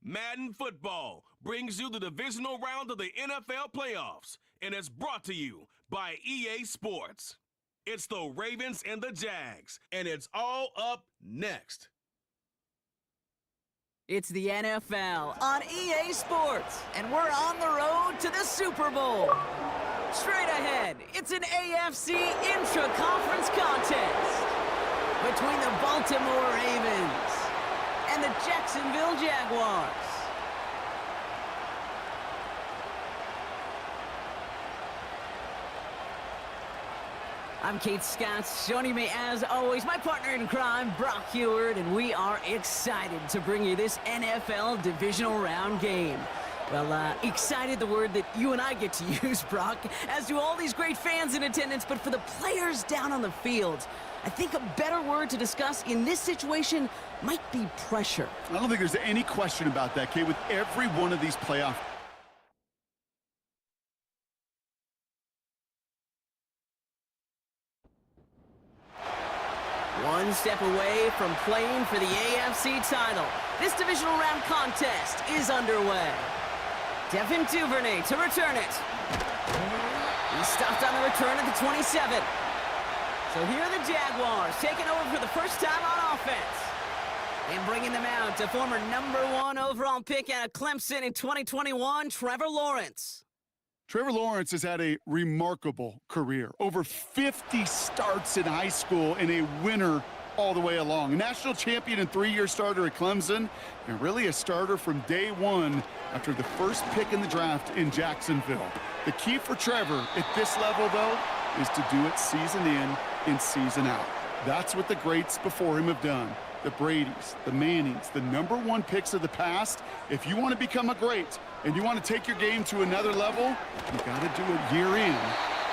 Madden Football brings you the divisional round of the NFL playoffs, and it's brought to you by EA Sports. It's the Ravens and the Jags, and it's all up next. It's the NFL on EA Sports, and we're on the road to the Super Bowl. Straight ahead, it's an AFC intra-conference contest between the Baltimore Ravens and the Jacksonville Jaguars. I'm Kate Scott. Joining me, as always, my partner in crime, Brock Heward, and we are excited to bring you this NFL divisional round game. Well, excited, the word that you and I get to use, Brock, as do all these great fans in attendance, but for the players down on the field, I think a better word to discuss in this situation might be pressure. I don't think there's any question about that, Kate, with every one of these playoff. One step away from playing for the AFC title. This divisional round contest is underway. Devin Duvernay to return it. He stopped on the return at the 27. So here are the Jaguars taking over for the first time on offense. And bringing them out to former #1 overall pick out of Clemson in 2021, Trevor Lawrence. Trevor Lawrence has had a remarkable career. Over 50 starts in high school and a winner all the way along. A national champion and 3-year starter at Clemson, and really a starter from day one after the first pick in the draft in Jacksonville. The key for Trevor at this level, though, is to do it season in and season out. That's what the greats before him have done. The Bradys, the Mannings, the #1 picks of the past. If you want to become a great and you want to take your game to another level, you got to do it year in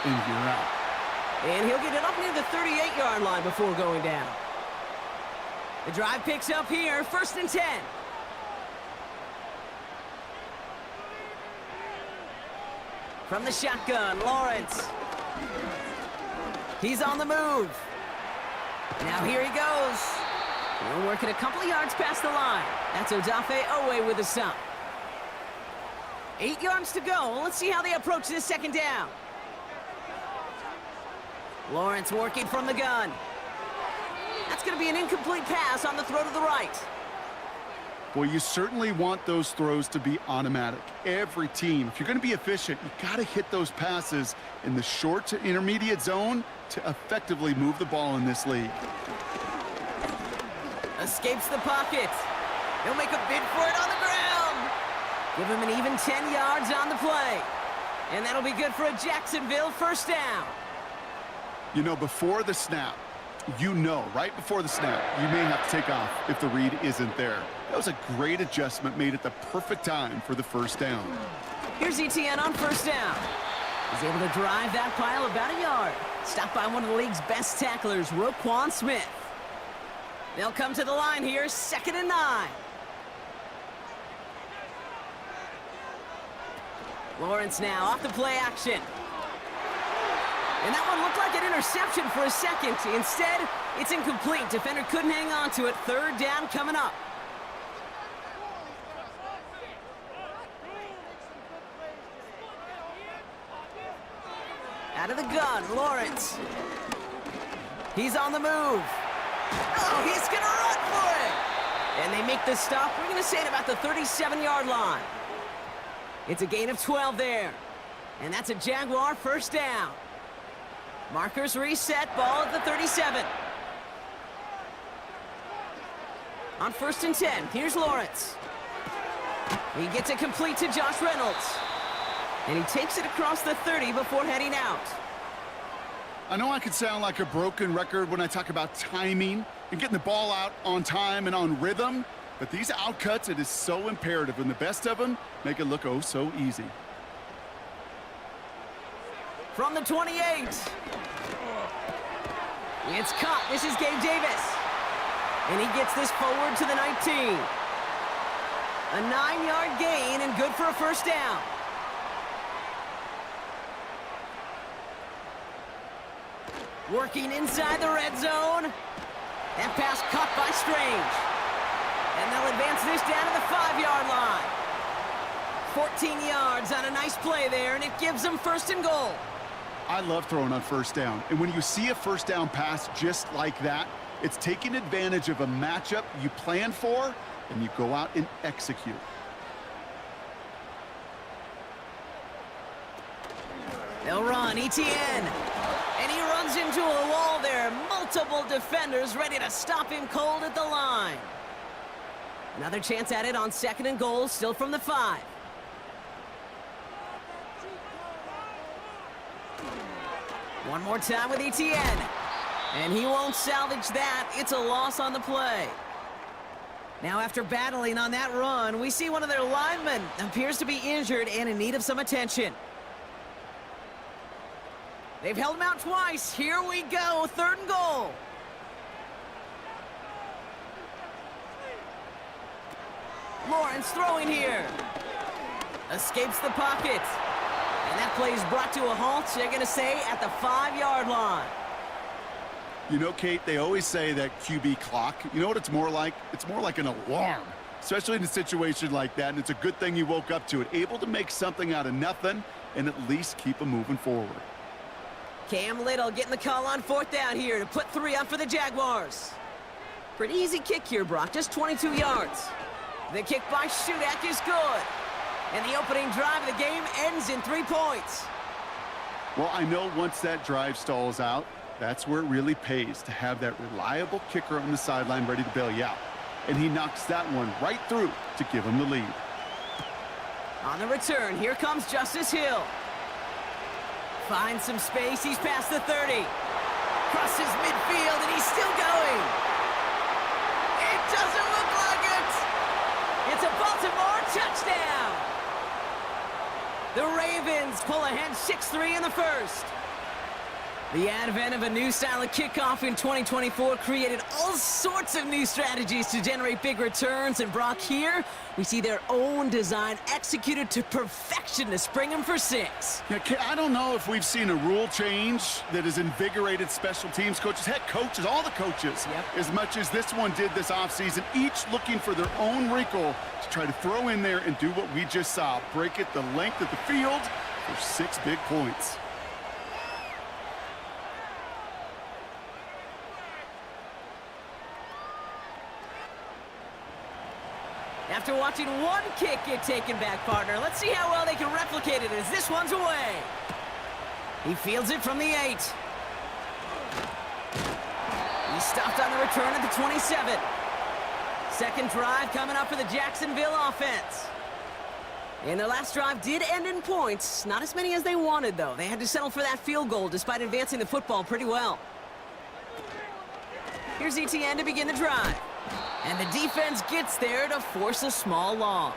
and year out. And he'll get it up near the 38-yard line before going down. The drive picks up here, 1st and 10. From the shotgun, Lawrence. He's on the move. Now here he goes. We're working a couple of yards past the line. That's Odafe Owe with a stop. 8 yards to go. Let's see how they approach this second down. Lawrence working from the gun. That's going to be an incomplete pass on the throw to the right. Well, you certainly want those throws to be automatic. Every team, if you're going to be efficient, you got to hit those passes in the short to intermediate zone to effectively move the ball in this league. Escapes the pocket. He'll make a bid for it on the ground. Give him an even 10 yards on the play. And that'll be good for a Jacksonville first down. You know, before the snap, right before the snap, you may have to take off if the read isn't there. That was a great adjustment made at the perfect time for the first down. Here's ETN on first down. He's able to drive that pile about a yard. Stopped by one of the league's best tacklers, Roquan Smith. They'll come to the line here, 2nd and 9. Lawrence now off the play action. And that one looked like an interception for a second. Instead, it's incomplete. Defender couldn't hang on to it. 3rd down coming up. Out of the gun, Lawrence. He's on the move. Oh, he's going to run for it. And they make the stop. We're going to say it about the 37-yard line. It's a gain of 12 there. And that's a Jaguar first down. Markers reset, ball at the 37. On 1st and 10, here's Lawrence. He gets it complete to Josh Reynolds. And he takes it across the 30 before heading out. I know I could sound like a broken record when I talk about timing and getting the ball out on time and on rhythm, but these outcuts, it is so imperative, and the best of them make it look oh so easy. From the 28. It's caught. This is Gabe Davis. And he gets this forward to the 19. A 9-yard gain and good for a first down. Working inside the red zone. That pass caught by Strange. And they'll advance this down to the 5-yard line. 14 yards on a nice play there, and it gives them first and goal. I love throwing on first down. And when you see a first down pass just like that, it's taking advantage of a matchup you plan for, and you go out and execute. They'll run, Etienne. And he runs into a wall there. Multiple defenders ready to stop him cold at the line. Another chance at it on second and goal, still from the 5. One more time with Etienne. And he won't salvage that. It's a loss on the play. Now, after battling on that run, we see one of their linemen appears to be injured and in need of some attention. They've held him out twice. Here we go, third and goal. Lawrence throwing here. Escapes the pocket. And that play is brought to a halt, they're going to say, at the 5-yard line. You know, Kate, they always say that QB clock. You know what it's more like? It's more like an alarm, especially in a situation like that, and it's a good thing you woke up to it. Able to make something out of nothing and at least keep them moving forward. Cam Little getting the call on fourth down here to put 3 up for the Jaguars. Pretty easy kick here, Brock, just 22 yards. The kick by Shudak is good. And the opening drive of the game ends in 3 points. Well, I know once that drive stalls out, that's where it really pays to have that reliable kicker on the sideline ready to bail you out. And he knocks that one right through to give him the lead. On the return, here comes Justice Hill. Finds some space, he's past the 30. Crosses midfield, and he's still going. It doesn't look like it. It's a Baltimore touchdown. The Ravens pull ahead 6-3 in the first. The advent of a new style of kickoff in 2024 created all sorts of new strategies to generate big returns. And Brock, here we see their own design executed to perfection to spring them for 6. Yeah, I don't know if we've seen a rule change that has invigorated special teams coaches, head coaches, all the coaches, as much as this one did this offseason, each looking for their own wrinkle to try to throw in there and do what we just saw, break it the length of the field for 6 big points. After watching one kick get taken back, partner, let's see how well they can replicate it as this one's away. He fields it from the 8. He's stopped on the return at the 27. Second drive coming up for the Jacksonville offense. And their last drive did end in points. Not as many as they wanted, though. They had to settle for that field goal despite advancing the football pretty well. Here's Etienne to begin the drive. And the defense gets there to force a small loss.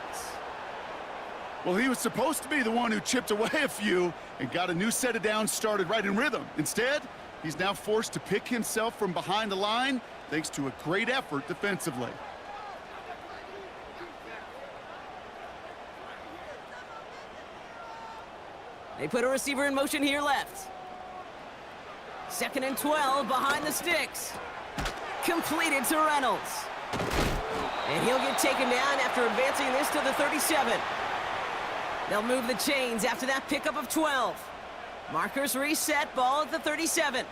Well, he was supposed to be the one who chipped away a few and got a new set of downs started right in rhythm. Instead, he's now forced to pick himself from behind the line thanks to a great effort defensively. They put a receiver in motion here left. 2nd and 12 behind the sticks. Completed to Reynolds. And he'll get taken down after advancing this to the 37. They'll move the chains after that pickup of 12. Markers reset, ball at the 37.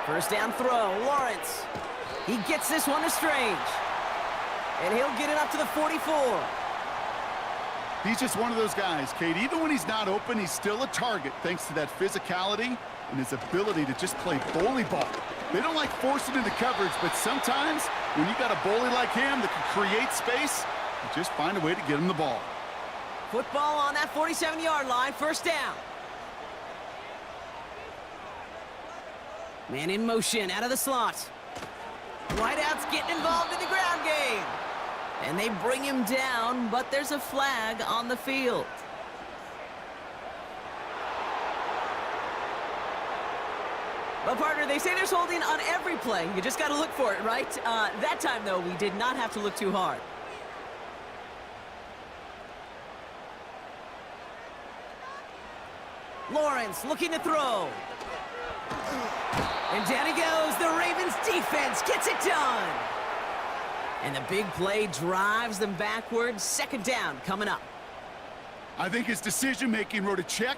First down throw, Lawrence. He gets this one to Strange. And he'll get it up to the 44. He's just one of those guys, Kate. Even when he's not open, he's still a target thanks to that physicality and his ability to just play bully ball. They don't like forcing into coverage, but sometimes when you got a bully like him that can create space, you just find a way to get him the ball. Football on that 47-yard line, first down. Man in motion, out of the slot. Wideout's getting involved in the ground game. And they bring him down, but there's a flag on the field. Well, partner, they say there's holding on every play. You just got to look for it, right? That time, though, we did not have to look too hard. Lawrence looking to throw. And down he goes. The Ravens defense gets it done. And the big play drives them backwards. Second down coming up. I think his decision-making wrote a check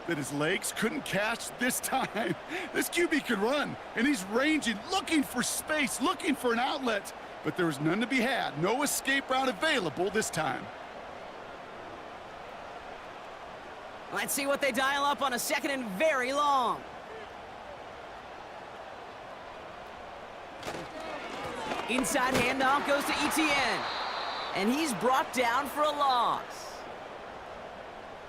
that his legs couldn't catch this time. This QB could run, and he's ranging, looking for space, looking for an outlet. But there was none to be had. No escape route available this time. Let's see what they dial up on a second and very long. Inside handoff goes to Etienne. And he's brought down for a loss.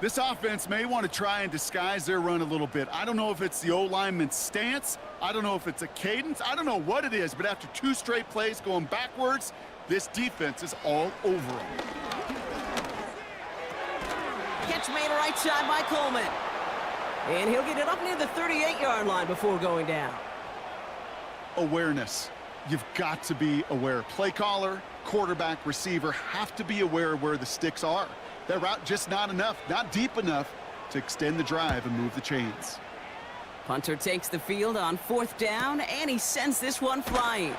This offense may want to try and disguise their run a little bit. I don't know if it's the O-lineman's stance. I don't know if it's a cadence. I don't know what it is, but after 2 straight plays going backwards, this defense is all over them. Catch made right side by Coleman. And he'll get it up near the 38-yard line before going down. Awareness. You've got to be aware. Play caller, quarterback, receiver have to be aware of where the sticks are. That route just not enough, not deep enough to extend the drive and move the chains. Punter takes the field on 4th down, and he sends this one flying.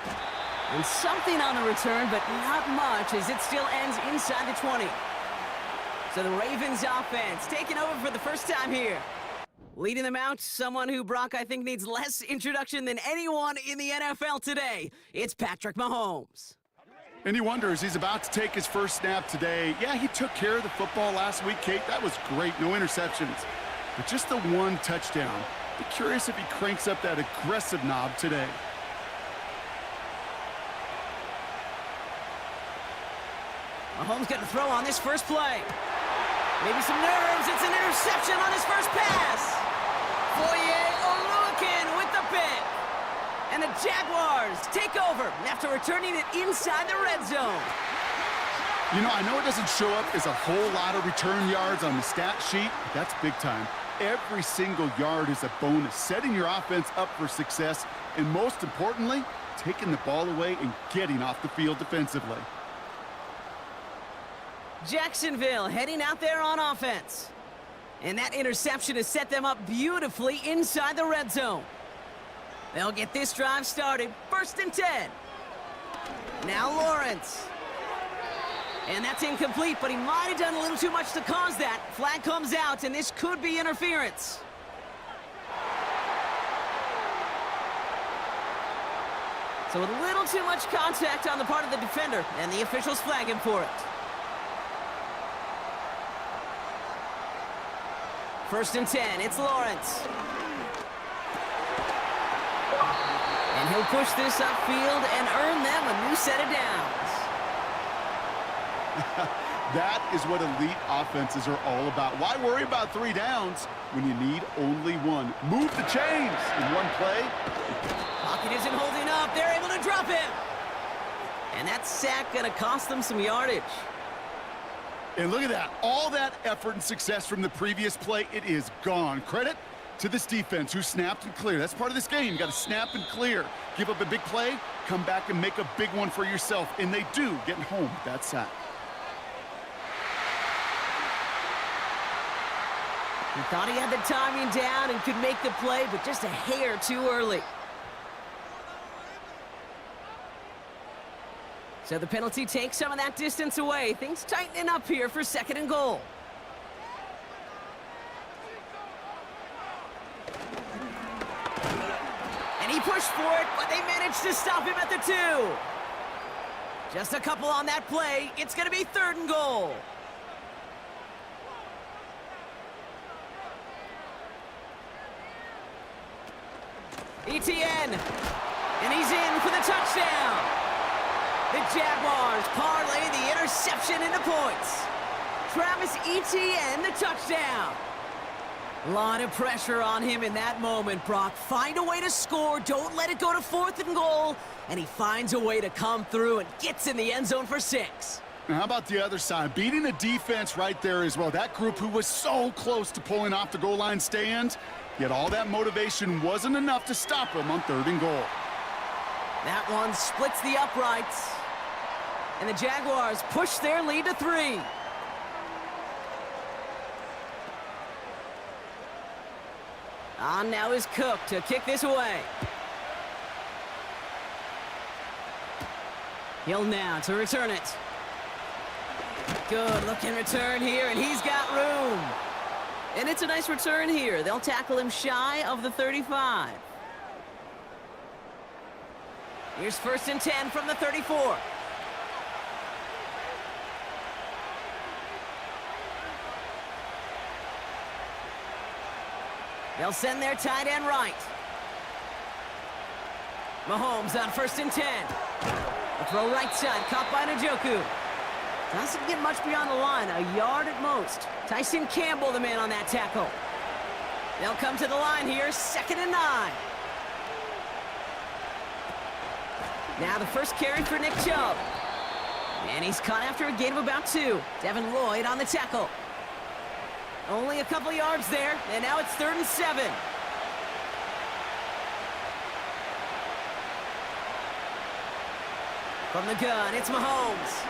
And something on the return, but not much, as it still ends inside the 20. So the Ravens offense taking over for the first time here. Leading them out, someone who Brock I think needs less introduction than anyone in the NFL today. It's Patrick Mahomes. And he wonders, he's about to take his first snap today. Yeah, he took care of the football last week, Kate. That was great, no interceptions. But just the 1 touchdown. Be curious if he cranks up that aggressive knob today. Mahomes going to throw on this first play. Maybe some nerves. It's an interception on his first pass. Foye Oluokun with the pick. And the Jaguars take over after returning it inside the red zone. You know, I know it doesn't show up as a whole lot of return yards on the stat sheet, but that's big time. Every single yard is a bonus, setting your offense up for success, and most importantly, taking the ball away and getting off the field defensively. Jacksonville heading out there on offense. And that interception has set them up beautifully inside the red zone. They'll get this drive started. 1st and 10. Now Lawrence. And that's incomplete, but he might have done a little too much to cause that. Flag comes out, and this could be interference. So a little too much contact on the part of the defender, and the officials flag him for it. 1st and 10, it's Lawrence. And he'll push this upfield and earn them a new set of downs. That is what elite offenses are all about. Why worry about 3 downs when you need only 1? Move the chains in 1 play. Pocket isn't holding up. They're able to drop him. And that sack going to cost them some yardage. And look at that. All that effort and success from the previous play, it is gone. Credit to this defense who snapped and cleared. That's part of this game. You got to snap and clear. Give up a big play, come back and make a big one for yourself. And they do, getting home with that sack. He thought he had the timing down and could make the play, but just a hair too early. So the penalty takes some of that distance away. Things tightening up here for 2nd and goal. And he pushed for it, but they managed to stop him at the 2. Just a couple on that play. It's going to be 3rd and goal. Etienne, and he's in for the touchdown. The Jaguars parlay the interception into points. Travis Etienne, the touchdown. A lot of pressure on him in that moment, Brock. Find a way to score. Don't let it go to 4th and goal. And he finds a way to come through and gets in the end zone for 6. Now, how about the other side? Beating the defense right there as well. That group who was so close to pulling off the goal line stand, yet all that motivation wasn't enough to stop them on 3rd and goal. That one splits the uprights. And the Jaguars push their lead to 3. On now is Cook to kick this away. He'll now to return it. Good looking return here, and he's got room. And it's a nice return here. They'll tackle him shy of the 35. Here's 1st and 10 from the 34. They'll send their tight end right. Mahomes on 1st and 10. The throw right side, caught by Njoku. Doesn't get much beyond the line, a yard at most. Tyson Campbell, the man on that tackle. They'll come to the line here, 2nd and 9. Now the first carry for Nick Chubb. And he's caught after a gain of about 2. Devin Lloyd on the tackle. Only a couple yards there, and now it's 3rd and 7. From the gun, it's Mahomes.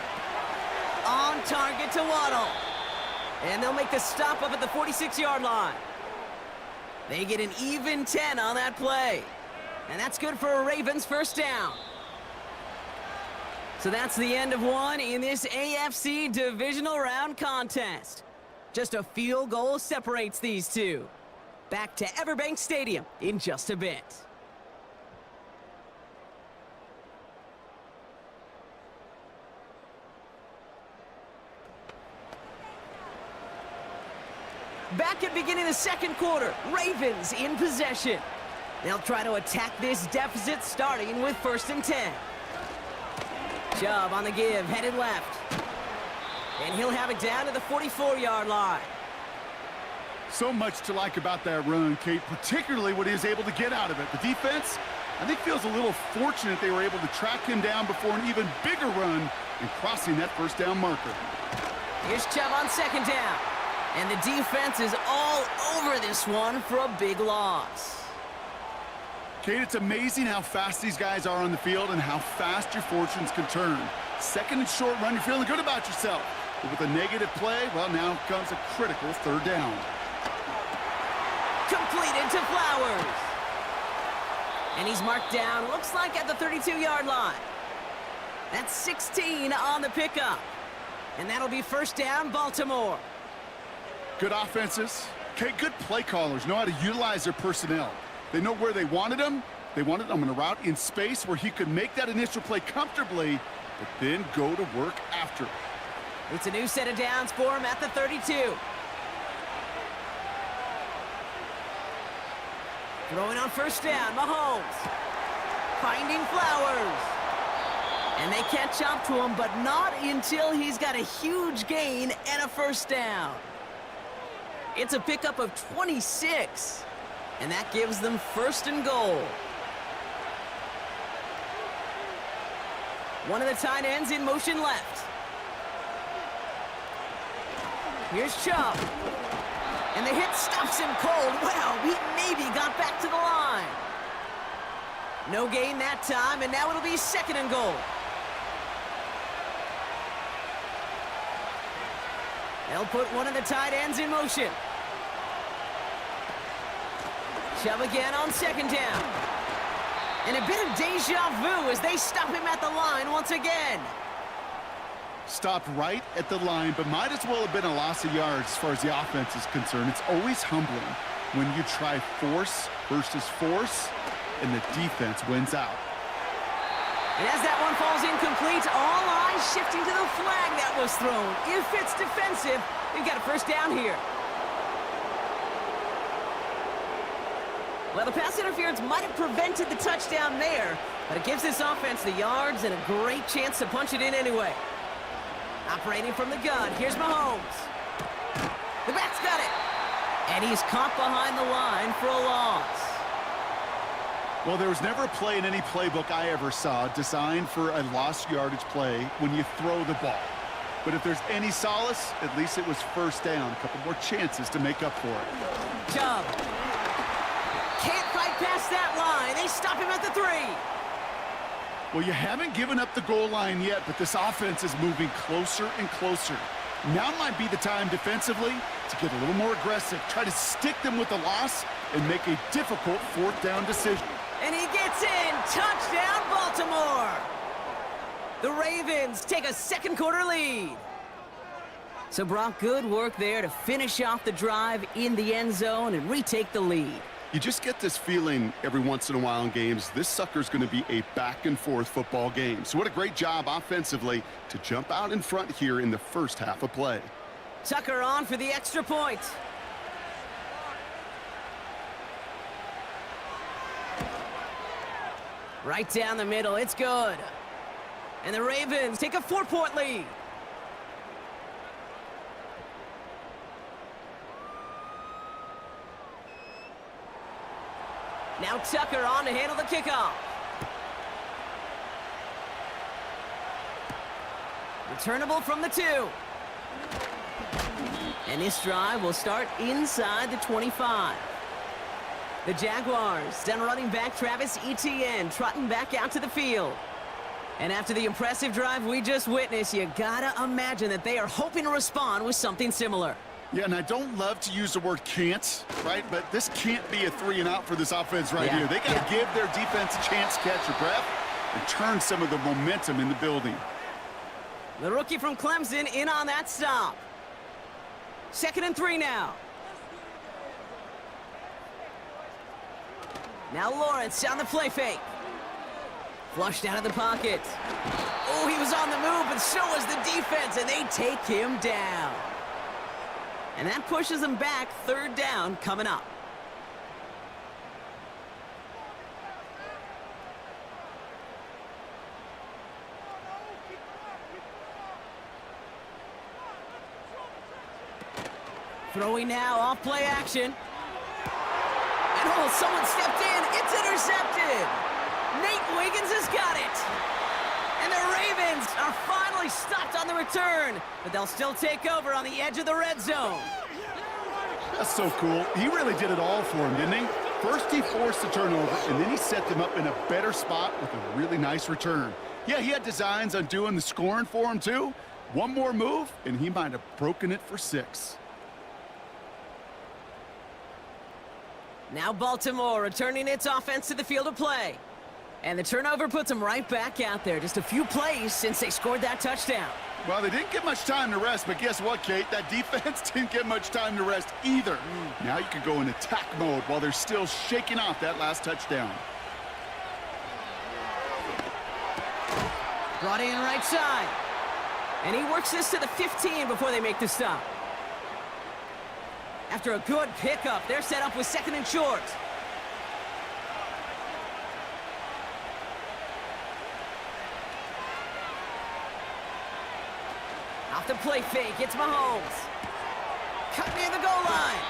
On target to Waddle. And they'll make the stop up at the 46-yard line. They get an even 10 on that play. And that's good for a Ravens 1st down. So that's the end of one in this AFC Divisional Round contest. Just a field goal separates these two. Back to Everbank Stadium in just a bit. Back at beginning of the 2nd quarter, Ravens in possession. They'll try to attack this deficit starting with 1st and 10. Chubb on the give, headed left. And he'll have it down to the 44-yard line. So much to like about that run, Kate, particularly what he was able to get out of it. The defense, I think, feels a little fortunate they were able to track him down before an even bigger run and crossing that 1st down marker. Here's Chubb on 2nd down. And the defense is all over this one for a big loss. Kate, it's amazing how fast these guys are on the field and how fast your fortunes can turn. 2nd and short run, you're feeling good about yourself. But with a negative play, well, now comes a critical 3rd down. Completed to Flowers. And he's marked down, looks like at the 32-yard line. That's 16 on the pickup. And that'll be 1st down, Baltimore. Good offenses. Okay, good play callers know how to utilize their personnel. They know where they wanted him. They wanted him in a route in space where he could make that initial play comfortably, but then go to work after it. It's a new set of downs for him at the 32. Throwing on 1st down, Mahomes. Finding Flowers. And they catch up to him, but not until he's got a huge gain and a 1st down. It's a pickup of 26, and that gives them 1st and goal. One of the tight ends in motion left. Here's Chubb. And the hit stops him cold. Wow, he maybe got back to the line. No gain that time, and now it'll be 2nd and goal. They'll put one of the tight ends in motion. Chubb again on 2nd down. And a bit of deja vu as they stop him at the line once again. Stopped right at the line, but might as well have been a loss of yards as far as the offense is concerned. It's always humbling when you try force versus force, and the defense wins out. And as that one falls incomplete, all eyes shifting to the flag that was thrown. If it's defensive, they've got a 1st down here. Well, the pass interference might have prevented the touchdown there, but it gives this offense the yards and a great chance to punch it in anyway. Operating from the gun, here's Mahomes. The back's got it. And he's caught behind the line for a loss. Well, there was never a play in any playbook I ever saw designed for a lost yardage play when you throw the ball. But if there's any solace, at least it was 1st down. A couple more chances to make up for it. Chubb. Can't fight past that line. They stop him at the 3. Well, you haven't given up the goal line yet, but this offense is moving closer and closer. Now might be the time defensively to get a little more aggressive, try to stick them with the loss, and make a difficult 4th down decision. And he gets in. Touchdown, Baltimore. The Ravens take a second quarter lead. So Brock, good work there to finish off the drive in the end zone and retake the lead. You just get this feeling every once in a while in games, this sucker's going to be a back-and-forth football game. So what a great job offensively to jump out in front here in the first half of play. Tucker on for the extra point. Right down the middle, it's good. And the Ravens take a 4-point lead. Now Tucker on to handle the kickoff. Returnable from the 2. And this drive will start inside the 25. The Jaguars send running back Travis Etienne trotting back out to the field. And after the impressive drive we just witnessed, you gotta imagine that they are hoping to respond with something similar. Yeah, and I don't love to use the word can't, right? But this can't be a 3-and-out for this offense right here. They got to give their defense a chance to catch their breath and turn some of the momentum in the building. The rookie from Clemson in on that stop. 2nd and 3 now. Now Lawrence on the play fake. Flushed out of the pocket. Oh, he was on the move, but so was the defense, and they take him down. And that pushes them back. 3rd down coming up. Throwing now off play action. And oh, someone stepped in. It's intercepted. Nate Wiggins has got it. And the Ravens are finally stopped on the return, but they'll still take over on the edge of the red zone. That's so cool. He really did it all for him, didn't he? First he forced the turnover, and then he set them up in a better spot with a really nice return. Yeah, he had designs on doing the scoring for him, too. One more move, and he might have broken it for 6. Now Baltimore returning its offense to the field of play. And the turnover puts them right back out there. Just a few plays since they scored that touchdown. Well, they didn't get much time to rest, but guess what, Kate? That defense didn't get much time to rest either. Now you can go in attack mode while they're still shaking off that last touchdown. Brought in right side. And he works this to the 15 before they make the stop. After a good pickup, they're set up with 2nd and short. Off the play fake, it's Mahomes. Cut near the goal line.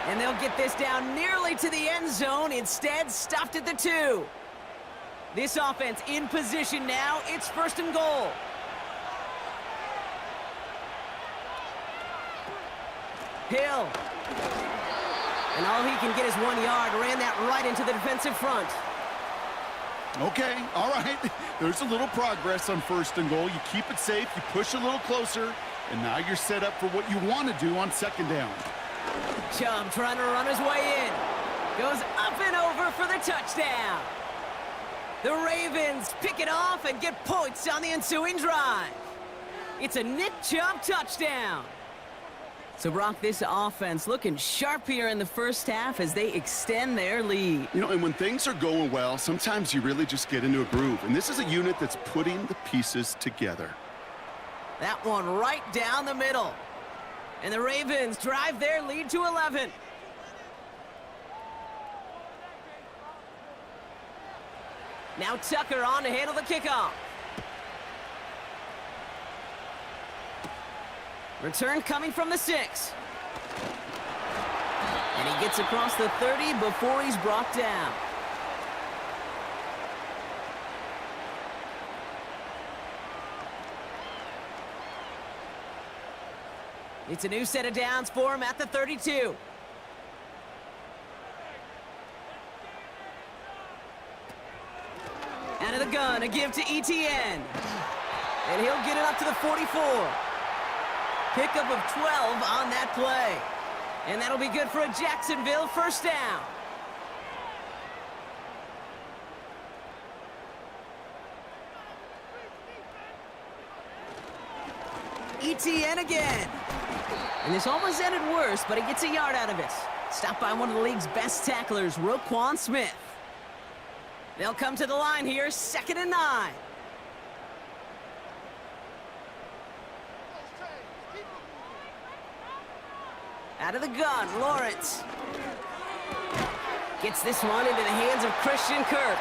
And they'll get this down nearly to the end zone. Instead, stopped at the 2. This offense in position now. It's 1st and goal. Hill. And all he can get is 1 yard. Ran that right into the defensive front. Okay, all right. There's a little progress on 1st and goal. You keep it safe, you push a little closer, and now you're set up for what you want to do on 2nd down. Chubb trying to run his way in. Goes up and over for the touchdown. The Ravens pick it off and get points on the ensuing drive. It's a Nick Chubb touchdown. So, Brock, this offense looking sharp here in the first half as they extend their lead. You know, and when things are going well, sometimes you really just get into a groove. And this is a unit that's putting the pieces together. That one right down the middle. And the Ravens drive their lead to 11. Now Tucker on to handle the kickoff. Return coming from the 6. And he gets across the 30 before he's brought down. It's a new set of downs for him at the 32. Out of the gun, a give to Etienne. And he'll get it up to the 44. Pickup of 12 on that play. And that'll be good for a Jacksonville 1st down. ETN again. And this almost ended worse, but he gets a yard out of it. Stopped by one of the league's best tacklers, Roquan Smith. They'll come to the line here, 2nd and 9. Out of the gun, Lawrence. Gets this one into the hands of Christian Kirk.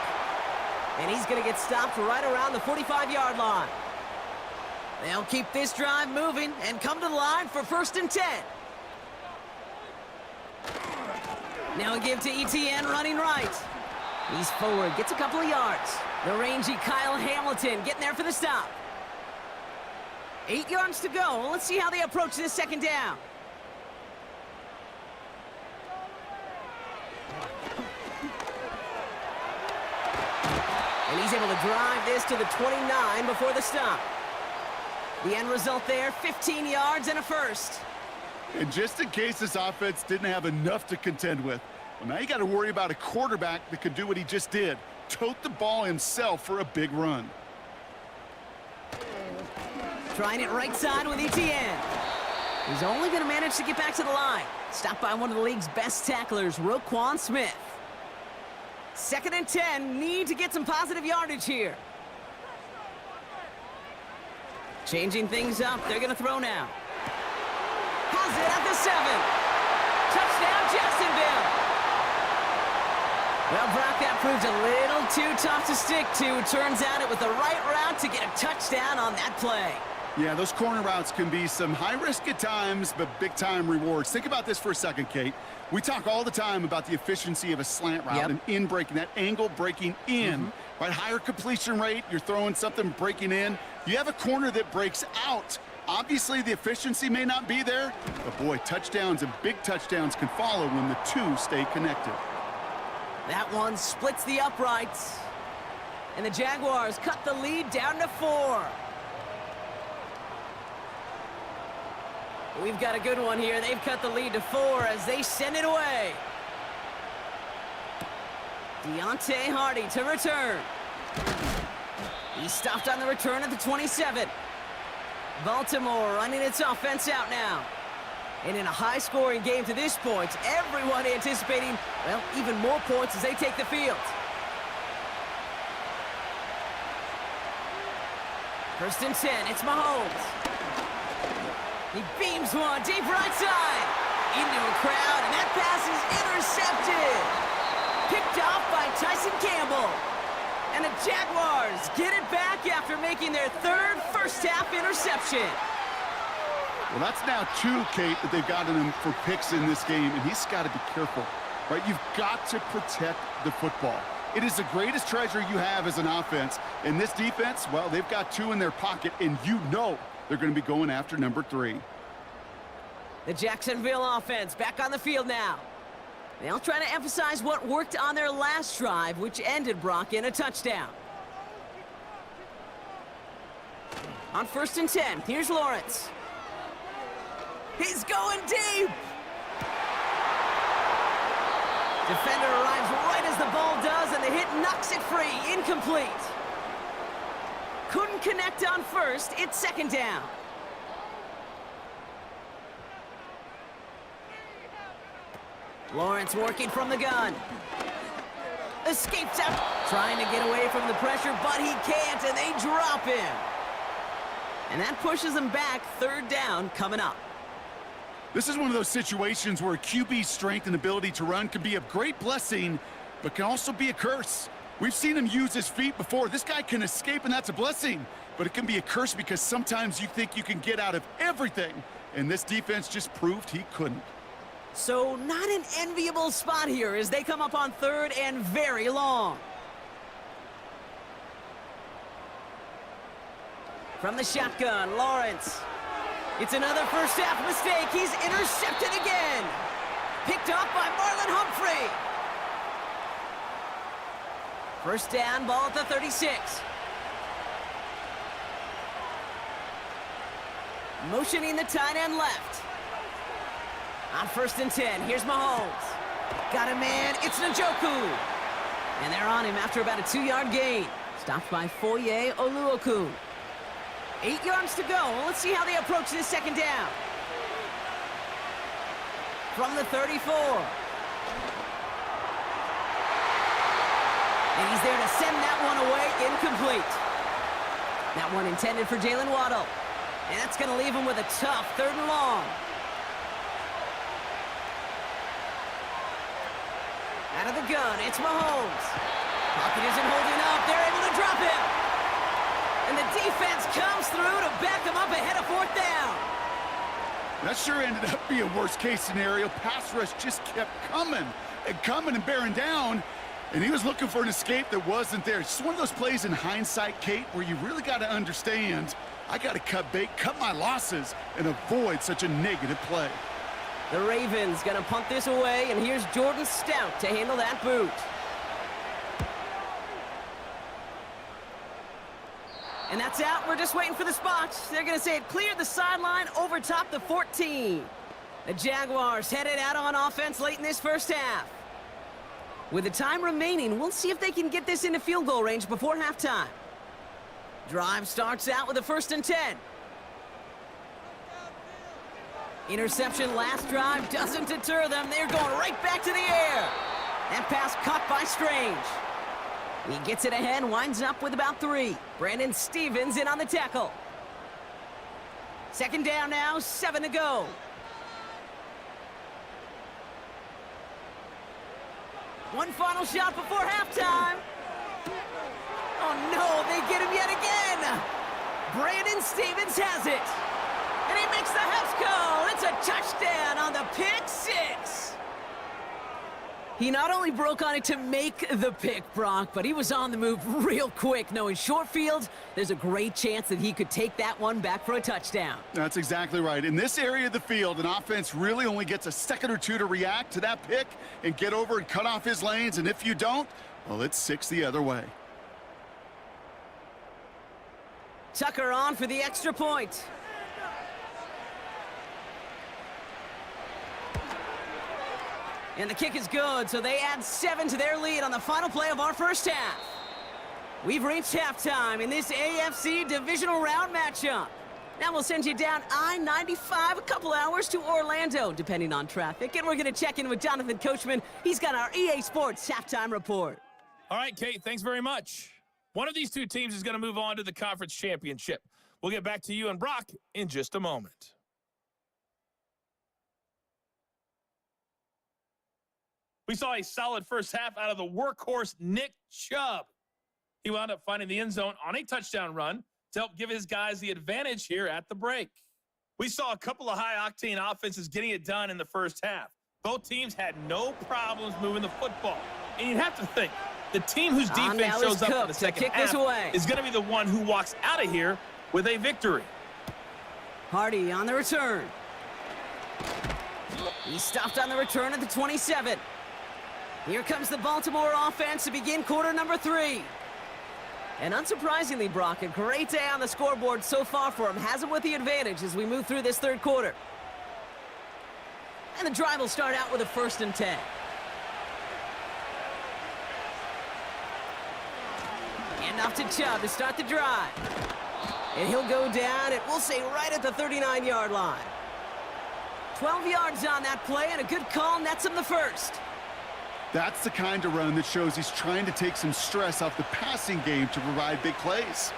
And he's going to get stopped right around the 45-yard line. They'll keep this drive moving and come to the line for 1st and 10. Now a give to ETN running right. He's forward, gets a couple of yards. The rangy Kyle Hamilton getting there for the stop. 8 yards to go. Let's see how they approach this 2nd down. And he's able to drive this to the 29 before the stop. The end result there, 15 yards and a first. And just in case this offense didn't have enough to contend with, well, now you got to worry about a quarterback that could do what he just did. Tote the ball himself for a big run. Trying it right side with ETN. He's only going to manage to get back to the line. Stopped by one of the league's best tacklers, Roquan Smith. 2nd and 10, need to get some positive yardage here. Changing things up, they're going to throw now. Has it at the 7. Touchdown, Jacksonville. Well, Brock, that proved a little too tough to stick to. Turns out it was the right route to get a touchdown on that play. Yeah, those corner routes can be some high risk at times, but big-time rewards. Think about this for a second, Kate. We talk all the time about the efficiency of a slant route and in breaking, that angle breaking in. Right, higher completion rate, you're throwing something breaking in. You have a corner that breaks out. Obviously, the efficiency may not be there, but boy, touchdowns and big touchdowns can follow when the two stay connected. That one splits the uprights. And the Jaguars cut the lead down to 4. We've got a good one here. They've cut the lead to 4 as they send it away. Deontay Hardy to return. He stopped on the return at the 27. Baltimore running its offense out now. And in a high-scoring game to this point, everyone anticipating, well, even more points as they take the field. 1st and 10, it's Mahomes. He beams one deep right side. Into a crowd, and that pass is intercepted. Picked off by Tyson Campbell. And the Jaguars get it back after making their 3rd first-half interception. Well, that's now 2, Kate, that they've gotten him for picks in this game, and he's got to be careful, right? You've got to protect the football. It is the greatest treasure you have as an offense. And this defense, well, they've got 2 in their pocket, and you know they're going to be going after number 3. The Jacksonville offense back on the field now. They'll try to emphasize what worked on their last drive, which ended, Brock, in a touchdown. On 1st and 10, here's Lawrence. He's going deep. Defender arrives right as the ball does, and the hit knocks it free. Incomplete. Couldn't connect on 1st. It's 2nd down. Lawrence working from the gun. Escapes out. Trying to get away from the pressure, but he can't, and they drop him. And that pushes him back. 3rd down coming up. This is one of those situations where QB's strength and ability to run can be a great blessing, but can also be a curse. We've seen him use his feet before. This guy can escape, and that's a blessing. But it can be a curse because sometimes you think you can get out of everything, and this defense just proved he couldn't. So not an enviable spot here as they come up on 3rd and very long. From the shotgun, Lawrence. It's another first-half mistake. He's intercepted again. Picked off by Marlon Humphrey. 1st down, ball at the 36. Motioning the tight end left. On 1st and 10, here's Mahomes. Got a man, it's Njoku. And they're on him after about a 2-yard gain. Stopped by Foye Oluokun. 8 yards to go. Let's see how they approach this second down. From the 34. And he's there to send that one away, incomplete. That one intended for Jalen Waddle. And that's going to leave him with a tough 3rd and long. Out of the gun, it's Mahomes. Pocket isn't holding up. They're able to drop him. And the defense comes through to back him up ahead of 4th down. That sure ended up being a worst-case scenario. Pass rush just kept coming and bearing down. And he was looking for an escape that wasn't there. It's just one of those plays in hindsight, Kate, where you really got to understand, I got to cut bait, cut my losses, and avoid such a negative play. The Ravens going to punt this away, and here's Jordan Stout to handle that boot. And that's out. We're just waiting for the spot. They're going to say it cleared the sideline over top the 14. The Jaguars headed out on offense late in this first half. With the time remaining, we'll see if they can get this into field goal range before halftime. Drive starts out with a 1st and 10. Interception last drive doesn't deter them. They're going right back to the air. That pass caught by Strange. He gets it ahead, winds up with about 3. Brandon Stevens in on the tackle. 2nd down now, 7 to go. One final shot before halftime. Oh no, they get him yet again. Brandon Stevens has it. And he makes the house call. It's a touchdown on the pick 6. He not only broke on it to make the pick, Brock, but he was on the move real quick, knowing short field, there's a great chance that he could take that one back for a touchdown. That's exactly right. In this area of the field, an offense really only gets a second or two to react to that pick and get over and cut off his lanes, and if you don't, well, it's 6 the other way. Tucker on for the extra point. And the kick is good, so they add 7 to their lead on the final play of our first half. We've reached halftime in this AFC Divisional Round matchup. Now we'll send you down I-95 a couple hours to Orlando, depending on traffic. And we're going to check in with Jonathan Coachman. He's got our EA Sports halftime report. All right, Kate, thanks very much. One of these two teams is going to move on to the conference championship. We'll get back to you and Brock in just a moment. We saw a solid first half out of the workhorse Nick Chubb. He wound up finding the end zone on a touchdown run to help give his guys the advantage here at the break. We saw a couple of high-octane offenses getting it done in the first half. Both teams had no problems moving the football. And you'd have to think, the team whose defense shows up in the second half is going to be the one who walks out of here with a victory. Hardy on the return. He stopped on the return at the 27. Here comes the Baltimore offense to begin quarter number 3. And unsurprisingly, Brock, a great day on the scoreboard so far for him. Has him with the advantage as we move through this third quarter. And the drive will start out with a 1st and 10. And off to Chubb to start the drive. And he'll go down, and we'll say right at the 39-yard line. 12 yards on that play, and a good call nets him the first. That's the kind of run that shows he's trying to take some stress off the passing game to provide big plays.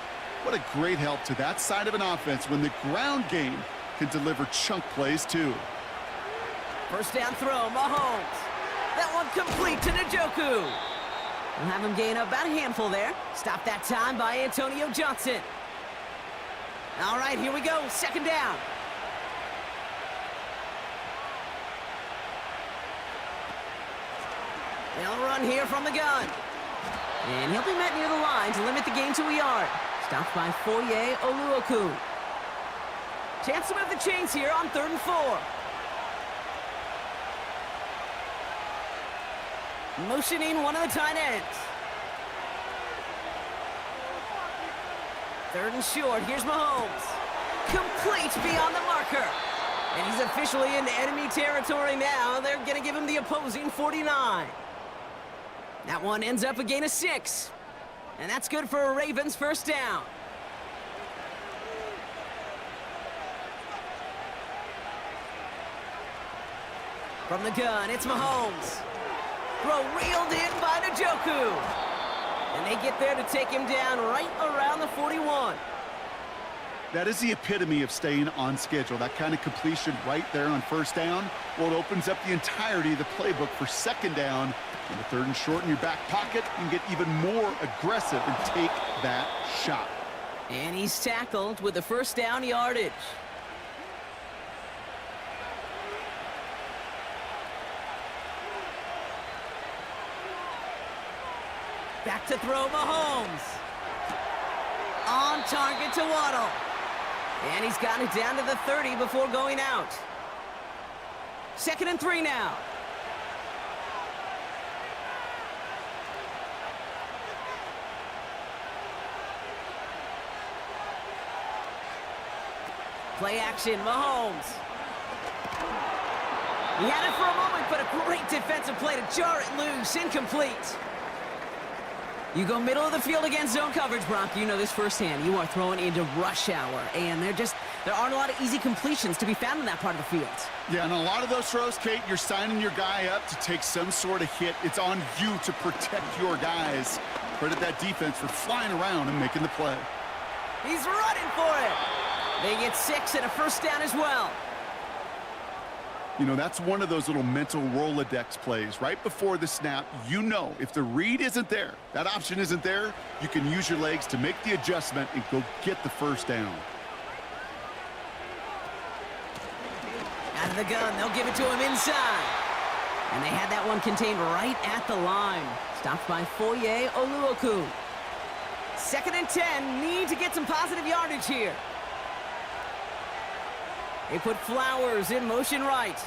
What a great help to that side of an offense when the ground game can deliver chunk plays too. First down throw, Mahomes. That one complete to Njoku. We'll have him gain about a handful there. Stop that time by Antonio Johnson. All right, here we go. 2nd down. They'll run here from the gun. And he'll be met near the line to limit the gain to a yard. Stopped by Foye Oluokun. Chance to move the chains here on 3rd and 4. Motioning one of the tight ends. 3rd and short. Here's Mahomes. Complete beyond the marker. And he's officially in enemy territory now. They're going to give him the opposing 49. That one ends up a gain of 6. And that's good for a Ravens first down. From the gun, it's Mahomes. Throw reeled in by Njoku. And they get there to take him down right around the 41. That is the epitome of staying on schedule. That kind of completion right there on first down. Well, it opens up the entirety of the playbook for second down. And the third and short in your back pocket, you can get even more aggressive and take that shot. And he's tackled with the first down yardage. Back to throw Mahomes. On target to Waddle. And he's got it down to the 30 before going out. 2nd and 3 now. Play action, Mahomes. He had it for a moment, but a great defensive play to jar it loose. Incomplete. You go middle of the field against zone coverage, Brock. You know this firsthand. You are throwing into rush hour, and there aren't a lot of easy completions to be found in that part of the field. Yeah, and a lot of those throws, Kate, you're signing your guy up to take some sort of hit. It's on you to protect your guys. Credit that defense for flying around and making the play. He's running for it. They get 6 and a first down as well. You know, that's one of those little mental Rolodex plays. Right before the snap, you know if the read isn't there, that option isn't there, you can use your legs to make the adjustment and go get the first down. Out of the gun, they'll give it to him inside. And they had that one contained right at the line. Stopped by Foye Oluoku. 2nd and 10, need to get some positive yardage here. They put Flowers in motion right.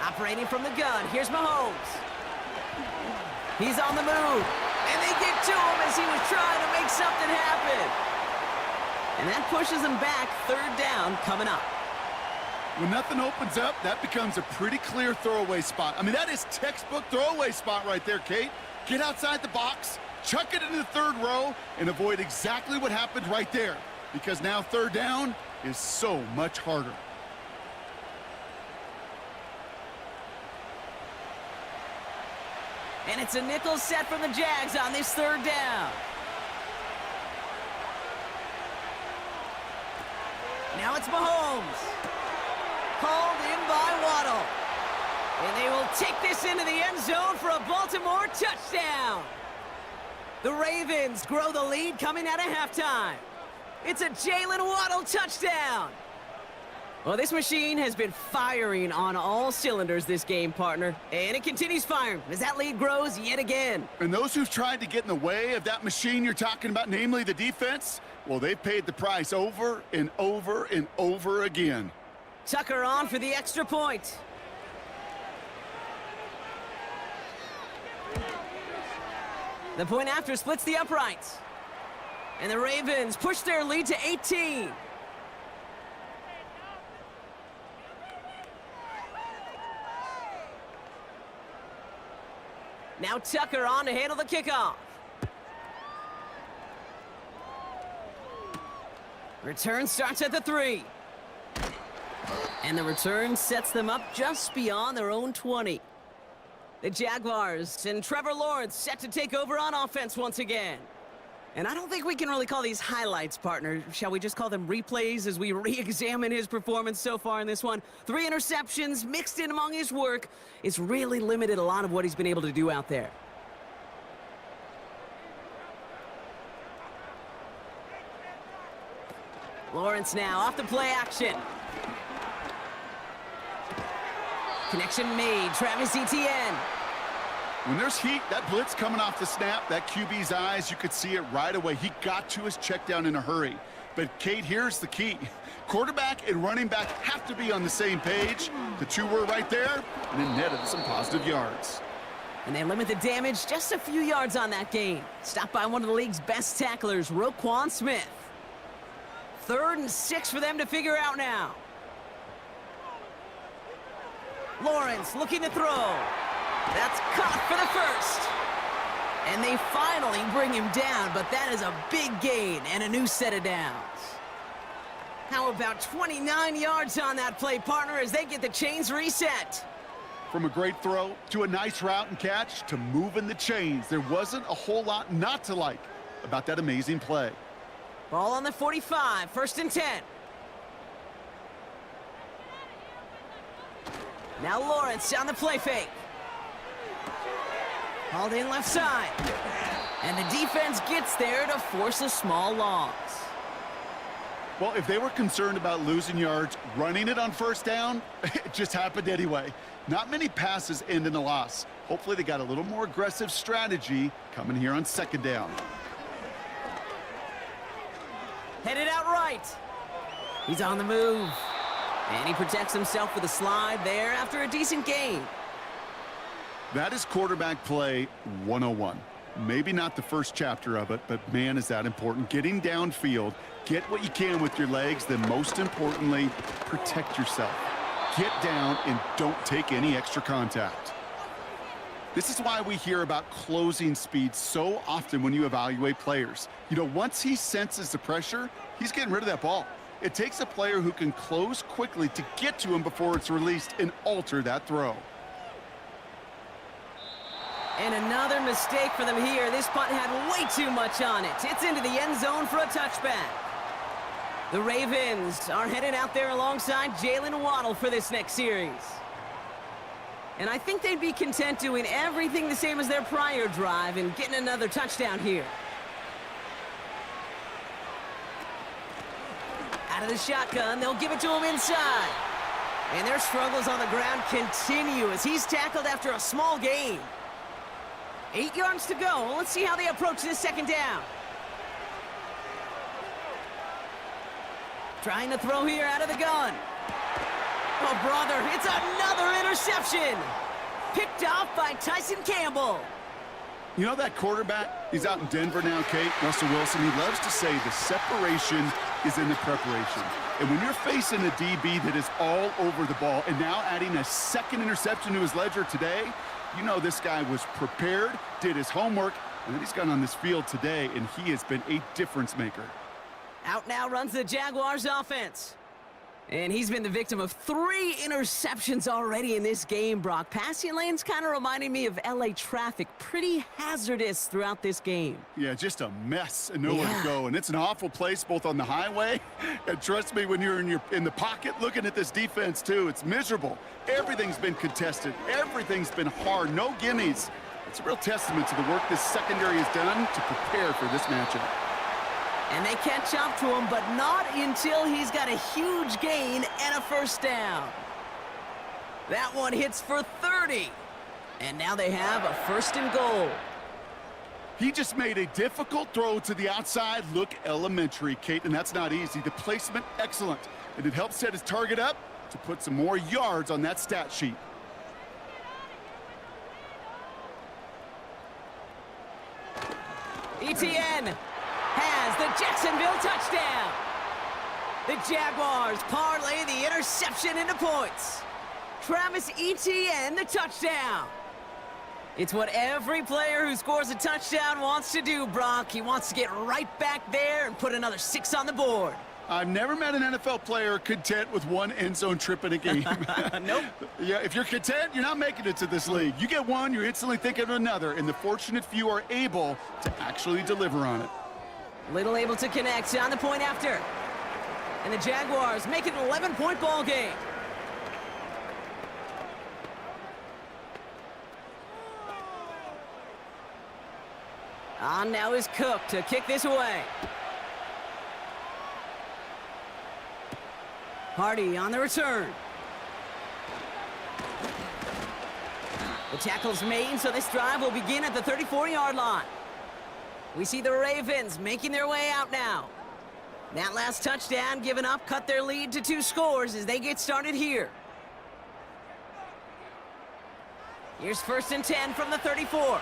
Operating from the gun, here's Mahomes. He's on the move, and they get to him as he was trying to make something happen. And that pushes him back, 3rd down coming up. When nothing opens up, that becomes a pretty clear throwaway spot. I mean, that is textbook throwaway spot right there, Kate. Get outside the box, chuck it into the 3rd row, and avoid exactly what happened right there. Because now 3rd down is so much harder. And it's a nickel set from the Jags on this 3rd down. Now it's Mahomes. Hauled in by Waddle. And they will take this into the end zone for a Baltimore touchdown. The Ravens grow the lead coming out of halftime. It's a Jalen Waddle touchdown. Well, this machine has been firing on all cylinders this game, partner. And it continues firing as that lead grows yet again. And those who've tried to get in the way of that machine you're talking about, namely the defense, well, they've paid the price over and over and over again. Tucker on for the extra point. The point after splits the uprights. And the Ravens push their lead to 18. Now Tucker on to handle the kickoff. Return starts at the 3. And the return sets them up just beyond their own 20. The Jaguars and Trevor Lawrence set to take over on offense once again. And I don't think we can really call these highlights, partner. Shall we just call them replays as we re-examine his performance so far in this one? 3 interceptions mixed in among his work. It's really limited a lot of what he's been able to do out there. Lawrence now off the play action. Connection made, Travis Etienne. When there's heat, that blitz coming off the snap, that QB's eyes, you could see it right away. He got to his check down in a hurry. But, Kate, here's the key. Quarterback and running back have to be on the same page. The 2 were right there, and it netted some positive yards. And they limit the damage just a few yards on that gain. Stopped by one of the league's best tacklers, Roquan Smith. 3rd and 6 for them to figure out now. Lawrence looking to throw. That's caught for the first. And they finally bring him down, but that is a big gain and a new set of downs. How about 29 yards on that play, partner, as they get the chains reset? From a great throw to a nice route and catch to moving the chains, there wasn't a whole lot not to like about that amazing play. Ball on the 45, 1st and 10. Now Lawrence on the play fake. Hauled in left side. And the defense gets there to force a small loss. Well, if they were concerned about losing yards, running it on 1st down, it just happened anyway. Not many passes end in a loss. Hopefully they got a little more aggressive strategy coming here on 2nd down. Headed out right. He's on the move. And he protects himself with a slide there after a decent gain. That is quarterback play 101. Maybe not the first chapter of it, but man, is that important. Getting downfield, get what you can with your legs, then most importantly, protect yourself. Get down and don't take any extra contact. This is why we hear about closing speed so often when you evaluate players. You know, once he senses the pressure, he's getting rid of that ball. It takes a player who can close quickly to get to him before it's released and alter that throw. And another mistake for them here. This punt had way too much on it. It's into the end zone for a touchback. The Ravens are headed out there alongside Jalen Waddle for this next series. And I think they'd be content doing everything the same as their prior drive and getting another touchdown here. Out of the shotgun, they'll give it to him inside. And their struggles on the ground continue as he's tackled after a small gain. 8 yards to go. Let's see how they approach this 2nd down. Trying to throw here out of the gun. Oh, brother, it's another interception. Picked off by Tyson Campbell. You know that quarterback? He's out in Denver now, Kate, Russell Wilson. He loves to say the separation is in the preparation. And when you're facing a DB that is all over the ball and now adding a 2nd interception to his ledger today, you know this guy was prepared, did his homework, and then he's gone on this field today, and he has been a difference maker. Out now runs the Jaguars offense. And he's been the victim of 3 interceptions already in this game, Brock. Passing lanes kind of reminding me of LA traffic. Pretty hazardous throughout this game. Yeah, just a mess and nowhere to go. And it's an awful place both on the highway, and trust me, when you're in the pocket looking at this defense too, it's miserable. Everything's been contested. Everything's been hard. No gimmies. It's a real testament to the work this secondary has done to prepare for this matchup. And they catch up to him, but not until he's got a huge gain and a 1st down. That one hits for 30. And now they have a 1st and goal. He just made a difficult throw to the outside. Look elementary, Kate, and that's not easy. The placement, excellent. And it helps set his target up to put some more yards on that stat sheet. ETN has the Jacksonville touchdown. The Jaguars parlay the interception into points. Travis Etienne, the touchdown. It's what every player who scores a touchdown wants to do, Brock. He wants to get right back there and put another 6 on the board. I've never met an NFL player content with 1 end zone trip in a game. Nope. Yeah, if you're content, you're not making it to this league. You get one, you're instantly thinking of another, and the fortunate few are able to actually deliver on it. Little able to connect on the point after. And the Jaguars make it an 11-point ball game. On now is Cook to kick this away. Hardy on the return. The tackle's made, so this drive will begin at the 34-yard line. We see the Ravens making their way out now. That last touchdown given up cut their lead to 2 scores as they get started here. Here's 1st and 10 from the 34.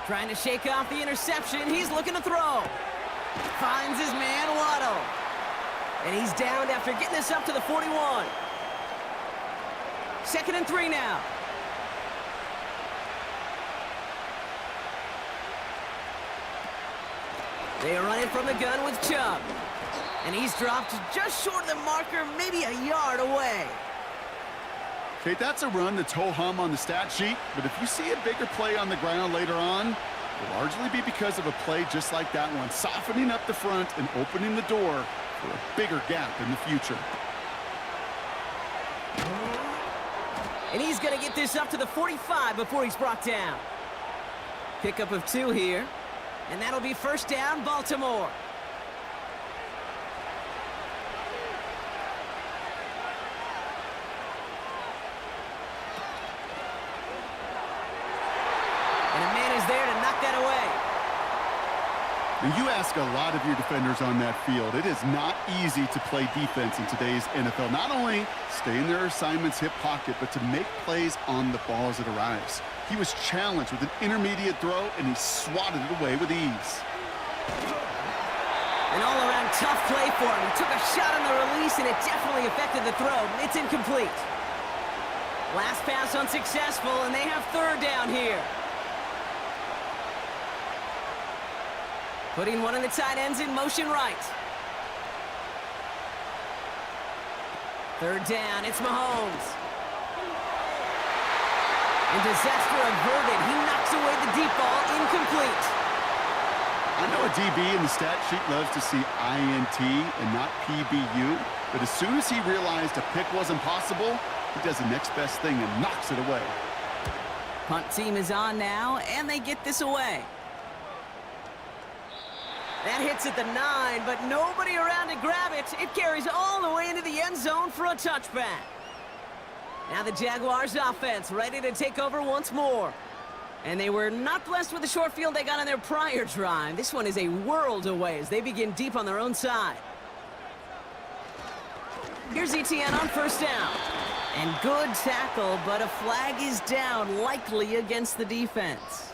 Trying to shake off the interception. He's looking to throw. Finds his man, Waddle. And he's downed after getting this up to the 41. 2nd and 3 now. They run it from the gun with Chubb. And he's dropped just short of the marker, maybe a yard away. Okay, that's a run that's ho-hum on the stat sheet, but if you see a bigger play on the ground later on, it'll largely be because of a play just like that one, softening up the front and opening the door for a bigger gap in the future. And he's going to get this up to the 45 before he's brought down. Pickup of 2 here, and that'll be first down, Baltimore. And a man is there to knock that away. And you ask a lot of your defenders on that field. It is not easy to play defense in today's NFL. Not only stay in their assignment's hip pocket, but to make plays on the ball as it arrives. He was challenged with an intermediate throw, and he swatted it away with ease. An all-around tough play for him. He took a shot on the release, and it definitely affected the throw. It's incomplete. Last pass unsuccessful, and they have third down here. Putting one of the tight ends in motion right. Third down, it's Mahomes. And disaster averted. He knocks away the deep ball, incomplete. I know a DB in the stat sheet loves to see INT and not PBU, but as soon as he realized a pick wasn't possible, he does the next best thing and knocks it away. Punt team is on now, and they get this away. That hits at the 9, but nobody around to grab it. It carries all the way into the end zone for a touchback. Now the Jaguars offense ready to take over once more. And they were not blessed with the short field they got on their prior drive. This one is a world away as they begin deep on their own side. Here's Etienne on first down. And good tackle, but a flag is down, likely against the defense.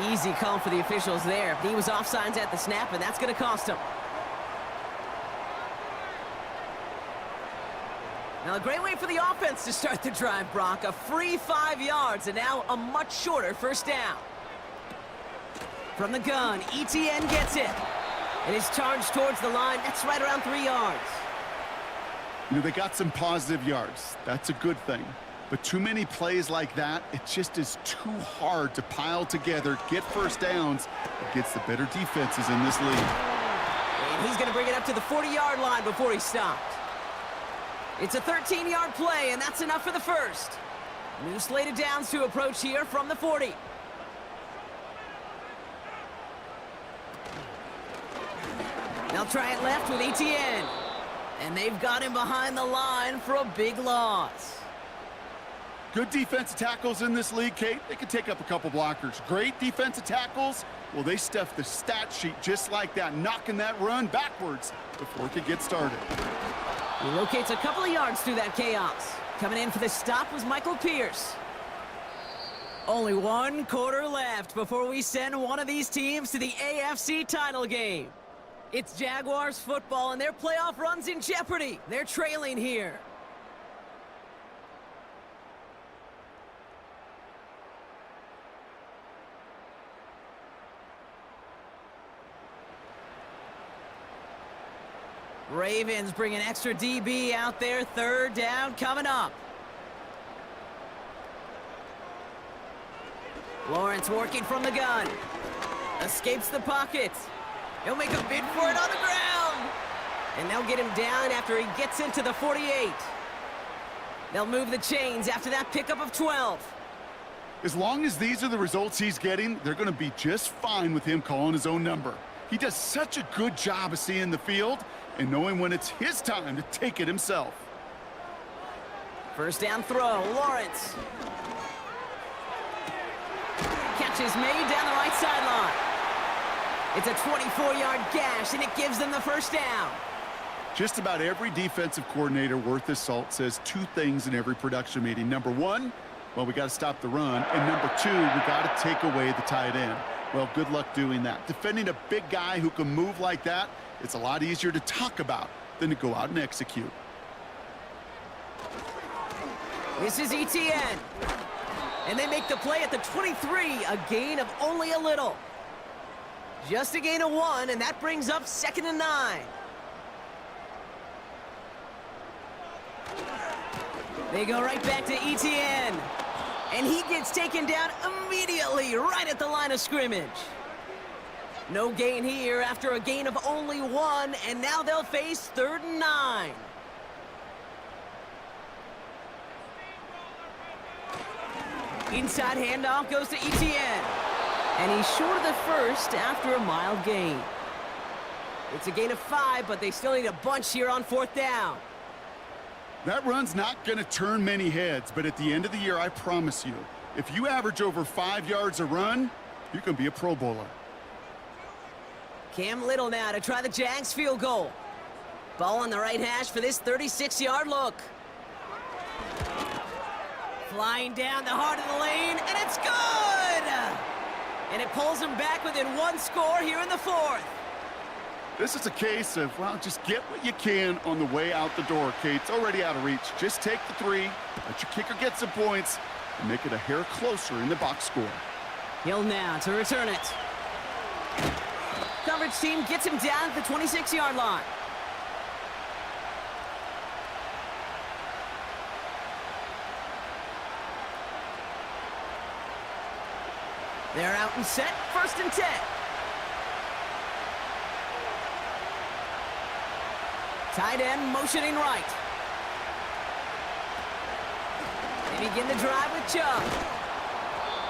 Easy call for the officials there. He was offsides at the snap, and that's going to cost him. Now, a great way for the offense to start the drive, Brock. A free 5 yards, and now a much shorter first down. From the gun, Etienne gets it. And is charged towards the line. That's right around 3 yards. You know, they got some positive yards. That's a good thing. But too many plays like that, it just is too hard to pile together, get first downs against the better defenses in this league. And he's going to bring it up to the 40-yard line before he stopped. It's a 13-yard play, and that's enough for the first. New slate of downs to approach here from the 40. They'll try it left with Etienne. And they've got him behind the line for a big loss. Good defensive tackles in this league, Kate. They can take up a couple blockers. Great defensive tackles, well, they stuff the stat sheet just like that, knocking that run backwards before it could get started. He locates a couple of yards through that chaos. Coming in for the stop was Michael Pierce. Only 1 quarter left before we send one of these teams to the AFC title game. It's Jaguars football, and their playoff run's in jeopardy. They're trailing here. Ravens bring an extra DB out there. Third down coming up. Lawrence working from the gun. Escapes the pocket. He'll make a bid for it on the ground. And they'll get him down after he gets into the 48. They'll move the chains after that pickup of 12. As long as these are the results he's getting, they're going to be just fine with him calling his own number. He does such a good job of seeing the field and knowing when it's his time to take it himself. First down throw, Lawrence. Catch is made down the right sideline. It's a 24-yard gash, and it gives them the first down. Just about every defensive coordinator worth his salt says 2 things in every production meeting. Number 1, well, we got to stop the run. And number 2, we got to take away the tight end. Well, good luck doing that. Defending a big guy who can move like that, it's a lot easier to talk about than to go out and execute. This is Etienne. And they make the play at the 23, a gain of only a little. Just a gain of 1, and that brings up 2nd and 9. They go right back to Etienne. And he gets taken down immediately right at the line of scrimmage. No gain here after a gain of only 1, and now they'll face 3rd and 9. Inside handoff goes to Etienne. And he's short of the first after a mild gain. It's a gain of 5, but they still need a bunch here on 4th down. That run's not going to turn many heads, but at the end of the year, I promise you, if you average over 5 yards a run, you can be a Pro Bowler. Cam Little now to try the Jags field goal. Ball on the right hash for this 36-yard look. Flying down the heart of the lane, and it's good! And it pulls them back within 1 score here in the 4th. This is a case of, well, just get what you can on the way out the door, Kate. It's already out of reach. Just take the 3, let your kicker get some points, and make it a hair closer in the box score. Hill now to return it. Coverage team gets him down at the 26-yard line. They're out and set, 1st and 10. Tight end motioning right. They begin the drive with Chubb.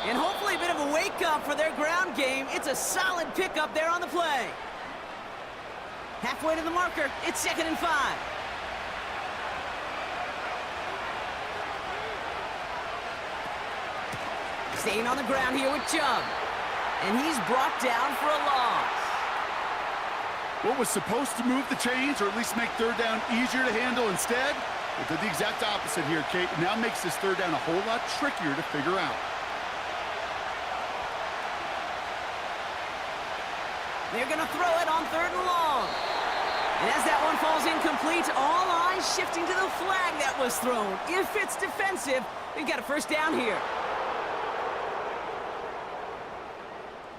And hopefully a bit of a wake-up for their ground game. It's a solid pickup there on the play. Halfway to the marker, it's 2nd and 5. Staying on the ground here with Chubb. And he's brought down for a loss. What was supposed to move the chains, or at least make 3rd down easier to handle instead, it did the exact opposite here, Kate. It now makes this 3rd down a whole lot trickier to figure out. They're going to throw it on 3rd and long. And as that one falls incomplete, all eyes shifting to the flag that was thrown. If it's defensive, we've got a 1st down here.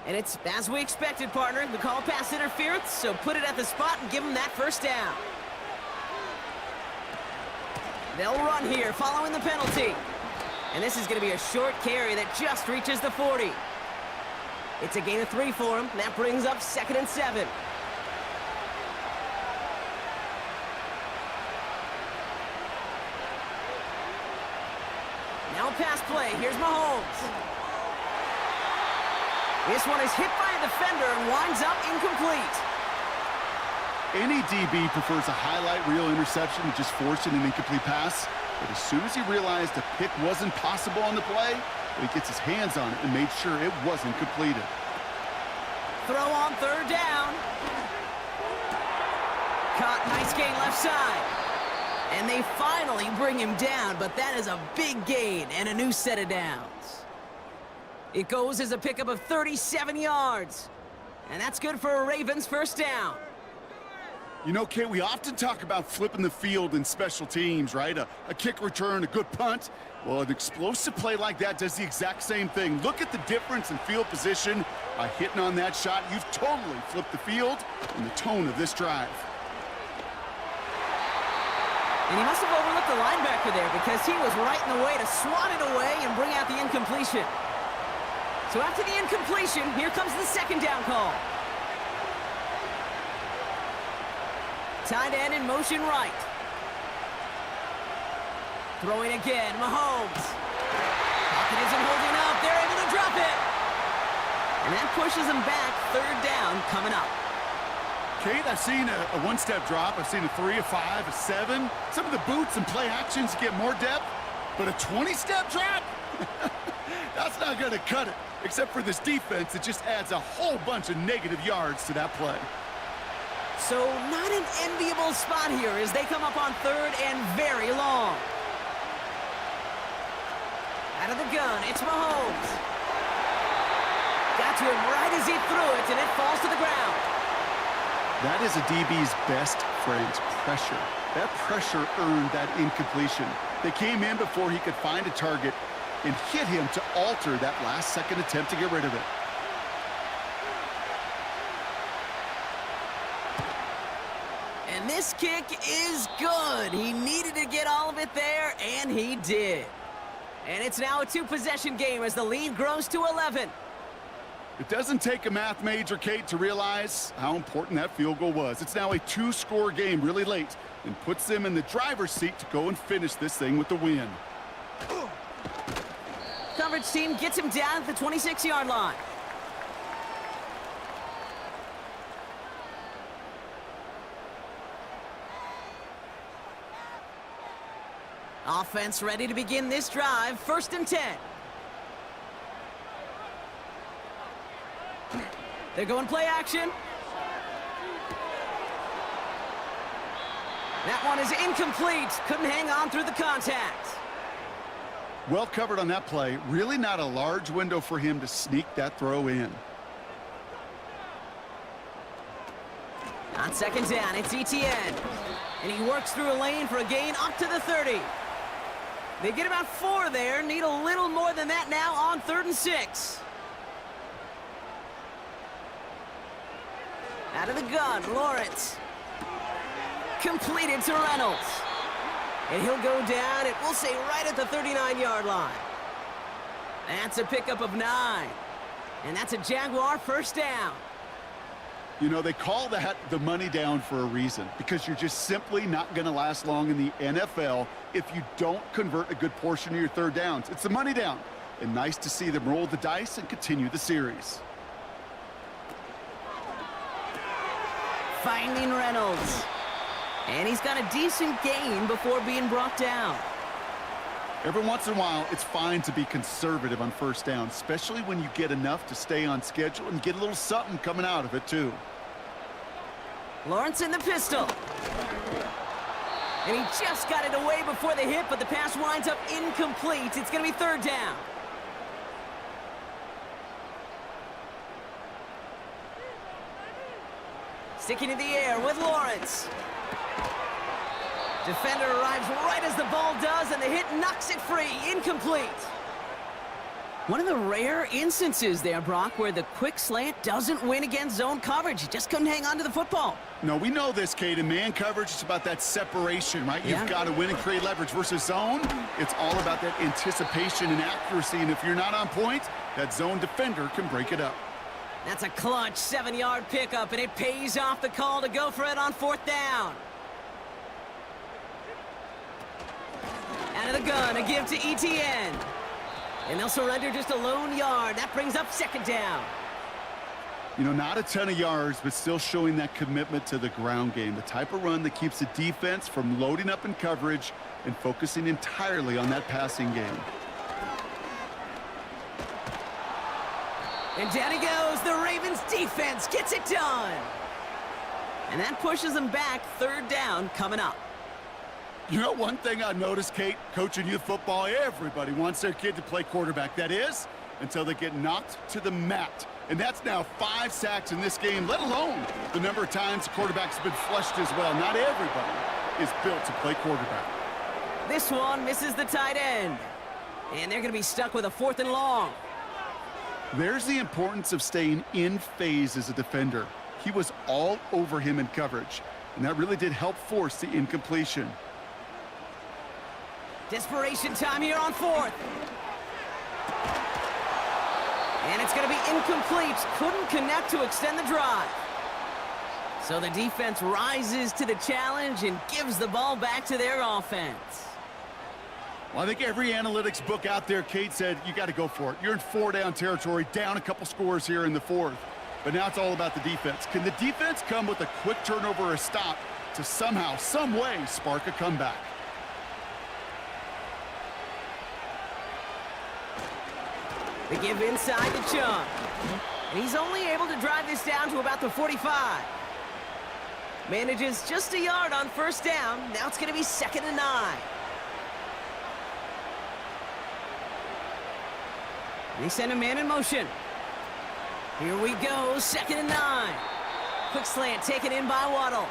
And it's as we expected, partner. The call pass interference, so put it at the spot and give them that 1st down. They'll run here following the penalty. And this is going to be a short carry that just reaches the 40. It's a gain of 3 for him. That brings up 2nd and 7. Now a pass play. Here's Mahomes. This one is hit by a defender and winds up incomplete. Any DB prefers a highlight reel interception to just forcing an incomplete pass. But as soon as he realized a pick wasn't possible on the play, he gets his hands on it and made sure it wasn't completed. Throw on 3rd down. Caught, nice gain left side. And they finally bring him down, but that is a big gain and a new set of downs. It goes as a pickup of 37 yards. And that's good for a Ravens 1st down. You know, Kate, we often talk about flipping the field in special teams, right? A kick return, a good punt. Well, an explosive play like that does the exact same thing. Look at the difference in field position. By hitting on that shot, you've totally flipped the field and the tone of this drive. And he must have overlooked the linebacker there because he was right in the way to swat it away and bring out the incompletion. So after the incompletion, here comes the 2nd down call. Tight end in motion right. Throwing again, Mahomes. Pocket isn't holding up. They're able to drop it. And that pushes them back. 3rd down coming up. Kate, I've seen a 1-step drop. I've seen a 3, a 5, a 7. Some of the boots and play actions get more depth. But a 20-step drop? That's not going to cut it. Except for this defense, it just adds a whole bunch of negative yards to that play. So not an enviable spot here as they come up on 3rd and very long. Out of the gun, it's Mahomes. Got to him right as he threw it, and it falls to the ground. That is a DB's best friend, pressure. That pressure earned that incompletion. They came in before he could find a target, and hit him to alter that last-second attempt to get rid of it. And this kick is good. He needed to get all of it there, and he did. And it's now a two-possession game as the lead grows to 11. It doesn't take a math major, Kate, to realize how important that field goal was. It's now a two-score game really late and puts them in the driver's seat to go and finish this thing with the win. Coverage team gets him down at the 26-yard line. Offense ready to begin this drive. 1st and 10. They're going play action. That one is incomplete. Couldn't hang on through the contact. Well covered on that play. Really not a large window for him to sneak that throw in. On 2nd down, it's ETN. And he works through a lane for a gain up to the 30. They get about 4 there. Need a little more than that now on 3rd and 6. Out of the gun, Lawrence. Completed to Reynolds. And he'll go down, it will say right at the 39-yard line. That's a pickup of 9. And that's a Jaguar 1st down. You know, they call that the money down for a reason, because you're just simply not going to last long in the NFL if you don't convert a good portion of your 3rd downs. It's the money down. And nice to see them roll the dice and continue the series. Finding Reynolds. And he's got a decent gain before being brought down. Every once in a while, it's fine to be conservative on 1st down, especially when you get enough to stay on schedule and get a little something coming out of it, too. Lawrence in the pistol. And he just got it away before the hit, but the pass winds up incomplete. It's going to be 3rd down. Sticking in the air with Lawrence. Defender arrives right as the ball does, and the hit knocks it free. Incomplete. One of the rare instances there, Brock, where the quick slant doesn't win against zone coverage. He just couldn't hang on to the football. No, we know this, Kate. In man coverage, it's about that separation, right? Yeah. You've got to win and create leverage versus zone. It's all about that anticipation and accuracy, and if you're not on point, that zone defender can break it up. That's a clutch 7-yard pickup, and it pays off the call to go for it on 4th down. Out of the gun, a give to ETN. And they'll surrender just a lone yard. That brings up 2nd down. You know, not a ton of yards, but still showing that commitment to the ground game. The type of run that keeps the defense from loading up in coverage and focusing entirely on that passing game. And down he goes. The Ravens defense gets it done. And that pushes them back. 3rd down coming up. You know, one thing I noticed, Kate, coaching youth football, everybody wants their kid to play quarterback. That is, until they get knocked to the mat. And that's now 5 sacks in this game, let alone the number of times the quarterback's been flushed as well. Not everybody is built to play quarterback. This one misses the tight end. And they're going to be stuck with a 4th and long. There's the importance of staying in phase as a defender. He was all over him in coverage, and that really did help force the incompletion. Desperation time here on 4th. And it's going to be incomplete. Couldn't connect to extend the drive. So the defense rises to the challenge and gives the ball back to their offense. Well, I think every analytics book out there, Kate, said you got to go for it. You're in 4-down territory, down a couple scores here in the 4th. But now it's all about the defense. Can the defense come with a quick turnover or a stop to somehow, some way, spark a comeback? They give inside to Chung. And he's only able to drive this down to about the 45. Manages just a yard on 1st down. Now it's going to be 2nd and 9. They send a man in motion. Here we go, 2nd and 9. Quick slant taken in by Waddle.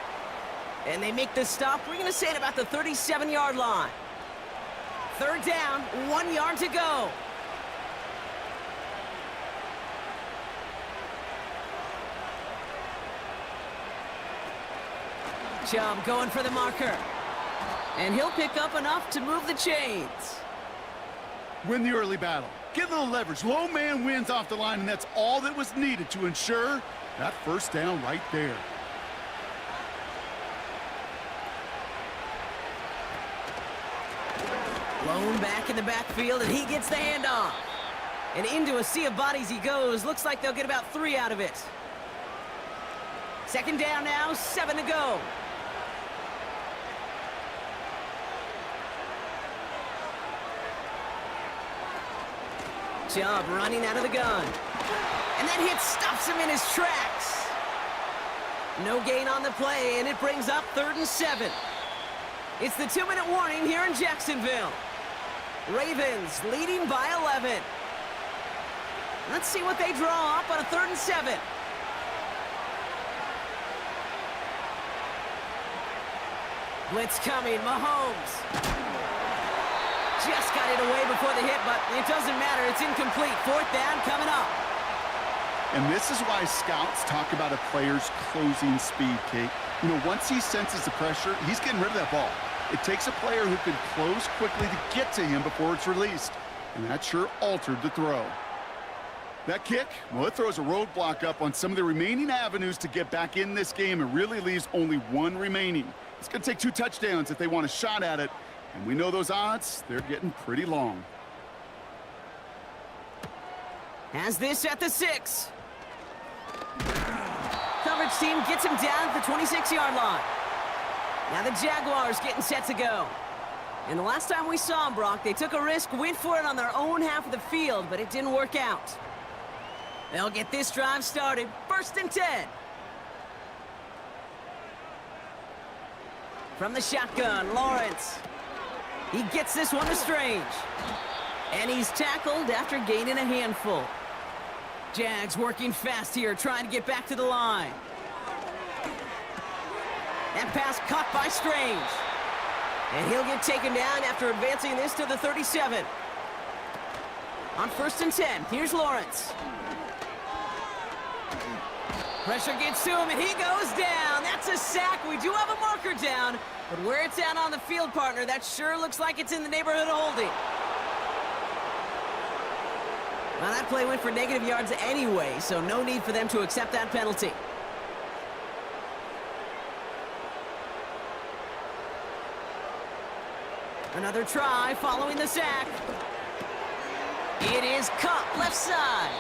And they make the stop. We're going to say at about the 37-yard line. Third down, 1 yard to go. Chubb going for the marker. And he'll pick up enough to move the chains. Win the early battle. Get a little leverage. Low man wins off the line, and that's all that was needed to ensure that first down right there. Lone back in the backfield, and he gets the handoff. And into a sea of bodies he goes. Looks like they'll get about 3 out of it. Second down now, 7 to go. Chubb running out of the gun. And that hit stops him in his tracks. No gain on the play, and it brings up 3rd and 7. It's the 2-minute warning here in Jacksonville. Ravens leading by 11. Let's see what they draw up on a 3rd and 7. Blitz coming, Mahomes. Just got it away before the hit, but it doesn't matter. It's incomplete. 4th down coming up. And this is why scouts talk about a player's closing speed, Kate. You know, once he senses the pressure, he's getting rid of that ball. It takes a player who can close quickly to get to him before it's released. And that sure altered the throw. That kick, well, it throws a roadblock up on some of the remaining avenues to get back in this game and really leaves only 1 remaining. It's going to take 2 touchdowns if they want a shot at it. And we know those odds, they're getting pretty long. Has this at the 6. Coverage team gets him down at the 26-yard line. Now the Jaguars getting set to go. And the last time we saw them, Brock, they took a risk, went for it on their own half of the field, but it didn't work out. They'll get this drive started. 1st and 10. From the shotgun, Lawrence. He gets this one to Strange. And he's tackled after gaining a handful. Jags working fast here, trying to get back to the line. That pass caught by Strange. And he'll get taken down after advancing this to the 37. On 1st and 10, here's Lawrence. Pressure gets to him, and he goes down. That's a sack. We do have a marker down, but where it's at on the field, partner, that sure looks like it's in the neighborhood of holding. Well, that play went for negative yards anyway, so no need for them to accept that penalty. Another try following the sack. It is cut left side.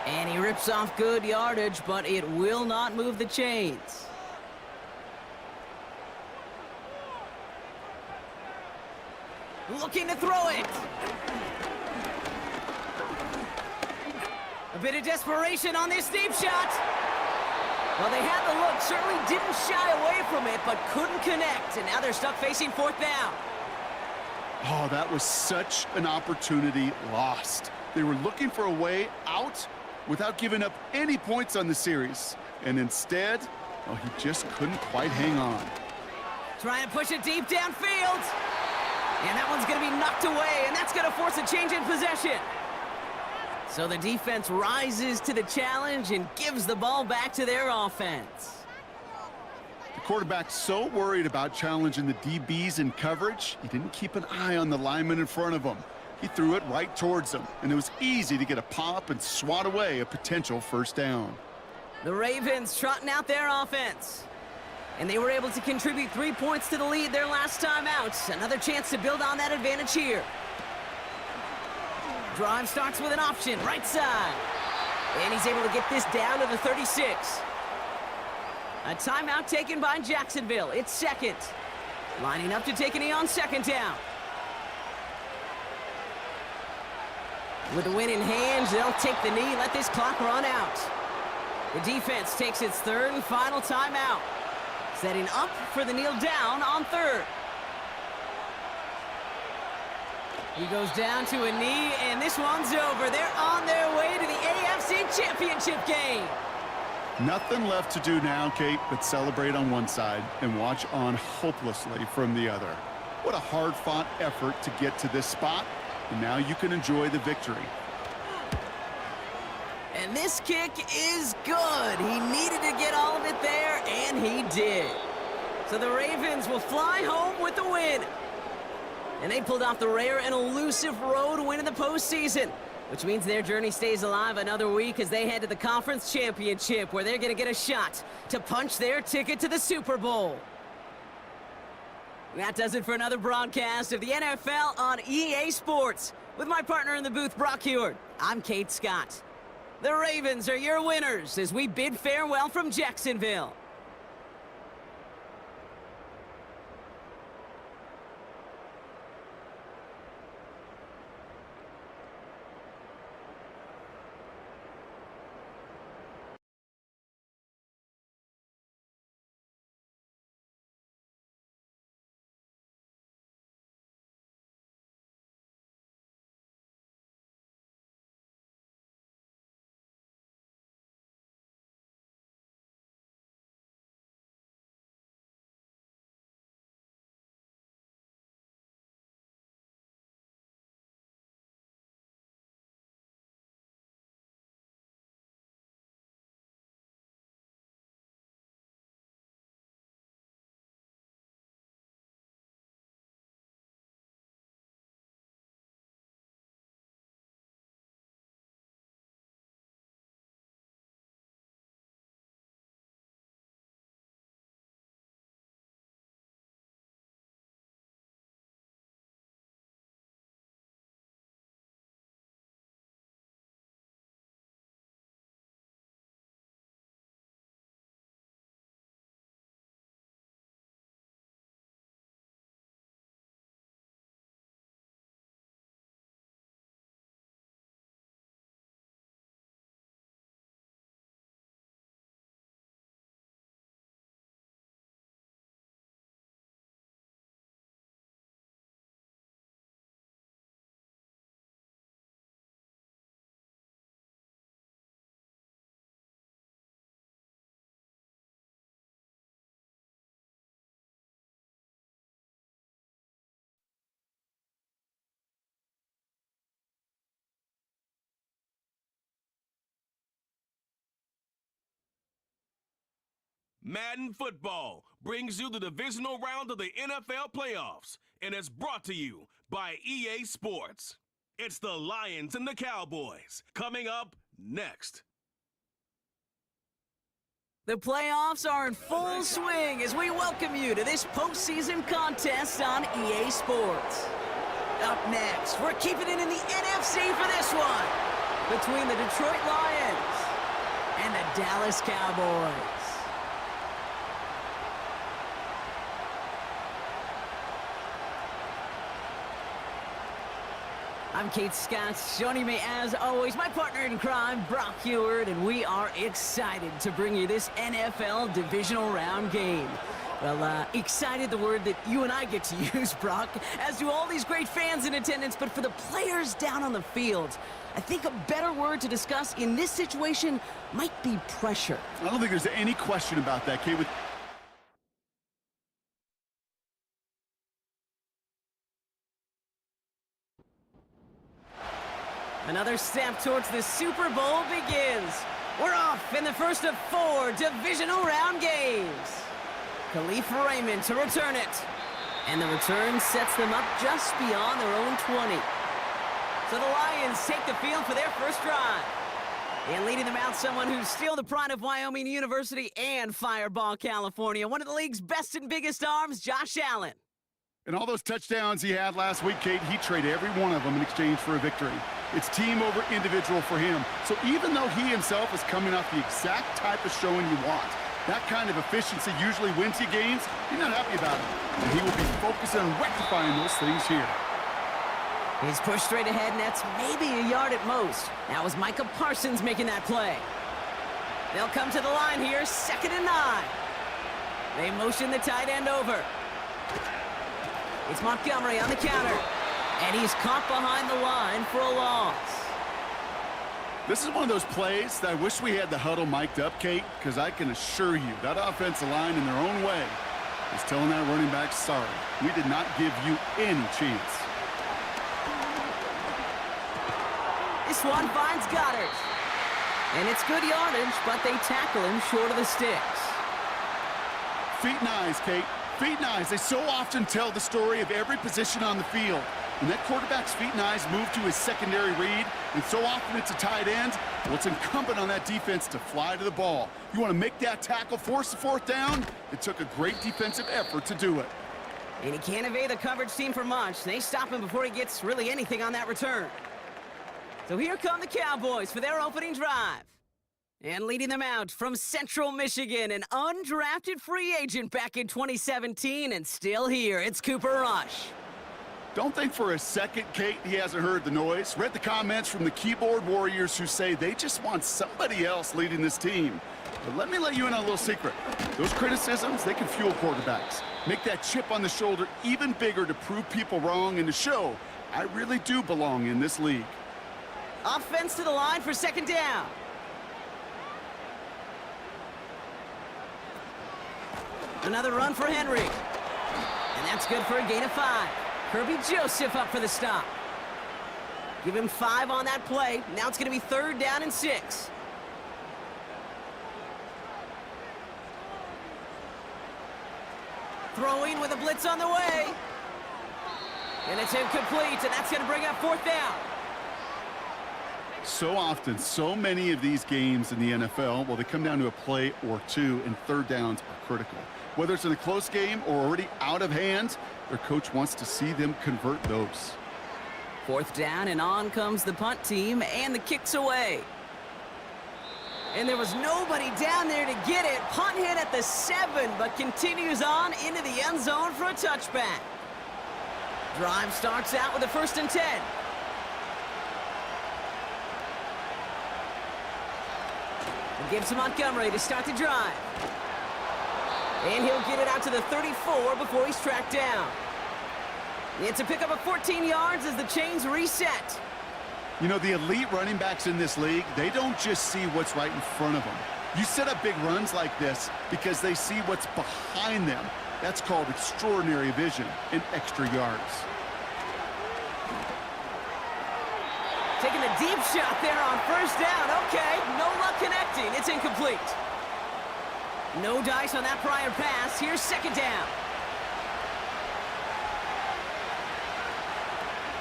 And he rips off good yardage, but it will not move the chains. Looking to throw it. A bit of desperation on this deep shot. Well, they had the look, certainly didn't shy away from it, but couldn't connect. And now they're stuck facing 4th down. Oh, that was such an opportunity lost. They were looking for a way out without giving up any points on the series. And instead, well, he just couldn't quite hang on. Trying to push it deep downfield. And that one's going to be knocked away, and that's going to force a change in possession. So the defense rises to the challenge and gives the ball back to their offense. The quarterback's so worried about challenging the DBs in coverage, he didn't keep an eye on the lineman in front of him. He threw it right towards him, and it was easy to get a pop and swat away a potential 1st down. The Ravens trotting out their offense. And they were able to contribute 3 points to the lead their last time out. Another chance to build on that advantage here. Drive starts with an option, right side. And he's able to get this down to the 36. A timeout taken by Jacksonville. It's 2nd. Lining up to take a knee on 2nd down. With the win in hand, they'll take the knee, let this clock run out. The defense takes its 3rd and final timeout. Setting up for the kneel down on 3rd. He goes down to a knee, and this one's over. They're on their way to the AFC Championship game. Nothing left to do now, Kate, but celebrate on one side and watch on hopelessly from the other. What a hard-fought effort to get to this spot, and now you can enjoy the victory. And this kick is good. He needed to get all of it there, and he did. So the Ravens will fly home with the win. And they pulled off the rare and elusive road win in the postseason, which means their journey stays alive another week as they head to the conference championship, where they're going to get a shot to punch their ticket to the Super Bowl. That does it for another broadcast of the NFL on EA Sports. With my partner in the booth, Brock Heward, I'm Kate Scott. The Ravens are your winners as we bid farewell from Jacksonville. Madden Football brings you the divisional round of the NFL playoffs, and it's brought to you by EA Sports. It's the Lions and the Cowboys coming up next. The playoffs are in full swing as we welcome you to this postseason contest on EA Sports. Up next, we're keeping it in the NFC for this one, between the Detroit Lions and the Dallas Cowboys. I'm Kate Scott. Joining me, as always, my partner in crime, Brock Heward, and we are excited to bring you this NFL divisional round game. Well, excited, the word that you and I get to use, Brock, as do all these great fans in attendance, but for the players down on the field, I think a better word to discuss in this situation might be pressure. I don't think there's any question about that, Kate. Another step towards the Super Bowl begins. We're off in the first of 4 divisional round games. Khalif Raymond to return it. And the return sets them up just beyond their own 20. So the Lions take the field for their first drive. And leading them out, someone who's still the pride of Wyoming University and Fireball, California. One of the league's best and biggest arms, Josh Allen. And all those touchdowns he had last week, Kate, he traded every one of them in exchange for a victory. It's team over individual for him. So even though he himself is coming off the exact type of showing you want, that kind of efficiency usually wins you games, you're not happy about it. And he will be focused on rectifying those things here. He's pushed straight ahead, and that's maybe a yard at most. That was Micah Parsons making that play. They'll come to the line here, 2nd and 9. They motion the tight end over. It's Montgomery on the counter. And he's caught behind the line for a loss. This is one of those plays that I wish we had the huddle mic'd up, Kate, because I can assure you that offensive line in their own way He's telling that running back, sorry, we did not give you any chance. This one finds Goddard. And it's good yardage, but they tackle him short of the sticks. Feet and eyes, Kate. Feet and eyes. They so often tell the story of every position on the field. When that quarterback's feet and eyes move to his secondary read, and so often it's a tight end, well, it's incumbent on that defense to fly to the ball. You want to make that tackle, force the fourth down? It took a great defensive effort to do it. And he can't evade the coverage team for much. They stop him before he gets really anything on that return. So here come the Cowboys for their opening drive. And leading them out from Central Michigan, an undrafted free agent back in 2017, and still here, it's Cooper Rush. Don't think for a second, Kate, he hasn't heard the noise. Read the comments from the keyboard warriors who say they just want somebody else leading this team. But let me let you in on a little secret. Those criticisms, they can fuel quarterbacks. Make that chip on the shoulder even bigger to prove people wrong and to show I really do belong in this league. Offense to the line for second down. Another run for Henry. And that's good for a gain of 5. Kirby Joseph up for the stop. Give him 5 on that play. Now it's going to be 3rd down and 6. Throwing with a blitz on the way. And it's incomplete, and that's going to bring up 4th down. So often, so many of these games in the NFL, well, they come down to a play or two, and 3rd downs are critical. Whether it's in a close game or already out of hand, their coach wants to see them convert those. 4th down, and on comes the punt team, and the kick's away. And there was nobody down there to get it. Punt hit at the 7, but continues on into the end zone for a touchback. Drive starts out with a 1st and 10. And gives to Montgomery to start the drive. And he'll get it out to the 34 before he's tracked down. It's a pickup of 14 yards as the chains reset. You know, the elite running backs in this league, they don't just see what's right in front of them. You set up big runs like this because they see what's behind them. That's called extraordinary vision and extra yards. Taking a deep shot there on 1st down. Okay, no luck connecting. It's incomplete. No dice on that prior pass. Here's 2nd down.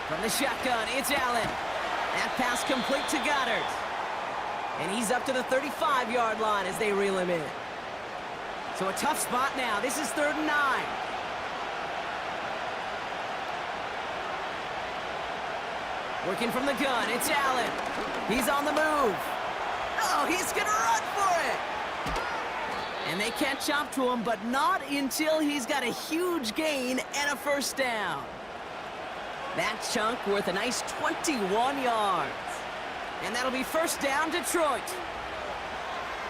From the shotgun, it's Allen. That pass complete to Goddard. And he's up to the 35-yard line as they reel him in. So a tough spot now. This is 3rd and 9. Working from the gun, it's Allen. He's on the move. Oh, he's going to run for it. And they catch up to him, but not until he's got a huge gain and a 1st down. That chunk worth a nice 21 yards. And that'll be 1st down, Detroit.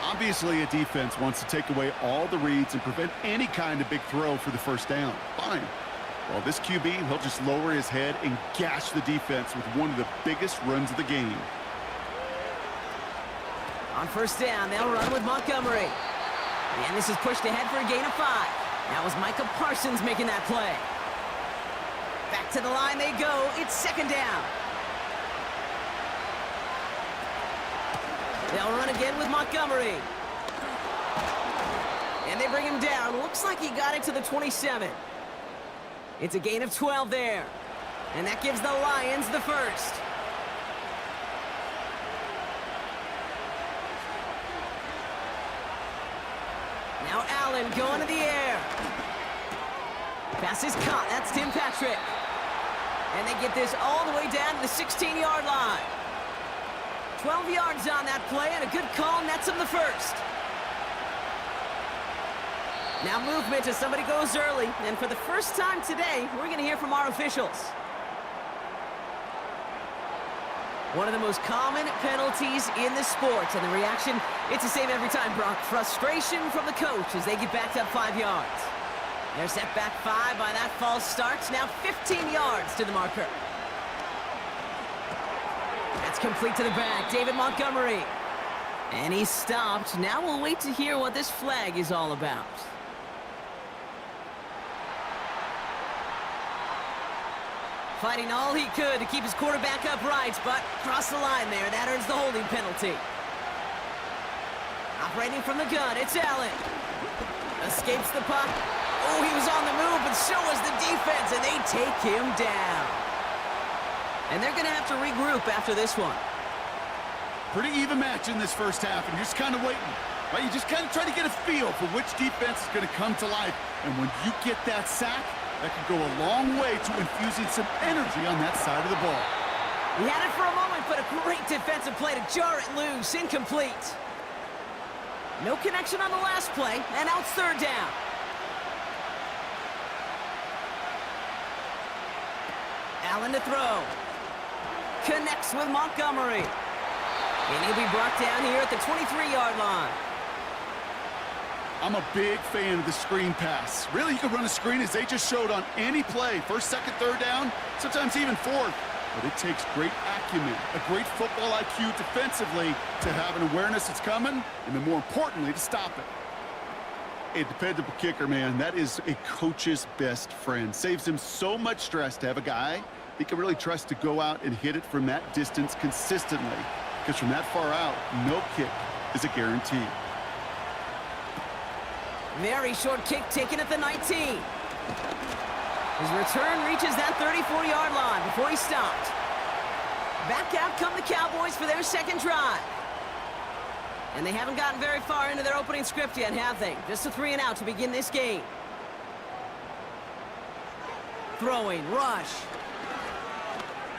Obviously, a defense wants to take away all the reads and prevent any kind of big throw for the 1st down. Fine. Well, this QB, he'll just lower his head and gash the defense with one of the biggest runs of the game. On 1st down, they'll run with Montgomery. And this is pushed ahead for a gain of 5. That was Micah Parsons making that play. Back to the line they go. It's 2nd down. They'll run again with Montgomery. And they bring him down. Looks like he got it to the 27. It's a gain of 12 there. And that gives the Lions the 1st. Now Allen going to the air. Pass is caught. That's Tim Patrick. And they get this all the way down to the 16-yard line. 12 yards on that play, and a good call nets him the 1st. Now movement as somebody goes early, and for the first time today, we're going to hear from our officials. One of the most common penalties in the sport, and the reaction, it's the same every time, Brock. Frustration from the coach as they get backed up 5 yards. They're set back 5 by that false start. Now 15 yards to the marker. That's complete to the back. David Montgomery. And he's stopped. Now we'll wait to hear what this flag is all about. Fighting all he could to keep his quarterback upright, but crossed the line there. That earns the holding penalty. Operating from the gun, it's Allen. Escapes the puck. Oh, he was on the move, but so was the defense, and they take him down. And they're going to have to regroup after this one. Pretty even match in this first half, and you're just kind of waiting. Right? You just kind of try to get a feel for which defense is going to come to life. And when you get that sack, that can go a long way to infusing some energy on that side of the ball. He had it for a moment, but a great defensive play to jar it loose. Incomplete. No connection on the last play, and now it's third down. Allen to throw. Connects with Montgomery. And he'll be brought down here at the 23-yard line. I'm a big fan of the screen pass. Really, you can run a screen as they just showed on any play. First, second, third down, sometimes even fourth. But it takes great acumen, a great football IQ defensively to have an awareness it's coming, and then more importantly, to stop it. A dependable kicker, man, that is a coach's best friend. Saves him so much stress to have a guy he can really trust to go out and hit it from that distance consistently. Because from that far out, no kick is a guarantee. Very short kick taken at the 19. His return reaches that 34-yard line before he stopped. Back out come the Cowboys for their second drive. And they haven't gotten very far into their opening script yet, have they? Just a 3-and-out to begin this game. Throwing, rush.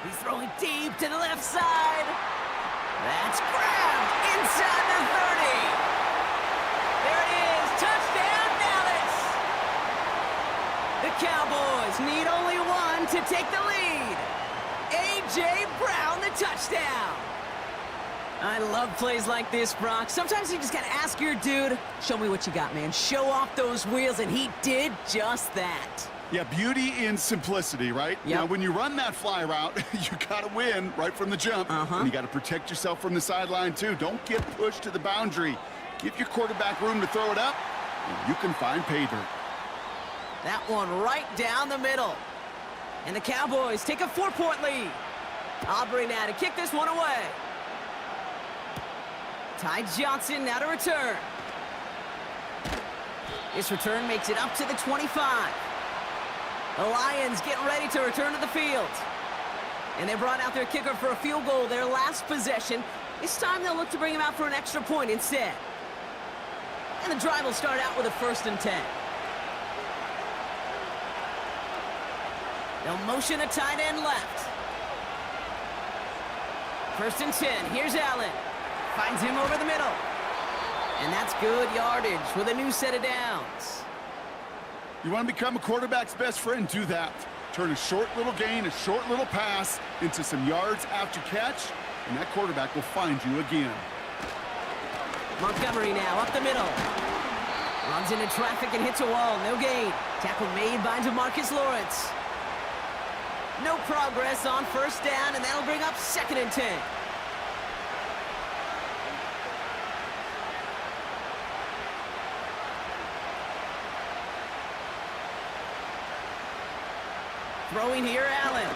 He's throwing deep to the left side. That's grabbed inside the 30. There it is, touchdown Dallas. The Cowboys need only one to take the lead. A.J. Brown, the touchdown. I love plays like this, Brock. Sometimes you just gotta ask your dude, show me what you got, man. Show off those wheels, and he did just that. Yeah, beauty in simplicity, right? Yep. Now, when you run that fly route, you got to win right from the jump. And you got to protect yourself from the sideline, too. Don't get pushed to the boundary. Give your quarterback room to throw it up, and you can find pay dirt. That one right down the middle. And the Cowboys take a 4-point lead. Aubrey now to kick this one away. Ty Johnson now to return. This return makes it up to the 25. The Lions get ready to return to the field. And they brought out their kicker for a field goal their last possession. This time they'll look to bring him out for an extra point instead. And the drive will start out with a 1st and 10. They'll motion a tight end left. 1st and 10. Here's Allen. Finds him over the middle. And that's good yardage with a new set of downs. You want to become a quarterback's best friend, do that. Turn a short little gain, a short little pass into some yards after catch, and that quarterback will find you again. Montgomery now up the middle. Runs into traffic and hits a wall. No gain. Tackle made by DeMarcus Lawrence. No progress on 1st down, and that'll bring up 2nd and 10. Throwing here, Allen.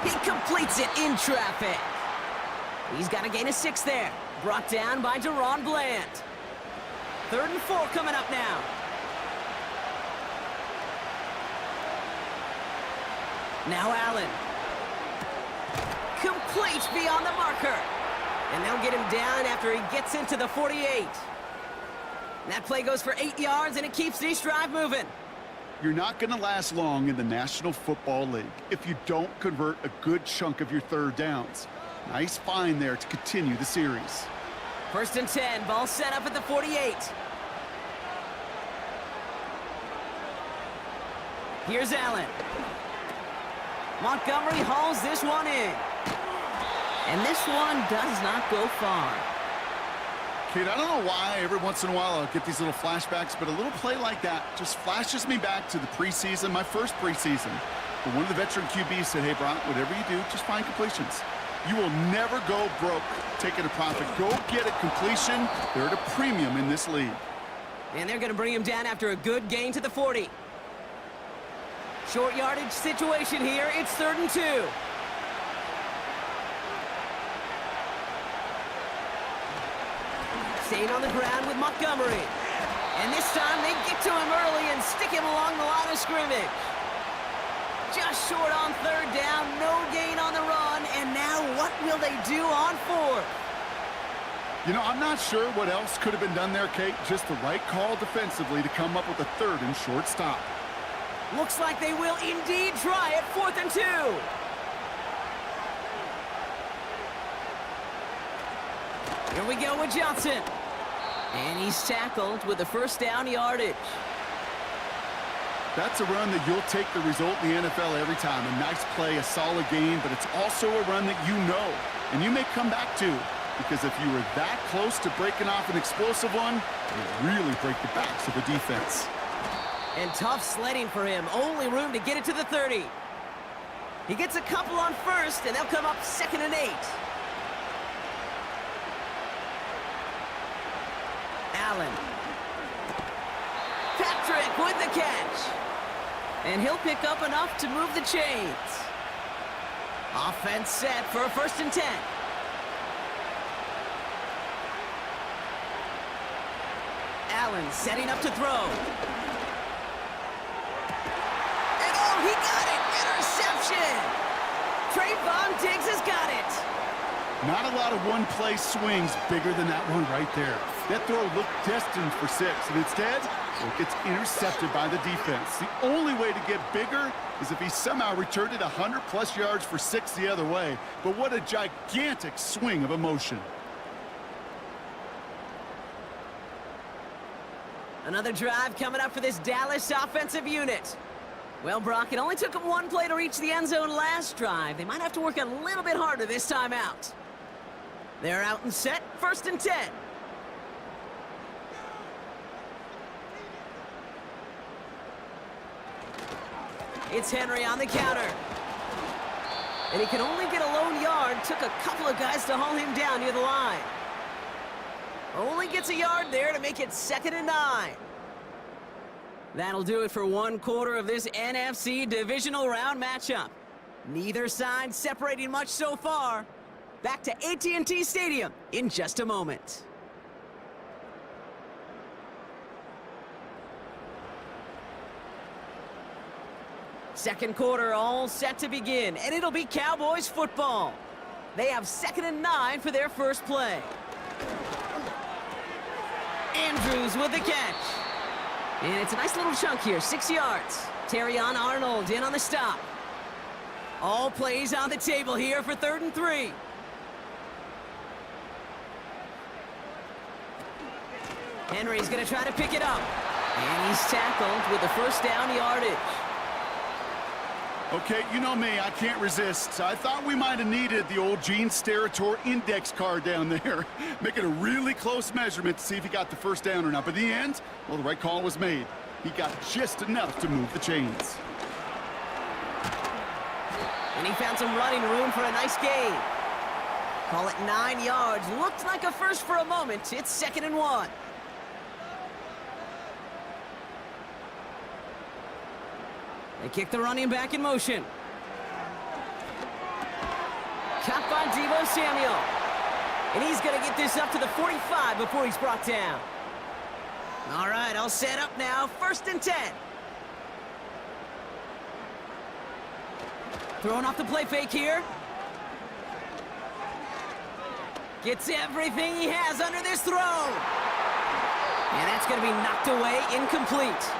He completes it in traffic. He's got a gain of 6 there. Brought down by Deron Bland. 3rd and 4 coming up now. Now Allen. Complete beyond the marker. And they'll get him down after he gets into the 48. That play goes for 8 yards, and it keeps this drive moving. You're not going to last long in the National Football League if you don't convert a good chunk of your 3rd downs. Nice find there to continue the series. 1st and 10, ball set up at the 48. Here's Allen. Montgomery hauls this one in. And this one does not go far. Kid, I don't know why every once in a while I'll get these little flashbacks, but a little play like that just flashes me back to the preseason, my first preseason. But one of the veteran QBs said, hey, Brock, whatever you do, just find completions. You will never go broke taking a profit. Go get a completion. They're at a premium in this league. And they're going to bring him down after a good gain to the 40. short yardage situation here. It's 3rd and 2. Staying on the ground with Montgomery. And this time they get to him early and stick him along the line of scrimmage. Just short on 3rd down, no gain on the run, and now what will they do on 4th? You know, I'm not sure what else could have been done there, Kate. Just the right call defensively to come up with a 3rd and short stop. Looks like they will indeed try it. 4th and 2. Here we go with Johnson. And he's tackled with the 1st down yardage. That's a run that you'll take the result in the NFL every time. A nice play, a solid game, but it's also a run that you know and you may come back to, because if you were that close to breaking off an explosive one, you really break the backs of the defense. And tough sledding for him. Only room to get it to the 30. He gets a couple on 1st, and they'll come up 2nd and 8. Allen. Patrick with the catch. And he'll pick up enough to move the chains. Offense set for a 1st and 10. Allen setting up to throw. And oh, he got it! Interception! Trayvon Diggs has got it. Not a lot of one-play swings bigger than that one right there. That throw looked destined for 6, and instead, it gets intercepted by the defense. The only way to get bigger is if he somehow returned it 100-plus yards for 6 the other way. But what a gigantic swing of emotion. Another drive coming up for this Dallas offensive unit. Well, Brock, it only took them 1 play to reach the end zone last drive. They might have to work a little bit harder this time out. They're out and set, 1st and 10. It's Henry on the counter. And he can only get a lone yard. Took a couple of guys to haul him down near the line. Only gets a yard there to make it 2nd and 9. That'll do it for 1/4 of this NFC Divisional Round matchup. Neither side separating much so far. Back to AT&T Stadium in just a moment. Second quarter all set to begin, and it'll be Cowboys football. They have 2nd and 9 for their first play. Andrews with the catch. And it's a nice little chunk here, 6 yards. Terrion Arnold in on the stop. All plays on the table here for 3rd and 3. Henry's going to try to pick it up. And he's tackled with the 1st down yardage. Okay, you know me, I can't resist. I thought we might have needed the old Gene Steratore index card down there, making a really close measurement to see if he got the 1st down or not. But in the end, well, the right call was made. He got just enough to move the chains. And he found some running room for a nice gain. Call it 9 yards. Looked like a first for a moment. It's 2nd and 1. They kick the running back in motion. Caught by Deebo Samuel. And he's going to get this up to the 45 before he's brought down. All right, all set up now. 1st and 10. Throwing off the play fake here. Gets everything he has under this throw. And that's going to be knocked away, incomplete.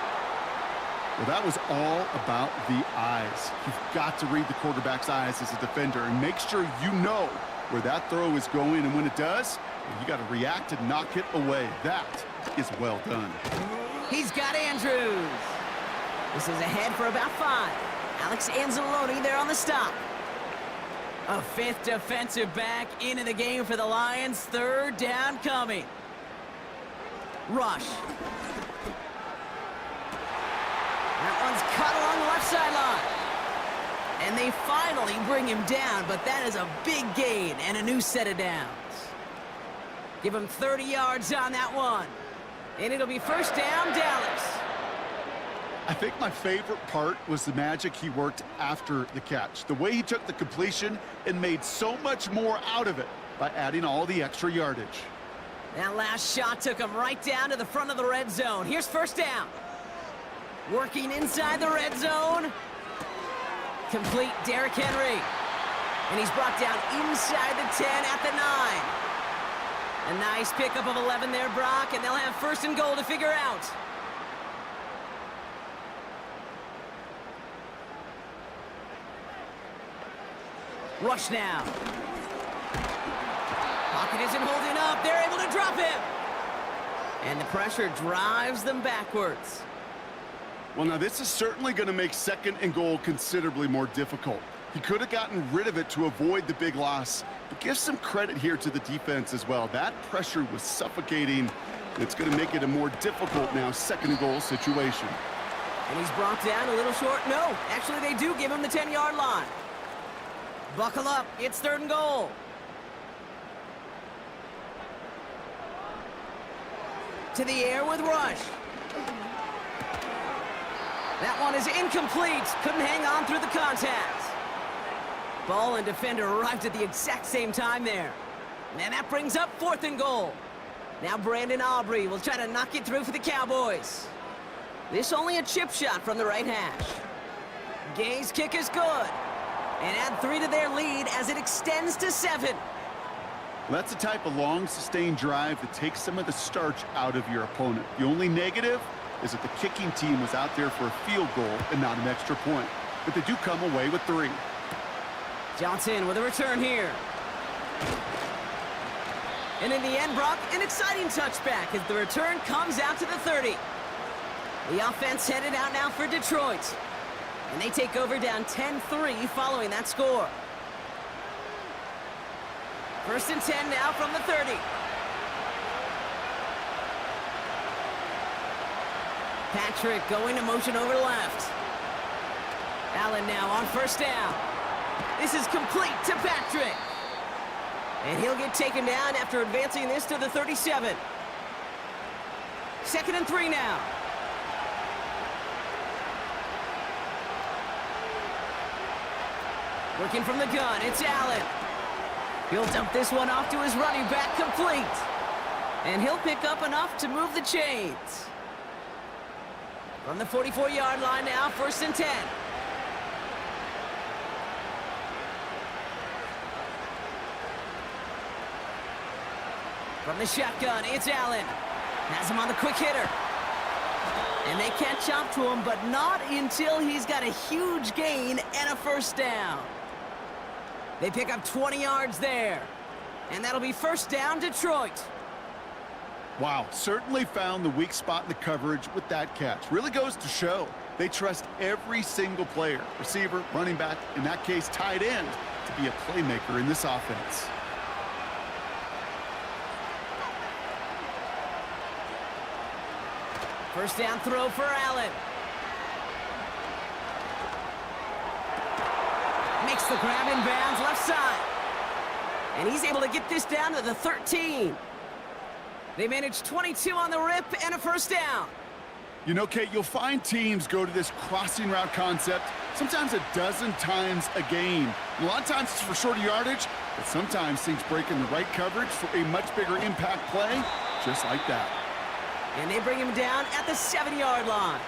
Well, that was all about the eyes. You've got to read the quarterback's eyes as a defender and make sure you know where that throw is going. And when it does, you got to react and knock it away. That is well done. He's got Andrews. This is ahead for about 5. Alex Anzalone there on the stop. A 5th defensive back into the game for the Lions. 3rd down coming. Rush. That one's cut along the left sideline. And they finally bring him down, but that is a big gain and a new set of downs. Give him 30 yards on that one. And it'll be 1st down, Dallas. I think my favorite part was the magic he worked after the catch. The way he took the completion and made so much more out of it by adding all the extra yardage. That last shot took him right down to the front of the red zone. Here's first down. Working inside the red zone. Complete Derrick Henry. And he's brought down inside the 10 at the 9. A nice pickup of 11 there, Brock, and they'll have first and goal to figure out. Rush now. Pocket isn't holding up. They're able to drop him. And the pressure drives them backwards. Well, now this is certainly going to make second and goal considerably more difficult. He could have gotten rid of it to avoid the big loss, but give some credit here to the defense as well. That pressure was suffocating. It's going to make it a more difficult now second and goal situation. And he's brought down a little short. No, actually they do give him the 10-yard line. Buckle up, it's third and goal. To the air with Rush. That one is incomplete. Couldn't hang on through the contact. Ball and defender arrived at the exact same time there. And that brings up fourth and goal. Now Brandon Aubrey will try to knock it through for the Cowboys. This only a chip shot from the right hash. Gay's kick is good. And add 3 to their lead as it extends to 7. Well, that's the type of long, sustained drive that takes some of the starch out of your opponent. The only negative is that the kicking team was out there for a field goal and not an extra point. But they do come away with 3. Johnson with a return here. And in the end, Brock, an exciting touchback as the return comes out to the 30. The offense headed out now for Detroit. And they take over down 10-3 following that score. First and 10 now from the 30. Patrick going to motion over left. Allen now on first down. This is complete to Patrick. And he'll get taken down after advancing this to the 37. Second and 3 now. Working from the gun, it's Allen. He'll dump this one off to his running back, complete. And he'll pick up enough to move the chains. From the 44-yard line now, first and 10. From the shotgun, it's Allen. Has him on the quick hitter. And they catch up to him, but not until he's got a huge gain and a first down. They pick up 20 yards there. And that'll be first down, Detroit. Wow, certainly found the weak spot in the coverage with that catch. Really goes to show they trust every single player, receiver, running back, in that case, tight end, to be a playmaker in this offense. First down throw for Allen. Makes the grab in bounds left side. And he's able to get this down to the 13. They manage 22 on the rip and a first down. You know, Kate, you'll find teams go to this crossing route concept sometimes a dozen times a game. And a lot of times it's for shorter yardage, but sometimes things break in the right coverage for a much bigger impact play, just like that. And they bring him down at the 7-yard line.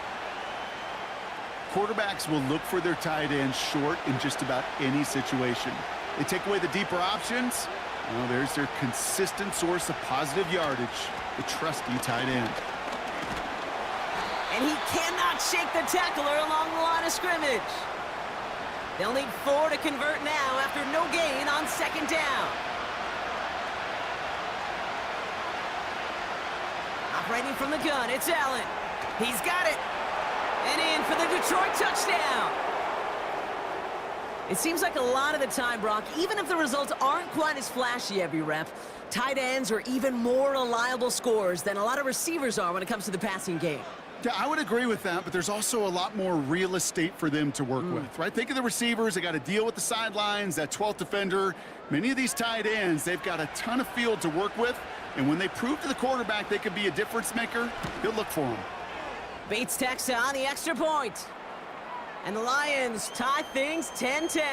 Quarterbacks will look for their tight end short in just about any situation. They take away the deeper options. Well, there's their consistent source of positive yardage, the trusty tight end. And he cannot shake the tackler along the line of scrimmage. They'll need 4 to convert now after no gain on second down. Operating from the gun, it's Allen. He's got it. And in for the Detroit touchdown. It seems like a lot of the time, Brock, even if the results aren't quite as flashy every rep, tight ends are even more reliable scorers than a lot of receivers are when it comes to the passing game. Yeah, I would agree with that, but there's also a lot more real estate for them to work with, right? Think of the receivers. They got to deal with the sidelines, that 12th defender. Many of these tight ends, they've got a ton of field to work with, and when they prove to the quarterback they could be a difference maker, he'll look for them. Bates tacks on the extra point. And the Lions tie things 10-10.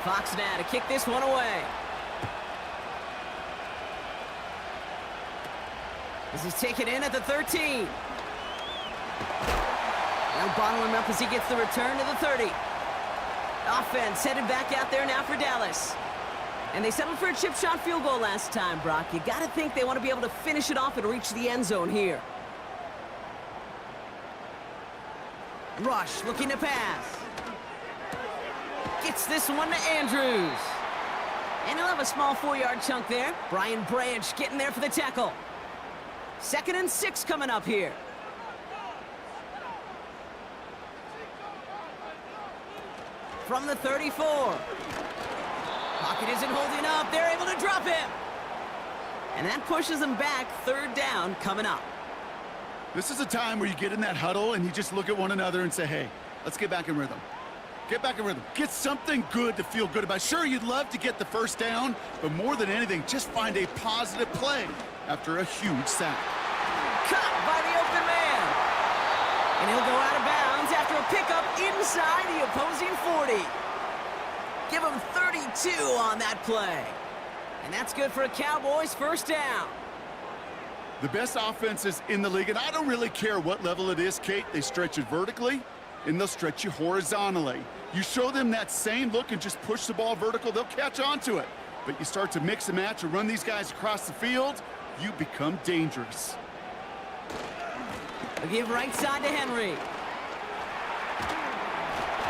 Fox now to kick this one away. This is taken in at the 13. Now bottle him up as he gets the return to the 30. Offense headed back out there now for Dallas. And they settled for a chip shot field goal last time, Brock. You got to think they want to be able to finish it off and reach the end zone here. Rush looking to pass. Gets this one to Andrews. And he'll have a small 4-yard chunk there. Brian Branch getting there for the tackle. 2nd and 6 coming up here. From the 34. Pocket isn't holding up. They're able to drop him. And that pushes them back. 3rd down coming up. This is a time where you get in that huddle and you just look at one another and say, hey, let's get back in rhythm. Get back in rhythm. Get something good to feel good about. Sure, you'd love to get the first down, but more than anything, just find a positive play after a huge sack. Caught by the open man. And he'll go out of bounds after a pickup inside the opposing 40. Give him 32 on that play. And that's good for a Cowboys 1st down. The best offenses in the league, and I don't really care what level it is, Kate, they stretch it vertically, and they'll stretch you horizontally. You show them that same look and just push the ball vertical, they'll catch on to it. But you start to mix and match and run these guys across the field, you become dangerous. They give right side to Henry.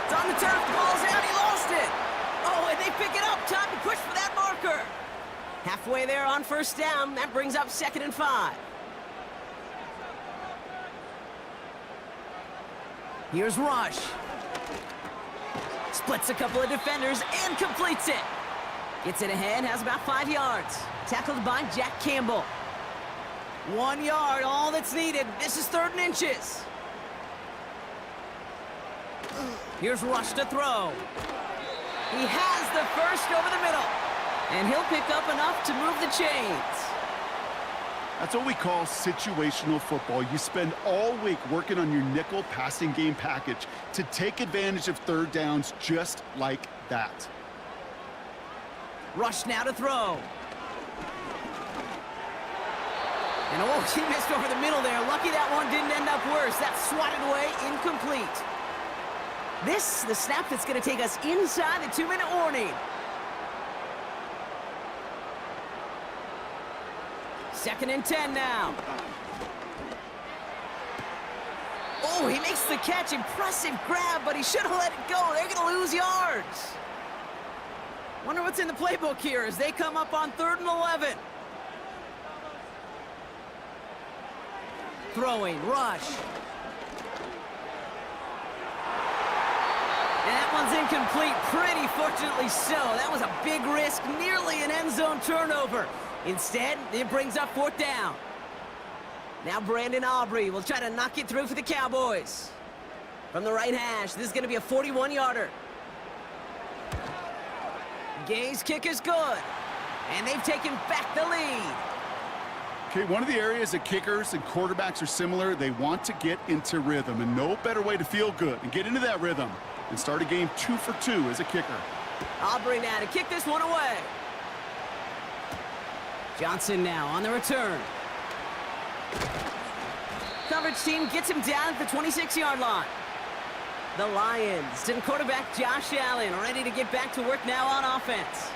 It's on the turf, the ball's out, he lost it. Oh, and they pick it up, time to push for that marker. Halfway there on 1st down, that brings up 2nd and 5. Here's Rush. Splits a couple of defenders and completes it. Gets it ahead, has about 5 yards. Tackled by Jack Campbell. 1 yard, all that's needed. This is 3rd and inches. Here's Rush to throw. He has the first over the middle. And he'll pick up enough to move the chains. That's what we call situational football. You spend all week working on your nickel passing game package to take advantage of 3rd downs just like that. Rush now to throw. And oh, he missed over the middle there. Lucky that one didn't end up worse. That's swatted away, incomplete. This, the snap that's going to take us inside the 2-minute warning. 2nd and 10 now. Oh, he makes the catch. Impressive grab, but he should have let it go. They're going to lose yards. Wonder what's in the playbook here as they come up on 3rd and 11. Throwing, Rush. And that one's incomplete, pretty fortunately so. That was a big risk, nearly an end zone turnover. Instead, it brings up 4th down. Now Brandon Aubrey will try to knock it through for the Cowboys. From the right hash, this is going to be a 41-yarder. Gay's kick is good. And they've taken back the lead. Okay, one of the areas that kickers and quarterbacks are similar, they want to get into rhythm, and no better way to feel good and get into that rhythm and start a game 2 for 2 as a kicker. Aubrey now to kick this one away. Johnson now on the return. Coverage team gets him down at the 26-yard line. The Lions and quarterback Josh Allen ready to get back to work now on offense.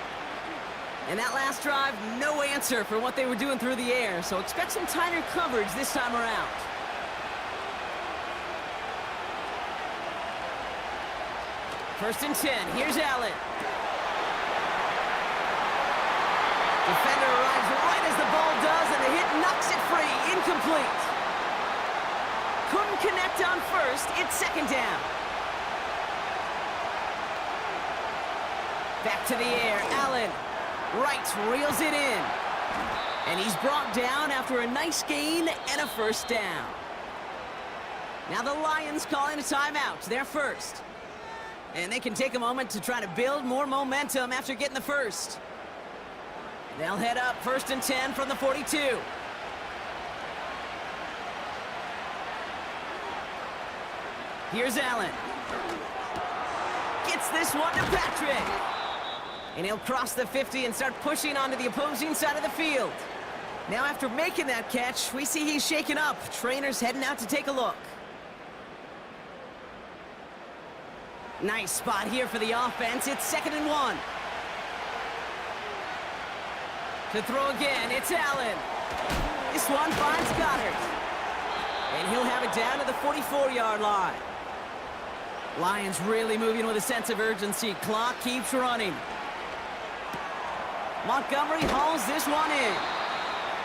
And that last drive, no answer for what they were doing through the air, so expect some tighter coverage this time around. First and 10, here's Allen. Defender arrives right as the ball does, and the hit knocks it free, incomplete. Couldn't connect on first, it's 2nd down. Back to the air, Allen. Right, reels it in. And he's brought down after a nice gain and a 1st down. Now the Lions calling a timeout, their first. And they can take a moment to try to build more momentum after getting the first. They'll head up 1st and 10 from the 42. Here's Allen. Gets this one to Patrick. And he'll cross the 50 and start pushing onto the opposing side of the field. Now after making that catch, we see he's shaken up. Trainer's heading out to take a look. Nice spot here for the offense. It's 2nd and 1. To throw again, it's Allen. This one finds Goddard. And he'll have it down to the 44-yard line. Lions really moving with a sense of urgency. Clock keeps running. Montgomery hauls this one in.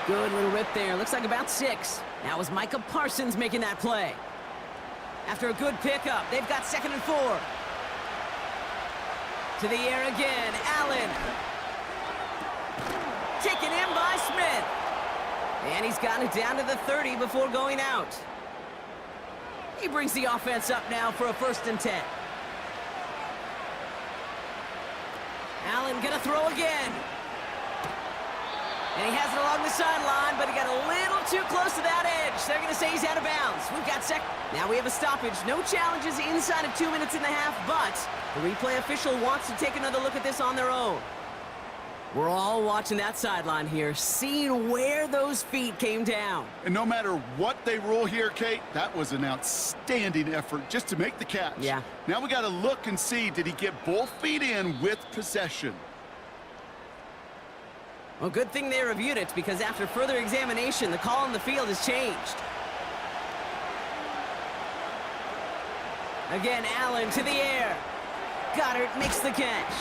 Good little rip there. Looks like about 6. That was Micah Parsons making that play. After a good pickup, they've got 2nd and 4. To the air again, Allen. Taken in by Smith. And he's got it down to the 30 before going out. He brings the offense up now for a 1st and 10. Allen gonna throw again. And he has it along the sideline, but he got a little too close to that edge. They're gonna say he's out of bounds. We've got Now we have a stoppage. No challenges inside of 2 minutes and a half, but the replay official wants to take another look at this on their own. We're all watching that sideline here, seeing where those feet came down. And no matter what they rule here, Kate, that was an outstanding effort just to make the catch. Yeah. Now we got to look and see, did he get both feet in with possession? Well, good thing they reviewed it, because after further examination, the call on the field has changed. Again, Allen to the air. Goddard makes the catch.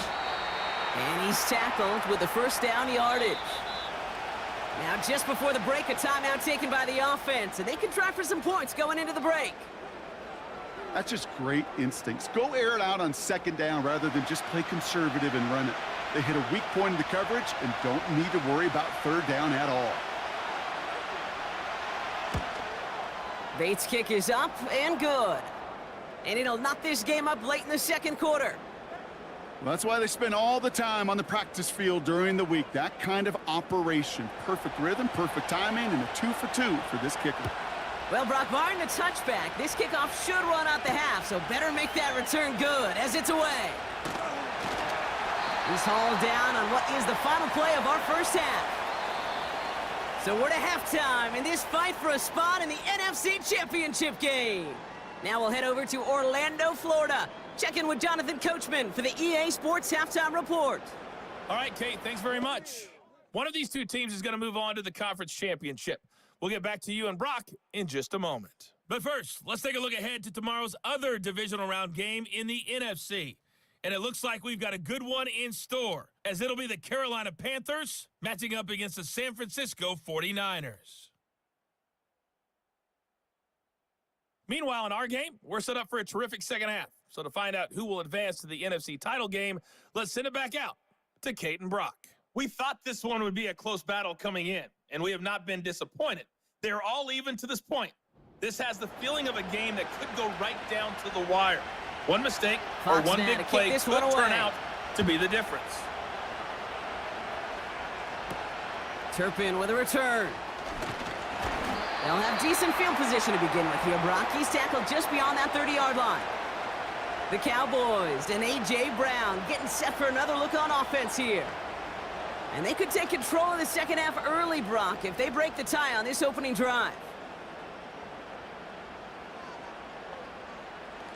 And he's tackled with the 1st down yardage. Now, just before the break, a timeout taken by the offense, and they can try for some points going into the break. That's just great instincts. Go air it out on 2nd down rather than just play conservative and run it. They hit a weak point in the coverage and don't need to worry about 3rd down at all. Bates' kick is up and good. And it'll knock this game up late in the 2nd quarter. Well, that's why they spend all the time on the practice field during the week. That kind of operation. Perfect rhythm, perfect timing, and a 2 for 2 for this kicker. Well, Brock, barring the touchback, this kickoff should run out the half, so better make that return good as it's away. He's hauled down on what is the final play of our 1st half. So we're to halftime in this fight for a spot in the NFC Championship game. Now we'll head over to Orlando, Florida. Check in with Jonathan Coachman for the EA Sports Halftime Report. All right, Kate, thanks very much. One of these two teams is going to move on to the conference championship. We'll get back to you and Brock in just a moment. But first, let's take a look ahead to tomorrow's other divisional round game in the NFC. And it looks like we've got a good one in store, as it'll be the Carolina Panthers matching up against the San Francisco 49ers. Meanwhile, in our game, we're set up for a terrific 2nd half. So to find out who will advance to the NFC title game, let's send it back out to Kate and Brock. We thought this one would be a close battle coming in, and we have not been disappointed. They're all even to this point. This has the feeling of a game that could go right down to the wire. One mistake or one big play could turn out to be the difference. Turpin with a return. They'll have decent field position to begin with here, Brock. He's tackled just beyond that 30-yard line. The Cowboys and A.J. Brown getting set for another look on offense here. And they could take control of the 2nd half early, Brock, if they break the tie on this opening drive.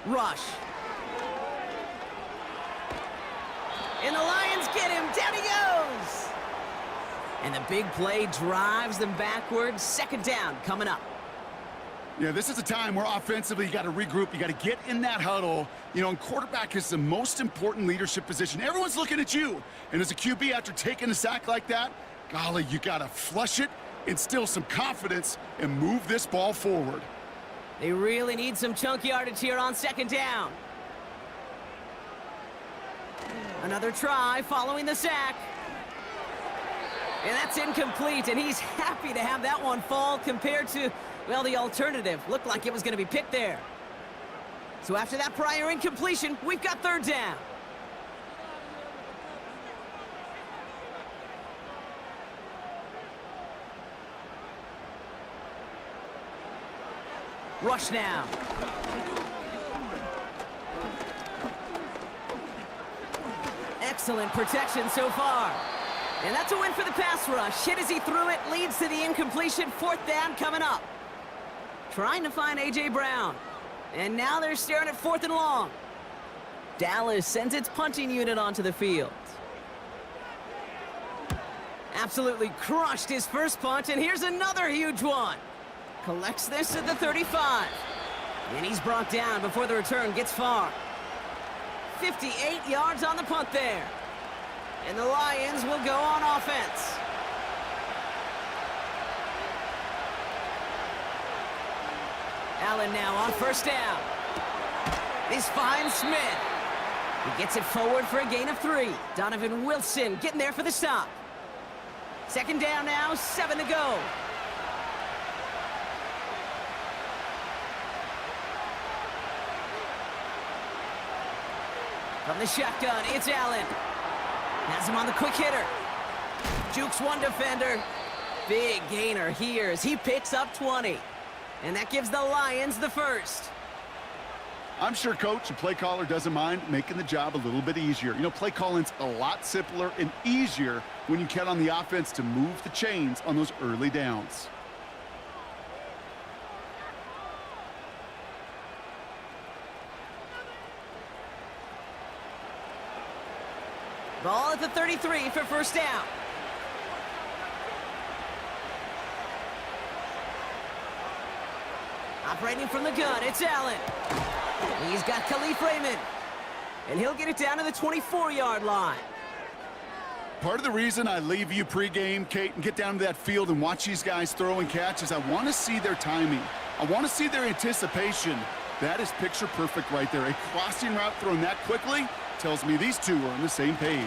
Rush. And the Lions get him. Down he goes. And the big play drives them backwards. 2nd down coming up. Yeah, this is a time where offensively you got to regroup. You got to get in that huddle. You know, and quarterback is the most important leadership position. Everyone's looking at you. And as a QB, after taking a sack like that, golly, you got to flush it, instill some confidence, and move this ball forward. They really need some chunk yardage here on 2nd down. Another try following the sack. And that's incomplete, and he's happy to have that one fall compared to, well, the alternative. Looked like it was going to be picked there. So after that prior incompletion, we've got 3rd down. Rush now. Excellent protection so far. And that's a win for the pass rush. Hit as he threw it, leads to the incompletion. 4th down coming up. Trying to find A.J. Brown. And now they're staring at 4th and long. Dallas sends its punting unit onto the field. Absolutely crushed his first punt, and here's another huge one. Collects this at the 35. And he's brought down before the return gets far. 58 yards on the punt there. And the Lions will go on offense. Allen now on 1st down. This finds Smith. He gets it forward for a gain of 3. Donovan Wilson getting there for the stop. 2nd down now, 7 to go. From the shotgun, it's Allen. Has him on the quick hitter. Jukes one defender. Big gainer here as he picks up 20. And that gives the Lions the first. I'm sure coach and play caller doesn't mind making the job a little bit easier. You know, play calling's a lot simpler and easier when you count on the offense to move the chains on those early downs. Ball at the 33 for 1st down. Operating from the gun, it's Allen. He's got Khalif Raymond. And he'll get it down to the 24-yard line. Part of the reason I leave you pregame, Kate, and get down to that field and watch these guys throw and catch is I want to see their timing. I want to see their anticipation. That is picture perfect right there. A crossing route thrown that quickly tells me these two are on the same page.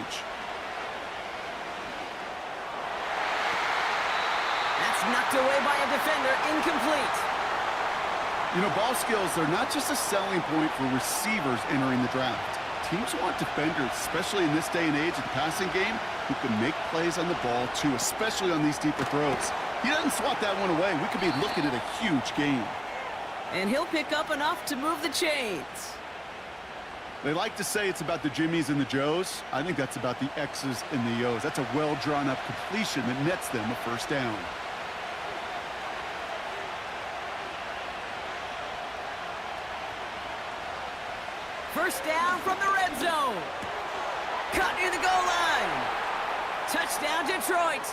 That's knocked away by a defender, incomplete. You know, ball skills are not just a selling point for receivers entering the draft. Teams want defenders, especially in this day and age of the passing game, who can make plays on the ball too, especially on these deeper throws. He doesn't swat that one away. We could be looking at a huge game. And he'll pick up enough to move the chains. They like to say it's about the Jimmies and the Joes. I think that's about the X's and the O's. That's a well-drawn-up completion that nets them a 1st down. First down from the red zone. Cut near the goal line. Touchdown, Detroit.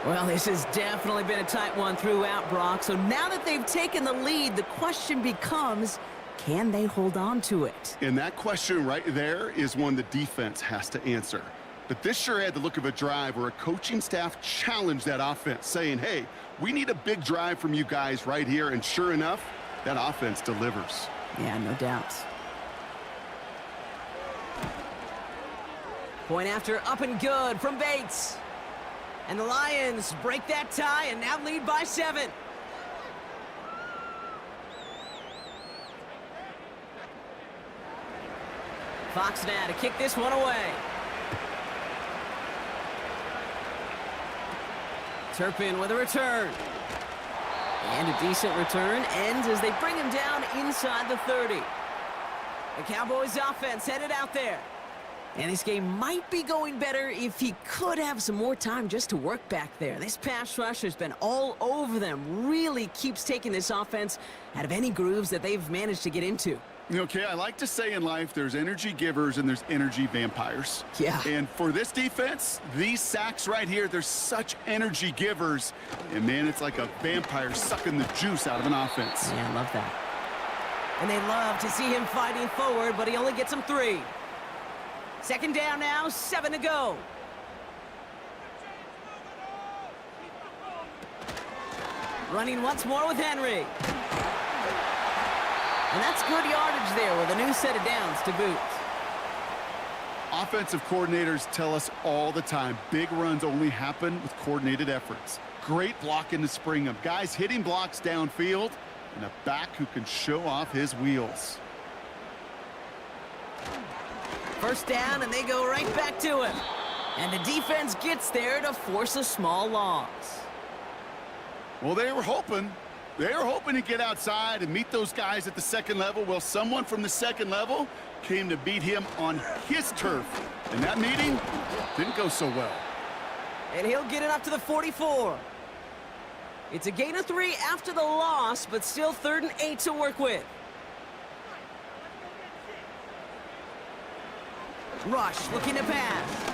Well, this has definitely been a tight one throughout, Brock. So now that they've taken the lead, the question becomes, can they hold on to it? And that question right there is one the defense has to answer. But this sure had the look of a drive where a coaching staff challenged that offense, saying, hey, we need a big drive from you guys right here. And sure enough, that offense delivers. Yeah, no doubt. Point after up and good from Bates. And the Lions break that tie and now lead by 7. Fox now to kick this one away. Turpin with a return. And a decent return ends as they bring him down inside the 30. The Cowboys offense headed out there. And this game might be going better if he could have some more time just to work back there. This pass rush has been all over them. Really keeps taking this offense out of any grooves that they've managed to get into. Okay, I like to say in life there's energy givers and there's energy vampires. Yeah. And for this defense, these sacks right here, they're such energy givers. And, man, it's like a vampire sucking the juice out of an offense. Yeah, I love that. And they love to see him fighting forward, but he only gets them 3. 2nd down now, 7 to go. Running once more with Henry. And that's good yardage there with a new set of downs to boot. Offensive coordinators tell us all the time, big runs only happen with coordinated efforts. Great blocking to spring them. Guys hitting blocks downfield, and a back who can show off his wheels. First down, and they go right back to him. And the defense gets there to force a small loss. Well, they were hoping They were hoping to get outside and meet those guys at the second level. Well, someone from the second level came to beat him on his turf. And that meeting didn't go so well. And he'll get it up to the 44. It's a gain of 3 after the loss, but still 3rd and 8 to work with. Rush looking to pass.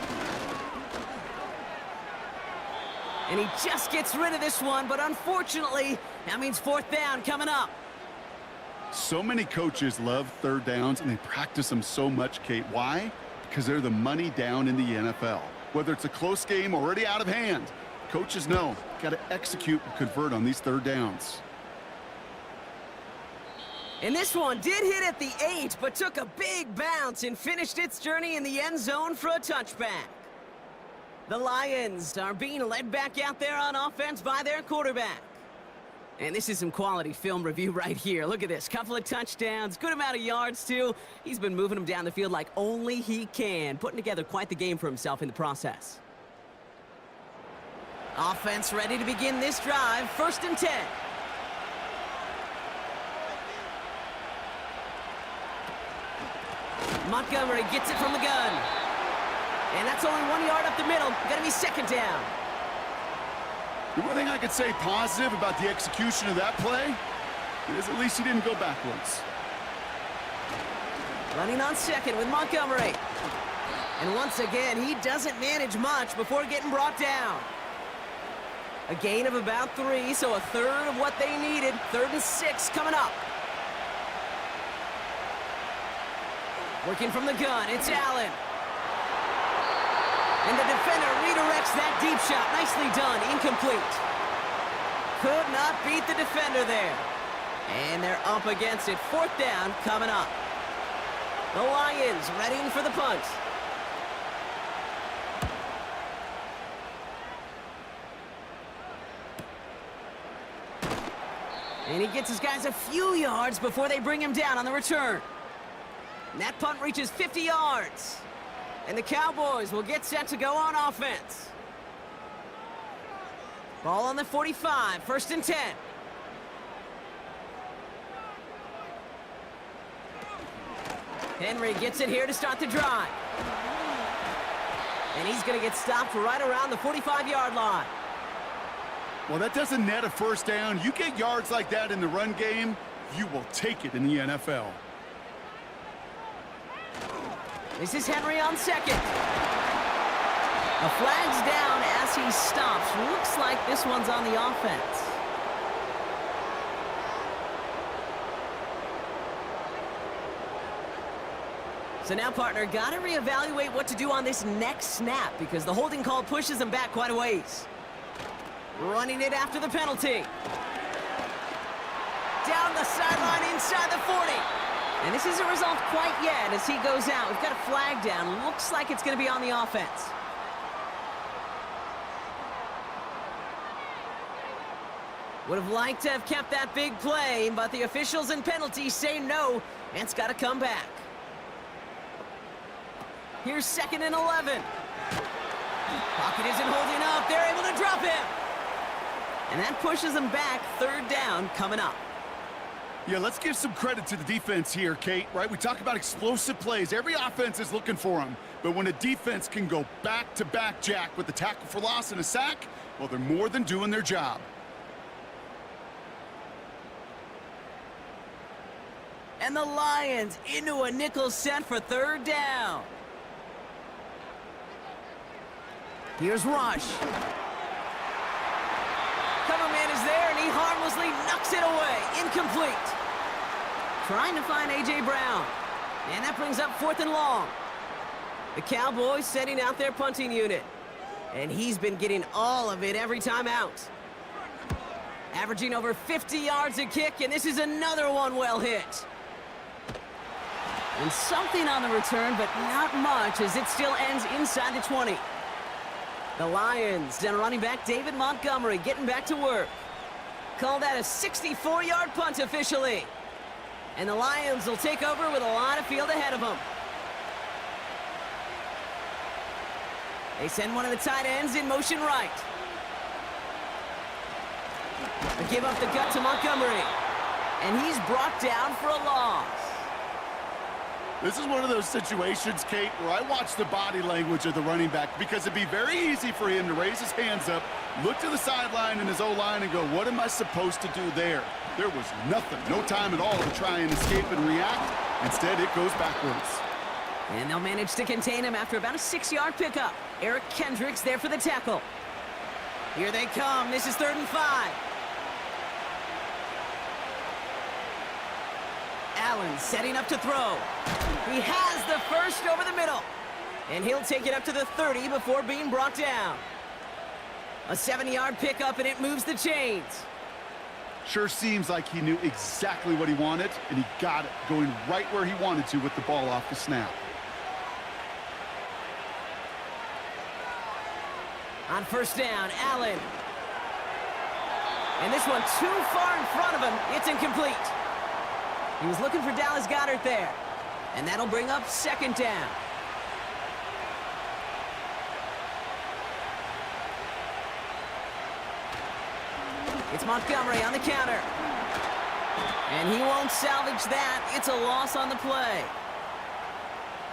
And he just gets rid of this one, but unfortunately, that means 4th down coming up. So many coaches love third downs, and they practice them so much, Kate. Why? Because they're the money down in the NFL. Whether it's a close game already out of hand, coaches know, got to execute and convert on these third downs. And this one did hit at the 8, but took a big bounce and finished its journey in the end zone for a touchback. The Lions are being led back out there on offense by their quarterback. And this is some quality film review right here. Look at this. Couple of touchdowns, good amount of yards, too. He's been moving them down the field like only he can, putting together quite the game for himself in the process. Offense ready to begin this drive. 1st and 10. Montgomery gets it from the gun. And that's only 1 yard up the middle. Gonna be 2nd down. The one thing I could say positive about the execution of that play is at least he didn't go backwards. Running on 2nd with Montgomery. And once again, he doesn't manage much before getting brought down. A gain of about 3, so a 1/3 of what they needed. 3rd and 6 coming up. Working from the gun, it's Allen. And the defender redirects that deep shot. Nicely done, incomplete. Could not beat the defender there. And they're up against it. 4th down coming up. The Lions readying for the punt. And he gets his guys a few yards before they bring him down on the return. And that punt reaches 50 yards. And the Cowboys will get set to go on offense. Ball on the 45, 1st and 10. Henry gets it here to start the drive. And he's going to get stopped right around the 45-yard line. Well, that doesn't net a 1st down. You get yards like that in the run game, you will take it in the NFL. This is Henry on 2nd. A flag's down as he stops. Looks like this one's on the offense. So now, partner, got to reevaluate what to do on this next snap because the holding call pushes him back quite a ways. Running it after the penalty. Down the sideline inside the 40. And this isn't resolved quite yet as he goes out. We've got a flag down. Looks like it's going to be on the offense. Would have liked to have kept that big play, but the officials and penalties say no, and it's got to come back. Here's 2nd and 11. Pocket isn't holding up. They're able to drop him. And that pushes them back. 3rd down coming up. Yeah, let's give some credit to the defense here, Kate, right? We talk about explosive plays. Every offense is looking for them. But when a defense can go back-to-back, Jack, with a tackle for loss and a sack, well, they're more than doing their job. And the Lions into a nickel set for 3rd down. Here's Rush. Cover man is there, and he harmlessly knocks it away. Incomplete. Trying to find A.J. Brown. And that brings up 4th and long. The Cowboys setting out their punting unit. And he's been getting all of it every time out. Averaging over 50 yards a kick, and this is another one well hit. And something on the return, but not much, as it still ends inside the 20. The Lions and running back David Montgomery getting back to work. Call that a 64-yard punt officially. And the Lions will take over with a lot of field ahead of them. They send one of the tight ends in motion right. They give up the gut to Montgomery. And he's brought down for a loss. This is one of those situations, Kate, where I watch the body language of the running back because it'd be very easy for him to raise his hands up, look to the sideline in his O-line and go, what am I supposed to do there? There was nothing, no time at all to try and escape and react. Instead, it goes backwards. And they'll manage to contain him after about a 6-yard pickup. Eric Kendricks there for the tackle. Here they come. This is 3rd and 5. Allen setting up to throw. He has the first over the middle. And he'll take it up to the 30 before being brought down. A 7-yard pickup, and it moves the chains. Sure seems like he knew exactly what he wanted, and he got it, going right where he wanted to with the ball off the snap. On 1st down, Allen. And this one too far in front of him. It's incomplete. He was looking for Dallas Goedert there. And that'll bring up 2nd down. It's Montgomery on the counter. And he won't salvage that. It's a loss on the play.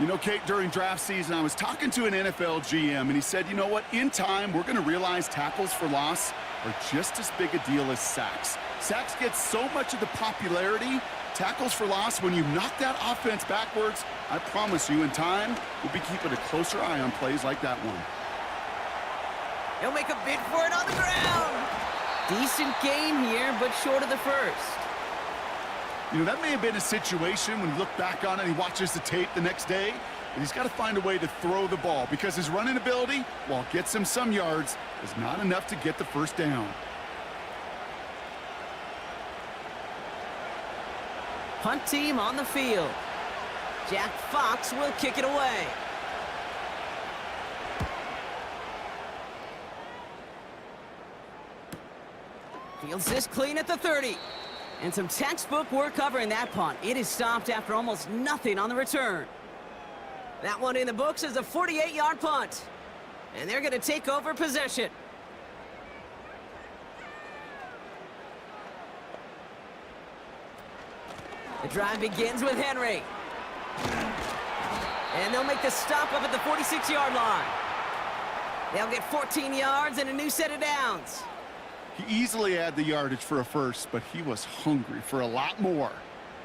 You know, Kate, during draft season, I was talking to an NFL GM, and he said, you know what, in time, we're going to realize tackles for loss are just as big a deal as sacks. Sacks get so much of the popularity. Tackles for loss, when you knock that offense backwards, I promise you, in time, we'll be keeping a closer eye on plays like that one. He'll make a bid for it on the ground. Decent gain here, but short of the first. You know, that may have been a situation when you look back on it and he watches the tape the next day, and he's got to find a way to throw the ball because his running ability, while it gets him some yards, is not enough to get the 1st down. Punt team on the field. Jack Fox will kick it away. Fields this clean at the 30. And some textbook work covering that punt. It is stopped after almost nothing on the return. That one in the books is a 48-yard punt. And they're going to take over possession. The drive begins with Henry. And they'll make the stop up at the 46-yard line. They'll get 14 yards and a new set of downs. He easily had the yardage for a first, but he was hungry for a lot more.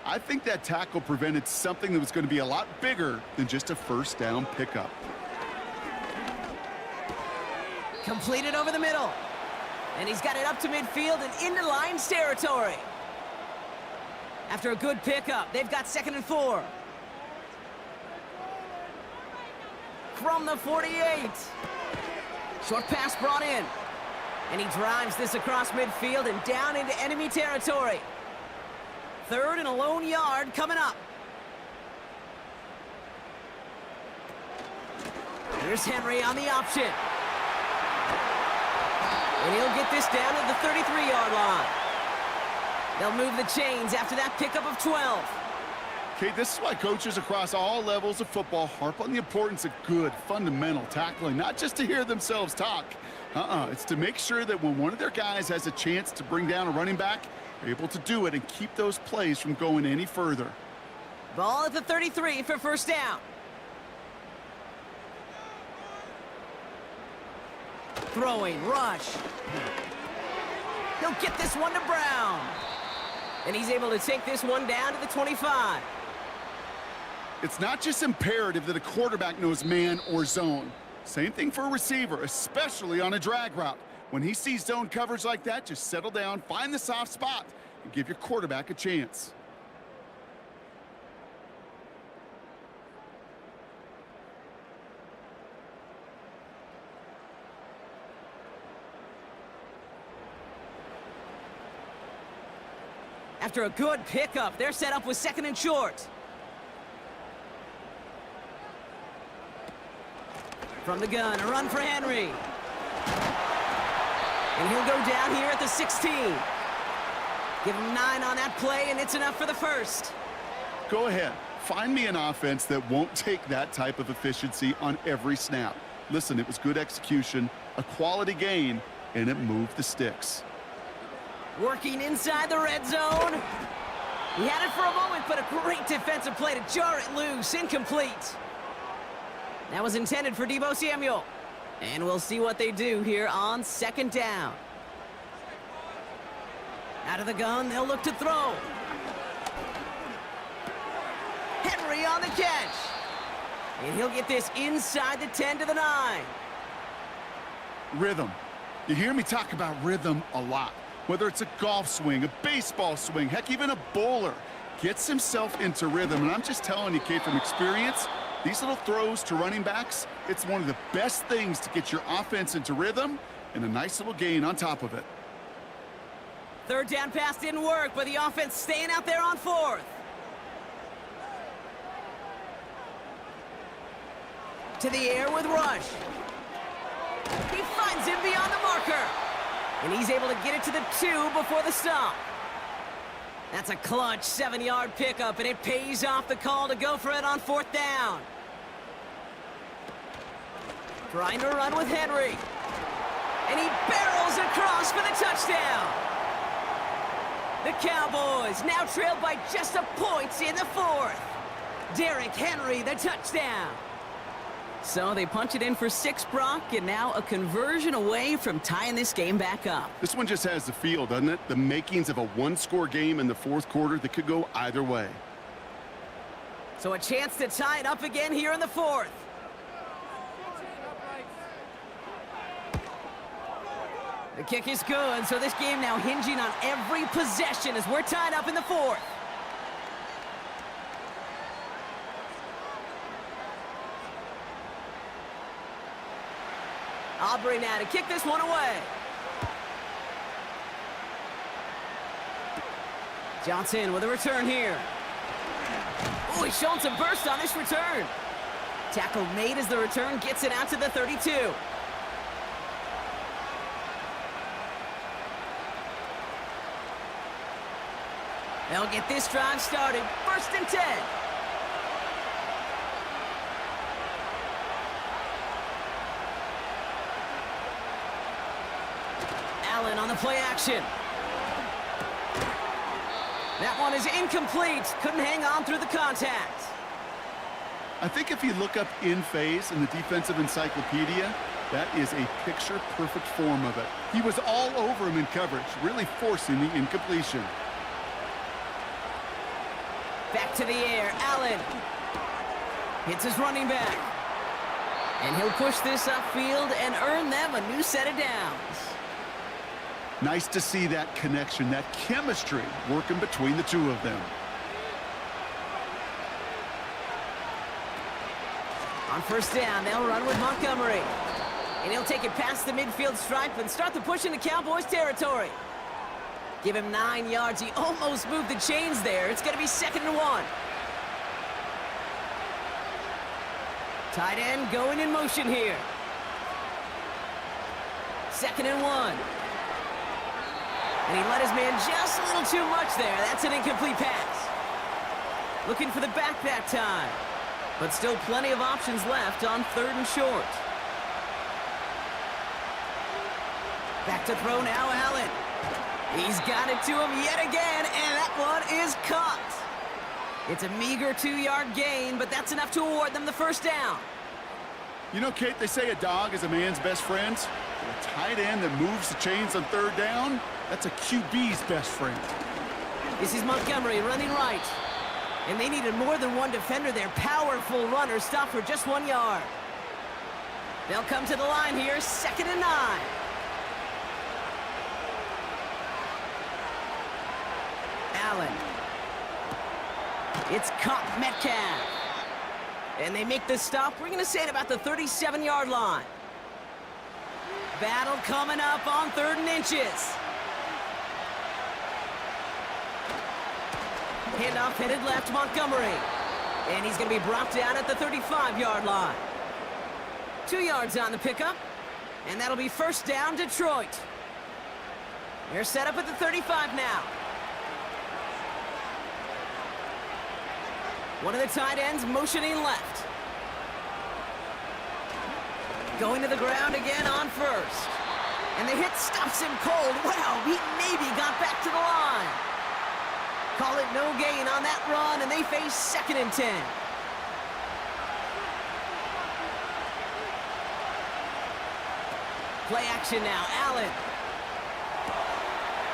I think that tackle prevented something that was going to be a lot bigger than just a 1st down pickup. Completed over the middle. And he's got it up to midfield and into Lions territory. After a good pickup, they've got 2nd and 4. From the 48. Short pass brought in. And he drives this across midfield and down into enemy territory. 3rd and a lone yard coming up. Here's Henry on the option. And he'll get this down to the 33-yard line. They'll move the chains after that pickup of 12. Okay, this is why coaches across all levels of football harp on the importance of good, fundamental tackling, not just to hear themselves talk. It's to make sure that when one of their guys has a chance to bring down a running back, they're able to do it and keep those plays from going any further. Ball at the 33 for 1st down. Throwing, rush. He'll get this one to Brown. And he's able to take this one down to the 25. It's not just imperative that a quarterback knows man or zone. Same thing for a receiver, especially on a drag route. When he sees zone coverage like that, just settle down, find the soft spot, and give your quarterback a chance. After a good pickup, they're set up with 2nd and short. From the gun, a run for Henry. And he'll go down here at the 16. Give him 9 on that play, and it's enough for the 1st. Go ahead. Find me an offense that won't take that type of efficiency on every snap. Listen, it was good execution, a quality gain, and it moved the sticks. Working inside the red zone. He had it for a moment, but a great defensive play to jar it loose. Incomplete. That was intended for Deebo Samuel. And we'll see what they do here on second down. Out of the gun, they'll look to throw. Henry on the catch. And he'll get this inside the 10 to the 9. Rhythm. You hear me talk about rhythm a lot. Whether it's a golf swing, a baseball swing, heck, even a bowler gets himself into rhythm. And I'm just telling you, Kate, from experience, these little throws to running backs, it's one of the best things to get your offense into rhythm and a nice little gain on top of it. Third down pass didn't work, but the offense staying out there on fourth. To the air with Rush. He finds him beyond the marker. And he's able to get it to the 2 before the stop. That's a clutch 7-yard pickup, and it pays off the call to go for it on fourth down. Trying to run with Henry. And he barrels across for the touchdown. The Cowboys now trailed by just a point in the fourth. Derrick Henry, the touchdown. So they punch it in for 6, Brock, and now a conversion away from tying this game back up. This one just has the feel, doesn't it? The makings of a one-score game in the fourth quarter that could go either way. So a chance to tie it up again here in the fourth. The kick is good, so this game now hinging on every possession as we're tied up in the fourth. Aubrey now to kick this one away. Johnson with a return here. Oh, he's showing some burst on this return. Tackle made as the return gets it out to the 32. They'll get this drive started. 1st and 10. Allen on the play action. That one is incomplete. Couldn't hang on through the contact. I think if you look up in phase in the defensive encyclopedia, that is a picture-perfect form of it. He was all over him in coverage, really forcing the incompletion. Back to the air, Allen. Hits his running back. And he'll push this upfield and earn them a new set of downs. Nice to see that connection, that chemistry working between the two of them. On 1st down, they'll run with Montgomery. And he'll take it past the midfield stripe and start the push into Cowboys territory. Give him 9 yards. He almost moved the chains there. It's going to be 2nd and 1. Tight end going in motion here. 2nd and 1. And he let his man just a little too much there. That's an incomplete pass. Looking for the back that time. But still plenty of options left on 3rd and short. Back to throw now, Allen. He's got it to him yet again, and that one is caught. It's a meager 2-yard gain, but that's enough to award them the 1st down. You know, Kate, they say a dog is a man's best friend. A tight end that moves the chains on 3rd down, that's a QB's best friend. This is Montgomery running right. And they needed more than one defender there. Powerful runner stopped for just 1 yard. They'll come to the line here, 2nd and 9. Allen. It's caught Metcalf. And they make the stop. We're going to say at about the 37-yard line. Battle coming up on 3rd and inches. Handoff headed left, Montgomery. And he's going to be brought down at the 35-yard line. 2 yards on the pickup. And that'll be 1st down, Detroit. They're set up at the 35 now. One of the tight ends motioning left. Going to the ground again on 1st. And the hit stops him cold. Wow, he maybe got back to the line. Call it no gain on that run, and they face 2nd and 10. Play action now, Allen.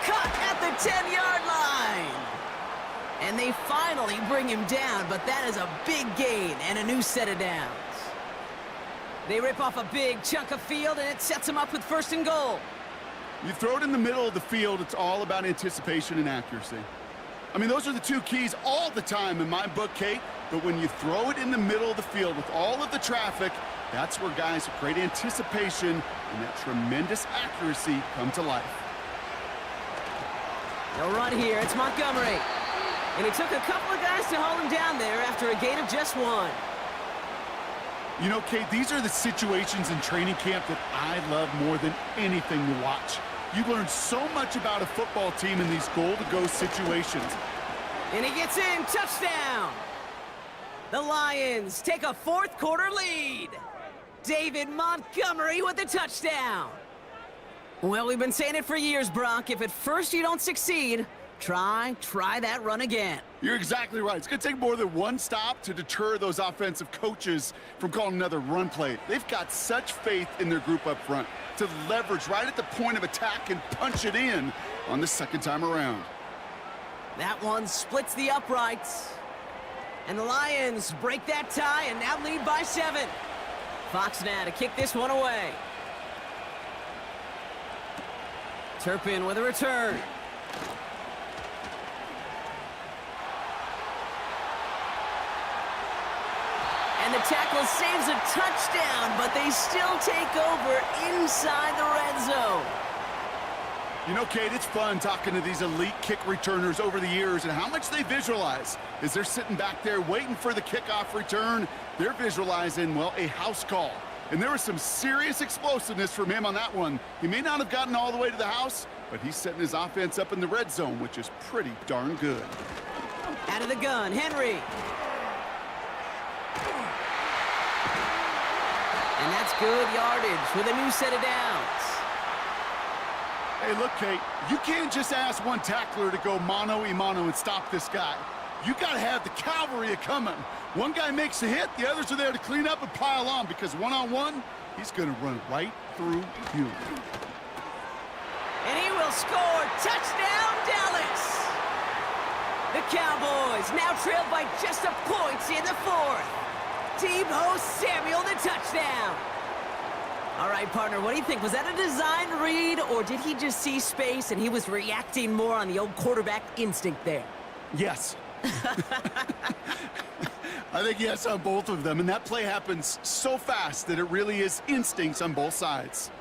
Cut at the 10-yard line. And they finally bring him down, but that is a big gain and a new set of downs. They rip off a big chunk of field, and it sets them up with 1st and goal. You throw it in the middle of the field, it's all about anticipation and accuracy. I mean, those are the two keys all the time in my book, Kate. But when you throw it in the middle of the field with all of the traffic, that's where guys with great anticipation and that tremendous accuracy come to life. No run here. It's Montgomery. And it took a couple of guys to hold him down there after a gain of just 1. You know, Kate, these are the situations in training camp that I love more than anything to watch. You learn so much about a football team in these goal-to-go situations. And he gets in. Touchdown! The Lions take a 4th quarter lead. David Montgomery with the touchdown. Well, we've been saying it for years, Brock. If at first you don't succeed, try that run again. You're exactly right. It's going to take more than one stop to deter those offensive coaches from calling another run play. They've got such faith in their group up front to leverage right at the point of attack and punch it in on the 2nd time around. That one splits the uprights. And the Lions break that tie and now lead by 7. Fox now to kick this one away. Turpin with a return. And the tackle saves a touchdown, but they still take over inside the red zone. You know, Kate, it's fun talking to these elite kick returners over the years and how much they visualize. As they're sitting back there waiting for the kickoff return, they're visualizing, well, a house call. And there was some serious explosiveness from him on that one. He may not have gotten all the way to the house, but he's setting his offense up in the red zone, which is pretty darn good. Out of the gun, Henry. And that's good yardage with a new set of downs. Hey, look, Kate, you can't just ask one tackler to go mano-a-mano and stop this guy. You got to have the cavalry coming. One guy makes a hit, the others are there to clean up and pile on, because one-on-one, he's going to run right through you. And he will score. Touchdown, Dallas! The Cowboys now trailed by just a point in the 4th. Deebo Samuel, the touchdown. All right, partner, what do you think? Was that a design read, or did he just see space and he was reacting more on the old quarterback instinct there? Yes. I think yes on both of them, and that play happens so fast that it really is instincts on both sides.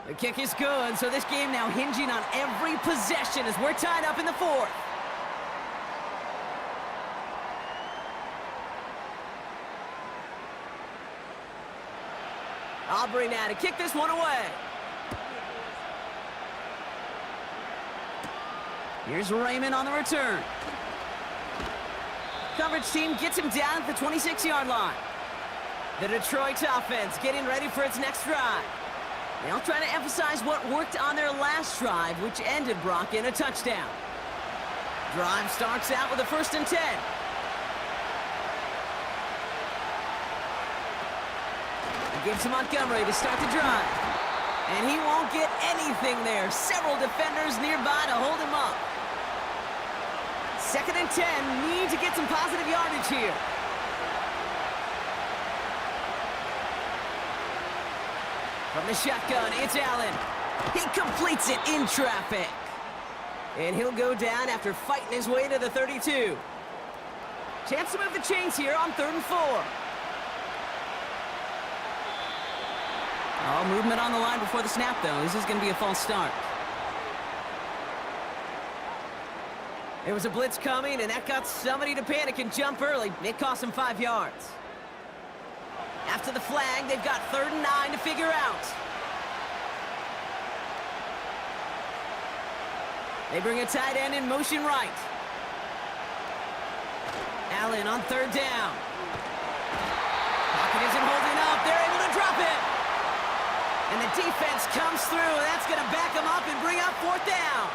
The kick is good, so this game now hinging on every possession as we're tied up in the 4th. Aubrey now to kick this one away. Here's Raymond on the return. Coverage team gets him down at the 26-yard line. The Detroit offense getting ready for its next drive. They'll try to emphasize what worked on their last drive, which ended, Brock, in a touchdown. Drive starts out with a 1st and 10. Gives to Montgomery to start the drive. And he won't get anything there. Several defenders nearby to hold him up. 2nd and 10. Need to get some positive yardage here. From the shotgun, it's Allen. He completes it in traffic. And he'll go down after fighting his way to the 32. Chance to move the chains here on 3rd and 4. Oh, movement on the line before the snap, though. This is going to be a false start. There was a blitz coming, and that got somebody to panic and jump early. It cost them 5 yards. After the flag, they've got 3rd and 9 to figure out. They bring a tight end in motion right. Allen on 3rd down. Pocket isn't holding. And the defense comes through, and that's going to back them up and bring up 4th down.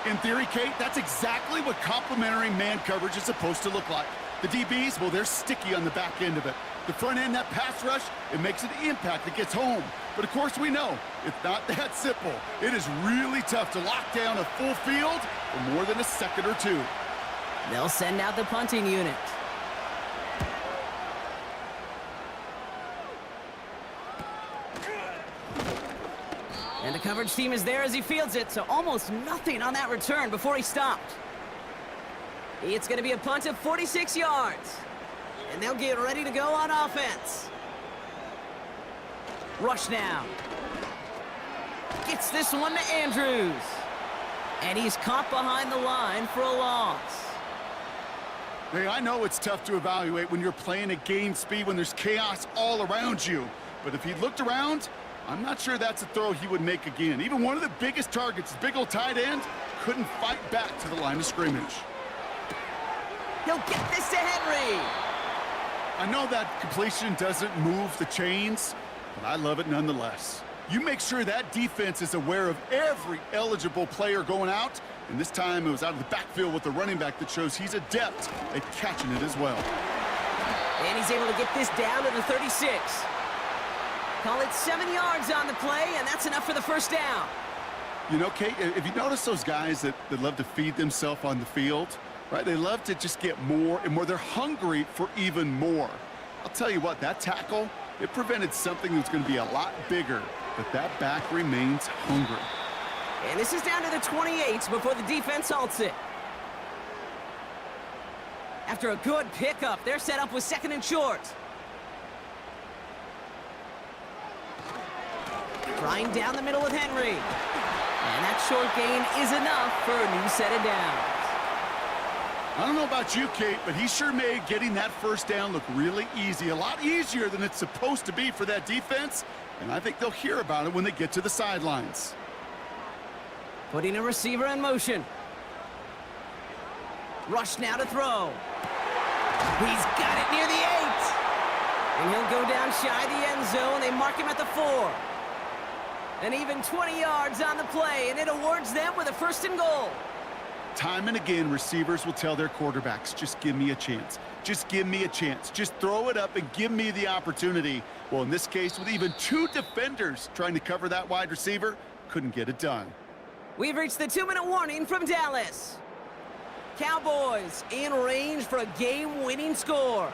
In theory, Kate, that's exactly what complementary man coverage is supposed to look like. The DBs, well, they're sticky on the back end of it. The front end, that pass rush, it makes an impact. It gets home. But, of course, we know it's not that simple. It is really tough to lock down a full field for more than a second or two. They'll send out the punting unit. And the coverage team is there as he fields it, so almost nothing on that return before he stopped. It's going to be a punt of 46 yards. And they'll get ready to go on offense. Rush now. Gets this one to Andrews. And he's caught behind the line for a loss. Hey, I know it's tough to evaluate when you're playing at game speed when there's chaos all around you. But if he looked around, I'm not sure that's a throw he would make again. Even one of the biggest targets, his big old tight end, couldn't fight back to the line of scrimmage. He'll get this to Henry. I know that completion doesn't move the chains, but I love it nonetheless. You make sure that defense is aware of every eligible player going out, and this time it was out of the backfield with the running back that shows he's adept at catching it as well. And he's able to get this down to the 36. Call it 7 yards on the play, and that's enough for the 1st down. You know, Kate, if you notice those guys that love to feed themselves on the field, right? They love to just get more and more. They're hungry for even more. I'll tell you what, that tackle, it prevented something that's going to be a lot bigger, but that back remains hungry. And this is down to the 28 before the defense halts it. After a good pickup, they're set up with 2nd and short. Trying down the middle with Henry. And that short gain is enough for a new set of downs. I don't know about you, Kate, but he sure made getting that 1st down look really easy. A lot easier than it's supposed to be for that defense. And I think they'll hear about it when they get to the sidelines. Putting a receiver in motion. Rush now to throw. He's got it near the 8. And he'll go down shy of the end zone. They mark him at the 4. And even 20 yards on the play, and it awards them with a 1st and goal. Time and again, receivers will tell their quarterbacks, just give me a chance. Just give me a chance. Just throw it up and give me the opportunity. Well, in this case, with even 2 defenders trying to cover that wide receiver, couldn't get it done. We've reached the 2-minute warning from Dallas. Cowboys in range for a game-winning score.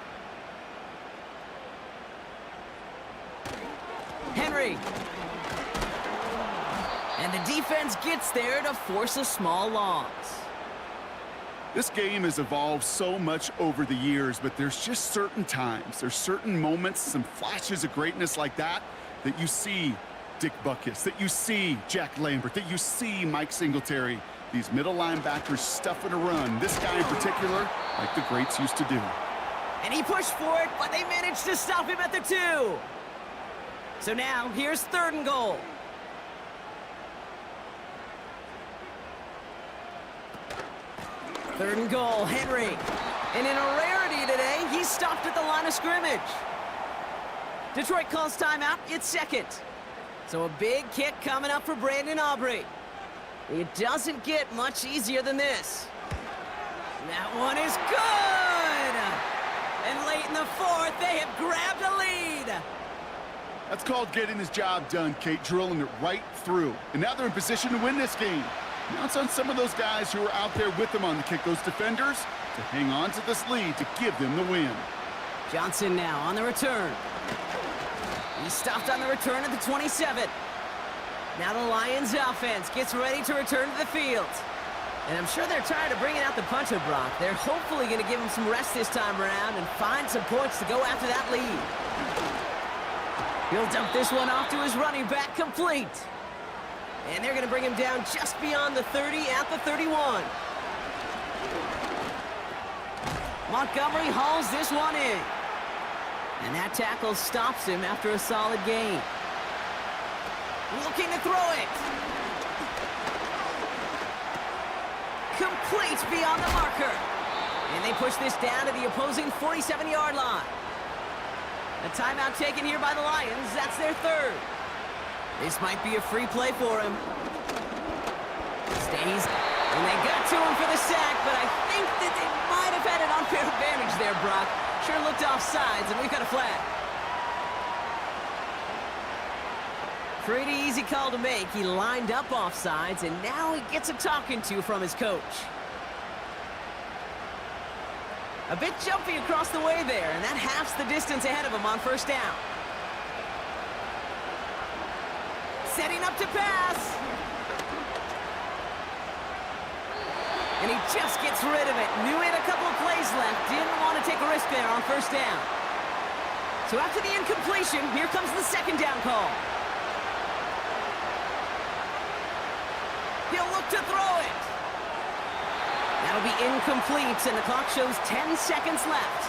Henry. And the defense gets there to force a small loss. This game has evolved so much over the years, but there's just certain times, there's certain moments, some flashes of greatness like that you see Dick Butkus, that you see Jack Lambert, that you see Mike Singletary. These middle linebackers stuffing a run. This guy in particular, like the greats used to do. And he pushed for it, but they managed to stop him at the 2. So now, here's 3rd and goal. Third and goal, Henry. And in a rarity today, he's stopped at the line of scrimmage. Detroit calls timeout, it's 2nd. So a big kick coming up for Brandon Aubrey. It doesn't get much easier than this. That one is good! And late in the 4th, they have grabbed a lead. That's called getting his job done, Kate, drilling it right through. And now they're in position to win this game. Now it's on some of those guys who are out there with them on the kick, those defenders, to hang on to this lead to give them the win. Johnson now on the return. He stopped on the return at the 27. Now the Lions offense gets ready to return to the field. And I'm sure they're tired of bringing out the punter, Brock. They're hopefully going to give him some rest this time around and find some points to go after that lead. He'll dump this one off to his running back, complete. And they're going to bring him down just beyond the 30 at the 31. Montgomery hauls this one in. And that tackle stops him after a solid gain. Looking to throw it. Complete beyond the marker. And they push this down to the opposing 47-yard line. A timeout taken here by the Lions. That's their 3rd. This might be a free play for him. Stays. And they got to him for the sack, but I think that they might have had an unfair advantage there, Brock. Sure looked off sides, and we've got a flag. Pretty easy call to make. He lined up offsides, and now he gets a talking to from his coach. A bit jumpy across the way there, and that halves the distance ahead of him on first down. Setting up to pass. And he just gets rid of it. Knew he had a couple of plays left. Didn't want to take a risk there on first down. So after the incompletion, here comes the second down call. He'll look to throw it. That'll be incomplete, and the clock shows 10 seconds left.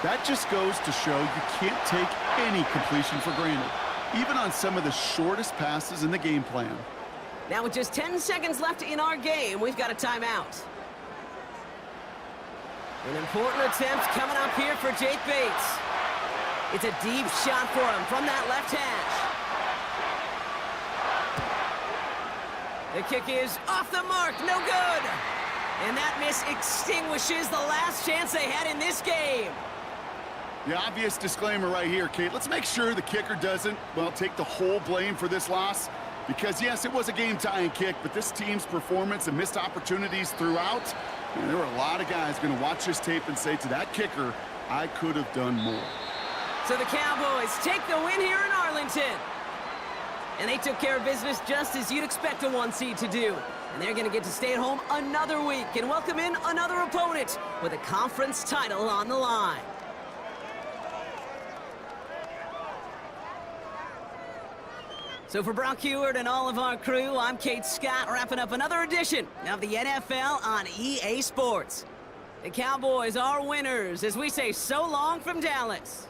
That just goes to show you can't take any completion for granted, even on some of the shortest passes in the game plan. Now with just 10 seconds left in our game, we've got a timeout. An important attempt coming up here for Jake Bates. It's a deep shot for him from that left hash. The kick is off the mark, no good. And that miss extinguishes the last chance they had in this game. The obvious disclaimer right here, Kate. Let's make sure the kicker doesn't, well, take the whole blame for this loss. Because, yes, it was a game-tying kick, but this team's performance and missed opportunities throughout, there were a lot of guys going to watch this tape and say to that kicker, I could have done more. So the Cowboys take the win here in Arlington. And they took care of business just as you'd expect a 1 seed to do. And they're going to get to stay at home another week and welcome in another opponent with a conference title on the line. So for Brock Heward and all of our crew, I'm Kate Scott, wrapping up another edition of the NFL on EA Sports. The Cowboys are winners as we say so long from Dallas.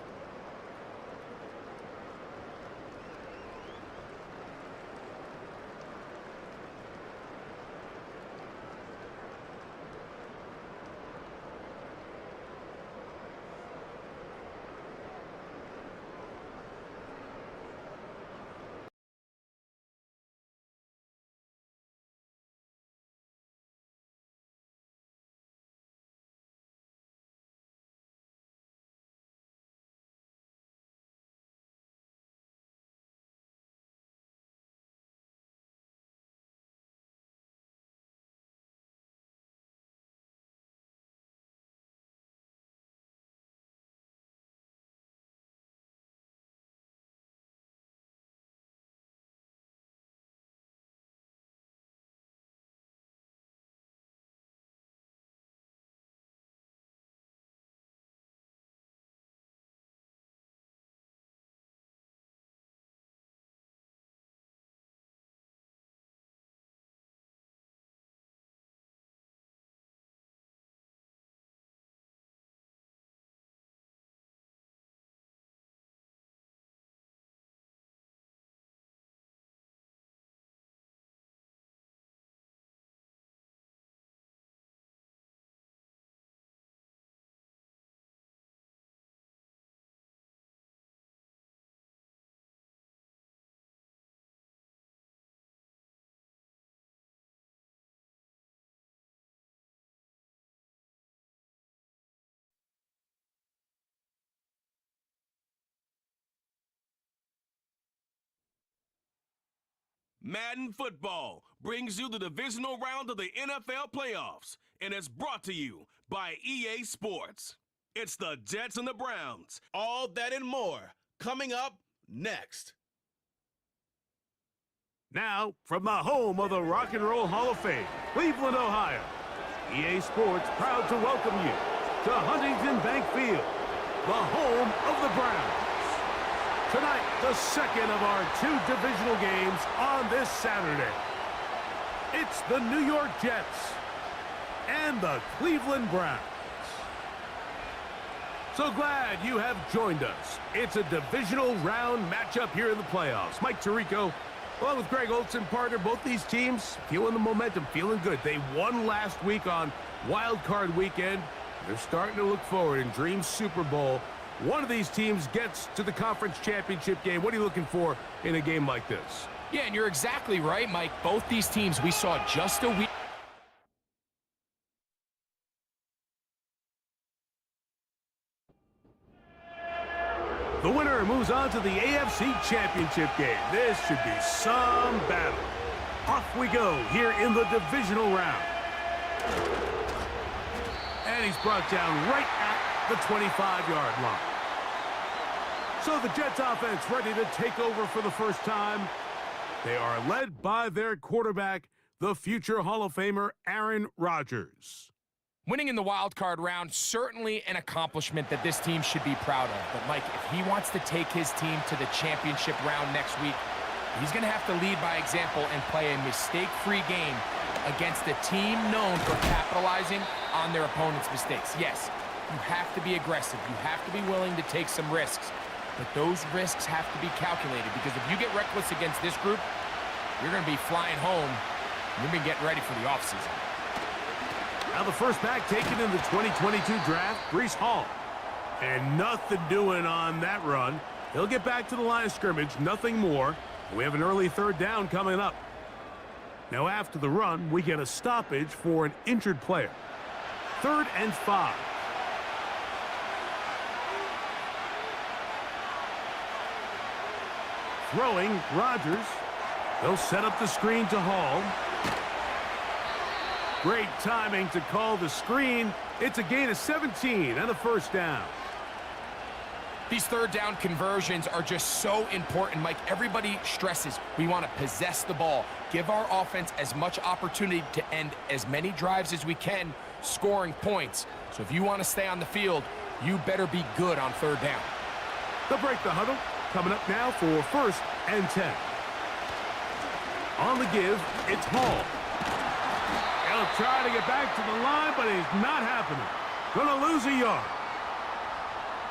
Madden Football brings you the divisional round of the NFL playoffs, and it's brought to you by EA Sports. It's the Jets and the Browns. All that and more coming up next. Now, from the home of the Rock and Roll Hall of Fame, Cleveland, Ohio, EA Sports proud to welcome you to Huntington Bank Field, the home of the Browns. Tonight, the second of our 2 divisional games on this Saturday. It's the New York Jets and the Cleveland Browns. So glad you have joined us. It's a divisional round matchup here in the playoffs. Mike Tirico, along with Greg Olson, partner, both these teams feeling the momentum, feeling good. They won last week on Wild Card Weekend. They're starting to look forward and dream Super Bowl one of these teams gets to the conference championship game. What are you looking for in a game like this? Yeah, and you're exactly right, Mike. Both these teams we saw just a week. The winner moves on to the AFC Championship game. This should be some battle. Off we go here in the divisional round. And he's brought down right at the 25-yard line. So the Jets offense ready to take over for the first time. They are led by their quarterback, the future Hall of Famer Aaron Rodgers. Winning in the wild card round, certainly an accomplishment that this team should be proud of. But Mike, if he wants to take his team to the championship round next week, he's going to have to lead by example and play a mistake-free game against a team known for capitalizing on their opponent's mistakes. Yes, you have to be aggressive. You have to be willing to take some risks. But those risks have to be calculated, because if you get reckless against this group, you're going to be flying home. You've been getting ready for the offseason. Now the first back taken in the 2022 draft, Breece Hall. And nothing doing on that run. He'll get back to the line of scrimmage, nothing more. We have an early third down coming up. Now after the run, we get a stoppage for an injured player. 3rd and 5. Throwing, Rodgers. They'll set up the screen to Hall. Great timing to call the screen. It's a gain of 17 and a first down. These third down conversions are just so important, Mike. Everybody stresses we want to possess the ball, give our offense as much opportunity to end as many drives as we can, scoring points. So if you want to stay on the field, you better be good on third down. They'll break the huddle. Coming up now for 1st and 10. On the give, it's Hall. He'll try to get back to the line, but it's not happening. Gonna lose a yard.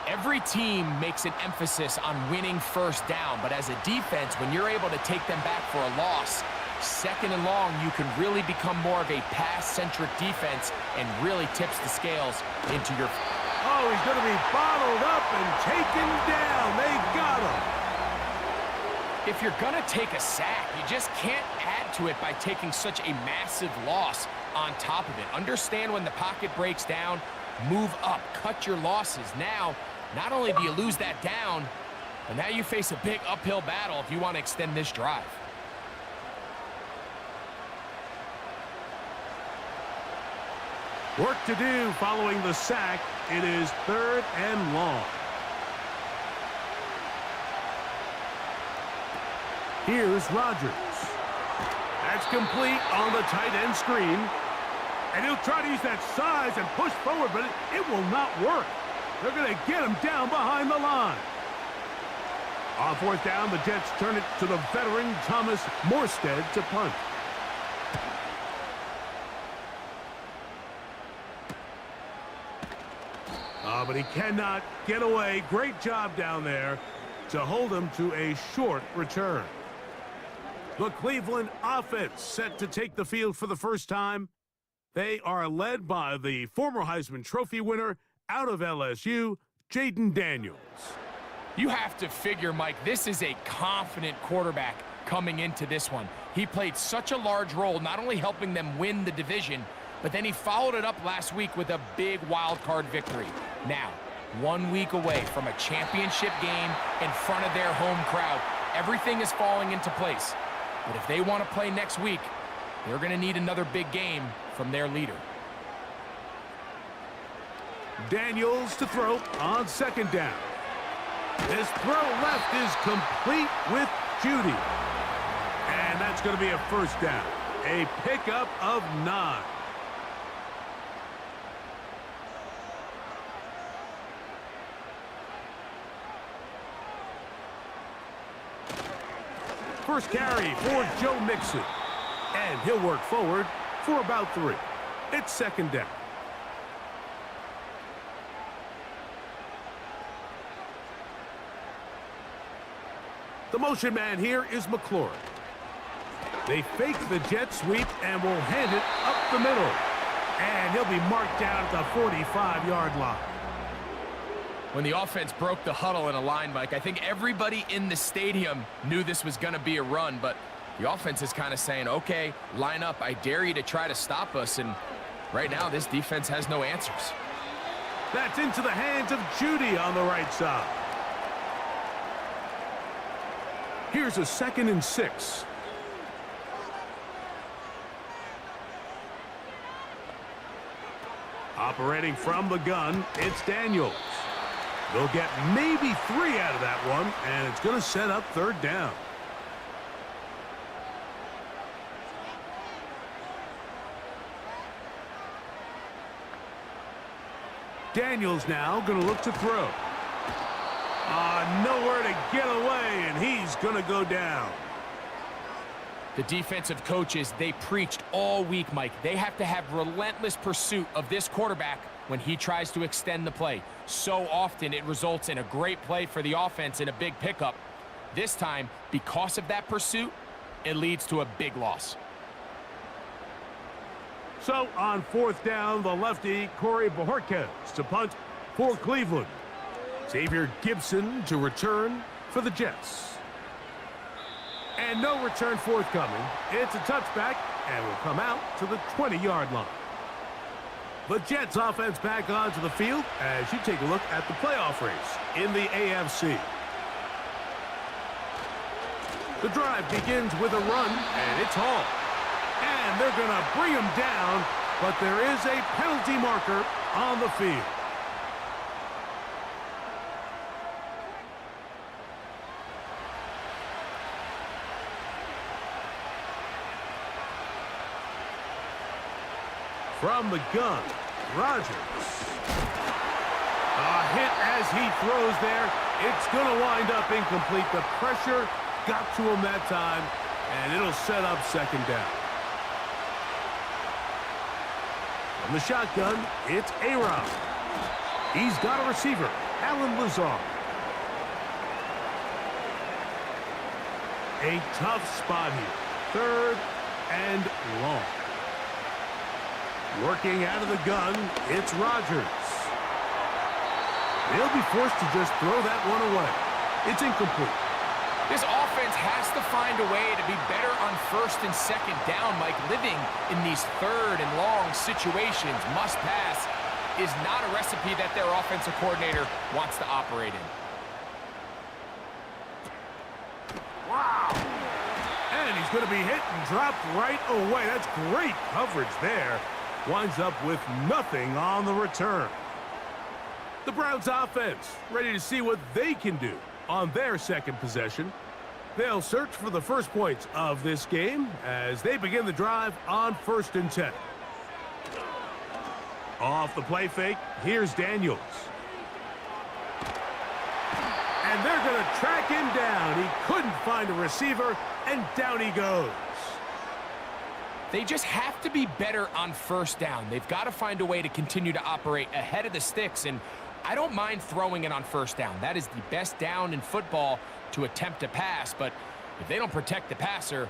Every team makes an emphasis on winning first down, but as a defense, when you're able to take them back for a loss, 2nd and long, you can really become more of a pass-centric defense and really tips the scales into your... Oh, he's going to be bottled up and taken down. They got him. If you're going to take a sack, you just can't add to it by taking such a massive loss on top of it. Understand when the pocket breaks down, move up, cut your losses. Now, not only do you lose that down, but now you face a big uphill battle if you want to extend this drive. Work to do following the sack. It is 3rd and long. Here's Rodgers. That's complete on the tight end screen. And he'll try to use that size and push forward, but it will not work. They're going to get him down behind the line. On 4th down, the Jets turn it to the veteran Thomas Morstead to punt. But he cannot get away. Great job down there to hold him to a short return. The Cleveland offense set to take the field for the first time. They are led by the former Heisman Trophy winner out of LSU, Jaden Daniels. You have to figure, Mike, this is a confident quarterback coming into this one. He played such a large role, not only helping them win the division, but then he followed it up last week with a big wild card victory. Now, 1 week away from a championship game in front of their home crowd, everything is falling into place. But if they want to play next week, they're going to need another big game from their leader. Daniels to throw on 2nd down. His throw left is complete with Judy. And that's going to be a first down. A pickup of 9. First carry for Joe Mixon. And he'll work forward for about 3. It's 2nd down. The motion man here is McLaurin. They fake the jet sweep and will hand it up the middle. And he'll be marked down at the 45-yard line. When the offense broke the huddle in a line, Mike, I think everybody in the stadium knew this was going to be a run, but the offense is kind of saying, okay, line up. I dare you to try to stop us, and right now this defense has no answers. That's into the hands of Judy on the right side. Here's a 2nd and 6. Operating from the gun, it's Daniels. They'll get maybe 3 out of that one, and it's going to set up 3rd down. Daniels now going to look to throw. Nowhere to get away, and he's going to go down. The defensive coaches, they preached all week, Mike. They have to have relentless pursuit of this quarterback when he tries to extend the play. So often it results in a great play for the offense and a big pickup. This time, because of that pursuit, it leads to a big loss. So on 4th down, the lefty, Corey Bojorquez to punt for Cleveland. Xavier Gibson to return for the Jets. And no return forthcoming. It's a touchback and will come out to the 20-yard line. The Jets offense back onto the field as you take a look at the playoff race in the AFC. The drive begins with a run, and it's Hall. And they're going to bring him down, but there is a penalty marker on the field. From the gun, Rodgers. A hit as he throws there. It's going to wind up incomplete. The pressure got to him that time, and it'll set up 2nd down. From the shotgun, it's A-Rod. He's got a receiver, Alan Lazard. A tough spot here. 3rd and long. Working out of the gun, it's Rodgers. They'll be forced to just throw that one away. It's incomplete. This offense has to find a way to be better on 1st and 2nd down, Mike. Living in these 3rd and long situations, must pass, is not a recipe that their offensive coordinator wants to operate in. Wow. And he's going to be hit and dropped right away. That's great coverage there. Winds up with nothing on the return. The Browns offense ready to see what they can do on their 2nd possession. They'll search for the first points of this game as they begin the drive on 1st and 10. Off the play fake, here's Daniels. And they're going to track him down. He couldn't find a receiver, and down he goes. They just have to be better on 1st down. They've got to find a way to continue to operate ahead of the sticks, and I don't mind throwing it on 1st down. That is the best down in football to attempt to pass, but if they don't protect the passer,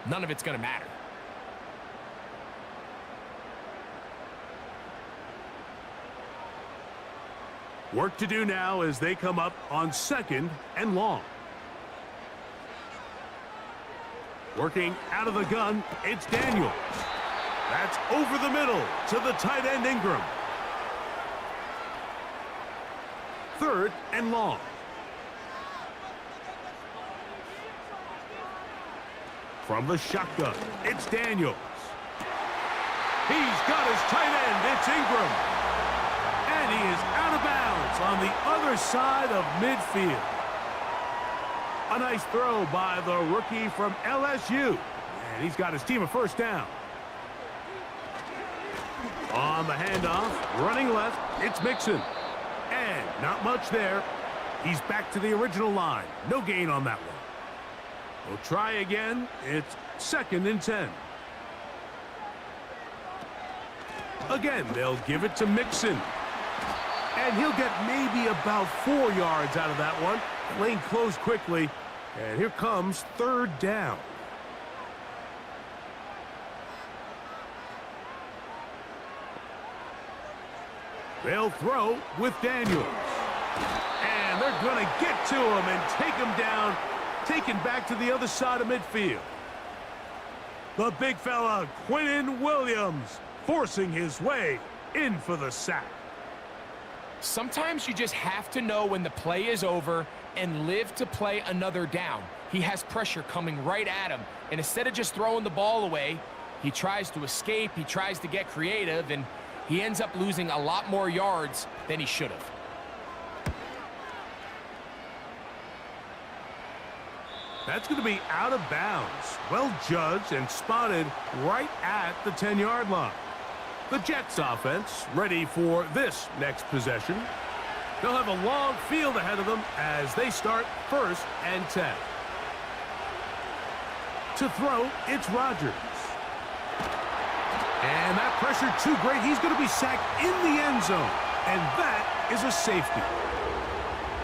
none of it's going to matter. Work to do now as they come up on 2nd and long. Working out of the gun, it's Daniels. That's over the middle to the tight end Ingram. 3rd and long. From the shotgun, it's Daniels. He's got his tight end, it's Ingram. And he is out of bounds on the other side of midfield. A nice throw by the rookie from LSU. And he's got his team a 1st down. On the handoff, running left, it's Mixon. And not much there. He's back to the original line. No gain on that one. We'll try again. It's 2nd and 10. Again, they'll give it to Mixon. And he'll get maybe about 4 yards out of that one. Lane closed quickly, and here comes 3rd down. They'll throw with Daniels. And they're going to get to him and take him down, taken back to the other side of midfield. The big fella, Quinnen Williams, forcing his way in for the sack. Sometimes you just have to know when the play is over and live to play another down. He has pressure coming right at him, and instead of just throwing the ball away, he tries to escape, he tries to get creative, and he ends up losing a lot more yards than he should have. That's going to be out of bounds. Well judged and spotted right at the 10-yard line. The Jets offense ready for this next possession. They'll have a long field ahead of them as they start 1st and 10. To throw, it's Rodgers. And that pressure too great. He's going to be sacked in the end zone. And that is a safety.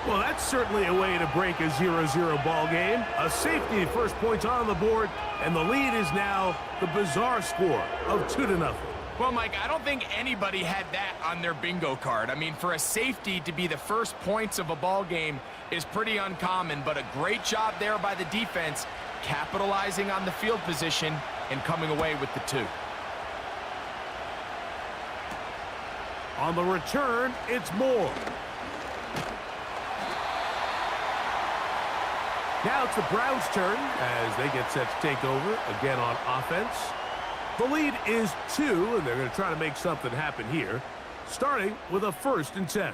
Well, that's certainly a way to break a 0-0 ball game. A safety, first points on the board, and the lead is now the bizarre score of 2-0. Well, Mike, I don't think anybody had that on their bingo card. I mean, for a safety to be the first points of a ball game is pretty uncommon, but a great job there by the defense, capitalizing on the field position and coming away with the 2. On the return, it's Moore. Now it's the Browns' turn as they get set to take over again on offense. The lead is 2, and they're going to try to make something happen here, starting with a 1st and 10.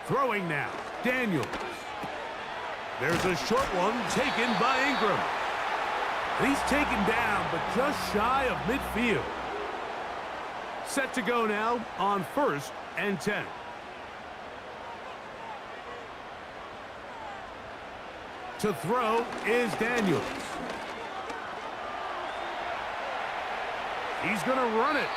Throwing now, Daniels. There's a short one taken by Ingram. And he's taken down, but just shy of midfield. Set to go now on 1st and 10. To throw is Daniels. He's going to run it.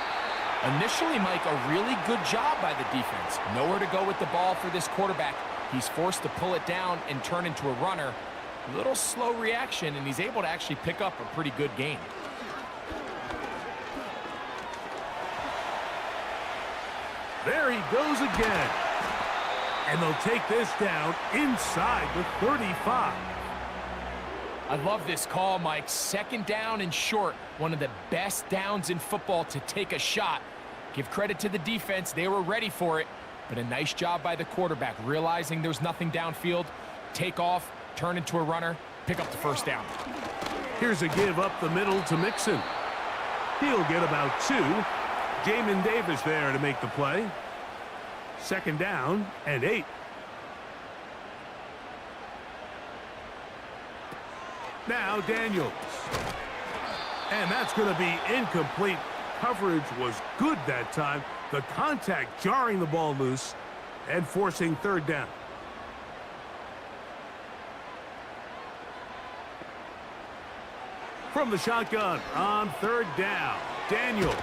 Initially, Mike, a really good job by the defense. Nowhere to go with the ball for this quarterback. He's forced to pull it down and turn into a runner. A little slow reaction, and he's able to actually pick up a pretty good gain. There he goes again. And they'll take this down inside the 35. I love this call, Mike. 2nd down and short. One of the best downs in football to take a shot. Give credit to the defense. They were ready for it. But a nice job by the quarterback, realizing there's nothing downfield. Take off, turn into a runner, pick up the 1st down. Here's a give up the middle to Mixon. He'll get about 2. Jamin Davis there to make the play. 2nd down and 8. Now Daniels. And that's going to be incomplete. Coverage was good that time. The contact jarring the ball loose and forcing 3rd down. From the shotgun on 3rd down, Daniels.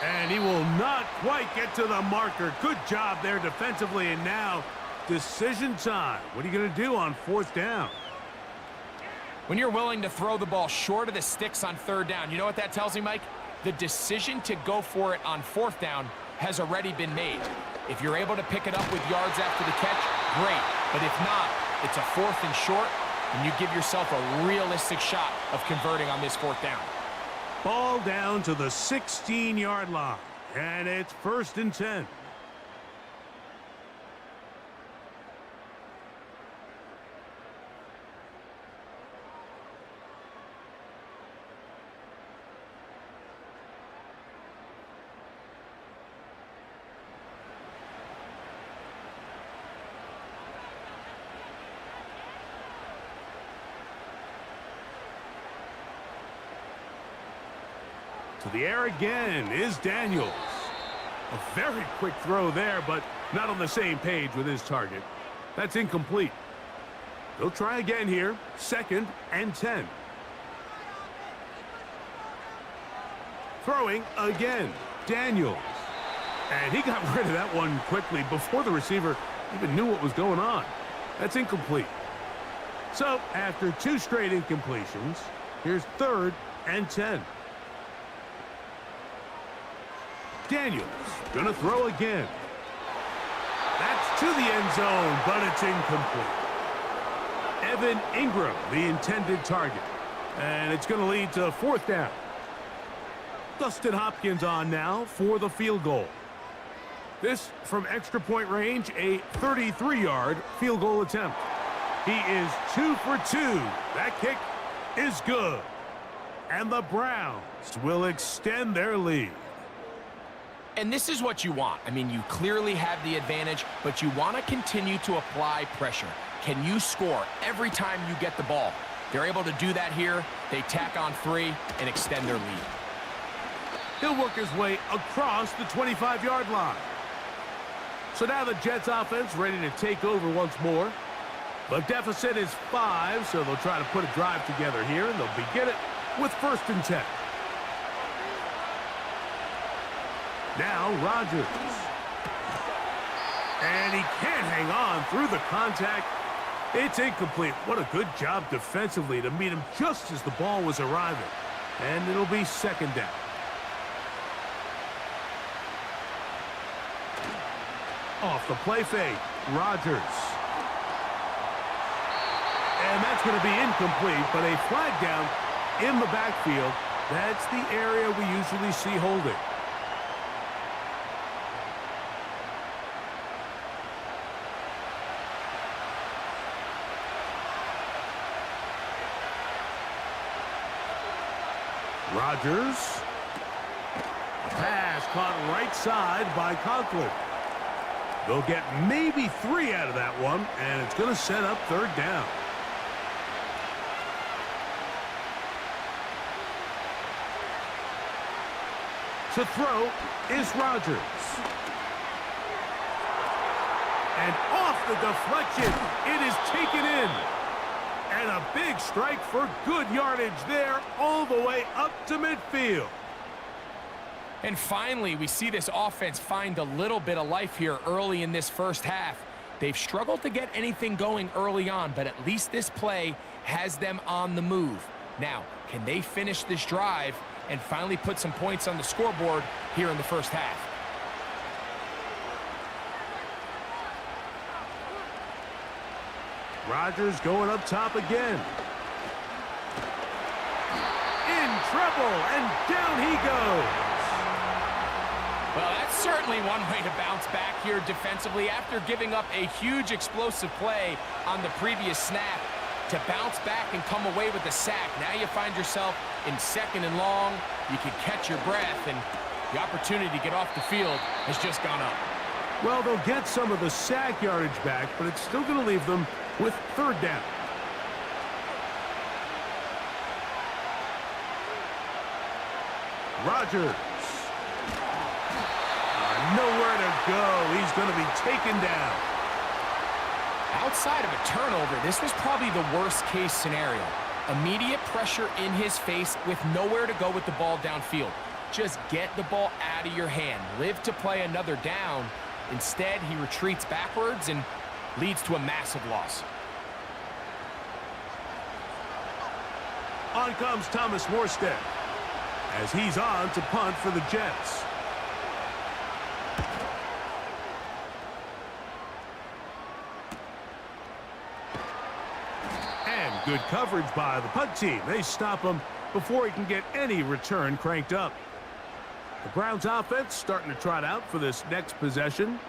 And he will not quite get to the marker. Good job there defensively, and now decision time. What are you going to do on 4th down? When you're willing to throw the ball short of the sticks on 3rd down, you know what that tells me, Mike? The decision to go for it on 4th down has already been made. If you're able to pick it up with yards after the catch, great. But if not, it's a 4th and short, and you give yourself a realistic shot of converting on this 4th down. Ball down to the 16-yard line, and it's 1st and 10. To the air again is Daniels. A very quick throw there, but not on the same page with his target. That's incomplete. They'll try again here. 2nd and 10. Throwing again, Daniels. And he got rid of that one quickly before the receiver even knew what was going on. That's incomplete. So after 2 straight incompletions, here's 3rd and 10. Daniels gonna throw again. That's to the end zone, but it's incomplete. Evan Ingram, the intended target. And it's going to lead to 4th down. Dustin Hopkins on now for the field goal. This from extra point range, a 33-yard field goal attempt. He is 2 for 2. That kick is good. And the Browns will extend their lead. And this is what you want. I mean, you clearly have the advantage, but you want to continue to apply pressure. Can you score every time you get the ball? They're able to do that here. They tack on 3 and extend their lead. He'll work his way across the 25-yard line. So now the Jets offense ready to take over once more. The deficit is 5, so they'll try to put a drive together here, and they'll begin it with 1st and 10. Now Rodgers. And he can't hang on through the contact. It's incomplete. What a good job defensively to meet him just as the ball was arriving. And it'll be 2nd down. Off the play fake, Rodgers. And that's going to be incomplete, but a flag down in the backfield. That's the area we usually see holding. Rodgers. Pass caught right side by Conklin. They'll get maybe 3 out of that one, and it's going to set up 3rd down. To throw is Rodgers. And off the deflection, it is taken in. And a big strike for good yardage there all the way up to midfield. And finally, we see this offense find a little bit of life here early in this first half. They've struggled to get anything going early on, but at least this play has them on the move. Now, can they finish this drive and finally put some points on the scoreboard here in the first half? Rodgers going up top again. In trouble, and down he goes. Well, that's certainly one way to bounce back here defensively after giving up a huge explosive play on the previous snap. To bounce back and come away with a sack. Now you find yourself in 2nd and long. You can catch your breath, and the opportunity to get off the field has just gone up. Well, they'll get some of the sack yardage back, but it's still going to leave them with 3rd down. Rodgers. Nowhere to go. He's going to be taken down. Outside of a turnover, this was probably the worst-case scenario. Immediate pressure in his face with nowhere to go with the ball downfield. Just get the ball out of your hand. Live to play another down. Instead, he retreats backwards and leads to a massive loss. On comes Thomas Morstead as he's on to punt for the Jets. And good coverage by the punt team. They stop him before he can get any return cranked up. The Browns offense starting to trot out for this next possession.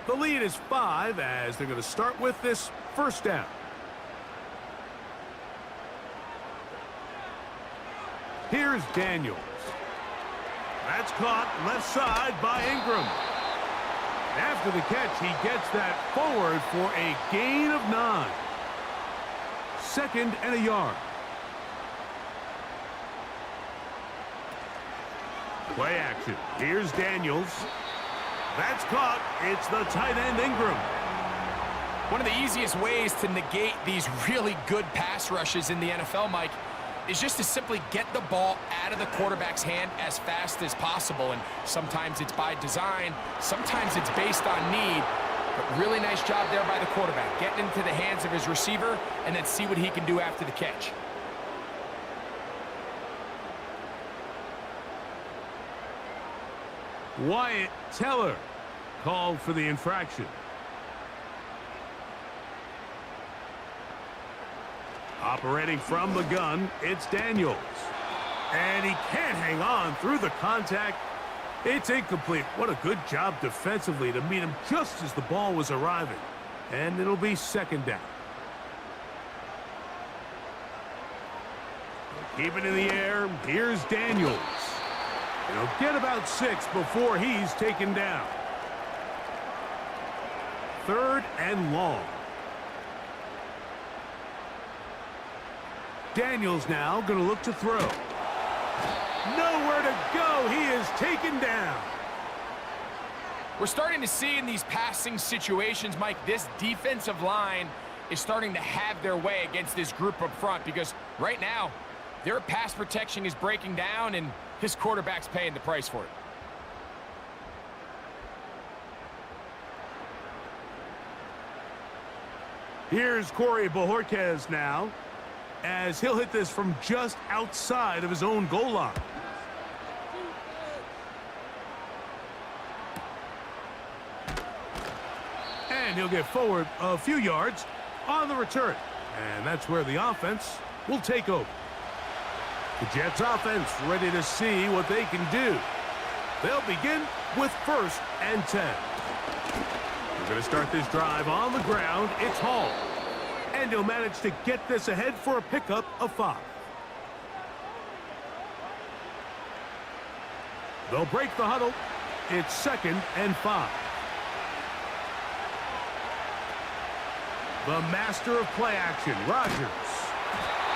The lead is 5 as they're going to start with this 1st down. Here's Daniels. That's caught left side by Ingram. After the catch, he gets that forward for a gain of 9. 2nd and a yard. Play action. Here's Daniels. That's caught. It's the tight end Ingram. One of the easiest ways to negate these really good pass rushes in the NFL, Mike, is just to simply get the ball out of the quarterback's hand as fast as possible. And sometimes it's by design, sometimes it's based on need. But really nice job there by the quarterback, getting into the hands of his receiver and then see what he can do after the catch. Wyatt Teller called for the infraction. Operating from the gun, it's Daniels. And he can't hang on through the contact. It's incomplete. What a good job defensively to meet him just as the ball was arriving. And it'll be second down. Keep it in the air. Here's Daniels. He'll get about 6 before he's taken down. Third and long. Daniels now going to look to throw. Nowhere to go. He is taken down. We're starting to see in these passing situations, Mike, this defensive line is starting to have their way against this group up front because right now, their pass protection is breaking down and his quarterback's paying the price for it. Here's Corey Bojorquez now, as he'll hit this from just outside of his own goal line. And he'll get forward a few yards on the return. And that's where the offense will take over. The Jets offense ready to see what they can do. They'll begin with 1st and 10. We're going to start this drive on the ground. It's Hall. And he'll manage to get this ahead for a pickup of 5. They'll break the huddle. It's 2nd and 5. The master of play action, Rodgers.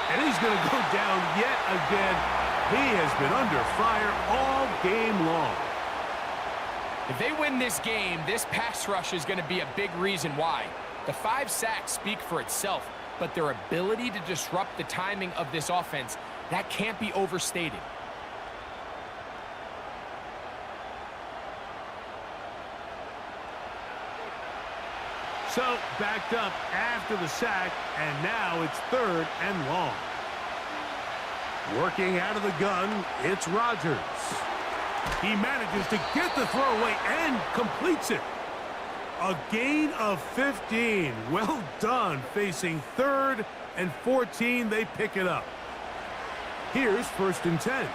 And he's going to go down yet again. He has been under fire all game long. If they win this game, this pass rush is going to be a big reason why. The 5 sacks speak for itself, but their ability to disrupt the timing of this offense, that can't be overstated. So, backed up after the sack, and now it's 3rd and long. Working out of the gun, it's Rodgers. He manages to get the throw away and completes it. A gain of 15. Well done. Facing 3rd and 14, they pick it up. Here's 1st and 10.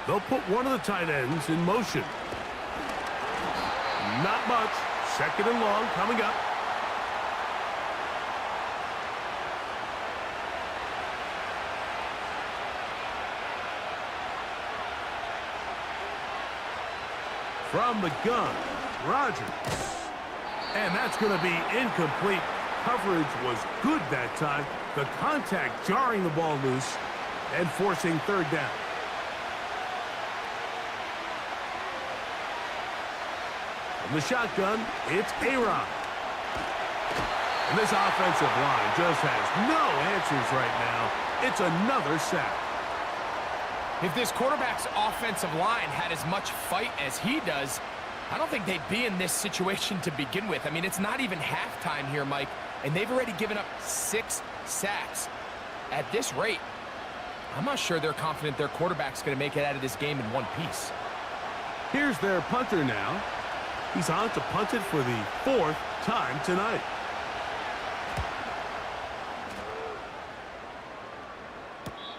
They'll put one of the tight ends in motion. Not much. 2nd and long coming up. From the gun, Rodgers. And that's going to be incomplete. Coverage was good that time. The contact jarring the ball loose and forcing 3rd down. From the shotgun, it's A-Rod. And this offensive line just has no answers right now. It's another sack. If this quarterback's offensive line had as much fight as he does, I don't think they'd be in this situation to begin with. I mean, it's not even halftime here, Mike, and they've already given up 6 sacks. At this rate, I'm not sure they're confident their quarterback's going to make it out of this game in one piece. Here's their punter now. He's on to punt it for the 4th time tonight.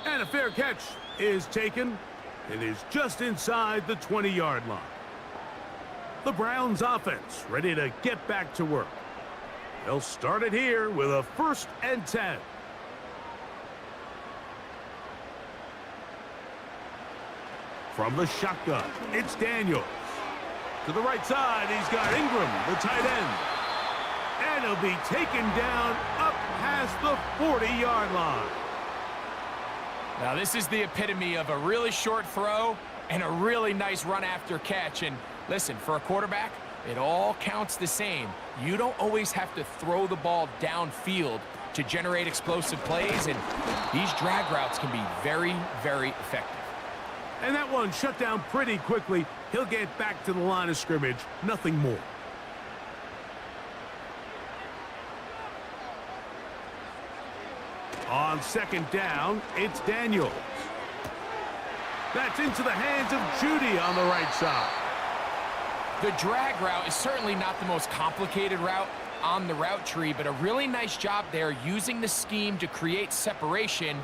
And a fair catch is taken. It is just inside the 20-yard line. The Browns offense ready to get back to work. They'll start it here with a 1st and 10. From the shotgun, it's Daniels. To the right side, he's got Ingram, the tight end. And he'll be taken down up past the 40-yard line. Now, this is the epitome of a really short throw and a really nice run after catch. And listen, for a quarterback, it all counts the same. You don't always have to throw the ball downfield to generate explosive plays, and these drag routes can be very, very effective. And that one shut down pretty quickly. He'll get back to the line of scrimmage. Nothing more. On 2nd down, it's Daniels. That's into the hands of Judy on the right side. The drag route is certainly not the most complicated route on the route tree, but a really nice job there using the scheme to create separation.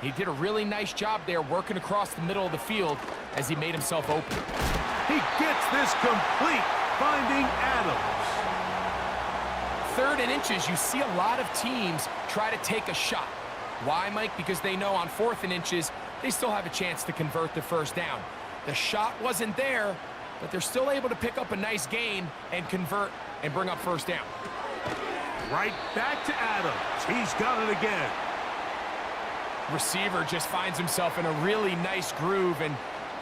He did a really nice job there working across the middle of the field as he made himself open. He gets this complete, finding Adams. 3rd and inches, you see a lot of teams try to take a shot. Why, Mike? Because they know on 4th and inches, they still have a chance to convert the first down. The shot wasn't there, but they're still able to pick up a nice gain and convert and bring up first down. Right back to Adams. He's got it again. Receiver just finds himself in a really nice groove, and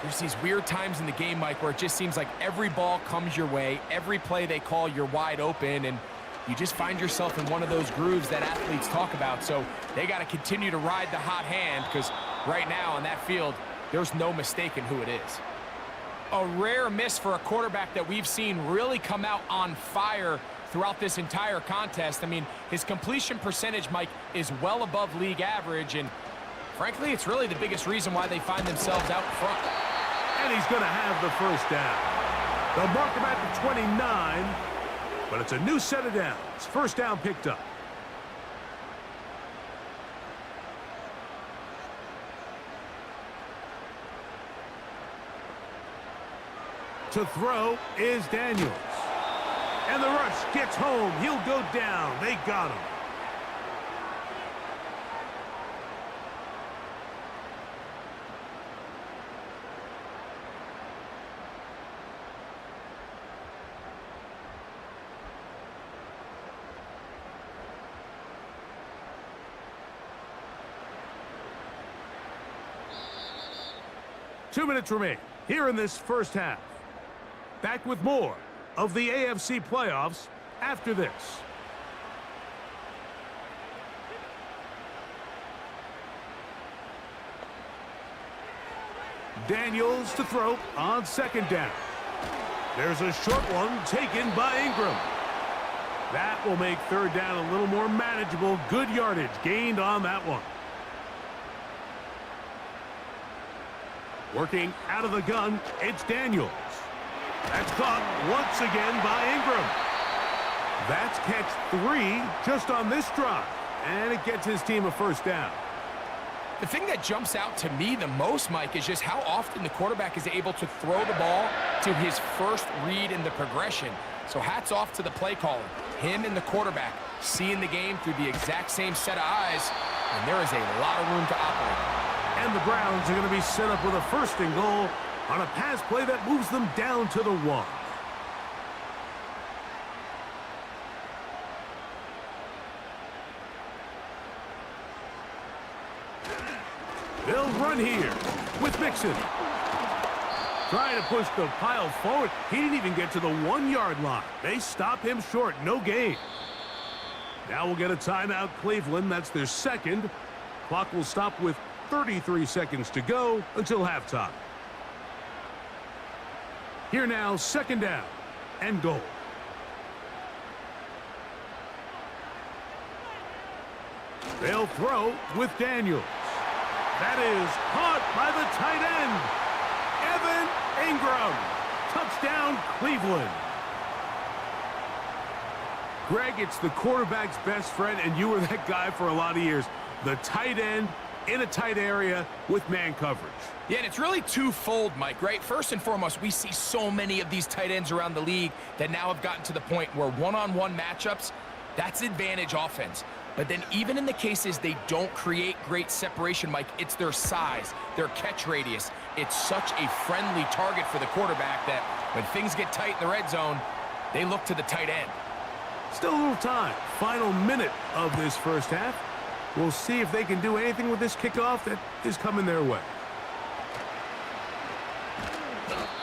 there's these weird times in the game, Mike, where it just seems like every ball comes your way, every play they call, you're wide open, and you just find yourself in one of those grooves that athletes talk about. So they got to continue to ride the hot hand, because right now on that field, there's no mistaking who it is. A rare miss for a quarterback that we've seen really come out on fire throughout this entire contest. I mean, his completion percentage, Mike, is well above league average, and frankly, it's really the biggest reason why they find themselves out front. And he's going to have the first down. They'll mark him at the 29, but it's a new set of downs. First down picked up. To throw is Daniels. And the rush gets home. He'll go down. They got him. Two minutes remain here in this first half. Back with more of the AFC playoffs after this. Daniels to throw on 2nd down. There's a short one taken by Ingram. That will make 3rd down a little more manageable. Good yardage gained on that one. Working out of the gun, it's Daniels. That's caught once again by Ingram. That's catch 3 just on this drive, and it gets his team a first down. The thing that jumps out to me the most, Mike, is just how often the quarterback is able to throw the ball to his first read in the progression. So hats off to the play caller. Him and the quarterback seeing the game through the exact same set of eyes, and there is a lot of room to operate. And the Browns are going to be set up with a 1st and goal on a pass play that moves them down to the 1. They'll run here with Mixon. Trying to push the pile forward. He didn't even get to the 1-yard line. They stop him short. No gain. Now we'll get a timeout, Cleveland. That's their 2nd. Clock will stop with 33 seconds to go until halftime. Here now, 2nd down and goal. They'll throw with Daniels. That is caught by the tight end, Evan Ingram. Touchdown, Cleveland. Greg, it's the quarterback's best friend, and you were that guy for a lot of years. The tight end in a tight area with man coverage. Yeah, and it's really twofold, Mike, right? First and foremost, we see so many of these tight ends around the league that now have gotten to the point where one-on-one matchups, that's advantage offense. But then even in the cases they don't create great separation, Mike, it's their size, their catch radius. It's such a friendly target for the quarterback that when things get tight in the red zone, they look to the tight end. Still a little time. Final minute of this first half. We'll see if they can do anything with this kickoff that is coming their way.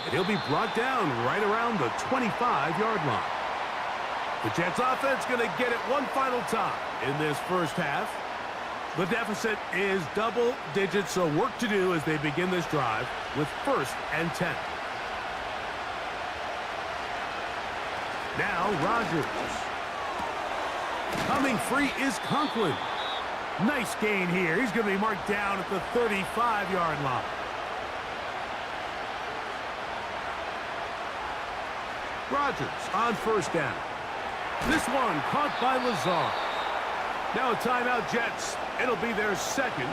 And he'll be brought down right around the 25-yard line. The Jets offense going to get it one final time in this first half. The deficit is double digits, so work to do as they begin this drive with 1st and 10. Now Rodgers. Coming free is Conklin. Nice gain here. He's going to be marked down at the 35-yard line. Rodgers on first down. This one caught by Lazar. Now a timeout, Jets. It'll be their second.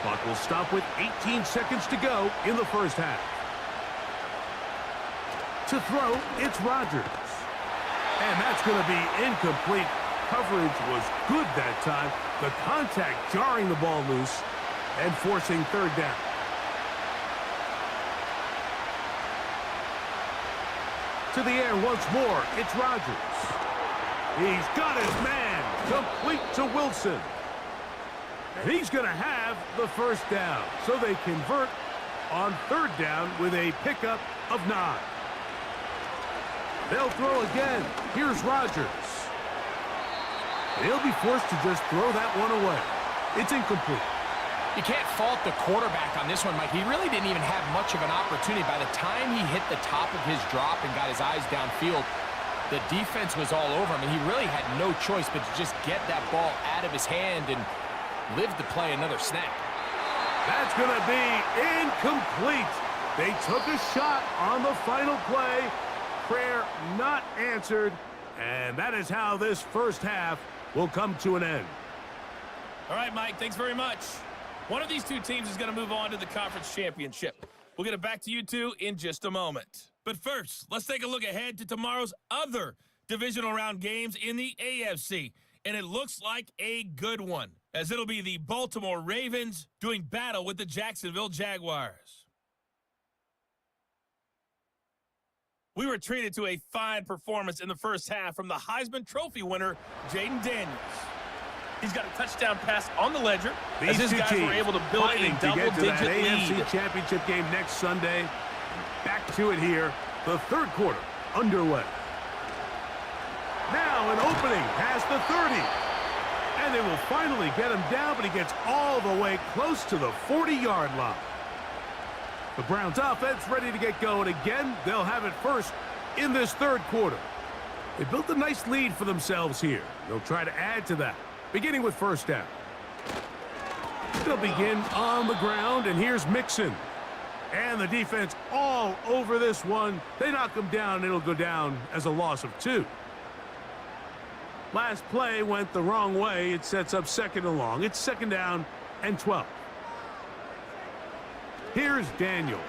Clock will stop with 18 seconds to go in the first half. To throw, it's Rodgers. And that's going to be incomplete. Coverage was good that time. The contact jarring the ball loose and forcing third down. To the air once more, it's Rodgers. He's got his man, complete to Wilson. And he's going to have the first down. So they convert on third down with a pickup of 9. They'll throw again. Here's Rodgers. He'll be forced to just throw that one away. It's incomplete. You can't fault the quarterback on this one, Mike. He really didn't even have much of an opportunity. By the time he hit the top of his drop and got his eyes downfield, the defense was all over him, and he really had no choice but to just get that ball out of his hand and live to play another snap. That's going to be incomplete. They took a shot on the final play. Prayer not answered, and that is how this first half will come to an end. All right, Mike, thanks very much. One of these two teams is going to move on to the conference championship. We'll get it back to you two in just a moment. But first, let's take a look ahead to tomorrow's other divisional round games in the AFC. And it looks like a good one, as it'll be the Baltimore Ravens doing battle with the Jacksonville Jaguars. We were treated to a fine performance in the first half from the Heisman Trophy winner, Jaden Daniels. He's got a touchdown pass on the ledger. These his two guys teams were able to build a double-digit AFC lead. Championship game next Sunday. Back to it here. The third quarter underway. Now an opening past the 30. And they will finally get him down, but he gets all the way close to the 40-yard line. The Browns offense ready to get going again. They'll have it first in this third quarter. They built a nice lead for themselves here. They'll try to add to that, beginning with first down. They'll begin on the ground, and here's Mixon. And the defense all over this one. They knock him down, and it'll go down as a loss of 2. Last play went the wrong way. It sets up second and long. It's second down and 12. Here's Daniels.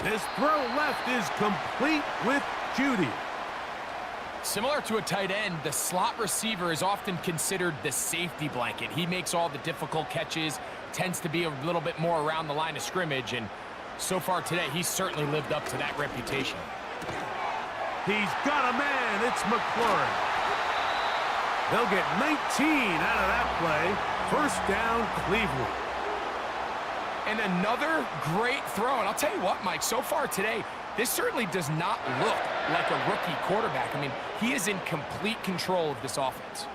This throw left is complete with Judy. Similar to a tight end, the slot receiver is often considered the safety blanket. He makes all the difficult catches, tends to be a little bit more around the line of scrimmage, and so far today, he's certainly lived up to that reputation. He's got a man. It's McLaurin. They'll get 19 out of that play. First down, Cleveland. And another great throw. And I'll tell you what, Mike, so far today, this certainly does not look like a rookie quarterback. I mean, he is in complete control of this offense.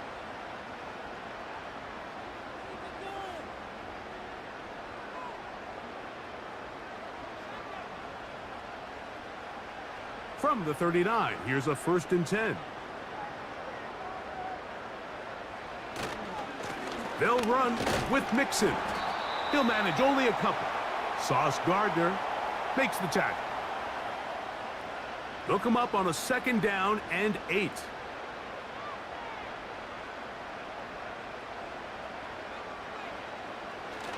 From the 39, here's a 1st and 10. They'll run with Mixon. He'll manage only a couple. Sauce Gardner makes the tackle. They'll come up on a second down and 8.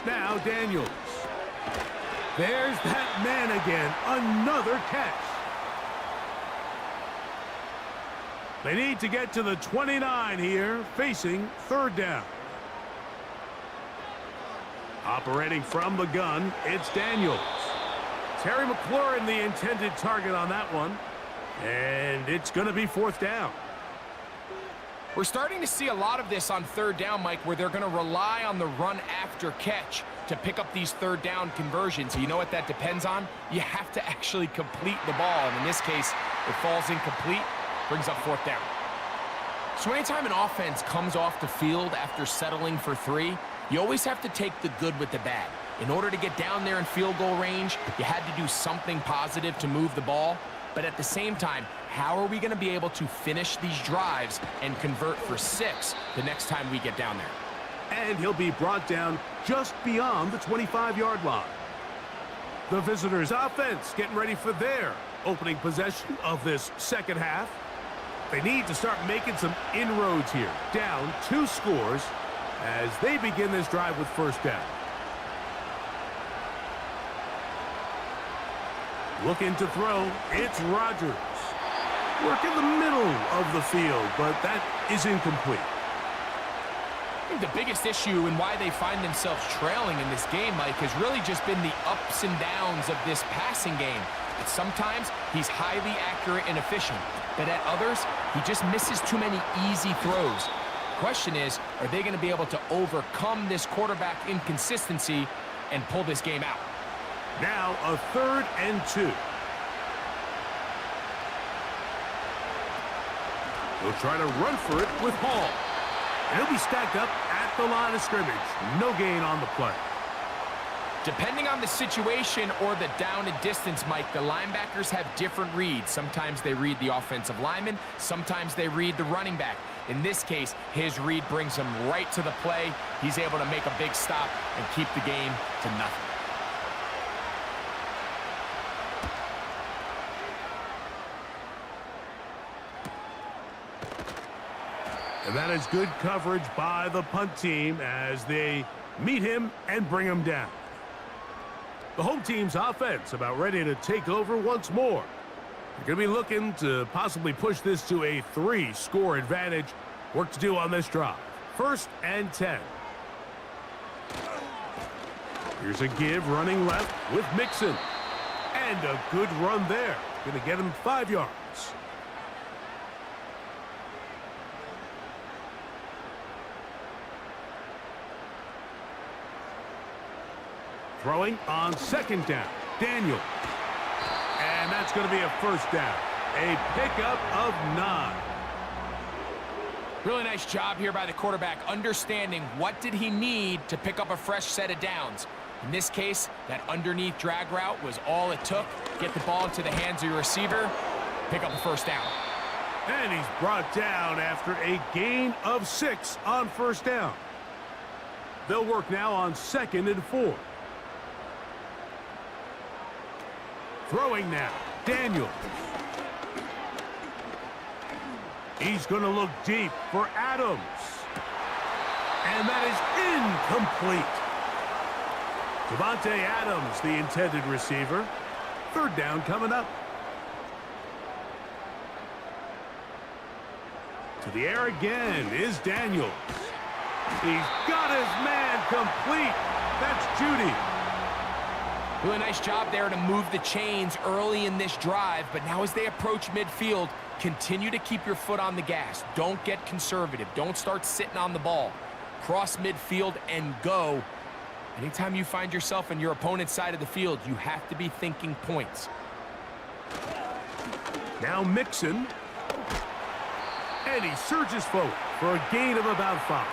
Now Daniels. There's that man again. Another catch. They need to get to the 29 here, facing third down. Operating from the gun, it's Daniels. Terry McLaurin, the intended target on that one. And it's going to be 4th down. We're starting to see a lot of this on third down, Mike, where they're going to rely on the run after catch to pick up these third down conversions. You know what that depends on? You have to actually complete the ball. And in this case, it falls incomplete, brings up 4th down. So anytime an offense comes off the field after settling for 3, you always have to take the good with the bad. In order to get down there in field goal range, you had to do something positive to move the ball. But at the same time, how are we going to be able to finish these drives and convert for 6 the next time we get down there? And he'll be brought down just beyond the 25-yard line. The visitors' offense getting ready for their opening possession of this second half. They need to start making some inroads here. Down 2 scores as they begin this drive with first down. Looking to throw, it's Rodgers. Work in the middle of the field, but that is incomplete. I think the biggest issue and why they find themselves trailing in this game, Mike, has really just been the ups and downs of this passing game. But sometimes he's highly accurate and efficient, but at others, he just misses too many easy throws. The question is, are they going to be able to overcome this quarterback inconsistency and pull this game out? Now a 3rd and 2. He'll try to run for it with Hall. And he'll be stacked up at the line of scrimmage. No gain on the play. Depending on the situation or the down and distance, Mike, the linebackers have different reads. Sometimes they read the offensive lineman. Sometimes they read the running back. In this case, his read brings him right to the play. He's able to make a big stop and keep the game to nothing. And that is good coverage by the punt team as they meet him and bring him down. The home team's offense about ready to take over once more. They're going to be looking to possibly push this to a 3-score advantage. Work to do on this drive. 1st and 10. Here's a give running left with Mixon. And a good run there. Going to get him 5 yards. Throwing on 2nd down. Daniel. And that's going to be a 1st down. A pickup of 9. Really nice job here by the quarterback, understanding what did he need to pick up a fresh set of downs. In this case, that underneath drag route was all it took. Get the ball into the hands of your receiver, pick up a 1st down. And he's brought down after a gain of 6 on 1st down. They'll work now on 2nd and 4. Throwing now, Daniel. He's going to look deep for Adams. And that is incomplete. Devontae Adams, the intended receiver. 3rd down coming up. To the air again is Daniels. He's got his man complete. That's Judy. Really nice job there to move the chains early in this drive, but now as they approach midfield, continue to keep your foot on the gas. Don't get conservative. Don't start sitting on the ball. Cross midfield and go. Anytime you find yourself on your opponent's side of the field, you have to be thinking points. Now Mixon. And he surges forward for a gain of about 5.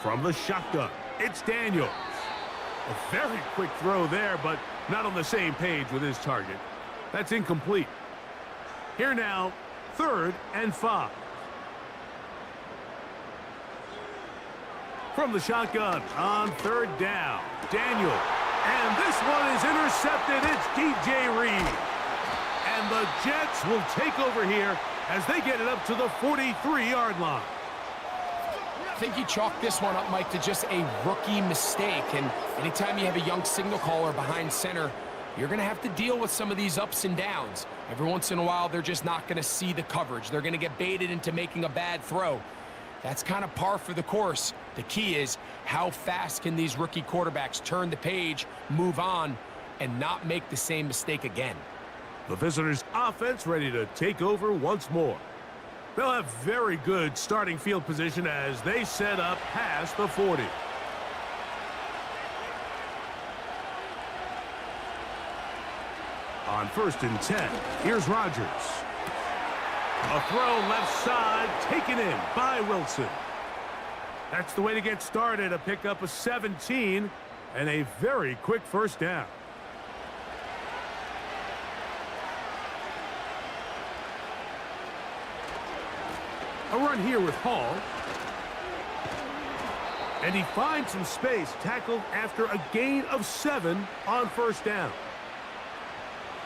From the shotgun, it's Daniels. A very quick throw there, but not on the same page with his target. That's incomplete. Here now, 3rd and 5. From the shotgun on 3rd down, Daniel. And this one is intercepted. It's DJ Reed. And the Jets will take over here as they get it up to the 43-yard line. I think you chalk this one up, Mike, to just a rookie mistake. And anytime you have a young signal caller behind center, you're going to have to deal with some of these ups and downs. Every once in a while, they're just not going to see the coverage. They're going to get baited into making a bad throw. That's kind of par for the course. The key is how fast can these rookie quarterbacks turn the page, move on, and not make the same mistake again. The visitors' offense ready to take over once more. They'll have very good starting field position as they set up past the 40. On 1st and 10, here's Rodgers. A throw left side, taken in by Wilson. That's the way to get started, a pickup of 17 and a very quick 1st down. A run here with Hall. And he finds some space, tackled after a gain of 7 on first down.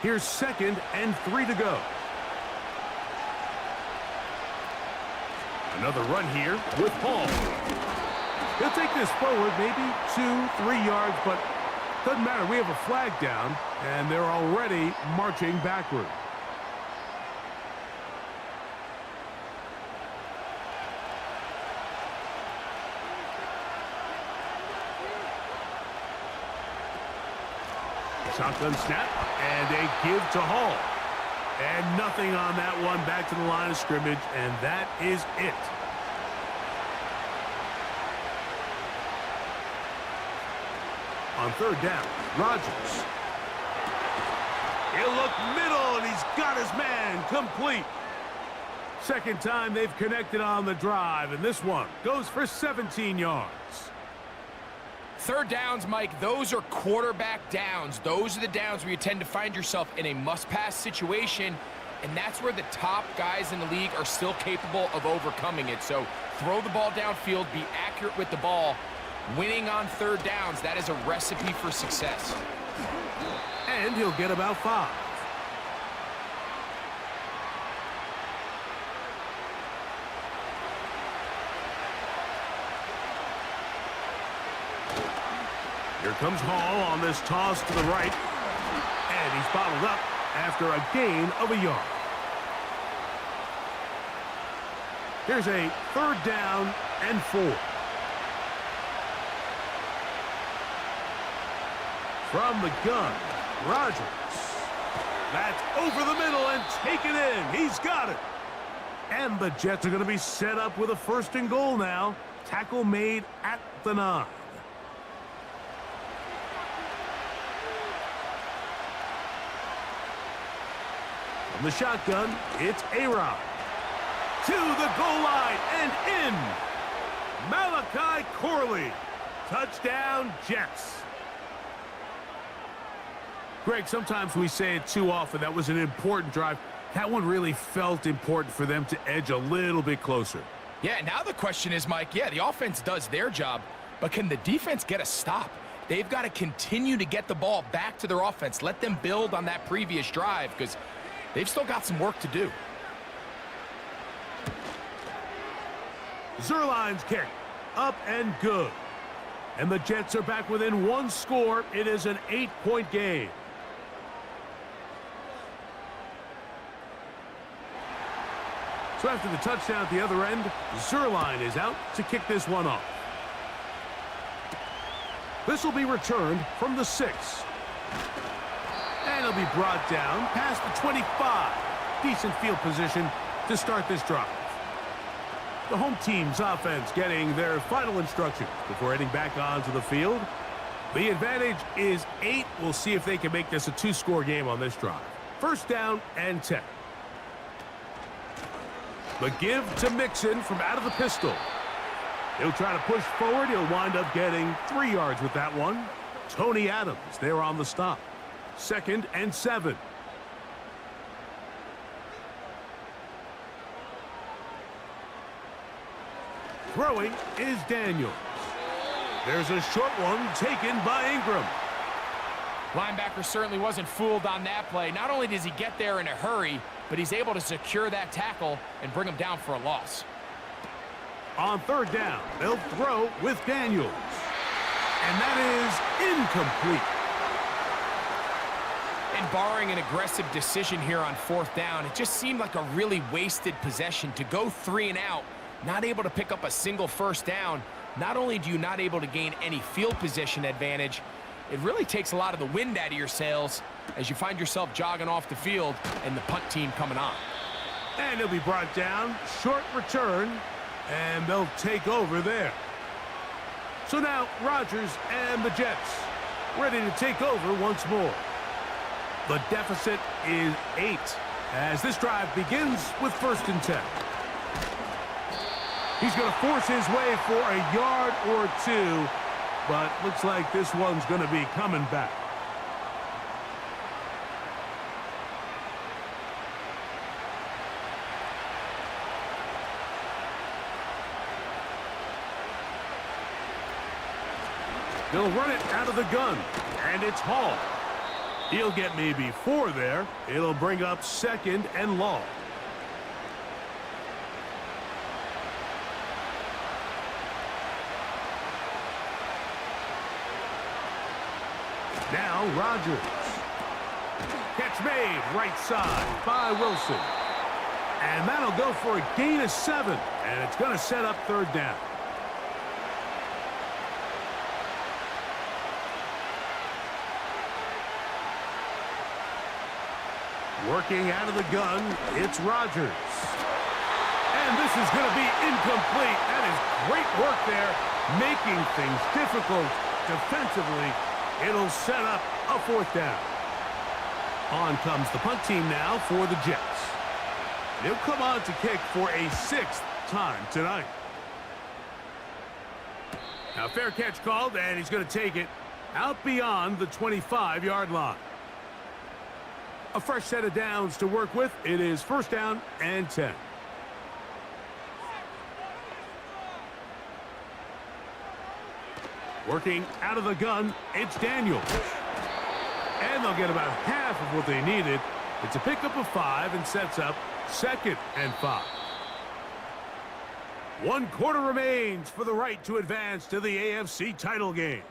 Here's 2nd and 3 to go. Another run here with Hall. He'll take this forward, maybe 2-3 yards, but doesn't matter. We have a flag down, and they're already marching backward. Shotgun snap, and a give to Hall. And nothing on that one, back to the line of scrimmage, and that is it. On 3rd down, Rodgers. He'll look middle, and he's got his man complete. Second time they've connected on the drive, and this one goes for 17 yards. 3rd downs, Mike, those are quarterback downs. Those are the downs where you tend to find yourself in a must-pass situation, and that's where the top guys in the league are still capable of overcoming it. So throw the ball downfield, be accurate with the ball. Winning on 3rd downs, that is a recipe for success. And he'll get about 5. Here comes Hall on this toss to the right. And he's bottled up after a gain of a yard. Here's a 3rd down and 4. From the gun, Rodgers. That's over the middle and taken in. He's got it. And the Jets are going to be set up with a 1st and goal now. Tackle made at the 9. From the shotgun, it's A-Rod. To the goal line and in. Malachi Corley. Touchdown, Jets. Greg, sometimes we say it too often. That was an important drive. That one really felt important for them to edge a little bit closer. Yeah, now the question is, Mike, yeah, the offense does their job, but can the defense get a stop? They've got to continue to get the ball back to their offense. Let them build on that previous drive because they've still got some work to do. Zerline's kick. Up and good. And the Jets are back within 1 score. It is an 8-point game. So after the touchdown at the other end, Zerline is out to kick this one off. This will be returned from the 6. And it'll be brought down past the 25. Decent field position to start this drive. The home team's offense getting their final instructions before heading back onto the field. The advantage is 8. We'll see if they can make this a 2-score game on this drive. 1st down and 10. The give to Mixon from out of the pistol. He'll try to push forward. He'll wind up getting 3 yards with that one. Tony Adams there on the stop. 2nd and 7. Throwing is Daniels. There's a short one taken by Ingram. Linebacker certainly wasn't fooled on that play. Not only does he get there in a hurry, but he's able to secure that tackle and bring him down for a loss. On 3rd down, they'll throw with Daniels. And that is incomplete. And barring an aggressive decision here on 4th down, it just seemed like a really wasted possession to go 3 and out, not able to pick up a single 1st down. Not only do you not able to gain any field position advantage, it really takes a lot of the wind out of your sails as you find yourself jogging off the field and the punt team coming on. And he'll be brought down. Short return. And they'll take over there. So now Rodgers and the Jets ready to take over once more. The deficit is 8 as this drive begins with 1st and 10. He's going to force his way for a yard or 2, but looks like this one's going to be coming back. They'll run it out of the gun, and it's Hall. He'll get maybe 4 there. It'll bring up 2nd and long. Now Rodgers. Catch made right side by Wilson. And that'll go for a gain of 7. And it's going to set up 3rd down. Working out of the gun, it's Rodgers. And this is going to be incomplete. That is great work there, making things difficult defensively. It'll set up a 4th down. On comes the punt team now for the Jets. They'll come on to kick for a 6th time tonight. Now fair catch called, and he's going to take it out beyond the 25-yard line. A fresh set of downs to work with. It is 1st down and 10. Working out of the gun, it's Daniels. And they'll get about half of what they needed. It's a pickup of 5 and sets up 2nd and 5. 1 quarter remains for the right to advance to the AFC title game.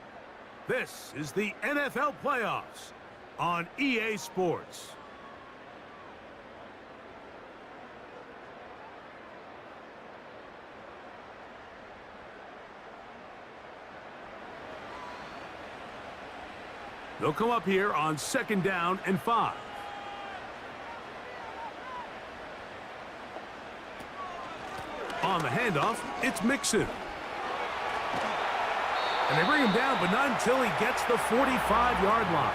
This is the NFL playoffs on EA Sports. They'll come up here on 2nd down and 5. On the handoff, it's Mixon. And they bring him down, but not until he gets the 45-yard line.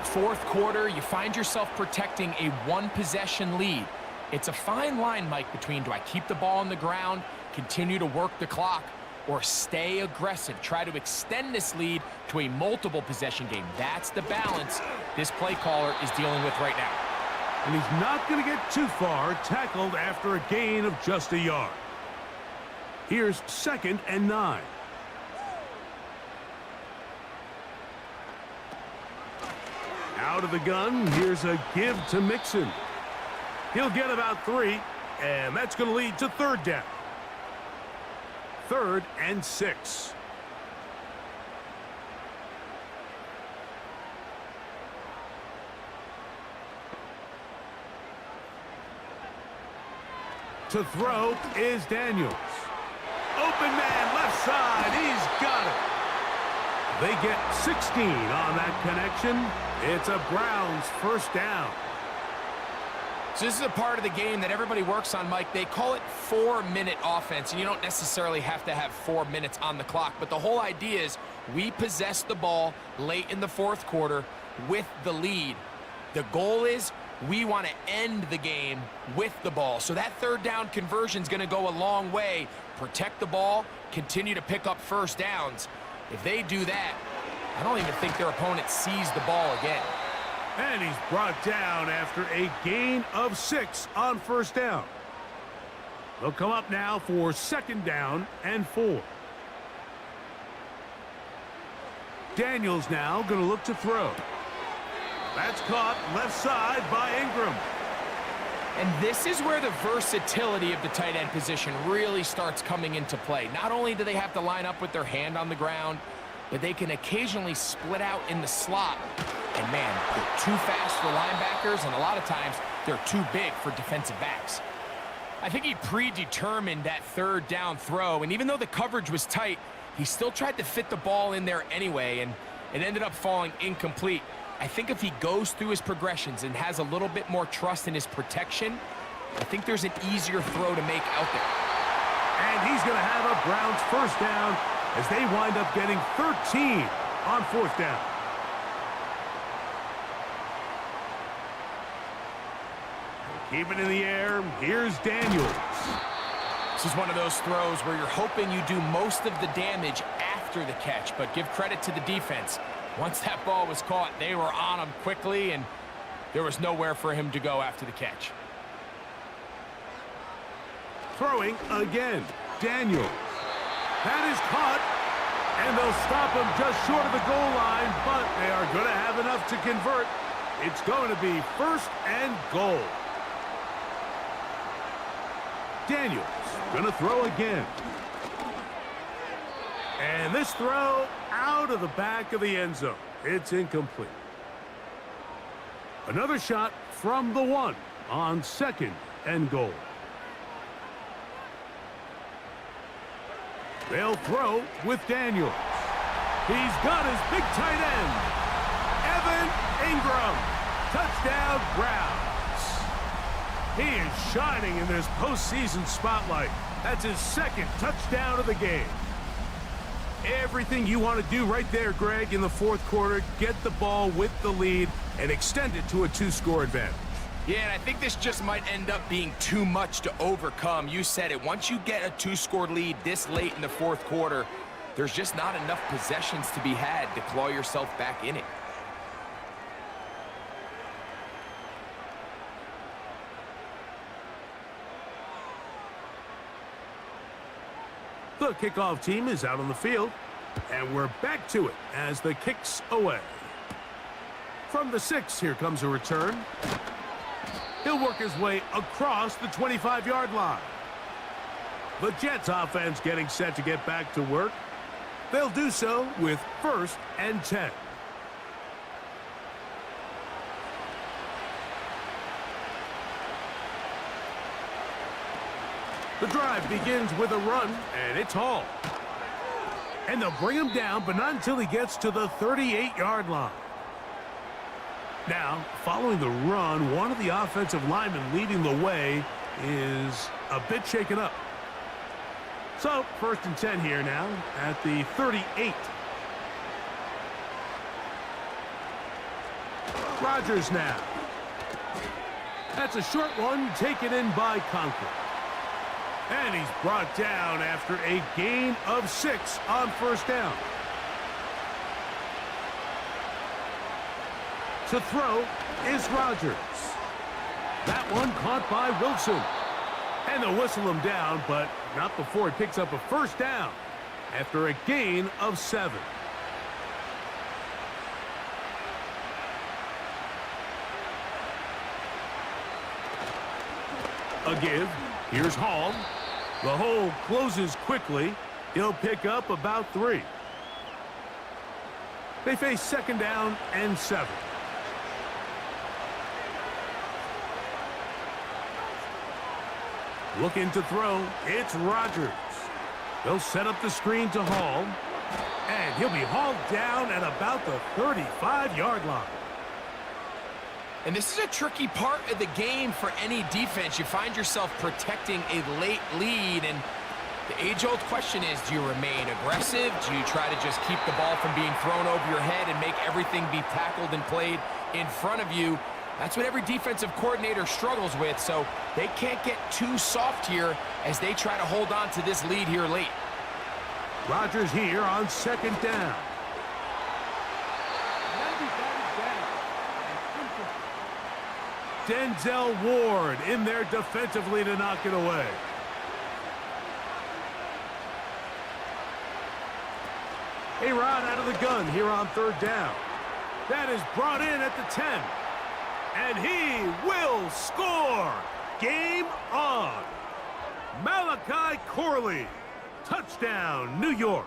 4th quarter, you find yourself protecting a 1-possession lead. It's a fine line, Mike, between do I keep the ball on the ground, continue to work the clock, or stay aggressive, try to extend this lead to a multiple possession game. That's the balance this play caller is dealing with right now. And he's not going to get too far, tackled after a gain of just a yard. Here's 2nd and 9. Out of the gun, here's a give to Mixon. He'll get about 3, and that's going to lead to 3rd down. 3rd and 6. To throw is Daniels. Open man, left side. He's got it. They get 16 on that connection. It's a Browns 1st down. So this is a part of the game that everybody works on, Mike. They call it 4-minute offense, and you don't necessarily have to have 4 minutes on the clock. But the whole idea is we possess the ball late in the 4th quarter with the lead. The goal is we want to end the game with the ball. So that 3rd down conversion is going to go a long way. Protect the ball, continue to pick up 1st downs. If they do that, I don't even think their opponent sees the ball again. And he's brought down after a gain of 6 on 1st down. They'll come up now for 2nd down and 4. Daniels now going to look to throw. That's caught left side by Ingram. And this is where the versatility of the tight end position really starts coming into play. Not only do they have to line up with their hand on the ground, but they can occasionally split out in the slot. And man, they're too fast for linebackers, and a lot of times they're too big for defensive backs. I think he predetermined that 3rd down throw, and even though the coverage was tight, he still tried to fit the ball in there anyway, and it ended up falling incomplete. I think if he goes through his progressions and has a little bit more trust in his protection, I think there's an easier throw to make out there. And he's going to have a Browns 1st down as they wind up getting 13 on 4th down. Keep it in the air. Here's Daniels. This is one of those throws where you're hoping you do most of the damage after the catch, but give credit to the defense. Once that ball was caught, they were on him quickly, and there was nowhere for him to go after the catch. Throwing again. Daniels. That is caught. And they'll stop him just short of the goal line, but they are going to have enough to convert. It's going to be 1st and goal. Daniels going to throw again. And this throw out of the back of the end zone. It's incomplete. Another shot from the 1 on 2nd and goal. They'll throw with Daniels. He's got his big tight end, Evan Ingram. Touchdown, Browns. He is shining in this postseason spotlight. That's his 2nd touchdown of the game. Everything you want to do right there, Greg, in the 4th quarter, get the ball with the lead and extend it to a 2-score advantage. Yeah, and I think this just might end up being too much to overcome. You said it. Once you get a 2-score lead this late in the 4th quarter, there's just not enough possessions to be had to claw yourself back in it. The kickoff team is out on the field, and we're back to it as the kick's away. From the 6, here comes a return. He'll work his way across the 25-yard line. The Jets offense getting set to get back to work. They'll do so with 1st and 10. The drive begins with a run, and it's Hall. And they'll bring him down, but not until he gets to the 38-yard line. Now, following the run, one of the offensive linemen leading the way is a bit shaken up. So, 1st and 10 here now at the 38. Rodgers now. That's a short one taken in by Conklin. And he's brought down after a gain of 6 on 1st down. To throw is Rodgers. That one caught by Wilson. And they'll whistle him down, but not before he picks up a 1st down after a gain of 7. A give. Here's Hall. The hole closes quickly. He'll pick up about 3. They face 2nd down and 7. Looking to throw, it's Rodgers. They'll set up the screen to Hall, and he'll be hauled down at about the 35-yard line. And this is a tricky part of the game for any defense. You find yourself protecting a late lead, and the age-old question is, do you remain aggressive? Do you try to just keep the ball from being thrown over your head and make everything be tackled and played in front of you? That's what every defensive coordinator struggles with, so they can't get too soft here as they try to hold on to this lead here late. Rodgers here on 2nd down. Denzel Ward in there defensively to knock it away. A-Rod out of the gun here on 3rd down. That is brought in at the 10. And he will score. Game on. Malachi Corley. Touchdown, New York.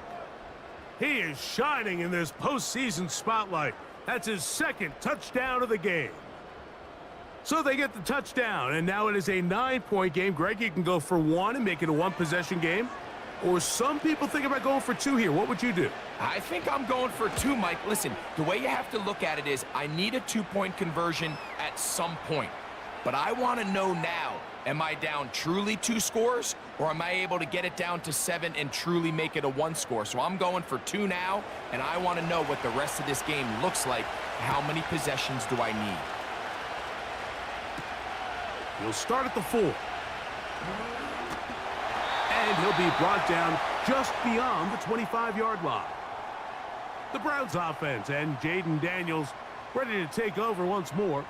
He is shining in this postseason spotlight. That's his 2nd touchdown of the game. So they get the touchdown, and now it is a 9-point game. Greg, you can go for 1 and make it a 1-possession game. Or some people think about going for 2 here. What would you do? I think I'm going for 2, Mike. Listen, the way you have to look at it is I need a 2-point conversion at some point. But I want to know now, am I down truly 2 scores, or am I able to get it down to 7 and truly make it a 1 score? So I'm going for 2 now, and I want to know what the rest of this game looks like. How many possessions do I need? He'll start at the 4. And he'll be brought down just beyond the 25-yard line. The Browns offense and Jaden Daniels ready to take over once more.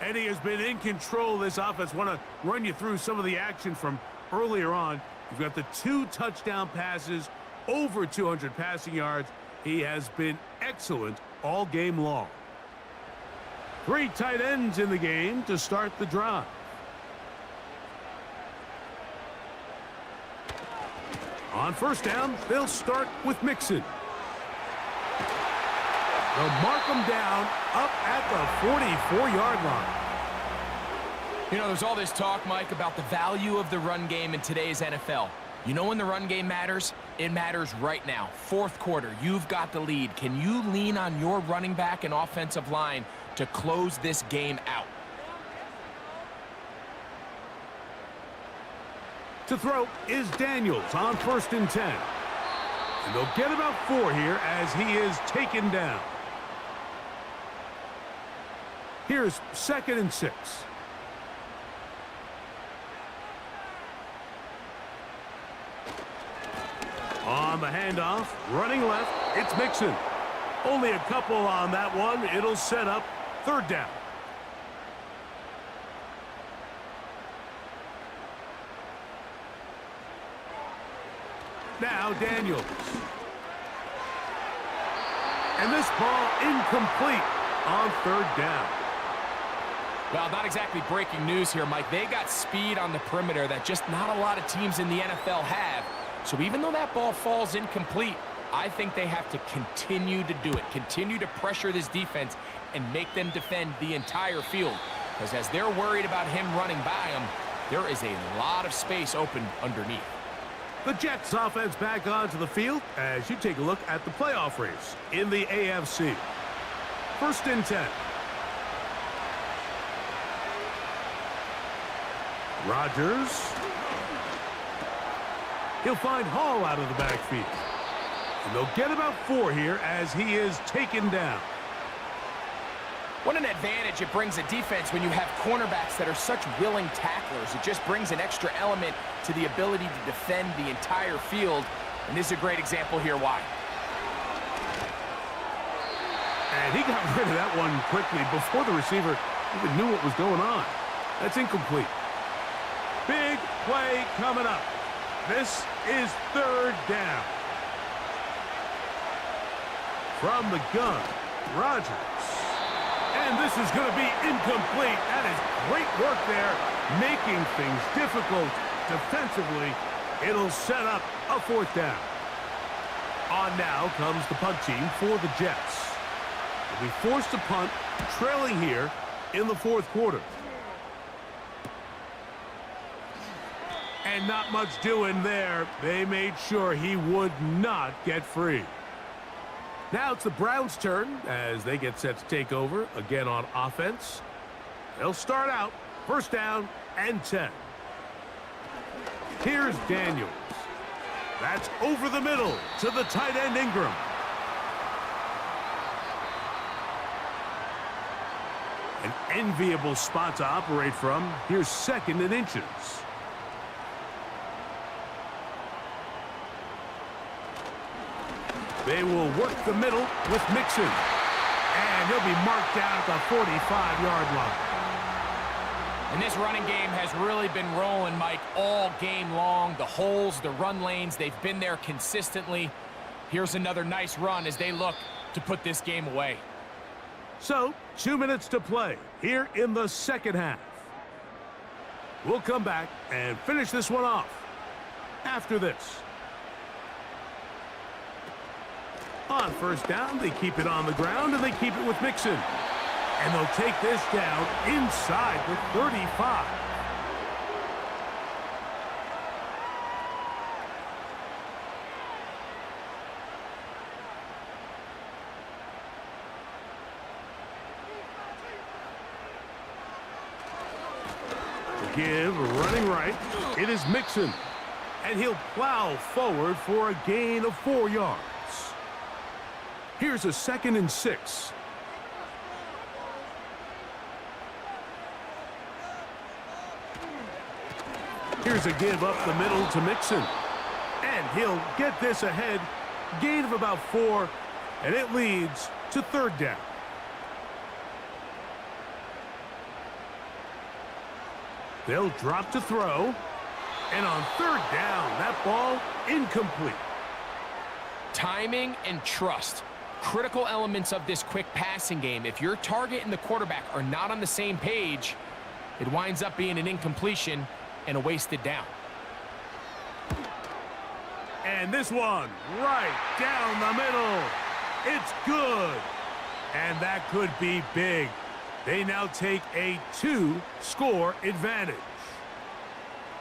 And he has been in control of this offense. Want to run you through some of the action from earlier on. You've got the 2 touchdown passes over 200 passing yards. He has been excellent all game long. 3 tight ends in the game to start the drive. On first down, they'll start with Mixon. They'll mark him down up at the 44-yard line. You know, there's all this talk, Mike, about the value of the run game in today's NFL. You know when the run game matters? It matters right now. Fourth quarter, you've got the lead. Can you lean on your running back and offensive line to close this game out? To throw is Daniels on 1st and 10. And they'll get about 4 here as he is taken down. Here's 2nd and 6. On the handoff, running left, it's Mixon. Only a couple on that one. It'll set up 3rd down. Now Daniels. And this ball incomplete on 3rd down. Well, not exactly breaking news here, Mike. They got speed on the perimeter that just not a lot of teams in the NFL have. So even though that ball falls incomplete, I think they have to continue to do it. Continue to pressure this defense and make them defend the entire field. Because as they're worried about him running by them, there is a lot of space open underneath. The Jets offense back onto the field as you take a look at the playoff race in the AFC. 1st and 10. Rodgers. He'll find Hall out of the backfield. And they'll get about 4 here as he is taken down. What an advantage it brings a defense when you have cornerbacks that are such willing tacklers. It just brings an extra element to the ability to defend the entire field. And this is a great example here why. And he got rid of that one quickly before the receiver even knew what was going on. That's incomplete. Big play coming up. This is 3rd down. From the gun, Rodgers. And this is going to be incomplete. That is great work there, making things difficult defensively. It'll set up a 4th down. On now comes the punt team for the Jets. They'll be forced to punt, trailing here in the 4th quarter. And not much doing there. They made sure he would not get free. Now it's the Browns' turn as they get set to take over again on offense. They'll start out 1st down and 10. Here's Daniels. That's over the middle to the tight end Ingram. An enviable spot to operate from. Here's 2nd and inches. They will work the middle with Mixon. And he'll be marked down at the 45-yard line. And this running game has really been rolling, Mike, all game long. The holes, the run lanes, they've been there consistently. Here's another nice run as they look to put this game away. So, 2 minutes to play here in the 2nd half. We'll come back and finish this one off after this. On 1st down, they keep it on the ground, and they keep it with Mixon. And they'll take this down inside the 35. Give, running right. It is Mixon. And he'll plow forward for a gain of 4 yards. Here's a 2nd and 6. Here's a give up the middle to Mixon. And he'll get this ahead. Gain of about 4. And it leads to 3rd down. They'll drop to throw. And on 3rd down, that ball incomplete. Timing and trust. Critical elements of this quick passing game. If your target and the quarterback are not on the same page, it winds up being an incompletion and a wasted down. And this one, right down the middle. It's good. And that could be big. They now take a 2-score advantage.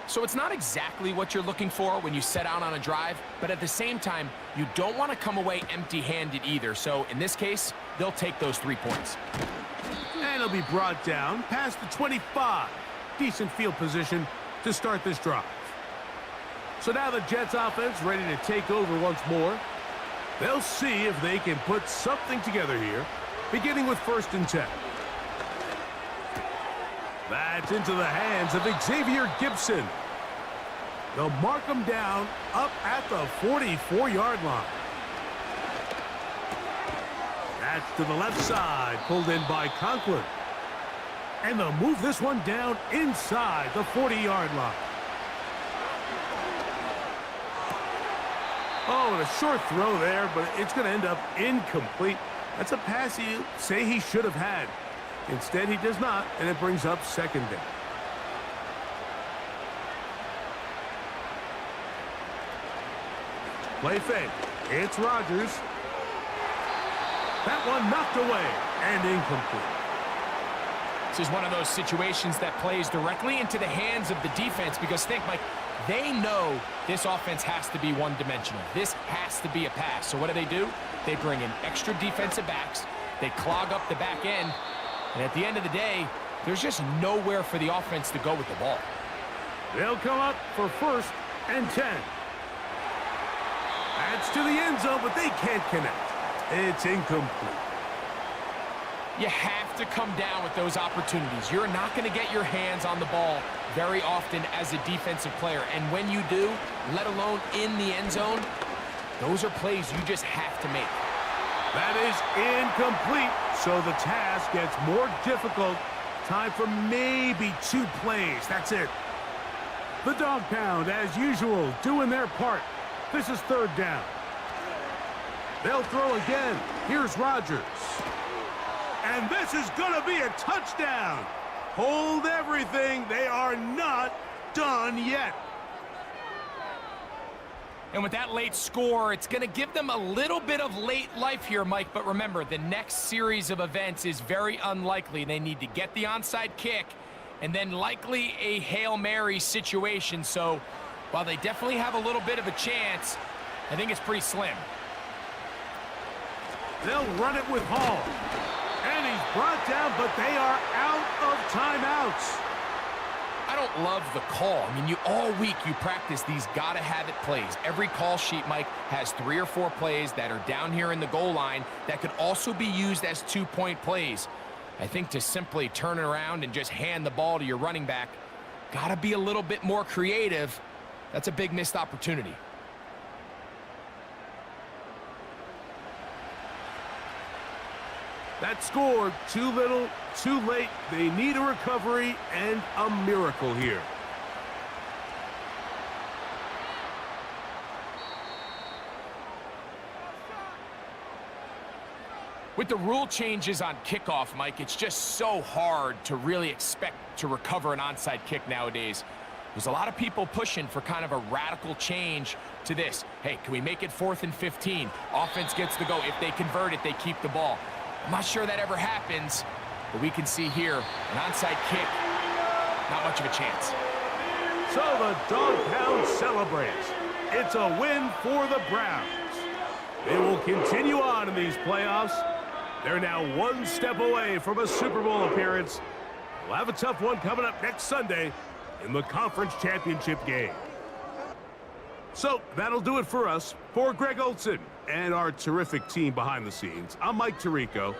So it's not exactly what you're looking for when you set out on a drive, but at the same time, you don't want to come away empty-handed either. So in this case, they'll take those 3 points. And it'll be brought down past the 25. Decent field position to start this drive. So now the Jets offense ready to take over once more. They'll see if they can put something together here, beginning with 1st and 10. That's into the hands of Xavier Gibson. They'll mark him down up at the 44-yard line. That's to the left side, pulled in by Conklin. And they'll move this one down inside the 40-yard line. Oh, and a short throw there, but it's going to end up incomplete. That's a pass you say he should have had. Instead, he does not, and it brings up 2nd down. Play fake. It's Rodgers. That one knocked away and incomplete. This is one of those situations that plays directly into the hands of the defense because think, Mike, they know this offense has to be one-dimensional. This has to be a pass. So what do? They bring in extra defensive backs. They clog up the back end. And at the end of the day, there's just nowhere for the offense to go with the ball. They'll come up for 1st and 10. That's to the end zone, but they can't connect. It's incomplete. You have to come down with those opportunities. You're not going to get your hands on the ball very often as a defensive player. And when you do, let alone in the end zone, those are plays you just have to make. That is incomplete, so the task gets more difficult. Time for maybe 2 plays. That's it. The Dog Pound, as usual, doing their part. This is 3rd down. They'll throw again. Here's Rodgers. And this is going to be a touchdown. Hold everything. They are not done yet. And with that late score, it's going to give them a little bit of late life here, Mike. But remember, the next series of events is very unlikely. They need to get the onside kick and then likely a Hail Mary situation. So while they definitely have a little bit of a chance, I think it's pretty slim. They'll run it with Hall. And he's brought down, but they are out of timeouts. I don't love the call. I mean, all week you practice these gotta-have-it plays. Every call sheet, Mike, has 3 or 4 plays that are down here in the goal line that could also be used as 2-point plays. I think to simply turn it around and just hand the ball to your running back, gotta be a little bit more creative. That's a big missed opportunity. That score, too little, too late. They need a recovery and a miracle here. With the rule changes on kickoff, Mike, it's just so hard to really expect to recover an onside kick nowadays. There's a lot of people pushing for kind of a radical change to this. Hey, can we make it 4th and 15? Offense gets the go. If they convert it, they keep the ball. I'm not sure that ever happens, but we can see here an onside kick, not much of a chance. So the Dog Pound celebrates. It's a win for the Browns. They will continue on in these playoffs. They're now 1 step away from a Super Bowl appearance. We'll have a tough one coming up next Sunday in the conference championship game. So that'll do it for us. For Greg Olson and our terrific team behind the scenes, I'm Mike Tirico.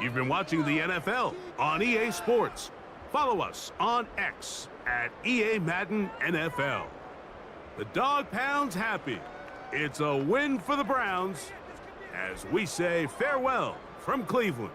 You've been watching the NFL on EA Sports. Follow us on X at EA Madden NFL. The Dog Pound's happy. It's a win for the Browns as we say farewell from Cleveland.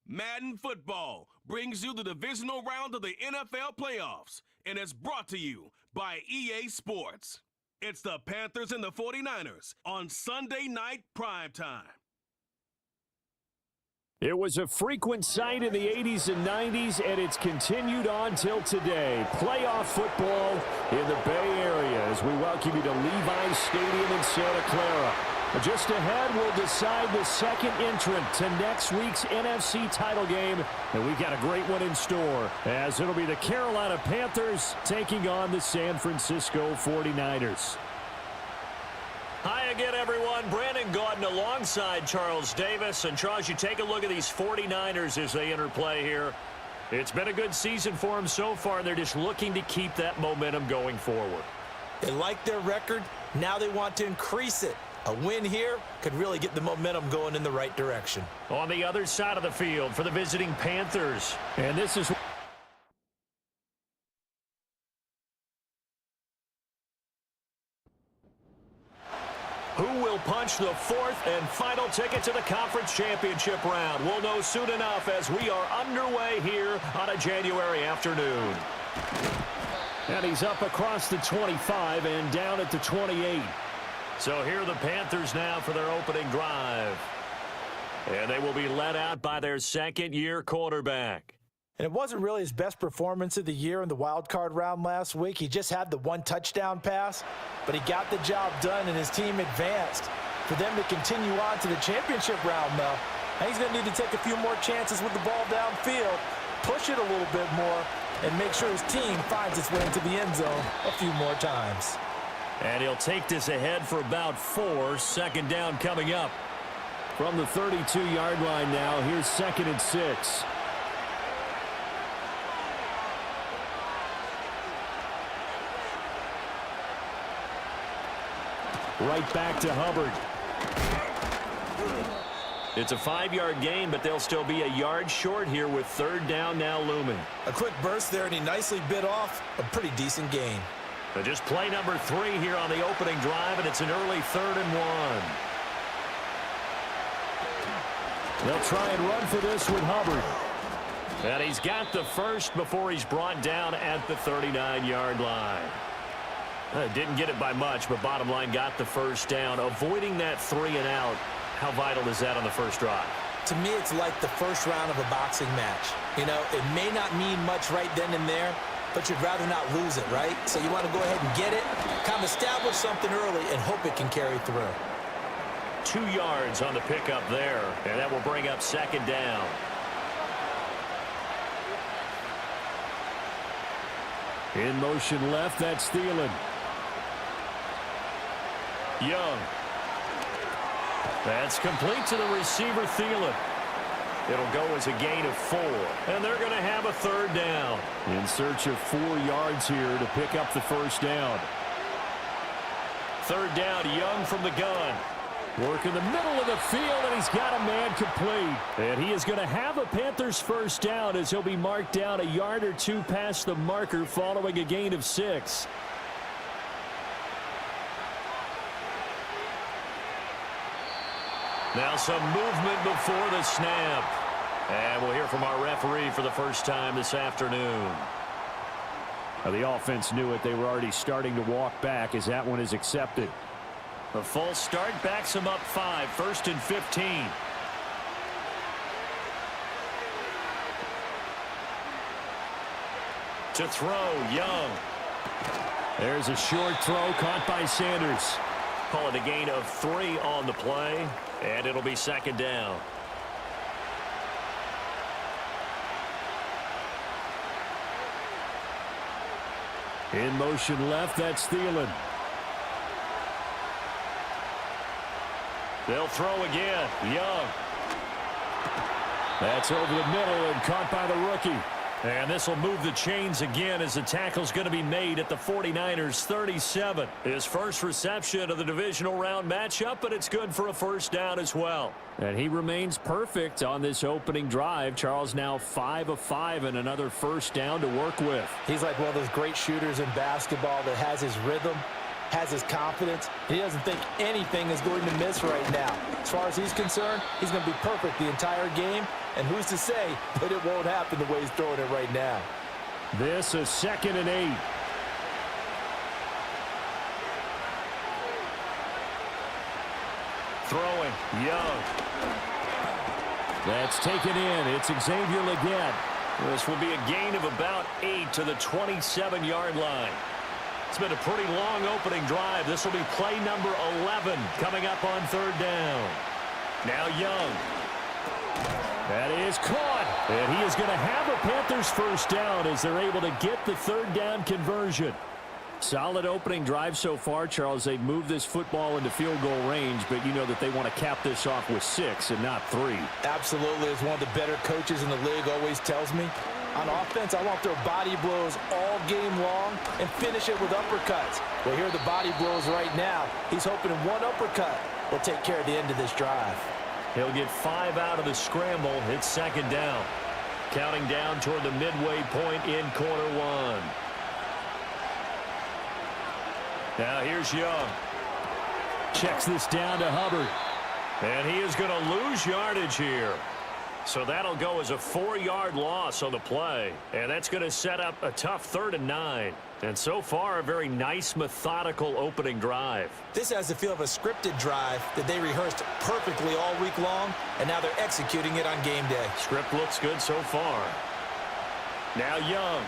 Madden football brings you the divisional round of the NFL playoffs, and it's brought to you by EA Sports. It's the Panthers and the 49ers on Sunday night primetime. It was a frequent sight in the 80s and 90s, and it's continued on till today. Playoff football in the Bay Area as we welcome you to Levi's Stadium in Santa Clara. Just ahead, we'll decide the second entrant to next week's NFC title game, and we've got a great one in store, as it'll be the Carolina Panthers taking on the San Francisco 49ers. Hi again, everyone. Brandon Gaudin alongside Charles Davis. And Charles, you take a look at these 49ers as they enter play here. It's been a good season for them so far. They're just looking to keep that momentum going forward. They like their record. Now they want to increase it. A win here could really get the momentum going in the right direction. On the other side of the field for the visiting Panthers. And this is... Who will punch the fourth and final ticket to the conference championship round? We'll know soon enough as we are underway here on a January afternoon. And he's up across the 25 and down at the 28. So here are the Panthers now for their opening drive. And they will be led out by their second-year quarterback. And it wasn't really his best performance of the year in the wild card round last week. He just had the one touchdown pass, but he got the job done and his team advanced. For them to continue on to the championship round, though, he's going to need to take a few more chances with the ball downfield, push it a little bit more, and make sure his team finds its way into the end zone a few more times. And he'll take this ahead for about 4. Second down coming up. From the 32-yard line now, here's 2nd and 6. Right back to Hubbard. It's a 5-yard gain, but they'll still be a yard short here with 3rd down now looming. A quick burst there, and he nicely bit off a pretty decent gain. But just play number 3 here on the opening drive, and it's an early 3rd and 1. They'll try and run for this with Hubbard. And he's got the first before he's brought down at the 39-yard line. Didn't get it by much, but bottom line got the first down. Avoiding that 3 and out, how vital is that on the first drive? To me, it's like the first round of a boxing match. You know, it may not mean much right then and there, but you'd rather not lose it, right? So you want to go ahead and get it, kind of establish something early, and hope it can carry through. 2 yards on the pickup there, and that will bring up 2nd down. In motion left, that's Thielen. Young. That's complete to the receiver, Thielen. It'll go as a gain of 4, and they're going to have a 3rd down. In search of 4 yards here to pick up the first down. 3rd down, Young from the gun. Work in the middle of the field, and he's got a man complete. And he is going to have a Panthers first down as he'll be marked down a yard or 2 past the marker following a gain of 6. Now some movement before the snap. And we'll hear from our referee for the first time this afternoon. Now the offense knew it. They were already starting to walk back as that one is accepted. A false start backs him up 5. 1st and 15. To throw, Young. There's a short throw caught by Sanders. Call it a gain of 3 on the play, and it'll be 2nd down. In motion left, that's Thielen. They'll throw again. Young. That's over the middle and caught by the rookie. And this will move the chains again as the tackle's going to be made at the 49ers 37. His first reception of the divisional round matchup, but it's good for a first down as well. And he remains perfect on this opening drive. Charles now 5 of 5 and another first down to work with. He's like one of those great shooters in basketball that has his rhythm, has his confidence. He doesn't think anything is going to miss right now. As far as he's concerned, he's going to be perfect the entire game, and who's to say that it won't happen the way he's throwing it right now. This is 2nd and 8. Throwing, Young. That's taken in. It's Xavier Legette. This will be a gain of about 8 to the 27-yard line. It's been a pretty long opening drive. This will be play number 11 coming up on 3rd down. Now Young. That is caught. And he is going to have a Panthers first down as they're able to get the 3rd down conversion. Solid opening drive so far, Charles. They've moved this football into field goal range, but you know that they want to cap this off with 6 and not 3. Absolutely. As one of the better coaches in the league always tells me, on offense, I want to throw body blows all game long and finish it with uppercuts. Well, here are the body blows right now. He's hoping one uppercut will take care of the end of this drive. He'll get 5 out of the scramble. It's 2nd down. Counting down toward the midway point in quarter 1. Now here's Young. Checks this down to Hubbard. And he is going to lose yardage here. So that'll go as a 4-yard loss on the play. And that's going to set up a tough 3rd and 9. And so far, a very nice, methodical opening drive. This has the feel of a scripted drive that they rehearsed perfectly all week long, and now they're executing it on game day. Script looks good so far. Now Young.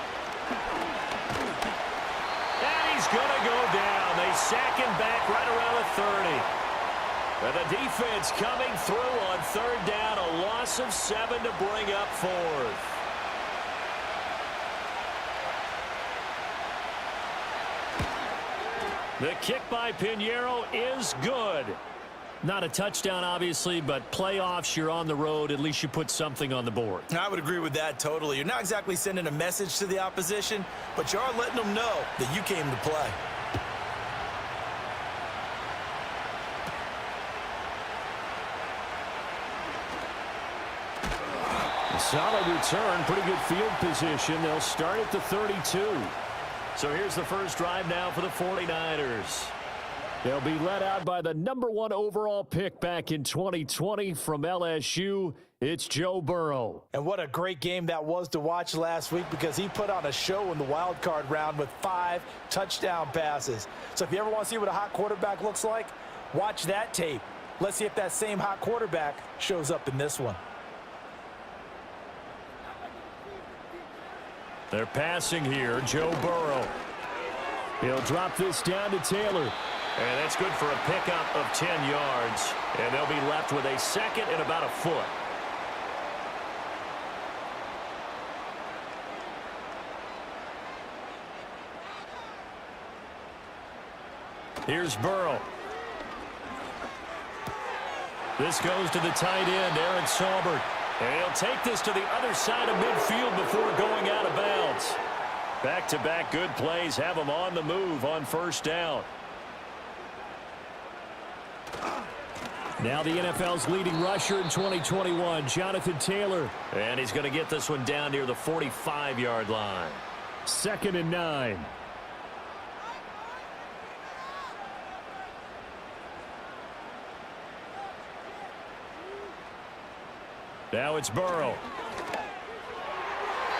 And he's going to go down. They sack him back right around the 30. And the defense coming through on 3rd down. A loss of 7 to bring up 4th. The kick by Pinheiro is good. Not a touchdown, obviously, but playoffs, you're on the road. At least you put something on the board. I would agree with that totally. You're not exactly sending a message to the opposition, but you are letting them know that you came to play. A solid return, pretty good field position. They'll start at the 32. So here's the first drive now for the 49ers. They'll be led out by the #1 overall pick back in 2020 from LSU. It's Joe Burrow. And what a great game that was to watch last week, because he put on a show in the wild card round with 5 touchdown passes. So if you ever want to see what a hot quarterback looks like, watch that tape. Let's see if that same hot quarterback shows up in this one. They're passing here. Joe Burrow. He'll drop this down to Taylor. And that's good for a pickup of 10 yards. And they'll be left with a 2nd and about a foot. Here's Burrow. This goes to the tight end, Aaron Saubert. And he'll take this to the other side of midfield before going out of bounds. Back-to-back good plays have him on the move on 1st down. Now the NFL's leading rusher in 2021, Jonathan Taylor. And he's going to get this one down near the 45-yard line. 2nd and 9. Now it's Burrow.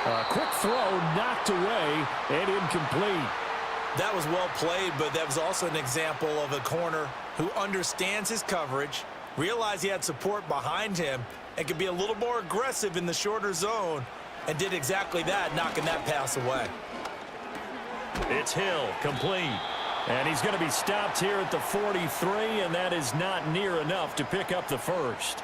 A quick throw knocked away and incomplete. That was well played, but that was also an example of a corner who understands his coverage, realized he had support behind him, and could be a little more aggressive in the shorter zone, and did exactly that, knocking that pass away. It's Hill, complete. And he's going to be stopped here at the 43, and that is not near enough to pick up the first.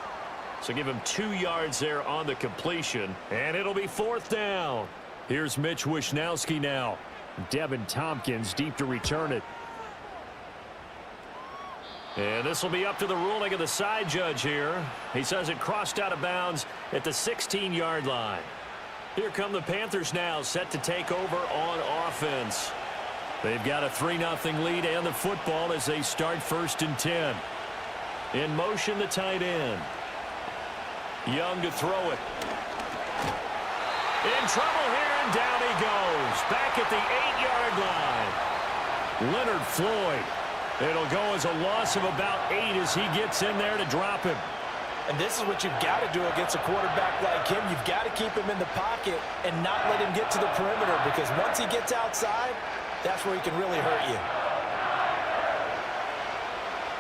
So give him 2 yards there on the completion, and it'll be 4th down. Here's Mitch Wishnowsky now. Devin Tompkins deep to return it. And this will be up to the ruling of the side judge here. He says it crossed out of bounds at the 16-yard line. Here come the Panthers now, set to take over on offense. They've got a 3-0 lead and the football as they start 1st and 10. In motion, the tight end. Young to throw it. In trouble here, and down he goes. Back at the 8-yard line. Leonard Floyd. It'll go as a loss of about 8 as he gets in there to drop him. And this is what you've got to do against a quarterback like him. You've got to keep him in the pocket and not let him get to the perimeter, because once he gets outside, that's where he can really hurt you.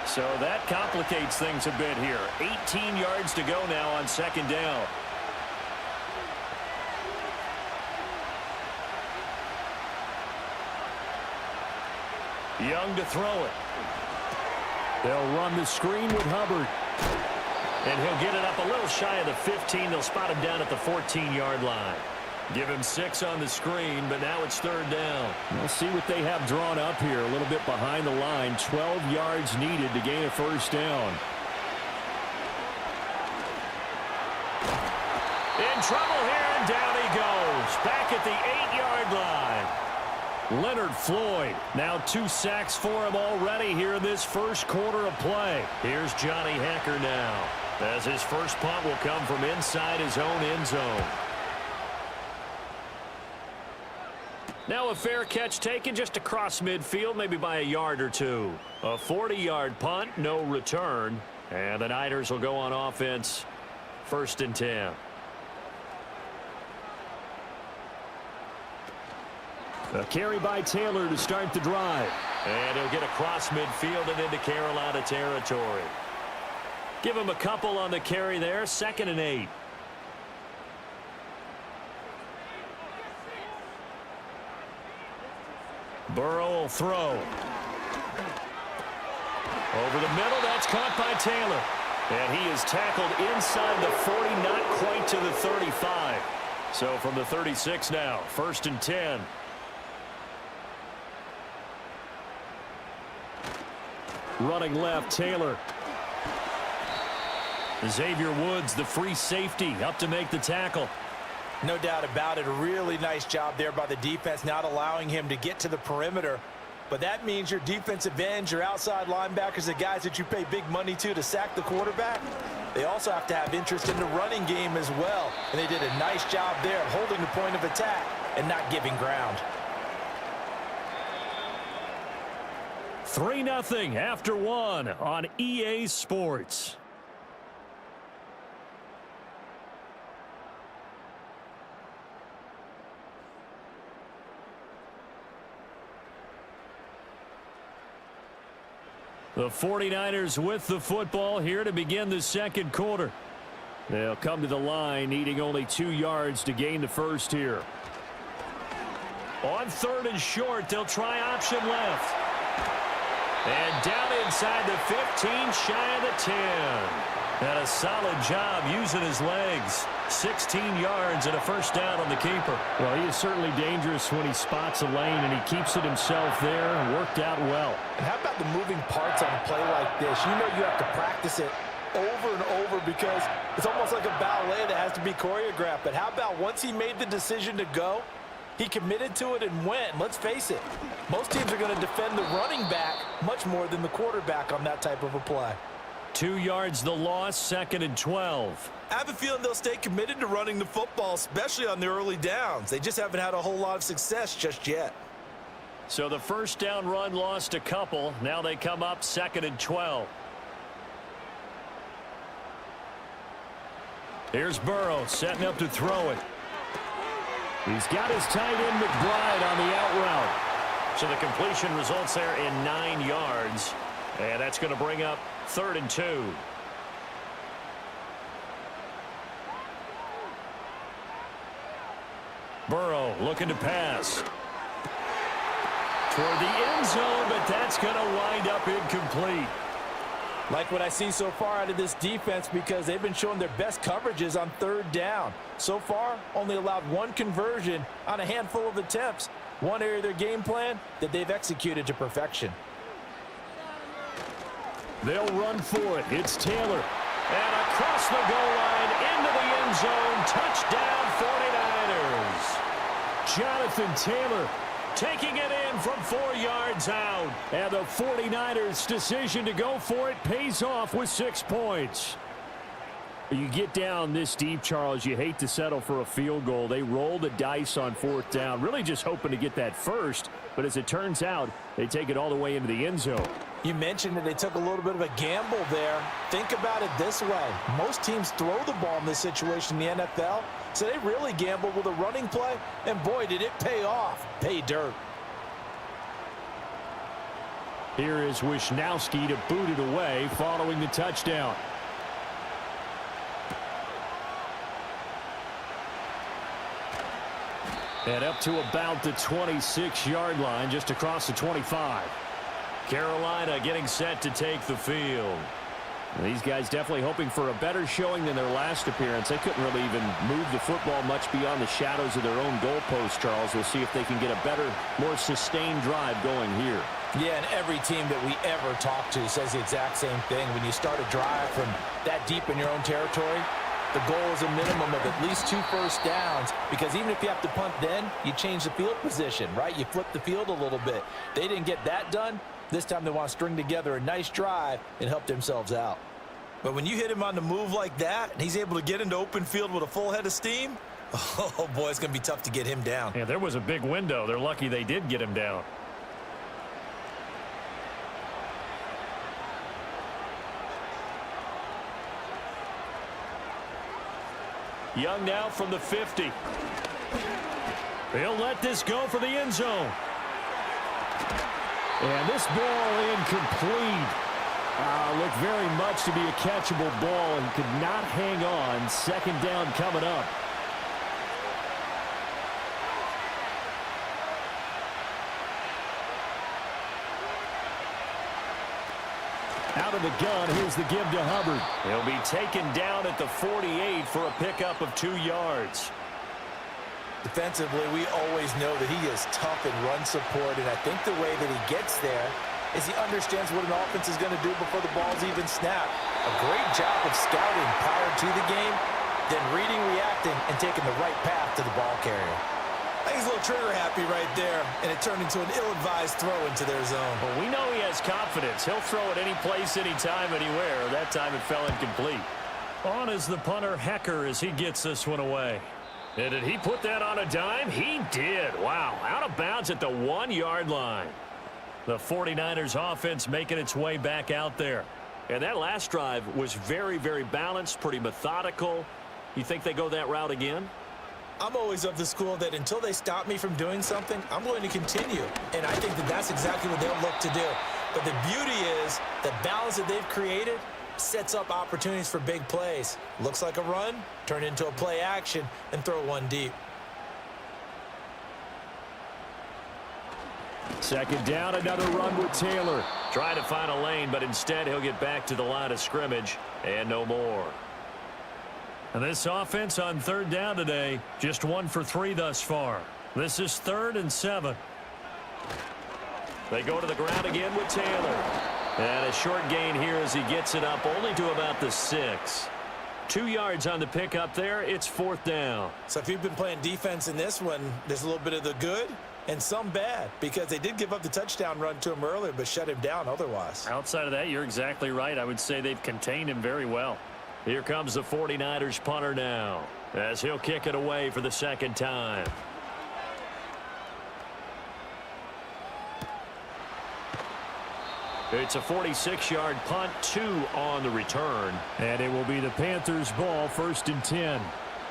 So that complicates things a bit here. 18 yards to go now on second down. Young to throw it. They'll run the screen with Hubbard. And he'll get it up a little shy of the 15. They'll spot him down at the 14-yard line. Give him 6 on the screen, but now it's third down. We'll see what they have drawn up here. A little bit behind the line. 12 yards needed to gain a first down. In trouble here, and down he goes. Back at the 8-yard line. Leonard Floyd. Now 2 sacks for him already here in this first quarter of play. Here's Johnny Hacker now, as his first punt will come from inside his own end zone. Now a fair catch taken just across midfield, maybe by a yard or 2. A 40-yard punt, no return. And the Niners will go on offense, 1st and 10. A carry by Taylor to start the drive. And he'll get across midfield and into Carolina territory. Give him a couple on the carry there, 2nd and 8. Burrow will throw. Over the middle, that's caught by Taylor. And he is tackled inside the 40, not quite to the 35. So from the 36 now, 1st and 10. Running left, Taylor. Xavier Woods, the free safety, up to make the tackle. No doubt about it. A really nice job there by the defense, not allowing him to get to the perimeter. But that means your defensive ends, your outside linebackers, the guys that you pay big money to sack the quarterback, they also have to have interest in the running game as well. And they did a nice job there of holding the point of attack and not giving ground. 3-0 after 1 on EA Sports. The 49ers with the football here to begin the second quarter. They'll come to the line needing only 2 yards to gain the first here. On 3rd and short, they'll try option left. And down inside the 15, shy of the 10. And a solid job using his legs. 16 yards and a first down on the keeper. Well, he is certainly dangerous when he spots a lane, and he keeps it himself there and worked out well. And how about the moving parts on a play like this? You know you have to practice it over and over because it's almost like a ballet that has to be choreographed. But how about once he made the decision to go, he committed to it and went. Let's face it, most teams are going to defend the running back much more than the quarterback on that type of a play. 2 yards the loss, 2nd and 12. I have a feeling they'll stay committed to running the football, especially on the early downs. They just haven't had a whole lot of success just yet. So the first down run lost a couple. Now they come up 2nd and 12. Here's Burrow setting up to throw it. He's got his tight end McBride on the out route. So the completion results there in 9 yards. And that's going to bring up 3rd and 2. Burrow looking to pass. Toward the end zone, but that's going to wind up incomplete. Like what I see so far out of this defense, because they've been showing their best coverages on 3rd down. So far, only allowed 1 conversion on a handful of attempts. One area of their game plan that they've executed to perfection. They'll run for it. It's Taylor. And across the goal line into the end zone. Touchdown 49ers. Jonathan Taylor taking it in from 4 yards out. And the 49ers' decision to go for it pays off with 6 points. You get down this deep, Charles, you hate to settle for a field goal. They roll the dice on 4th down, really just hoping to get that first. But as it turns out, they take it all the way into the end zone. You mentioned that they took a little bit of a gamble there. Think about it this way. Most teams throw the ball in this situation in the NFL, so they really gambled with a running play, and boy, did it pay off. Pay dirt. Here is Wisnowski to boot it away following the touchdown. And up to about the 26-yard line, just across the 25. Carolina getting set to take the field. These guys definitely hoping for a better showing than their last appearance. They couldn't really even move the football much beyond the shadows of their own goalpost, Charles. We'll see if they can get a better, more sustained drive going here. Yeah, and every team that we ever talk to says the exact same thing. When you start a drive from that deep in your own territory, the goal is a minimum of at least 2 first downs, because even if you have to punt then, you change the field position, right? You flip the field a little bit. They didn't get that done. This time they want to string together a nice drive and help themselves out. But when you hit him on the move like that, and he's able to get into open field with a full head of steam, oh boy, it's going to be tough to get him down. Yeah, there was a big window. They're lucky they did get him down. Young now from the 50. He'll let this go for the end zone. And this ball incomplete. Looked very much to be a catchable ball and could not hang on. 2nd down coming up. Out of the gun, here's the give to Hubbard. He'll be taken down at the 48 for a pickup of 2 yards. Defensively, we always know that he is tough in run support, and I think the way that he gets there is he understands what an offense is going to do before the ball's even snapped. A great job of scouting prior to the game, then reading, reacting, and taking the right path to the ball carrier. I think he's a little trigger happy right there, and it turned into an ill-advised throw into their zone. Well, we know he has confidence. He'll throw it any place, anytime, anywhere. That time it fell incomplete. On is the punter, Hecker, as he gets this one away. And did he put that on a dime? He did. Wow. Out of bounds at the 1-yard line. The 49ers offense making its way back out there. And that last drive was very, very balanced, pretty methodical. You think they go that route again? I'm always of the school that until they stop me from doing something, I'm going to continue. And I think that that's exactly what they'll look to do. But the beauty is the balance that they've created sets up opportunities for big plays. Looks like a run, turn into a play action, and throw one deep. 2nd down, another run with Taylor. Trying to find a lane, but instead he'll get back to the line of scrimmage and no more. And this offense on 3rd down today, just 1 for 3 thus far. This is 3rd and 7. They go to the ground again with Taylor. And a short gain here as he gets it up only to about the 6. 2 yards on the pickup there. It's 4th down. So if you've been playing defense in this one, there's a little bit of the good and some bad, because they did give up the touchdown run to him earlier but shut him down otherwise. Outside of that, you're exactly right. I would say they've contained him very well. Here comes the 49ers punter now as he'll kick it away for the 2nd time. It's a 46-yard punt, 2 on the return. And it will be the Panthers' ball, 1st and 10.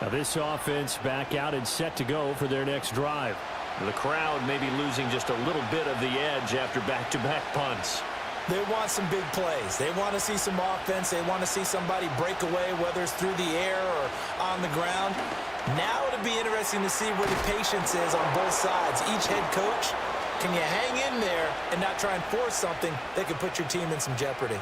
Now this offense back out and set to go for their next drive. The crowd may be losing just a little bit of the edge after back-to-back punts. They want some big plays. They want to see some offense. They want to see somebody break away, whether it's through the air or on the ground. Now it'll be interesting to see where the patience is on both sides. Each head coach, can you hang in there and not try and force something that could put your team in some jeopardy?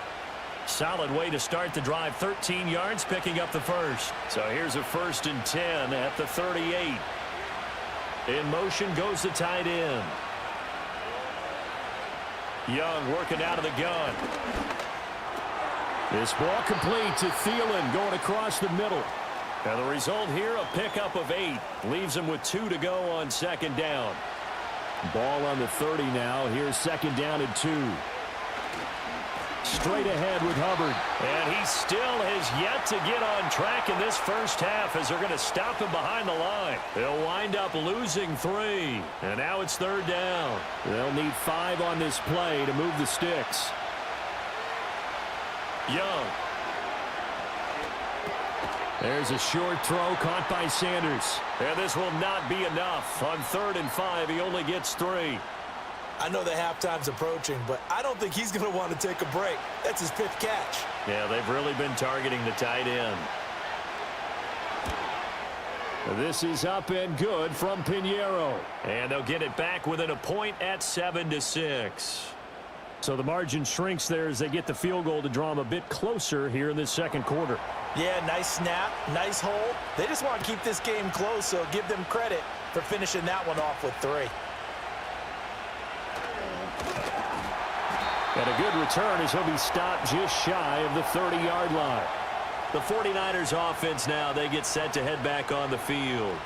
Solid way to start the drive. 13 yards, picking up the first. So here's a 1st and 10 at the 38. In motion goes the tight end. Young working out of the gun. This ball complete to Thielen going across the middle. And the result here, a pickup of 8. Leaves him with 2 to go on 2nd down. Ball on the 30 now. Here's 2nd down and 2. Straight ahead with Hubbard. And he still has yet to get on track in this first half as they're going to stop him behind the line. They'll wind up losing 3. And now it's 3rd down. They'll need 5 on this play to move the sticks. Young. There's a short throw caught by Sanders. And this will not be enough. On 3rd and 5, he only gets 3. I know the halftime's approaching, but I don't think he's going to want to take a break. That's his 5th catch. Yeah, they've really been targeting the tight end. This is up and good from Pinheiro. And they'll get it back within a point at 7-6. So the margin shrinks there as they get the field goal to draw them a bit closer here in this second quarter. Yeah, nice snap, nice hold. They just want to keep this game close, so give them credit for finishing that one off with 3. And a good return as he'll be stopped just shy of the 30-yard line. The 49ers offense now, they get set to head back on the field.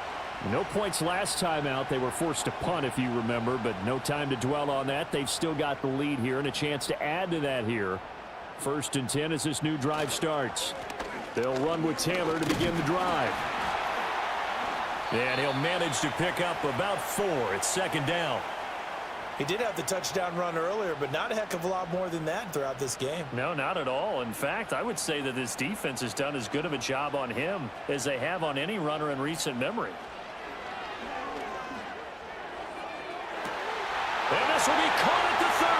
No points last time out. They were forced to punt, if you remember, but no time to dwell on that. They've still got the lead here and a chance to add to that here. 1st and 10 as this new drive starts. They'll run with Taylor to begin the drive. And he'll manage to pick up about 4. It's 2nd down. He did have the touchdown run earlier, but not a heck of a lot more than that throughout this game. No, not at all. In fact, I would say that this defense has done as good of a job on him as they have on any runner in recent memory. And this will be caught at the 30.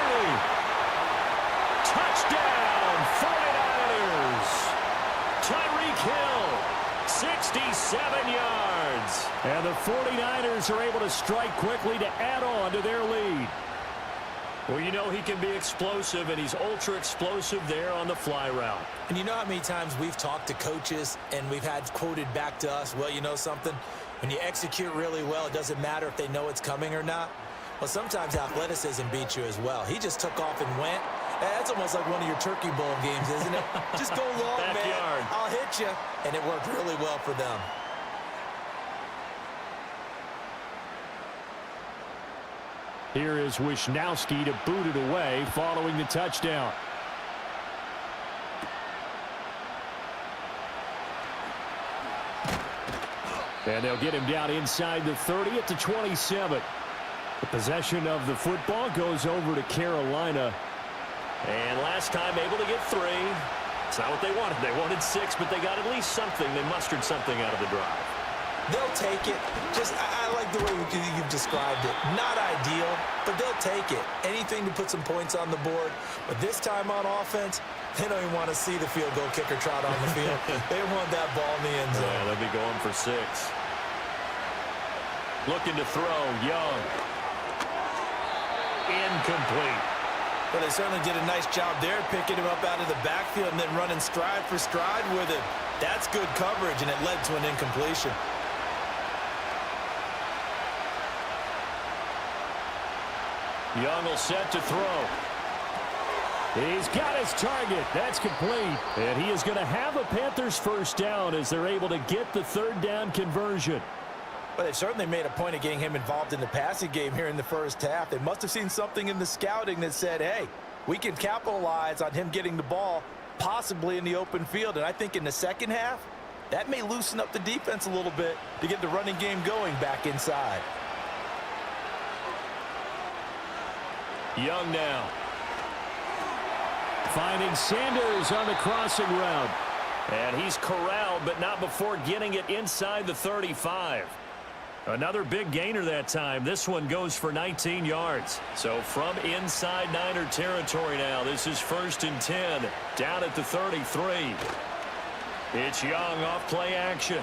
Touchdown, 49ers. Tyreek Hill, 67 yards. And the 49ers are able to strike quickly to add on to their lead. Well, you know he can be explosive, and he's ultra explosive there on the fly route. And you know how many times we've talked to coaches and we've had quoted back to us, well, you know something? When you execute really well, it doesn't matter if they know it's coming or not. Well, sometimes athleticism beats you as well. He just took off and went. That's almost like one of your turkey bowl games, isn't it? Just go long, Backyard. man. I'll hit you. And it worked really well for them. Here is Wisnowski to boot it away following the touchdown. And they'll get him down inside the 30 at the 27. The possession of the football goes over to Carolina. And last time able to get 3. It's not what they wanted. They wanted 6, but they got at least something. They mustered something out of the drive. They'll take it. I like the way you've described it. Not ideal, but they'll take it. Anything to put some points on the board. But this time on offense, they don't even want to see the field goal kicker trot on the field. They want that ball in the end zone. Yeah, they'll be going for 6. Looking to throw, Young. Incomplete. Well, they certainly did a nice job there, picking him up out of the backfield and then running stride for stride with him. That's good coverage, and it led to an incompletion. Young will set to throw. He's got his target. That's complete. And he is going to have a Panthers first down as they're able to get the 3rd down conversion. Well, they've certainly made a point of getting him involved in the passing game here in the first half. They must have seen something in the scouting that said, hey, we can capitalize on him getting the ball possibly in the open field. And I think in the second half, that may loosen up the defense a little bit to get the running game going back inside. Young now. Finding Sanders on the crossing route. And he's corralled, but not before getting it inside the 35. Another big gainer that time. This one goes for 19 yards. So from inside Niner territory now, this is 1st and 10, down at the 33. It's Young off play action.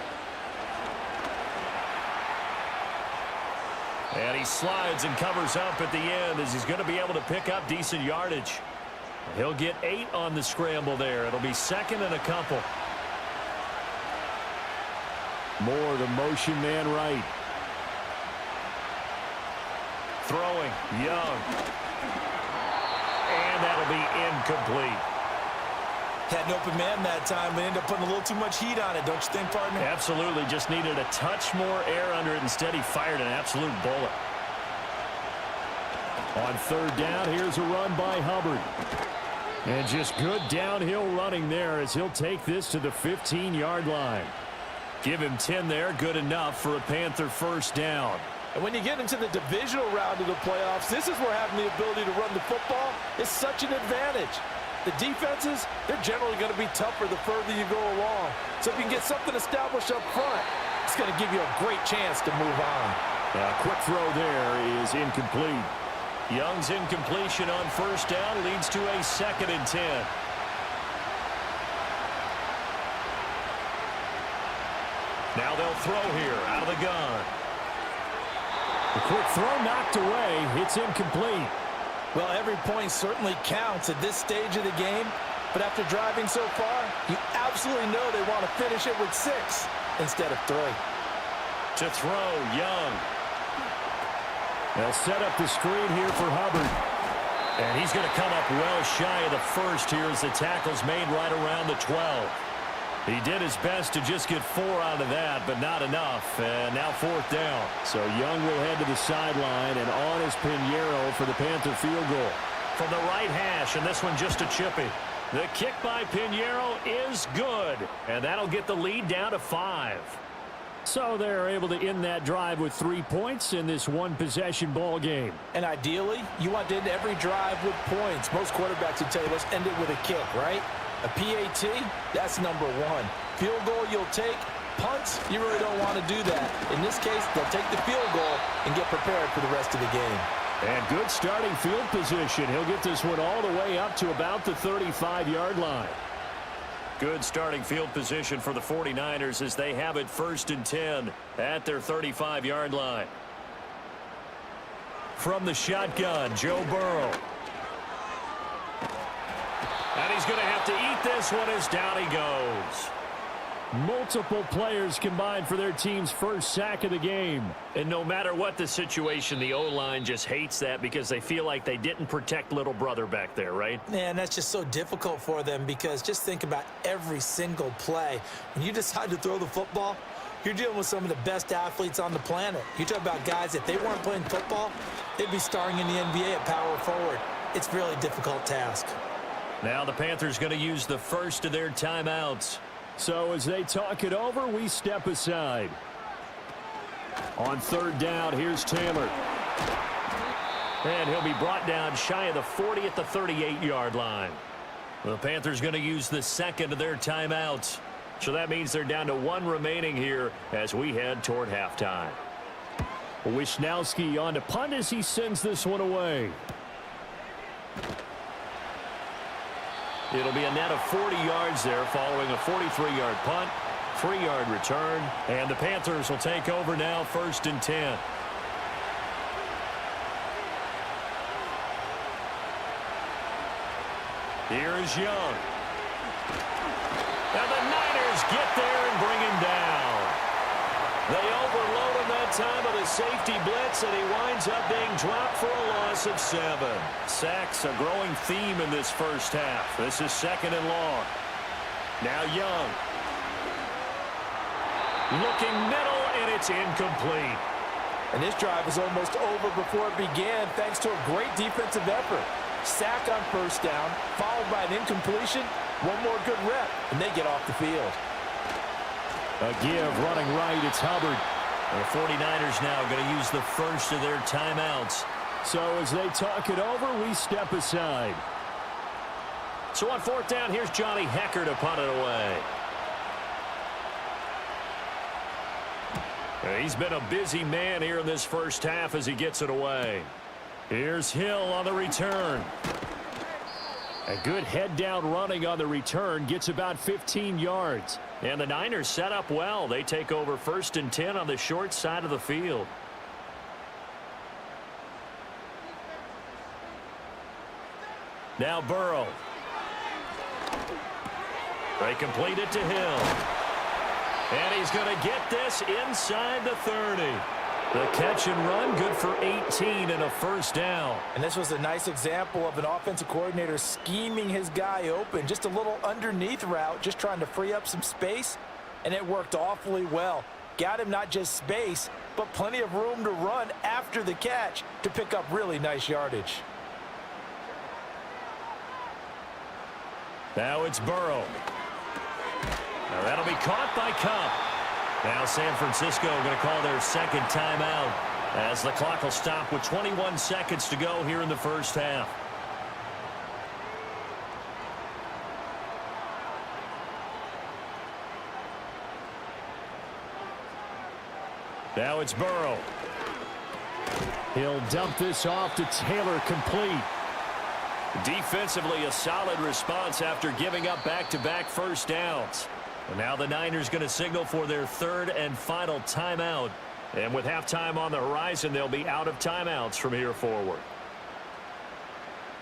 And he slides and covers up at the end as he's going to be able to pick up decent yardage. He'll get 8 on the scramble there. It'll be 2nd and a couple. More the motion man right. Throwing, Young. And that'll be incomplete. Had an open man that time, but ended up putting a little too much heat on it, don't you think, partner? Absolutely. Just needed a touch more air under it. Instead, he fired an absolute bullet. On 3rd down, here's a run by Hubbard. And just good downhill running there as he'll take this to the 15-yard line. Give him 10 there. Good enough for a Panther first down. And when you get into the divisional round of the playoffs, this is where having the ability to run the football is such an advantage. The defenses, they're generally going to be tougher the further you go along. So if you can get something established up front, it's going to give you a great chance to move on. A quick throw there is incomplete. Young's incompletion on first down leads to a 2nd and 10. Now they'll throw here out of the gun. The quick throw knocked away. It's incomplete. Well, every point certainly counts at this stage of the game. But after driving so far, you absolutely know they want to finish it with 6 instead of 3. To throw, Young. They'll set up the screen here for Hubbard. And he's going to come up well shy of the first here as the tackle's made right around the 12. He did his best to just get 4 out of that, but not enough. And now 4th down. So Young will head to the sideline, and on is Pinheiro for the Panther field goal. From the right hash, and this one just a chippy. The kick by Pinheiro is good, and that'll get the lead down to 5. So they're able to end that drive with 3 points in this one-possession ball game. And ideally, you want to end every drive with points. Most quarterbacks would tell you, let's end it with a kick, right? A PAT, that's number 1. Field goal you'll take. Punts, you really don't want to do that. In this case, they'll take the field goal and get prepared for the rest of the game. And good starting field position. He'll get this one all the way up to about the 35-yard line. Good starting field position for the 49ers as they have it 1st and 10 at their 35-yard line. From the shotgun, Joe Burrow. And he's going to have to eat this one as down he goes. Multiple players combined for their team's first sack of the game. And no matter what the situation, the O-line just hates that because they feel like they didn't protect little brother back there, right? Man, that's just so difficult for them because just think about every single play. When you decide to throw the football, you're dealing with some of the best athletes on the planet. You talk about guys, if they weren't playing football, they'd be starring in the NBA at power forward. It's a really difficult task. Now the Panthers going to use the first of their timeouts. So as they talk it over, we step aside. On 3rd down, here's Taylor. And he'll be brought down shy of the 40 at the 38-yard line. The Panthers going to use the 2nd of their timeouts. So that means they're down to 1 remaining here as we head toward halftime. Wisnowski on to punt as he sends this one away. It'll be a net of 40 yards there following a 43-yard punt, 3-yard return, and the Panthers will take over now 1st and 10. Here is Young. And the Niners get there and bring him down. They overload him that time with a safety blitz, and he winds up being dropped for a loss of 7. Sacks, a growing theme in this first half. This is 2nd and long. Now Young. Looking middle, and it's incomplete. And this drive is almost over before it began thanks to a great defensive effort. Sack on 1st down, followed by an incompletion. One more good rep, and they get off the field. A give running right, it's Hubbard. The 49ers now going to use the first of their timeouts. So as they talk it over, we step aside. So on 4th down, here's Johnny Hecker to punt it away. He's been a busy man here in this first half as he gets it away. Here's Hill on the return. A good head down running on the return, gets about 15 yards. And the Niners set up well. They take over 1st and 10 on the short side of the field. Now Burrow. They complete it to Hill. And he's going to get this inside the 30. The catch and run, good for 18 and a 1st down. And this was a nice example of an offensive coordinator scheming his guy open. Just a little underneath route, just trying to free up some space. And it worked awfully well. Got him not just space, but plenty of room to run after the catch to pick up really nice yardage. Now it's Burrow. Now that'll be caught by Cup. Now San Francisco going to call their second timeout as the clock will stop with 21 seconds to go here in the first half. Now it's Burrow. He'll dump this off to Taylor, complete. Defensively, a solid response after giving up back-to-back first downs. And now the Niners going to signal for their third and final timeout. And with halftime on the horizon, they'll be out of timeouts from here forward.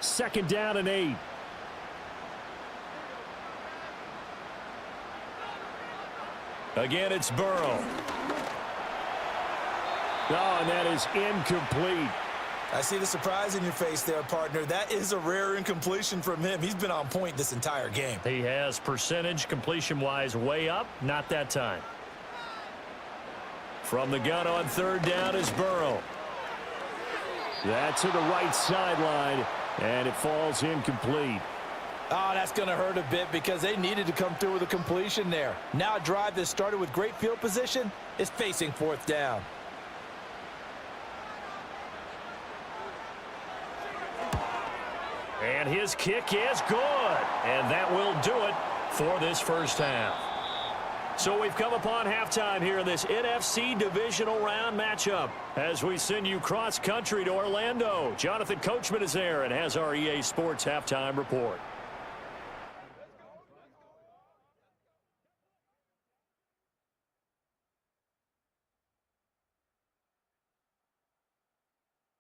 2nd down and 8. Again, it's Burrow. Oh, and that is incomplete. I see the surprise in your face there, partner. That is a rare incompletion from him. He's been on point this entire game. He has percentage completion-wise way up. Not that time. From the gun on 3rd down is Burrow. That's to the right sideline, and it falls incomplete. Oh, that's going to hurt a bit because they needed to come through with a completion there. Now a drive that started with great field position is facing 4th down. And his kick is good. And that will do it for this first half. So we've come upon halftime here in this NFC Divisional Round matchup. As we send you cross-country to Orlando, Jonathan Coachman is there and has our EA Sports halftime report.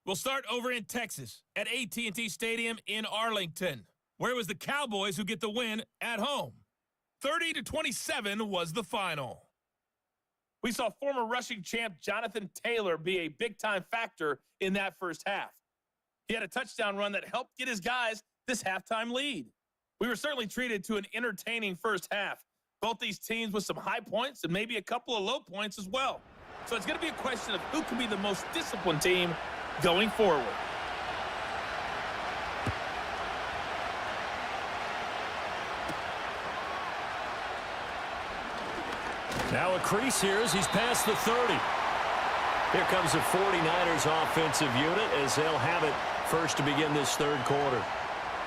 We'll start over in Texas at AT&T Stadium in Arlington, where it was the Cowboys who get the win at home. 30-27 was the final. We saw former rushing champ Jonathan Taylor be a big-time factor in that first half. He had a touchdown run that helped get his guys this halftime lead. We were certainly treated to an entertaining first half. Both these teams with some high points and maybe a couple of low points as well. So it's going to be a question of who can be the most disciplined team going forward. Now a crease here as he's past the 30. Here comes the 49ers offensive unit as they'll have it first to begin this third quarter.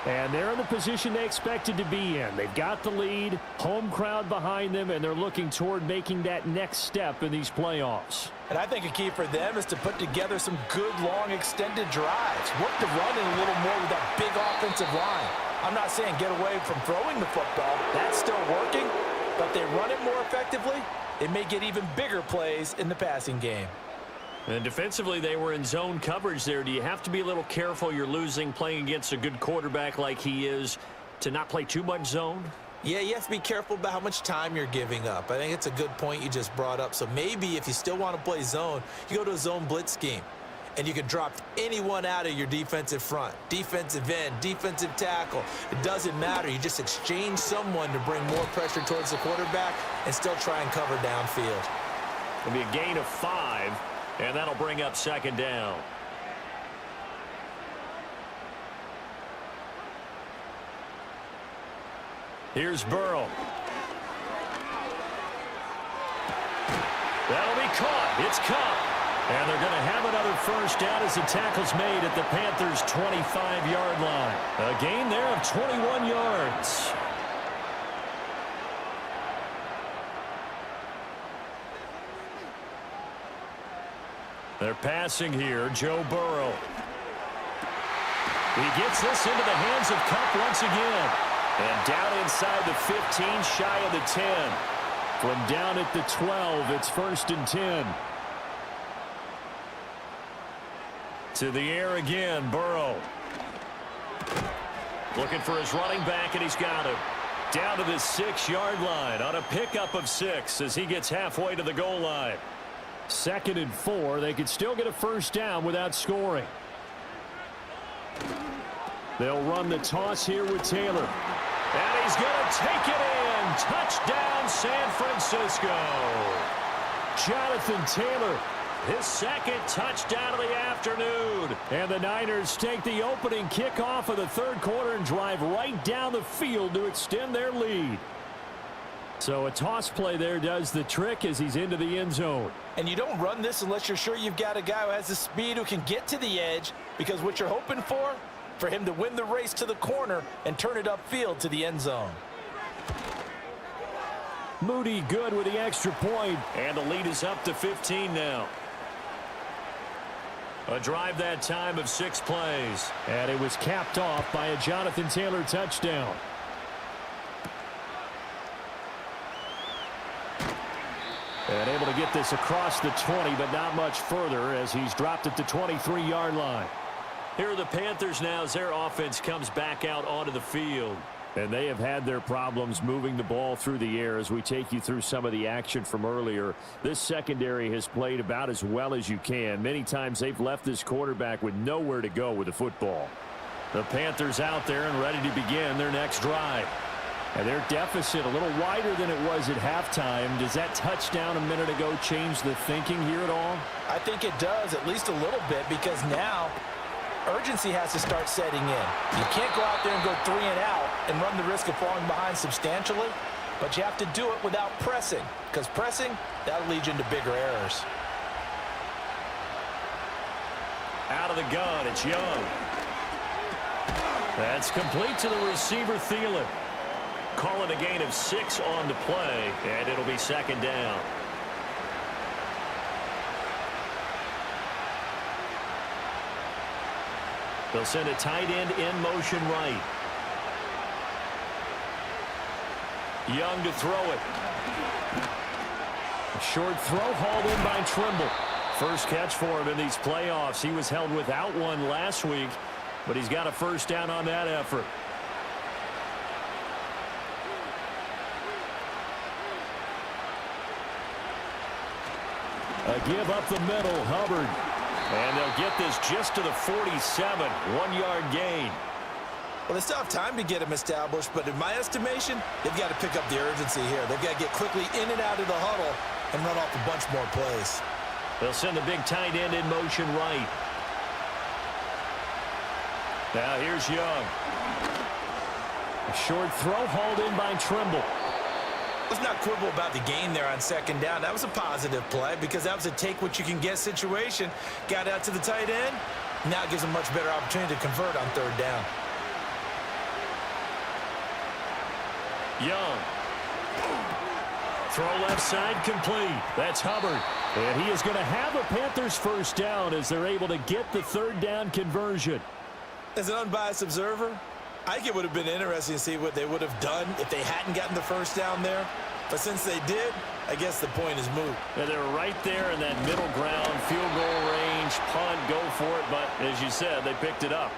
And they're in the position they expected to be in. They've got the lead, home crowd behind them, and they're looking toward making that next step in these playoffs. And I think a key for them is to put together some good, long, extended drives. Work the run in a little more with that big offensive line. I'm not saying get away from throwing the football. That's still working. But they run it more effectively, it may get even bigger plays in the passing game. And defensively, they were in zone coverage there. Do you have to be a little careful you're losing playing against a good quarterback like he is to not play too much zone? Yeah, you have to be careful about how much time you're giving up. I think it's a good point you just brought up. So maybe if you still want to play zone, you go to a zone blitz scheme. And you can drop anyone out of your defensive front, defensive end, defensive tackle. It doesn't matter. You just exchange someone to bring more pressure towards the quarterback and still try and cover downfield. It'll be a gain of 5, and that'll bring up 2nd down. Here's Burrow. That'll be caught. It's Cup. And they're going to have another first down as the tackle's made at the Panthers' 25-yard line. A gain there of 21 yards. They're passing here, Joe Burrow. He gets this into the hands of Cup once again. And down inside the 15, shy of the 10. From down at the 12, it's 1st and 10. To the air again, Burrow. Looking for his running back, and he's got him. Down to the 6-yard line on a pickup of 6 as he gets halfway to the goal line. 2nd and 4. They could still get a first down without scoring. They'll run the toss here with Taylor. And he's going to take it in. Touchdown, San Francisco. Jonathan Taylor his second touchdown of the afternoon. And the Niners take the opening kickoff of the third quarter and drive right down the field to extend their lead. So a toss play there does the trick as he's into the end zone. And you don't run this unless you're sure you've got a guy who has the speed who can get to the edge, because what you're hoping for him to win the race to the corner and turn it upfield to the end zone. Moody good with the extra point. And the lead is up to 15 now. A drive that time of 6 plays. And it was capped off by a Jonathan Taylor touchdown. And able to get this across the 20, but not much further as he's dropped at the 23-yard line. Here are the Panthers now as their offense comes back out onto the field. And they have had their problems moving the ball through the air as we take you through some of the action from earlier. This secondary has played about as well as you can. Many times they've left this quarterback with nowhere to go with the football. The Panthers out there and ready to begin their next drive. And their deficit a little wider than it was at halftime. Does that touchdown a minute ago change the thinking here at all? I think it does, at least a little bit, because now urgency has to start setting in. You can't go out there and go 3 and out and run the risk of falling behind substantially, but you have to do it without pressing, because pressing, that'll lead you into bigger errors. Out of the gun, it's Young. That's complete to the receiver, Thielen. Calling a gain of 6 on the play, and it'll be second down. They'll send a tight end in motion right. Young to throw it. A short throw hauled in by Trimble. First catch for him in these playoffs. He was held without one last week, but he's got a first down on that effort. A give up the middle, Hubbard. And they'll get this just to the 47, 1-yard gain. Well, they still have time to get him established, but in my estimation, they've got to pick up the urgency here. They've got to get quickly in and out of the huddle and run off a bunch more plays. They'll send the big tight end in motion right. Now here's Young. A short throw hauled in by Trimble. Let's not quibble about the gain there on second down. That was a positive play because that was a take-what-you-can-get situation. Got out to the tight end. Now it gives them much better opportunity to convert on third down. Young. Throw left side complete. That's Hubbard. And he is going to have a Panthers first down as they're able to get the third down conversion. As an unbiased observer, I think it would have been interesting to see what they would have done if they hadn't gotten the first down there. But since they did, I guess the point is moot. And they're right there in that middle ground, field goal range, punt, go for it. But as you said, they picked it up.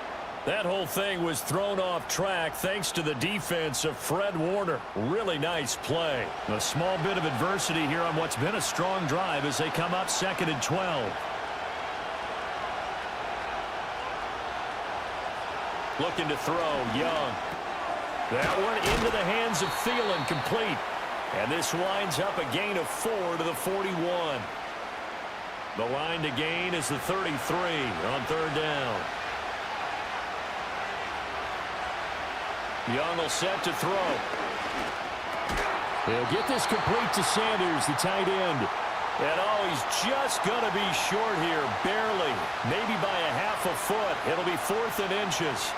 That whole thing was thrown off track thanks to the defense of Fred Warner. Really nice play. A small bit of adversity here on what's been a strong drive as they come up 2nd and 12. Looking to throw, Young. That one into the hands of Thielen, complete. And this winds up a gain of 4 to the 41. The line to gain is the 33 on third down. Young will set to throw. He'll get this complete to Sanders, the tight end. And he's just going to be short here, barely. Maybe by a half a foot. It'll be 4th and inches.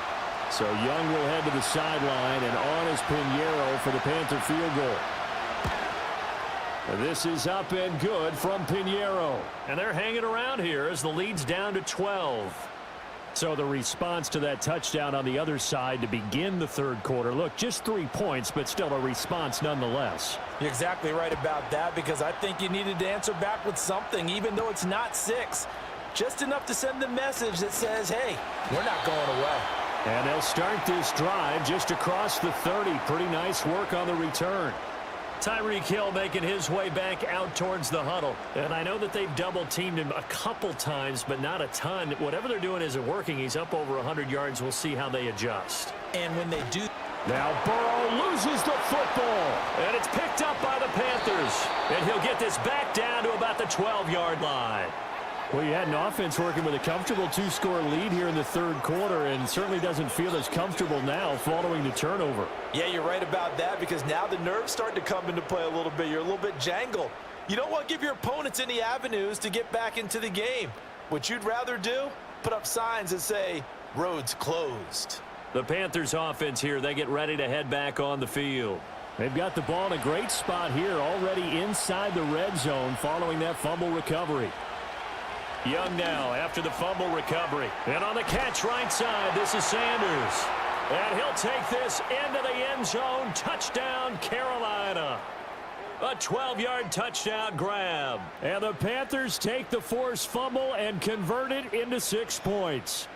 So Young will head to the sideline, and on is Pinheiro for the Panther field goal. And this is up and good from Pinheiro. And they're hanging around here as the lead's down to 12. So the response to that touchdown on the other side to begin the third quarter. Look, just 3 points, but still a response nonetheless. You're exactly right about that because I think you needed to answer back with something, even though it's not 6. Just enough to send the message that says, hey, we're not going away. And they'll start this drive just across the 30. Pretty nice work on the return. Tyreek Hill making his way back out towards the huddle. And I know that they've double-teamed him a couple times, but not a ton. Whatever they're doing isn't working. He's up over 100 yards. We'll see how they adjust. And when they do... Now Burrow loses the football. And it's picked up by the Panthers. And he'll get this back down to about the 12-yard line. Well, you had an offense working with a comfortable 2-score lead here in the third quarter, and certainly doesn't feel as comfortable now following the turnover. Yeah, you're right about that, because now the nerves start to come into play a little bit. You're a little bit jangled. You don't want to give your opponents any avenues to get back into the game. What you'd rather do, put up signs that say, roads closed. The Panthers offense here, they get ready to head back on the field. They've got the ball in a great spot here, already inside the red zone following that fumble recovery. Young now after the fumble recovery. And on the catch right side, this is Sanders. And he'll take this into the end zone. Touchdown, Carolina. A 12-yard touchdown grab. And the Panthers take the forced fumble and convert it into 6 points.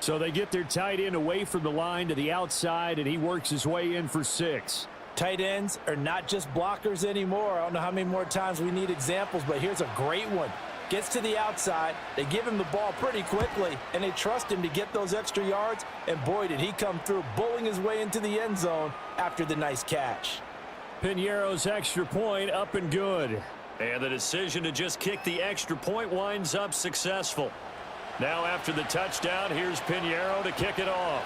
So they get their tight end away from the line to the outside, and he works his way in for 6. Tight ends are not just blockers anymore. I don't know how many more times we need examples, but here's a great one. Gets to the outside, they give him the ball pretty quickly, and they trust him to get those extra yards, and boy, did he come through, bowling his way into the end zone after the nice catch. Piñeiro's extra point up and good. And the decision to just kick the extra point winds up successful. Now after the touchdown, here's Piñeiro to kick it off.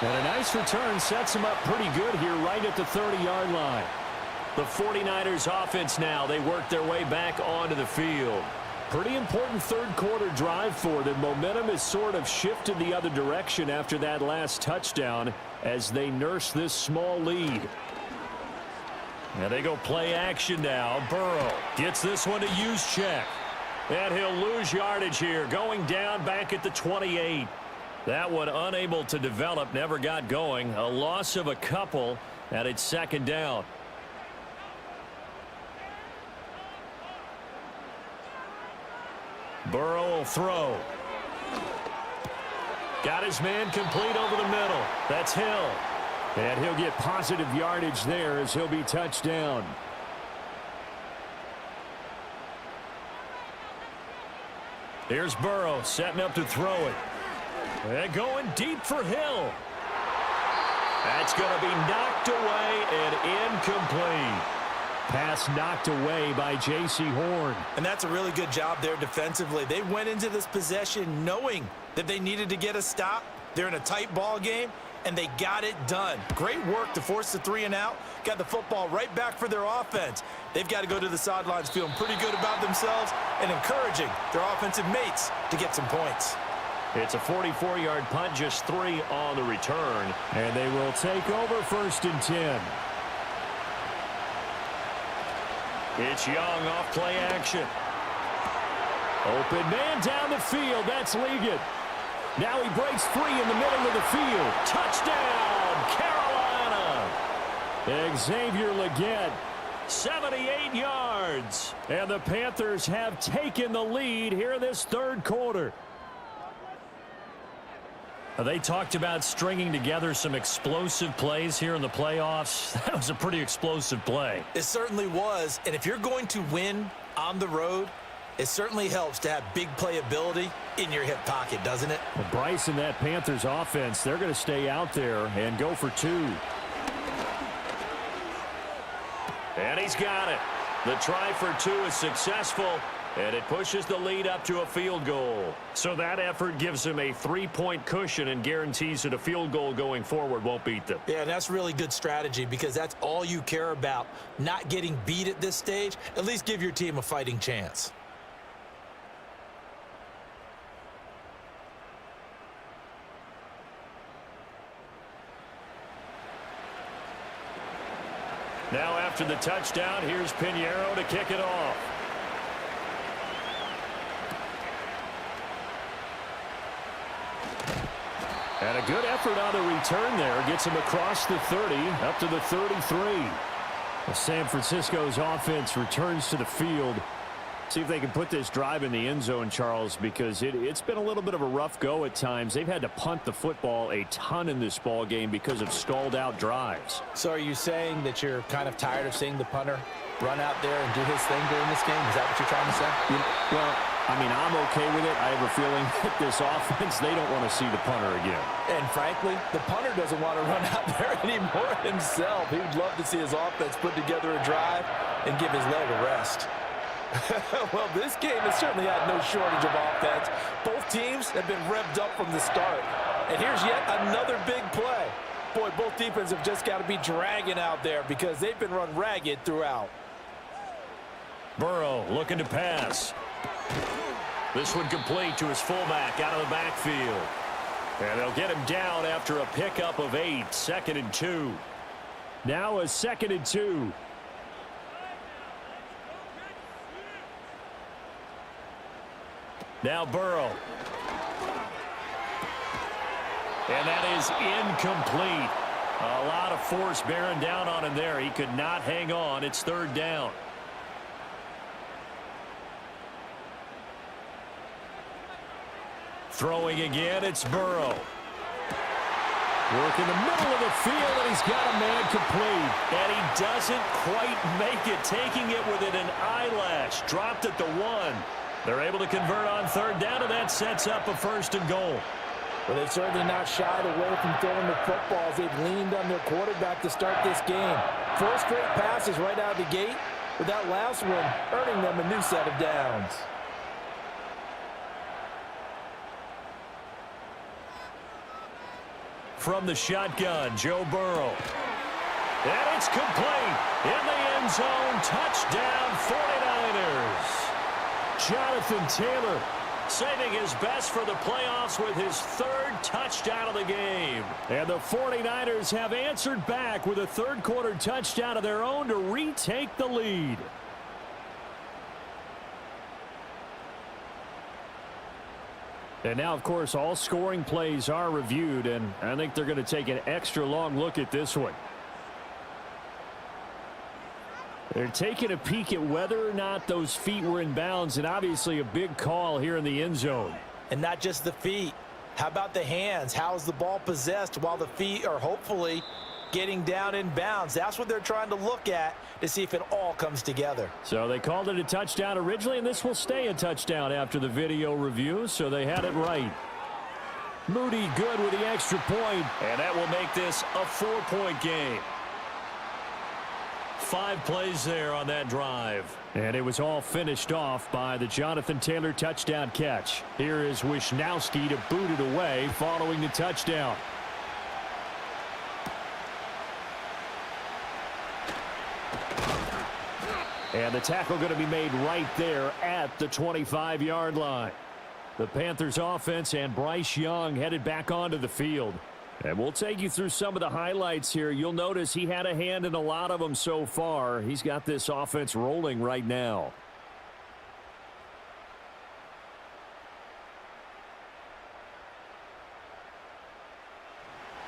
And a nice return sets him up pretty good here right at the 30-yard line. The 49ers offense now, they work their way back onto the field. Pretty important third quarter drive for them. Momentum has sort of shifted the other direction after that last touchdown as they nurse this small lead. And they go play action now. Burrow gets this one to use check. And he'll lose yardage here, going down back at the 28. That one unable to develop, never got going. A loss of a couple, and it's second down. Burrow will throw. Got his man complete over the middle. That's Hill. And he'll get positive yardage there as he'll be touched down. Here's Burrow setting up to throw it. And going deep for Hill. That's going to be knocked away and incomplete. Pass knocked away by J.C. Horn. And that's a really good job there defensively. They went into this possession knowing that they needed to get a stop. They're in a tight ball game, and they got it done. Great work to force the 3 and out. Got the football right back for their offense. They've got to go to the sidelines feeling pretty good about themselves and encouraging their offensive mates to get some points. It's a 44-yard punt, just 3 on the return. And they will take over 1st and 10. It's Young off play action. Open man down the field. That's Ligon. Now he breaks free in the middle of the field. Touchdown, Carolina. Xavier Legette. 78 yards. And the Panthers have taken the lead here in this third quarter. They talked about stringing together some explosive plays here in the playoffs. That was a pretty explosive play. It certainly was. And if you're going to win on the road, it certainly helps to have big playability in your hip pocket, doesn't it? Well, Bryce and that Panthers offense, they're going to stay out there and go for 2. And he's got it. The try for 2 is successful, and it pushes the lead up to a field goal. So that effort gives them a 3-point cushion and guarantees that a field goal going forward won't beat them. Yeah, and that's really good strategy because that's all you care about, not getting beat at this stage. At least give your team a fighting chance. Now after the touchdown, here's Piñeiro to kick it off. And a good effort on the return there. Gets him across the 30, up to the 33. Well, San Francisco's offense returns to the field. See if they can put this drive in the end zone, Charles, because it's been a little bit of a rough go at times. They've had to punt the football a ton in this ball game because of stalled-out drives. So are you saying that you're kind of tired of seeing the punter run out there and do his thing during this game? Is that what you're trying to say? Well, I mean, I'm okay with it. I have a feeling that this offense, they don't want to see the punter again. And frankly, the punter doesn't want to run out there anymore himself. He would love to see his offense put together a drive and give his leg a rest. Well, this game has certainly had no shortage of offense. Both teams have been revved up from the start. And here's yet another big play. Boy, both defenses have just got to be dragging out there because they've been run ragged throughout. Burrow looking to pass. This one complete to his fullback out of the backfield. And they'll get him down after a pickup of 8, 2nd and 2. Now a 2nd and 2. Now Burrow. And that is incomplete. A lot of force bearing down on him there. He could not hang on. It's 3rd down. Throwing again, it's Burrow. Work in the middle of the field, and he's got a man complete. And he doesn't quite make it, taking it within an eyelash. Dropped at the 1. They're able to convert on 3rd down, and that sets up a 1st and goal. Well, they've certainly not shied away from throwing the footballs. They've leaned on their quarterback to start this game. 4 straight passes right out of the gate, with that last one earning them a new set of downs. From the shotgun, Joe Burrow. And it's complete. In the end zone, touchdown 49ers. Jonathan Taylor saving his best for the playoffs with his 3rd touchdown of the game. And the 49ers have answered back with a 3rd quarter touchdown of their own to retake the lead. And now, of course, all scoring plays are reviewed, and I think they're going to take an extra long look at this one. They're taking a peek at whether or not those feet were in bounds, and obviously a big call here in the end zone. And not just the feet. How about the hands? How is the ball possessed while the feet are hopefully getting down in bounds? That's what they're trying to look at to see if it all comes together. So they called it a touchdown originally, and this will stay a touchdown after the video review, so they had it right. Moody good with the extra point. And that will make this a 4-point game. 5 plays there on that drive. And it was all finished off by the Jonathan Taylor touchdown catch. Here is Wisnowski to boot it away following the touchdown. And the tackle going to be made right there at the 25-yard line. The Panthers offense and Bryce Young headed back onto the field. And we'll take you through some of the highlights here. You'll notice he had a hand in a lot of them so far. He's got this offense rolling right now.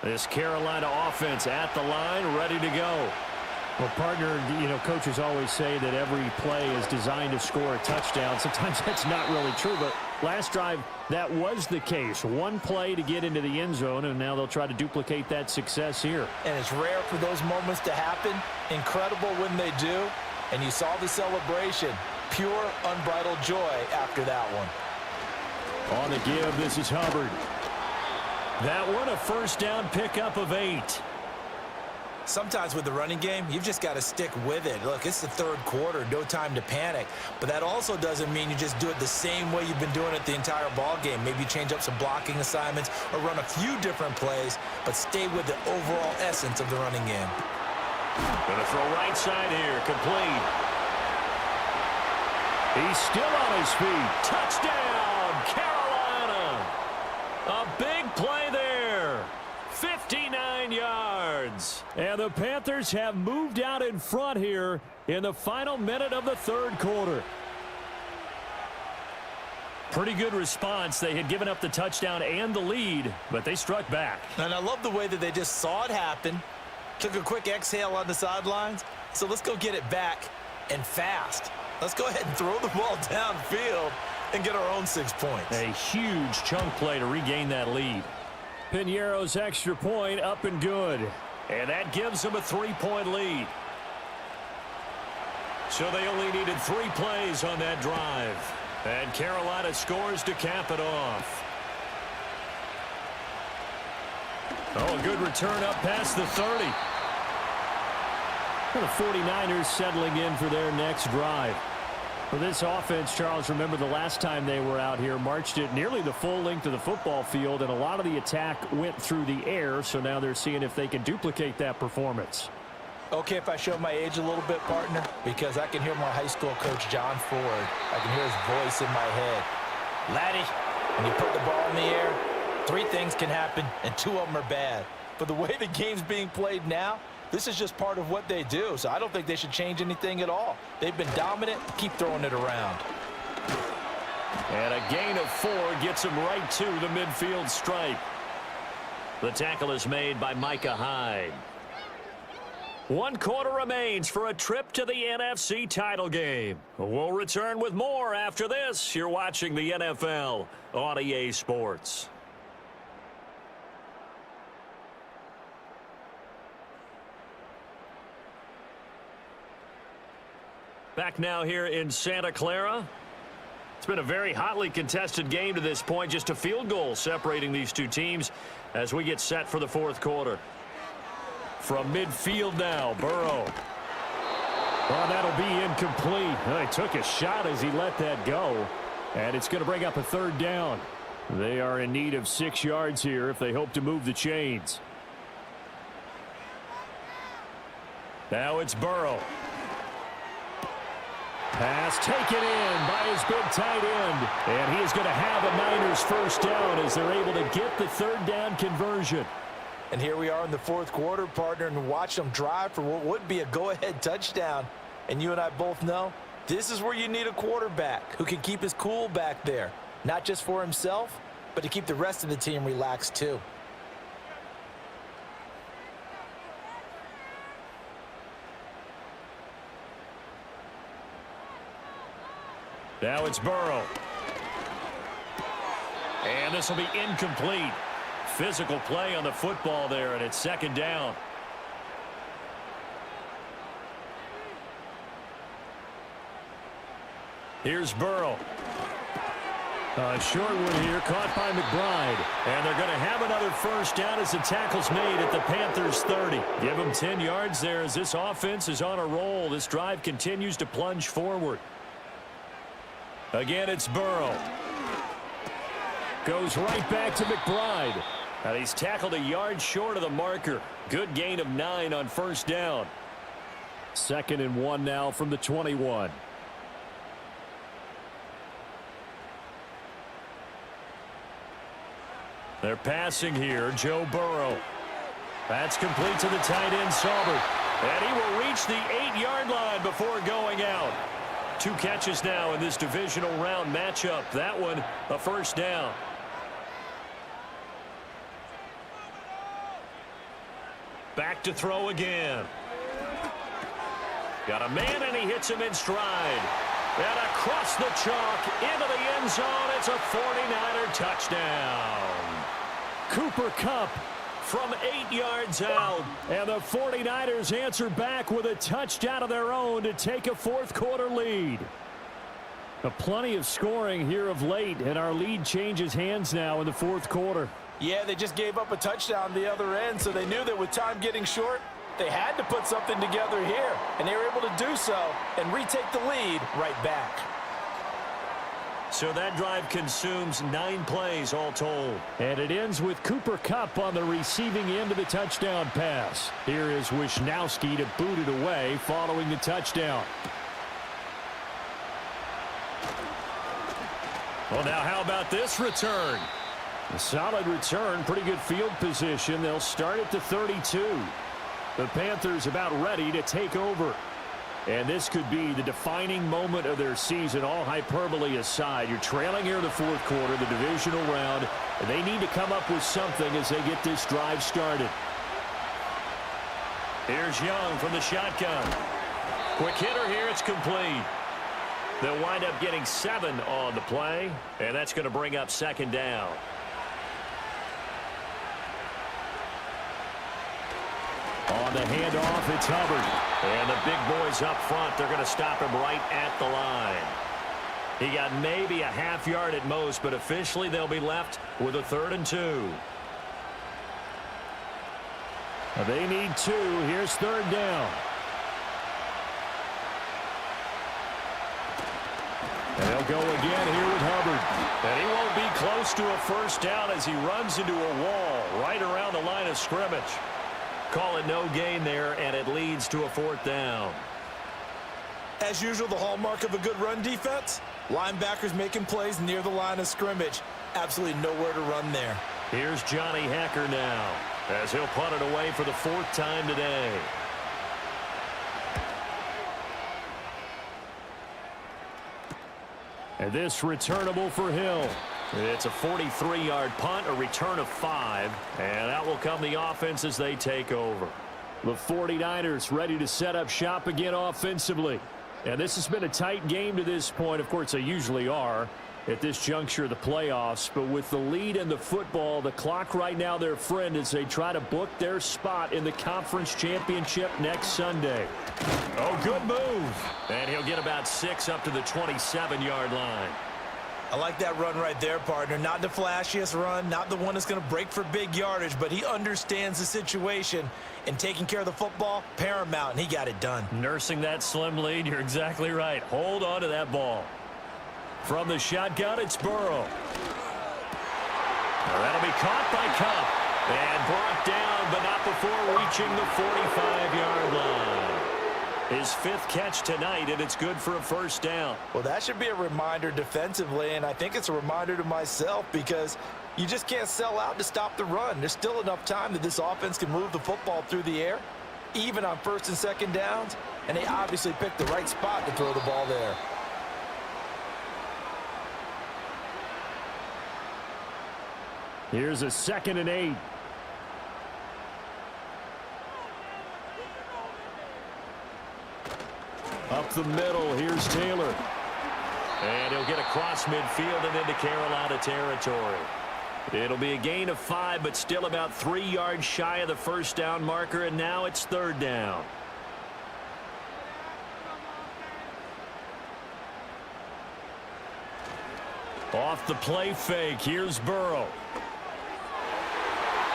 This Carolina offense at the line, ready to go. Well, partner, coaches always say that every play is designed to score a touchdown. Sometimes that's not really true, but last drive, that was the case. 1 play to get into the end zone, and now they'll try to duplicate that success here. And it's rare for those moments to happen. Incredible when they do. And you saw the celebration. Pure, unbridled joy after that one. On the give, this is Hubbard. That one a 1st down pickup of 8. Sometimes with the running game, you've just got to stick with it. Look, it's the 3rd quarter, no time to panic. But that also doesn't mean you just do it the same way you've been doing it the entire ball game. Maybe change up some blocking assignments or run a few different plays, but stay with the overall essence of the running game. Gonna throw right side here, complete. He's still on his feet. Touchdown, Carolina. A big play there. 59 yards. And the Panthers have moved out in front here in the final minute of the 3rd quarter. Pretty good response. They had given up the touchdown and the lead, but they struck back. And I love the way that they just saw it happen, took a quick exhale on the sidelines. So let's go get it back and fast. Let's go ahead and throw the ball downfield and get our own 6 points. A huge chunk play to regain that lead. Piñeiro's extra point up and good. And that gives them a 3-point lead. So they only needed 3 plays on that drive. And Carolina scores to cap it off. Oh, a good return up past the 30. The 49ers settling in for their next drive. For this offense, Charles, remember the last time they were out here, marched it nearly the full length of the football field, and a lot of the attack went through the air, so now they're seeing if they can duplicate that performance. Okay, if I show my age a little bit, partner, because I can hear my high school coach, John Ford. I can hear his voice in my head. Laddie, when you put the ball in the air, 3 things can happen, and 2 of them are bad. But the way the game's being played now, this is just part of what they do, so I don't think they should change anything at all. They've been dominant. Keep throwing it around. And a gain of 4 gets him right to the midfield stripe. The tackle is made by Micah Hyde. 1 quarter remains for a trip to the NFC title game. We'll return with more after this. You're watching the NFL on EA Sports. Back now here in Santa Clara. It's been a very hotly contested game to this point. Just a field goal separating these 2 teams as we get set for the 4th quarter. From midfield now, Burrow. Well, that'll be incomplete. He took a shot as he let that go, and it's going to bring up a 3rd down. They are in need of 6 yards here if they hope to move the chains. Now it's Burrow. Pass taken in by his big tight end. And he is going to have a Niners 1st down as they're able to get the 3rd down conversion. And here we are in the 4th quarter, partner, and watch them drive for what would be a go-ahead touchdown. And you and I both know this is where you need a quarterback who can keep his cool back there. Not just for himself, but to keep the rest of the team relaxed too. Now it's Burrow. And this will be incomplete. Physical play on the football there, and it's 2nd down. Here's Burrow. A short one here, caught by McBride. And they're going to have another 1st down as the tackle's made at the Panthers' 30. Give them 10 yards there as this offense is on a roll. This drive continues to plunge forward. Again, it's Burrow. Goes right back to McBride. And he's tackled a yard short of the marker. Good gain of 9 on 1st down. 2nd and 1 now from the 21. They're passing here. Joe Burrow. That's complete to the tight end, Saubert. And he will reach the 8-yard line before going out. 2 catches now in this divisional round matchup. That one, a 1st down. Back to throw again. Got a man, and he hits him in stride. And across the chalk, into the end zone. It's a 49er touchdown. Cooper Kupp from 8 yards out. And the 49ers answer back with a touchdown of their own to take a 4th quarter lead. Plenty of scoring here of late, and our lead changes hands now in the 4th quarter. Yeah, they just gave up a touchdown the other end, so they knew that with time getting short, they had to put something together here, and they were able to do so and retake the lead right back. So that drive consumes 9 plays all told. And it ends with Cooper Kupp on the receiving end of the touchdown pass. Here is Wisnowski to boot it away following the touchdown. Well, now how about this return? A solid return, pretty good field position. They'll start at the 32. The Panthers about ready to take over. And this could be the defining moment of their season, all hyperbole aside. You're trailing here in the 4th quarter, the divisional round, and they need to come up with something as they get this drive started. Here's Young from the shotgun. Quick hitter here, it's complete. They'll wind up getting 7 on the play, and that's going to bring up 2nd down. On the handoff, it's Hubbard. And the big boys up front, they're going to stop him right at the line. He got maybe a half yard at most, but officially they'll be left with a 3rd and 2. They need 2. Here's 3rd down. And they'll go again here with Hubbard. And he won't be close to a 1st down as he runs into a wall right around the line of scrimmage. Call it no gain there, and it leads to a 4th down. As usual, the hallmark of a good run defense, linebackers making plays near the line of scrimmage. Absolutely nowhere to run there. Here's Johnny Hacker now as he'll punt it away for the 4th time today. And this returnable for Hill. It's a 43-yard punt, a return of 5, and that will come the offense as they take over. The 49ers ready to set up shop again offensively. And this has been a tight game to this point. Of course, they usually are at this juncture of the playoffs. But with the lead in the football, the clock right now their friend as they try to book their spot in the conference championship next Sunday. Oh, good move. And he'll get about 6 up to the 27-yard line. I like that run right there, partner. Not the flashiest run, not the one that's going to break for big yardage, but he understands the situation, and taking care of the football, paramount, and he got it done. Nursing that slim lead, you're exactly right. Hold on to that ball. From the shotgun, it's Burrow. That'll be caught by Cup. And brought down, but not before reaching the 45-yard line. His 5th catch tonight, and it's good for a 1st down. Well, that should be a reminder defensively, and I think it's a reminder to myself because you just can't sell out to stop the run. There's still enough time that this offense can move the football through the air, even on 1st and 2nd downs, and they obviously picked the right spot to throw the ball there. Here's a 2nd and 8. Up the middle, here's Taylor. And he'll get across midfield and into Carolina territory. It'll be a gain of 5, but still about 3 yards shy of the 1st down marker, and now it's 3rd down. Off the play fake, here's Burrow.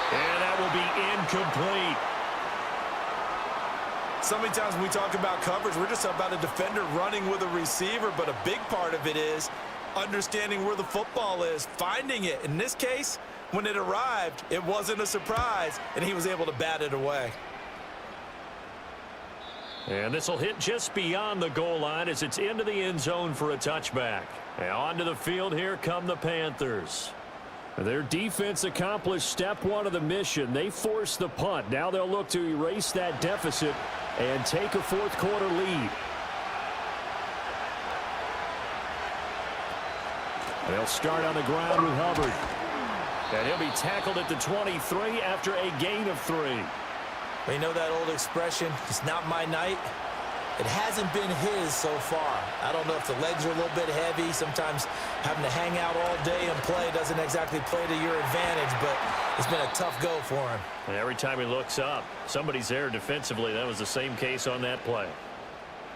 And that will be incomplete. So many times when we talk about coverage, we're just about a defender running with a receiver, but a big part of it is understanding where the football is, finding it. In this case, when it arrived, it wasn't a surprise, and he was able to bat it away. And this will hit just beyond the goal line as it's into the end zone for a touchback. And onto the field, here come the Panthers. Their defense accomplished step 1 of the mission. They forced the punt. Now they'll look to erase that deficit and take a 4th quarter lead. They'll start on the ground with Hubbard. And he'll be tackled at the 23 after a gain of 3. Well, you know that old expression, it's not my night? It hasn't been his so far. I don't know if the legs are a little bit heavy. Sometimes having to hang out all day and play doesn't exactly play to your advantage, but it's been a tough go for him. And every time he looks up, somebody's there defensively. That was the same case on that play.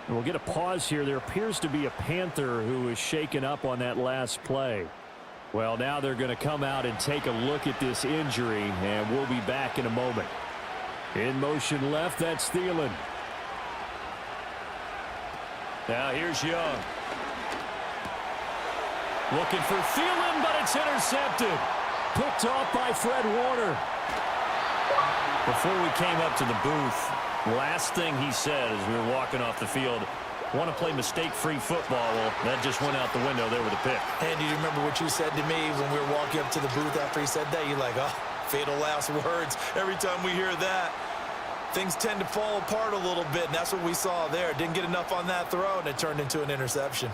And we'll get a pause here. There appears to be a Panther who is shaken up on that last play. Well, now they're going to come out and take a look at this injury, and we'll be back in a moment. In motion left, that's Thielen. Now here's Young. Looking for Thielen, but it's intercepted. Picked off by Fred Warner. Before we came up to the booth, last thing he said as we were walking off the field, want to play mistake-free football. Well, that just went out the window there with a pick. And do you remember what you said to me when we were walking up to the booth after he said that? You're like, oh, fatal last words. Every time we hear that, things tend to fall apart a little bit, and that's what we saw there. Didn't get enough on that throw, and it turned into an interception.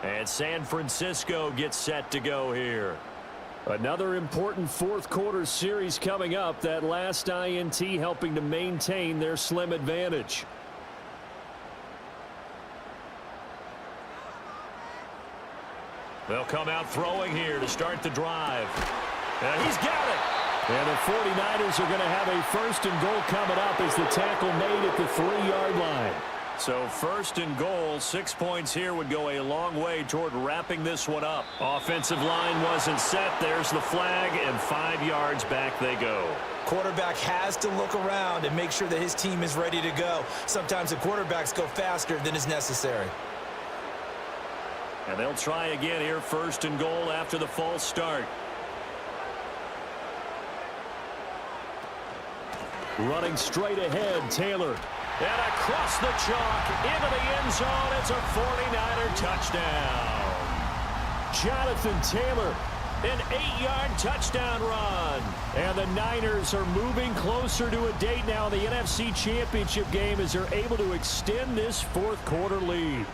And San Francisco gets set to go here. Another important 4th quarter series coming up. That last INT helping to maintain their slim advantage. They'll come out throwing here to start the drive. And he's got it. And the 49ers are going to have a 1st and goal coming up as the tackle made at the 3-yard line. So first and goal, 6 points here would go a long way toward wrapping this one up. Offensive line wasn't set. There's the flag, and 5 yards back they go. Quarterback has to look around and make sure that his team is ready to go. Sometimes the quarterbacks go faster than is necessary. And they'll try again here, first and goal after the false start. Running straight ahead, Taylor. And across the chalk, into the end zone, it's a 49er touchdown. Jonathan Taylor, an 8-yard touchdown run. And the Niners are moving closer to a date now in the NFC Championship game as they're able to extend this fourth quarter lead.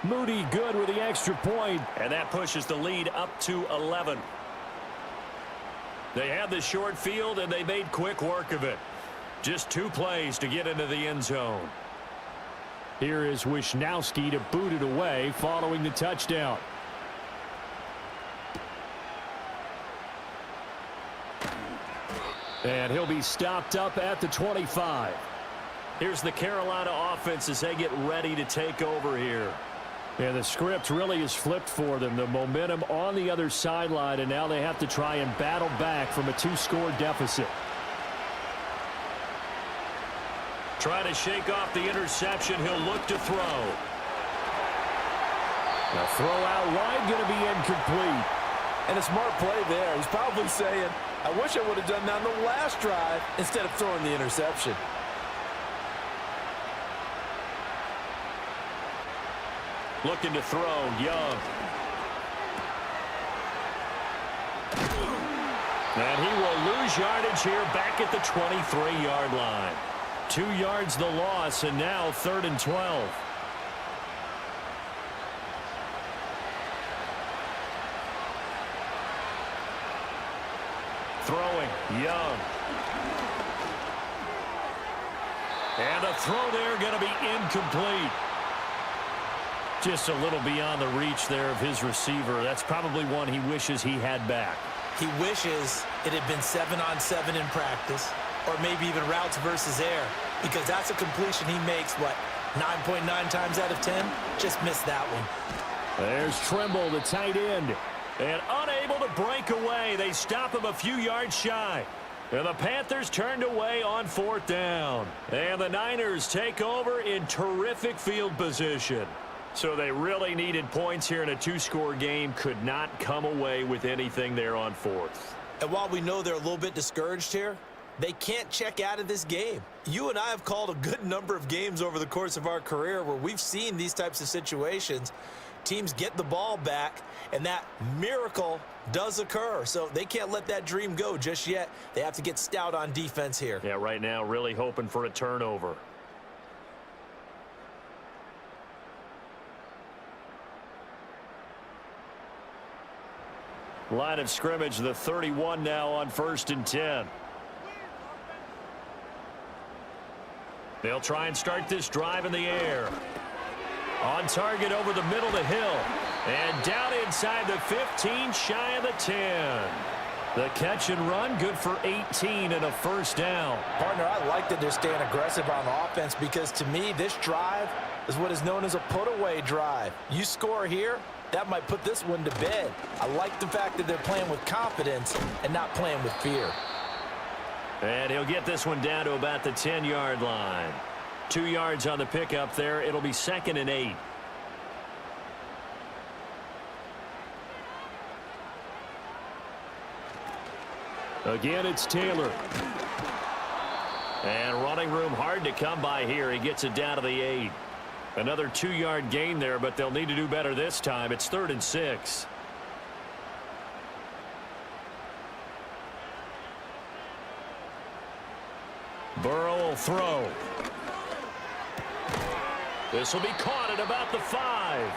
Moody good with the extra point. And that pushes the lead up to 11. They had the short field, and they made quick work of it. Just 2 plays to get into the end zone. Here is Wisnowski to boot it away following the touchdown. And he'll be stopped up at the 25. Here's the Carolina offense as they get ready to take over here. And the script really is flipped for them. The momentum on the other sideline, and now they have to try and battle back from a 2-score deficit. Trying to shake off the interception. He'll look to throw. The throw out wide going to be incomplete. And a smart play there. He's probably saying, I wish I would have done that on the last drive instead of throwing the interception. Looking to throw, Young. And he will lose yardage here back at the 23-yard line. 2 yards the loss, and now 3rd and 12. Throwing, Young. And a throw there going to be incomplete. Just a little beyond the reach there of his receiver. That's probably one he wishes he had back. He wishes it had been 7-on-7 in practice, or maybe even routes versus air, because that's a completion he makes, what, 9.9 times out of 10? Just missed that one. There's Trimble, the tight end. And unable to break away. They stop him a few yards shy. And the Panthers turned away on 4th down. And the Niners take over in terrific field position. So they really needed points here in a 2-score game. Could not come away with anything there on 4th. And while we know they're a little bit discouraged here, they can't check out of this game. You and I have called a good number of games over the course of our career where we've seen these types of situations. Teams get the ball back, and that miracle does occur. So they can't let that dream go just yet. They have to get stout on defense here. Yeah, right now really hoping for a turnover. Line of scrimmage, the 31 now on 1st and 10. They'll try and start this drive in the air. On target over the middle to Hill. And down inside the 15, shy of the 10. The catch and run, good for 18 and a 1st down. Partner, I like that they're staying aggressive on offense because to me, this drive is what is known as a put-away drive. You score here, that might put this one to bed. I like the fact that they're playing with confidence and not playing with fear. And he'll get this one down to about the 10-yard line. 2 yards on the pickup there. It'll be 2nd and 8. Again, it's Taylor. And running room hard to come by here. He gets it down to the 8. Another 2-yard gain there, but they'll need to do better this time. It's 3rd and 6. Burrow will throw. This will be caught at about the 5.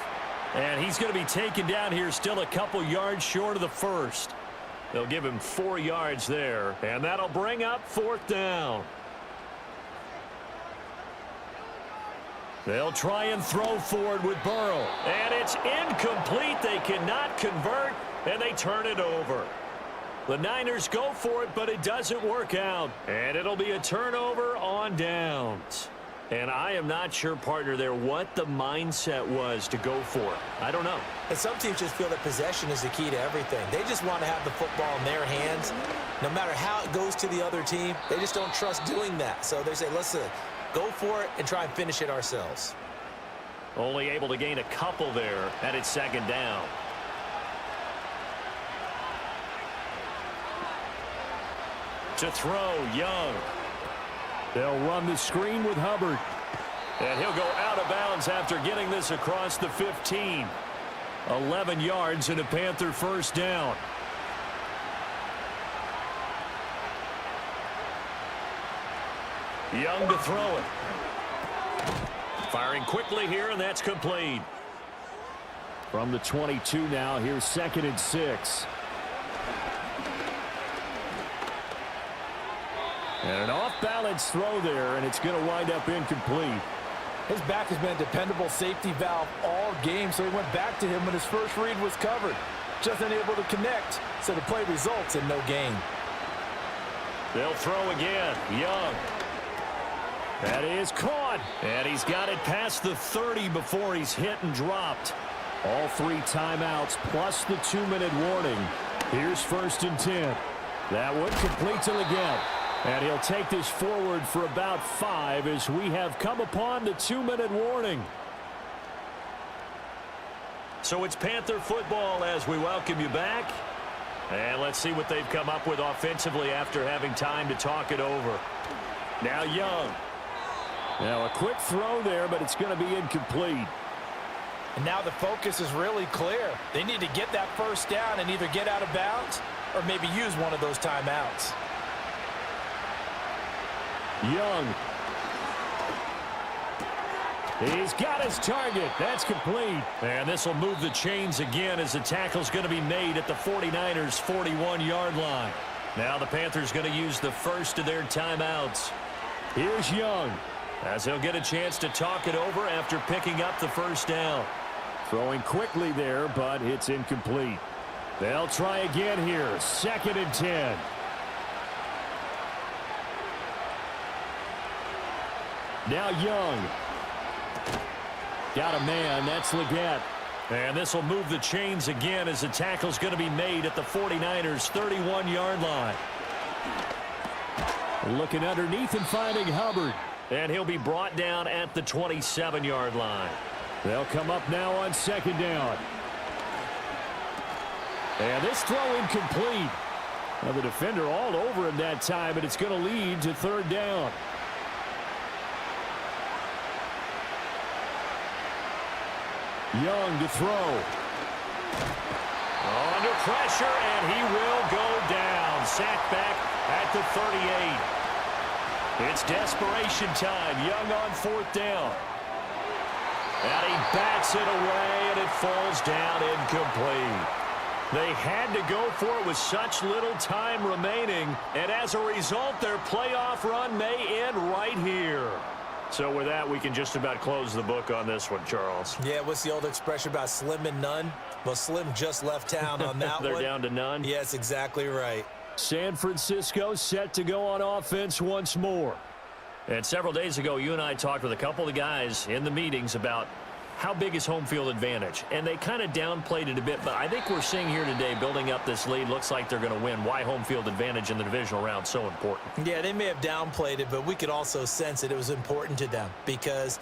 And he's going to be taken down here still a couple yards short of the 1st. They'll give him 4 yards there, and that'll bring up 4th down. They'll try and throw forward with Burrow. And it's incomplete. They cannot convert, and they turn it over. The Niners go for it, but it doesn't work out. And it'll be a turnover on downs. And I am not sure, partner, there what the mindset was to go for it. I don't know. And some teams just feel that possession is the key to everything. They just want to have the football in their hands. No matter how it goes to the other team, they just don't trust doing that. So they say, listen, go for it and try and finish it ourselves. Only able to gain a couple there, and it's second down. To throw, Young. They'll run the screen with Hubbard. And he'll go out of bounds after getting this across the 15. 11 yards and a Panther first down. Young to throw it. Firing quickly here, and that's complete. From the 22 now, here's 2nd and 6. And an off-balance throw there, and it's going to wind up incomplete. His back has been a dependable safety valve all game, so he went back to him when his first read was covered. Just unable to connect, so the play results in no gain. They'll throw again. Young. That is caught. And he's got it past the 30 before he's hit and dropped. All 3 timeouts plus the 2-minute warning. Here's 1st and 10. That one complete to Leggett. And he'll take this forward for about 5 as we have come upon the 2-minute warning. So it's Panther football as we welcome you back. And let's see what they've come up with offensively after having time to talk it over. Now Young. Now a quick throw there, but it's going to be incomplete. And now the focus is really clear. They need to get that first down and either get out of bounds or maybe use one of those timeouts. Young. He's got his target. That's complete. And this will move the chains again as the tackle's going to be made at the 49ers' 41-yard line. Now the Panthers going to use the first of their timeouts. Here's Young. As he'll get a chance to talk it over after picking up the first down. Throwing quickly there, but it's incomplete. They'll try again here. 2nd and 10. Now Young. Got a man. That's Leggett. And this will move the chains again as the tackle's going to be made at the 49ers' 31-yard line. Looking underneath and finding Hubbard. And he'll be brought down at the 27-yard line. They'll come up now on 2nd down. And this throw incomplete. Now the defender all over him that time, and it's going to lead to 3rd down. Young to throw. Under pressure, and he will go down. Sacked back at the 38. It's desperation time. Young on 4th down. And he bats it away, and it falls down incomplete. They had to go for it with such little time remaining, and as a result, their playoff run may end right here. So with that, we can just about close the book on this one, Charles. Yeah, what's the old expression about slim and none? Well, Slim just left town on that They're one. down to none? Yes, exactly right. San Francisco set to go on offense once more. And several days ago, you and I talked with a couple of guys in the meetings about how big is home field advantage. And they kind of downplayed it a bit, but I think we're seeing here today, building up this lead, looks like they're going to win. Why home field advantage in the divisional round so important? Yeah, they may have downplayed it, but we could also sense that it was important to them because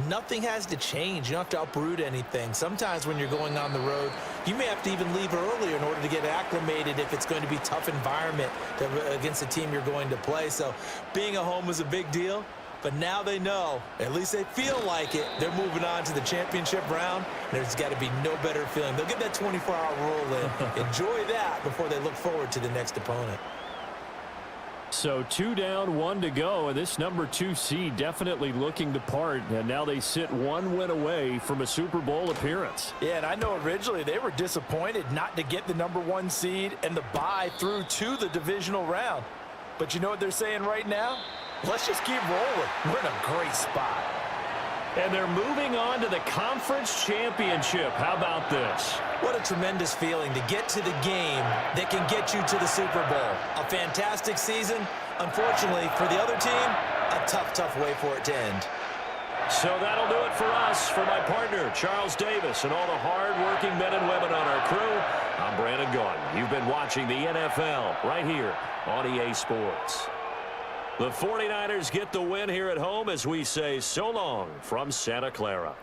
nothing has to change. You don't have to uproot anything. Sometimes when you're going on the road, you may have to even leave earlier in order to get acclimated if it's going to be a tough environment against the team you're going to play. So being at home is a big deal. But now they know, at least they feel like it, they're moving on to the championship round. There's got to be no better feeling. They'll get that 24-hour roll in. Enjoy that before they look forward to the next opponent. So 2 down, 1 to go, and this number 2 seed definitely looking the part, and now they sit 1 win away from a Super Bowl appearance. Yeah, and I know originally they were disappointed not to get the number 1 seed and the bye through to the divisional round. But you know what they're saying right now? Let's just keep rolling. We're in a great spot. And they're moving on to the conference championship. How about this? What a tremendous feeling to get to the game that can get you to the Super Bowl. A fantastic season. Unfortunately, for the other team, a tough way for it to end. So that'll do it for us. For my partner, Charles Davis, and all the hard-working men and women on our crew, I'm Brandon Gaudin. You've been watching the NFL right here on EA Sports. The 49ers get the win here at home as we say so long from Santa Clara.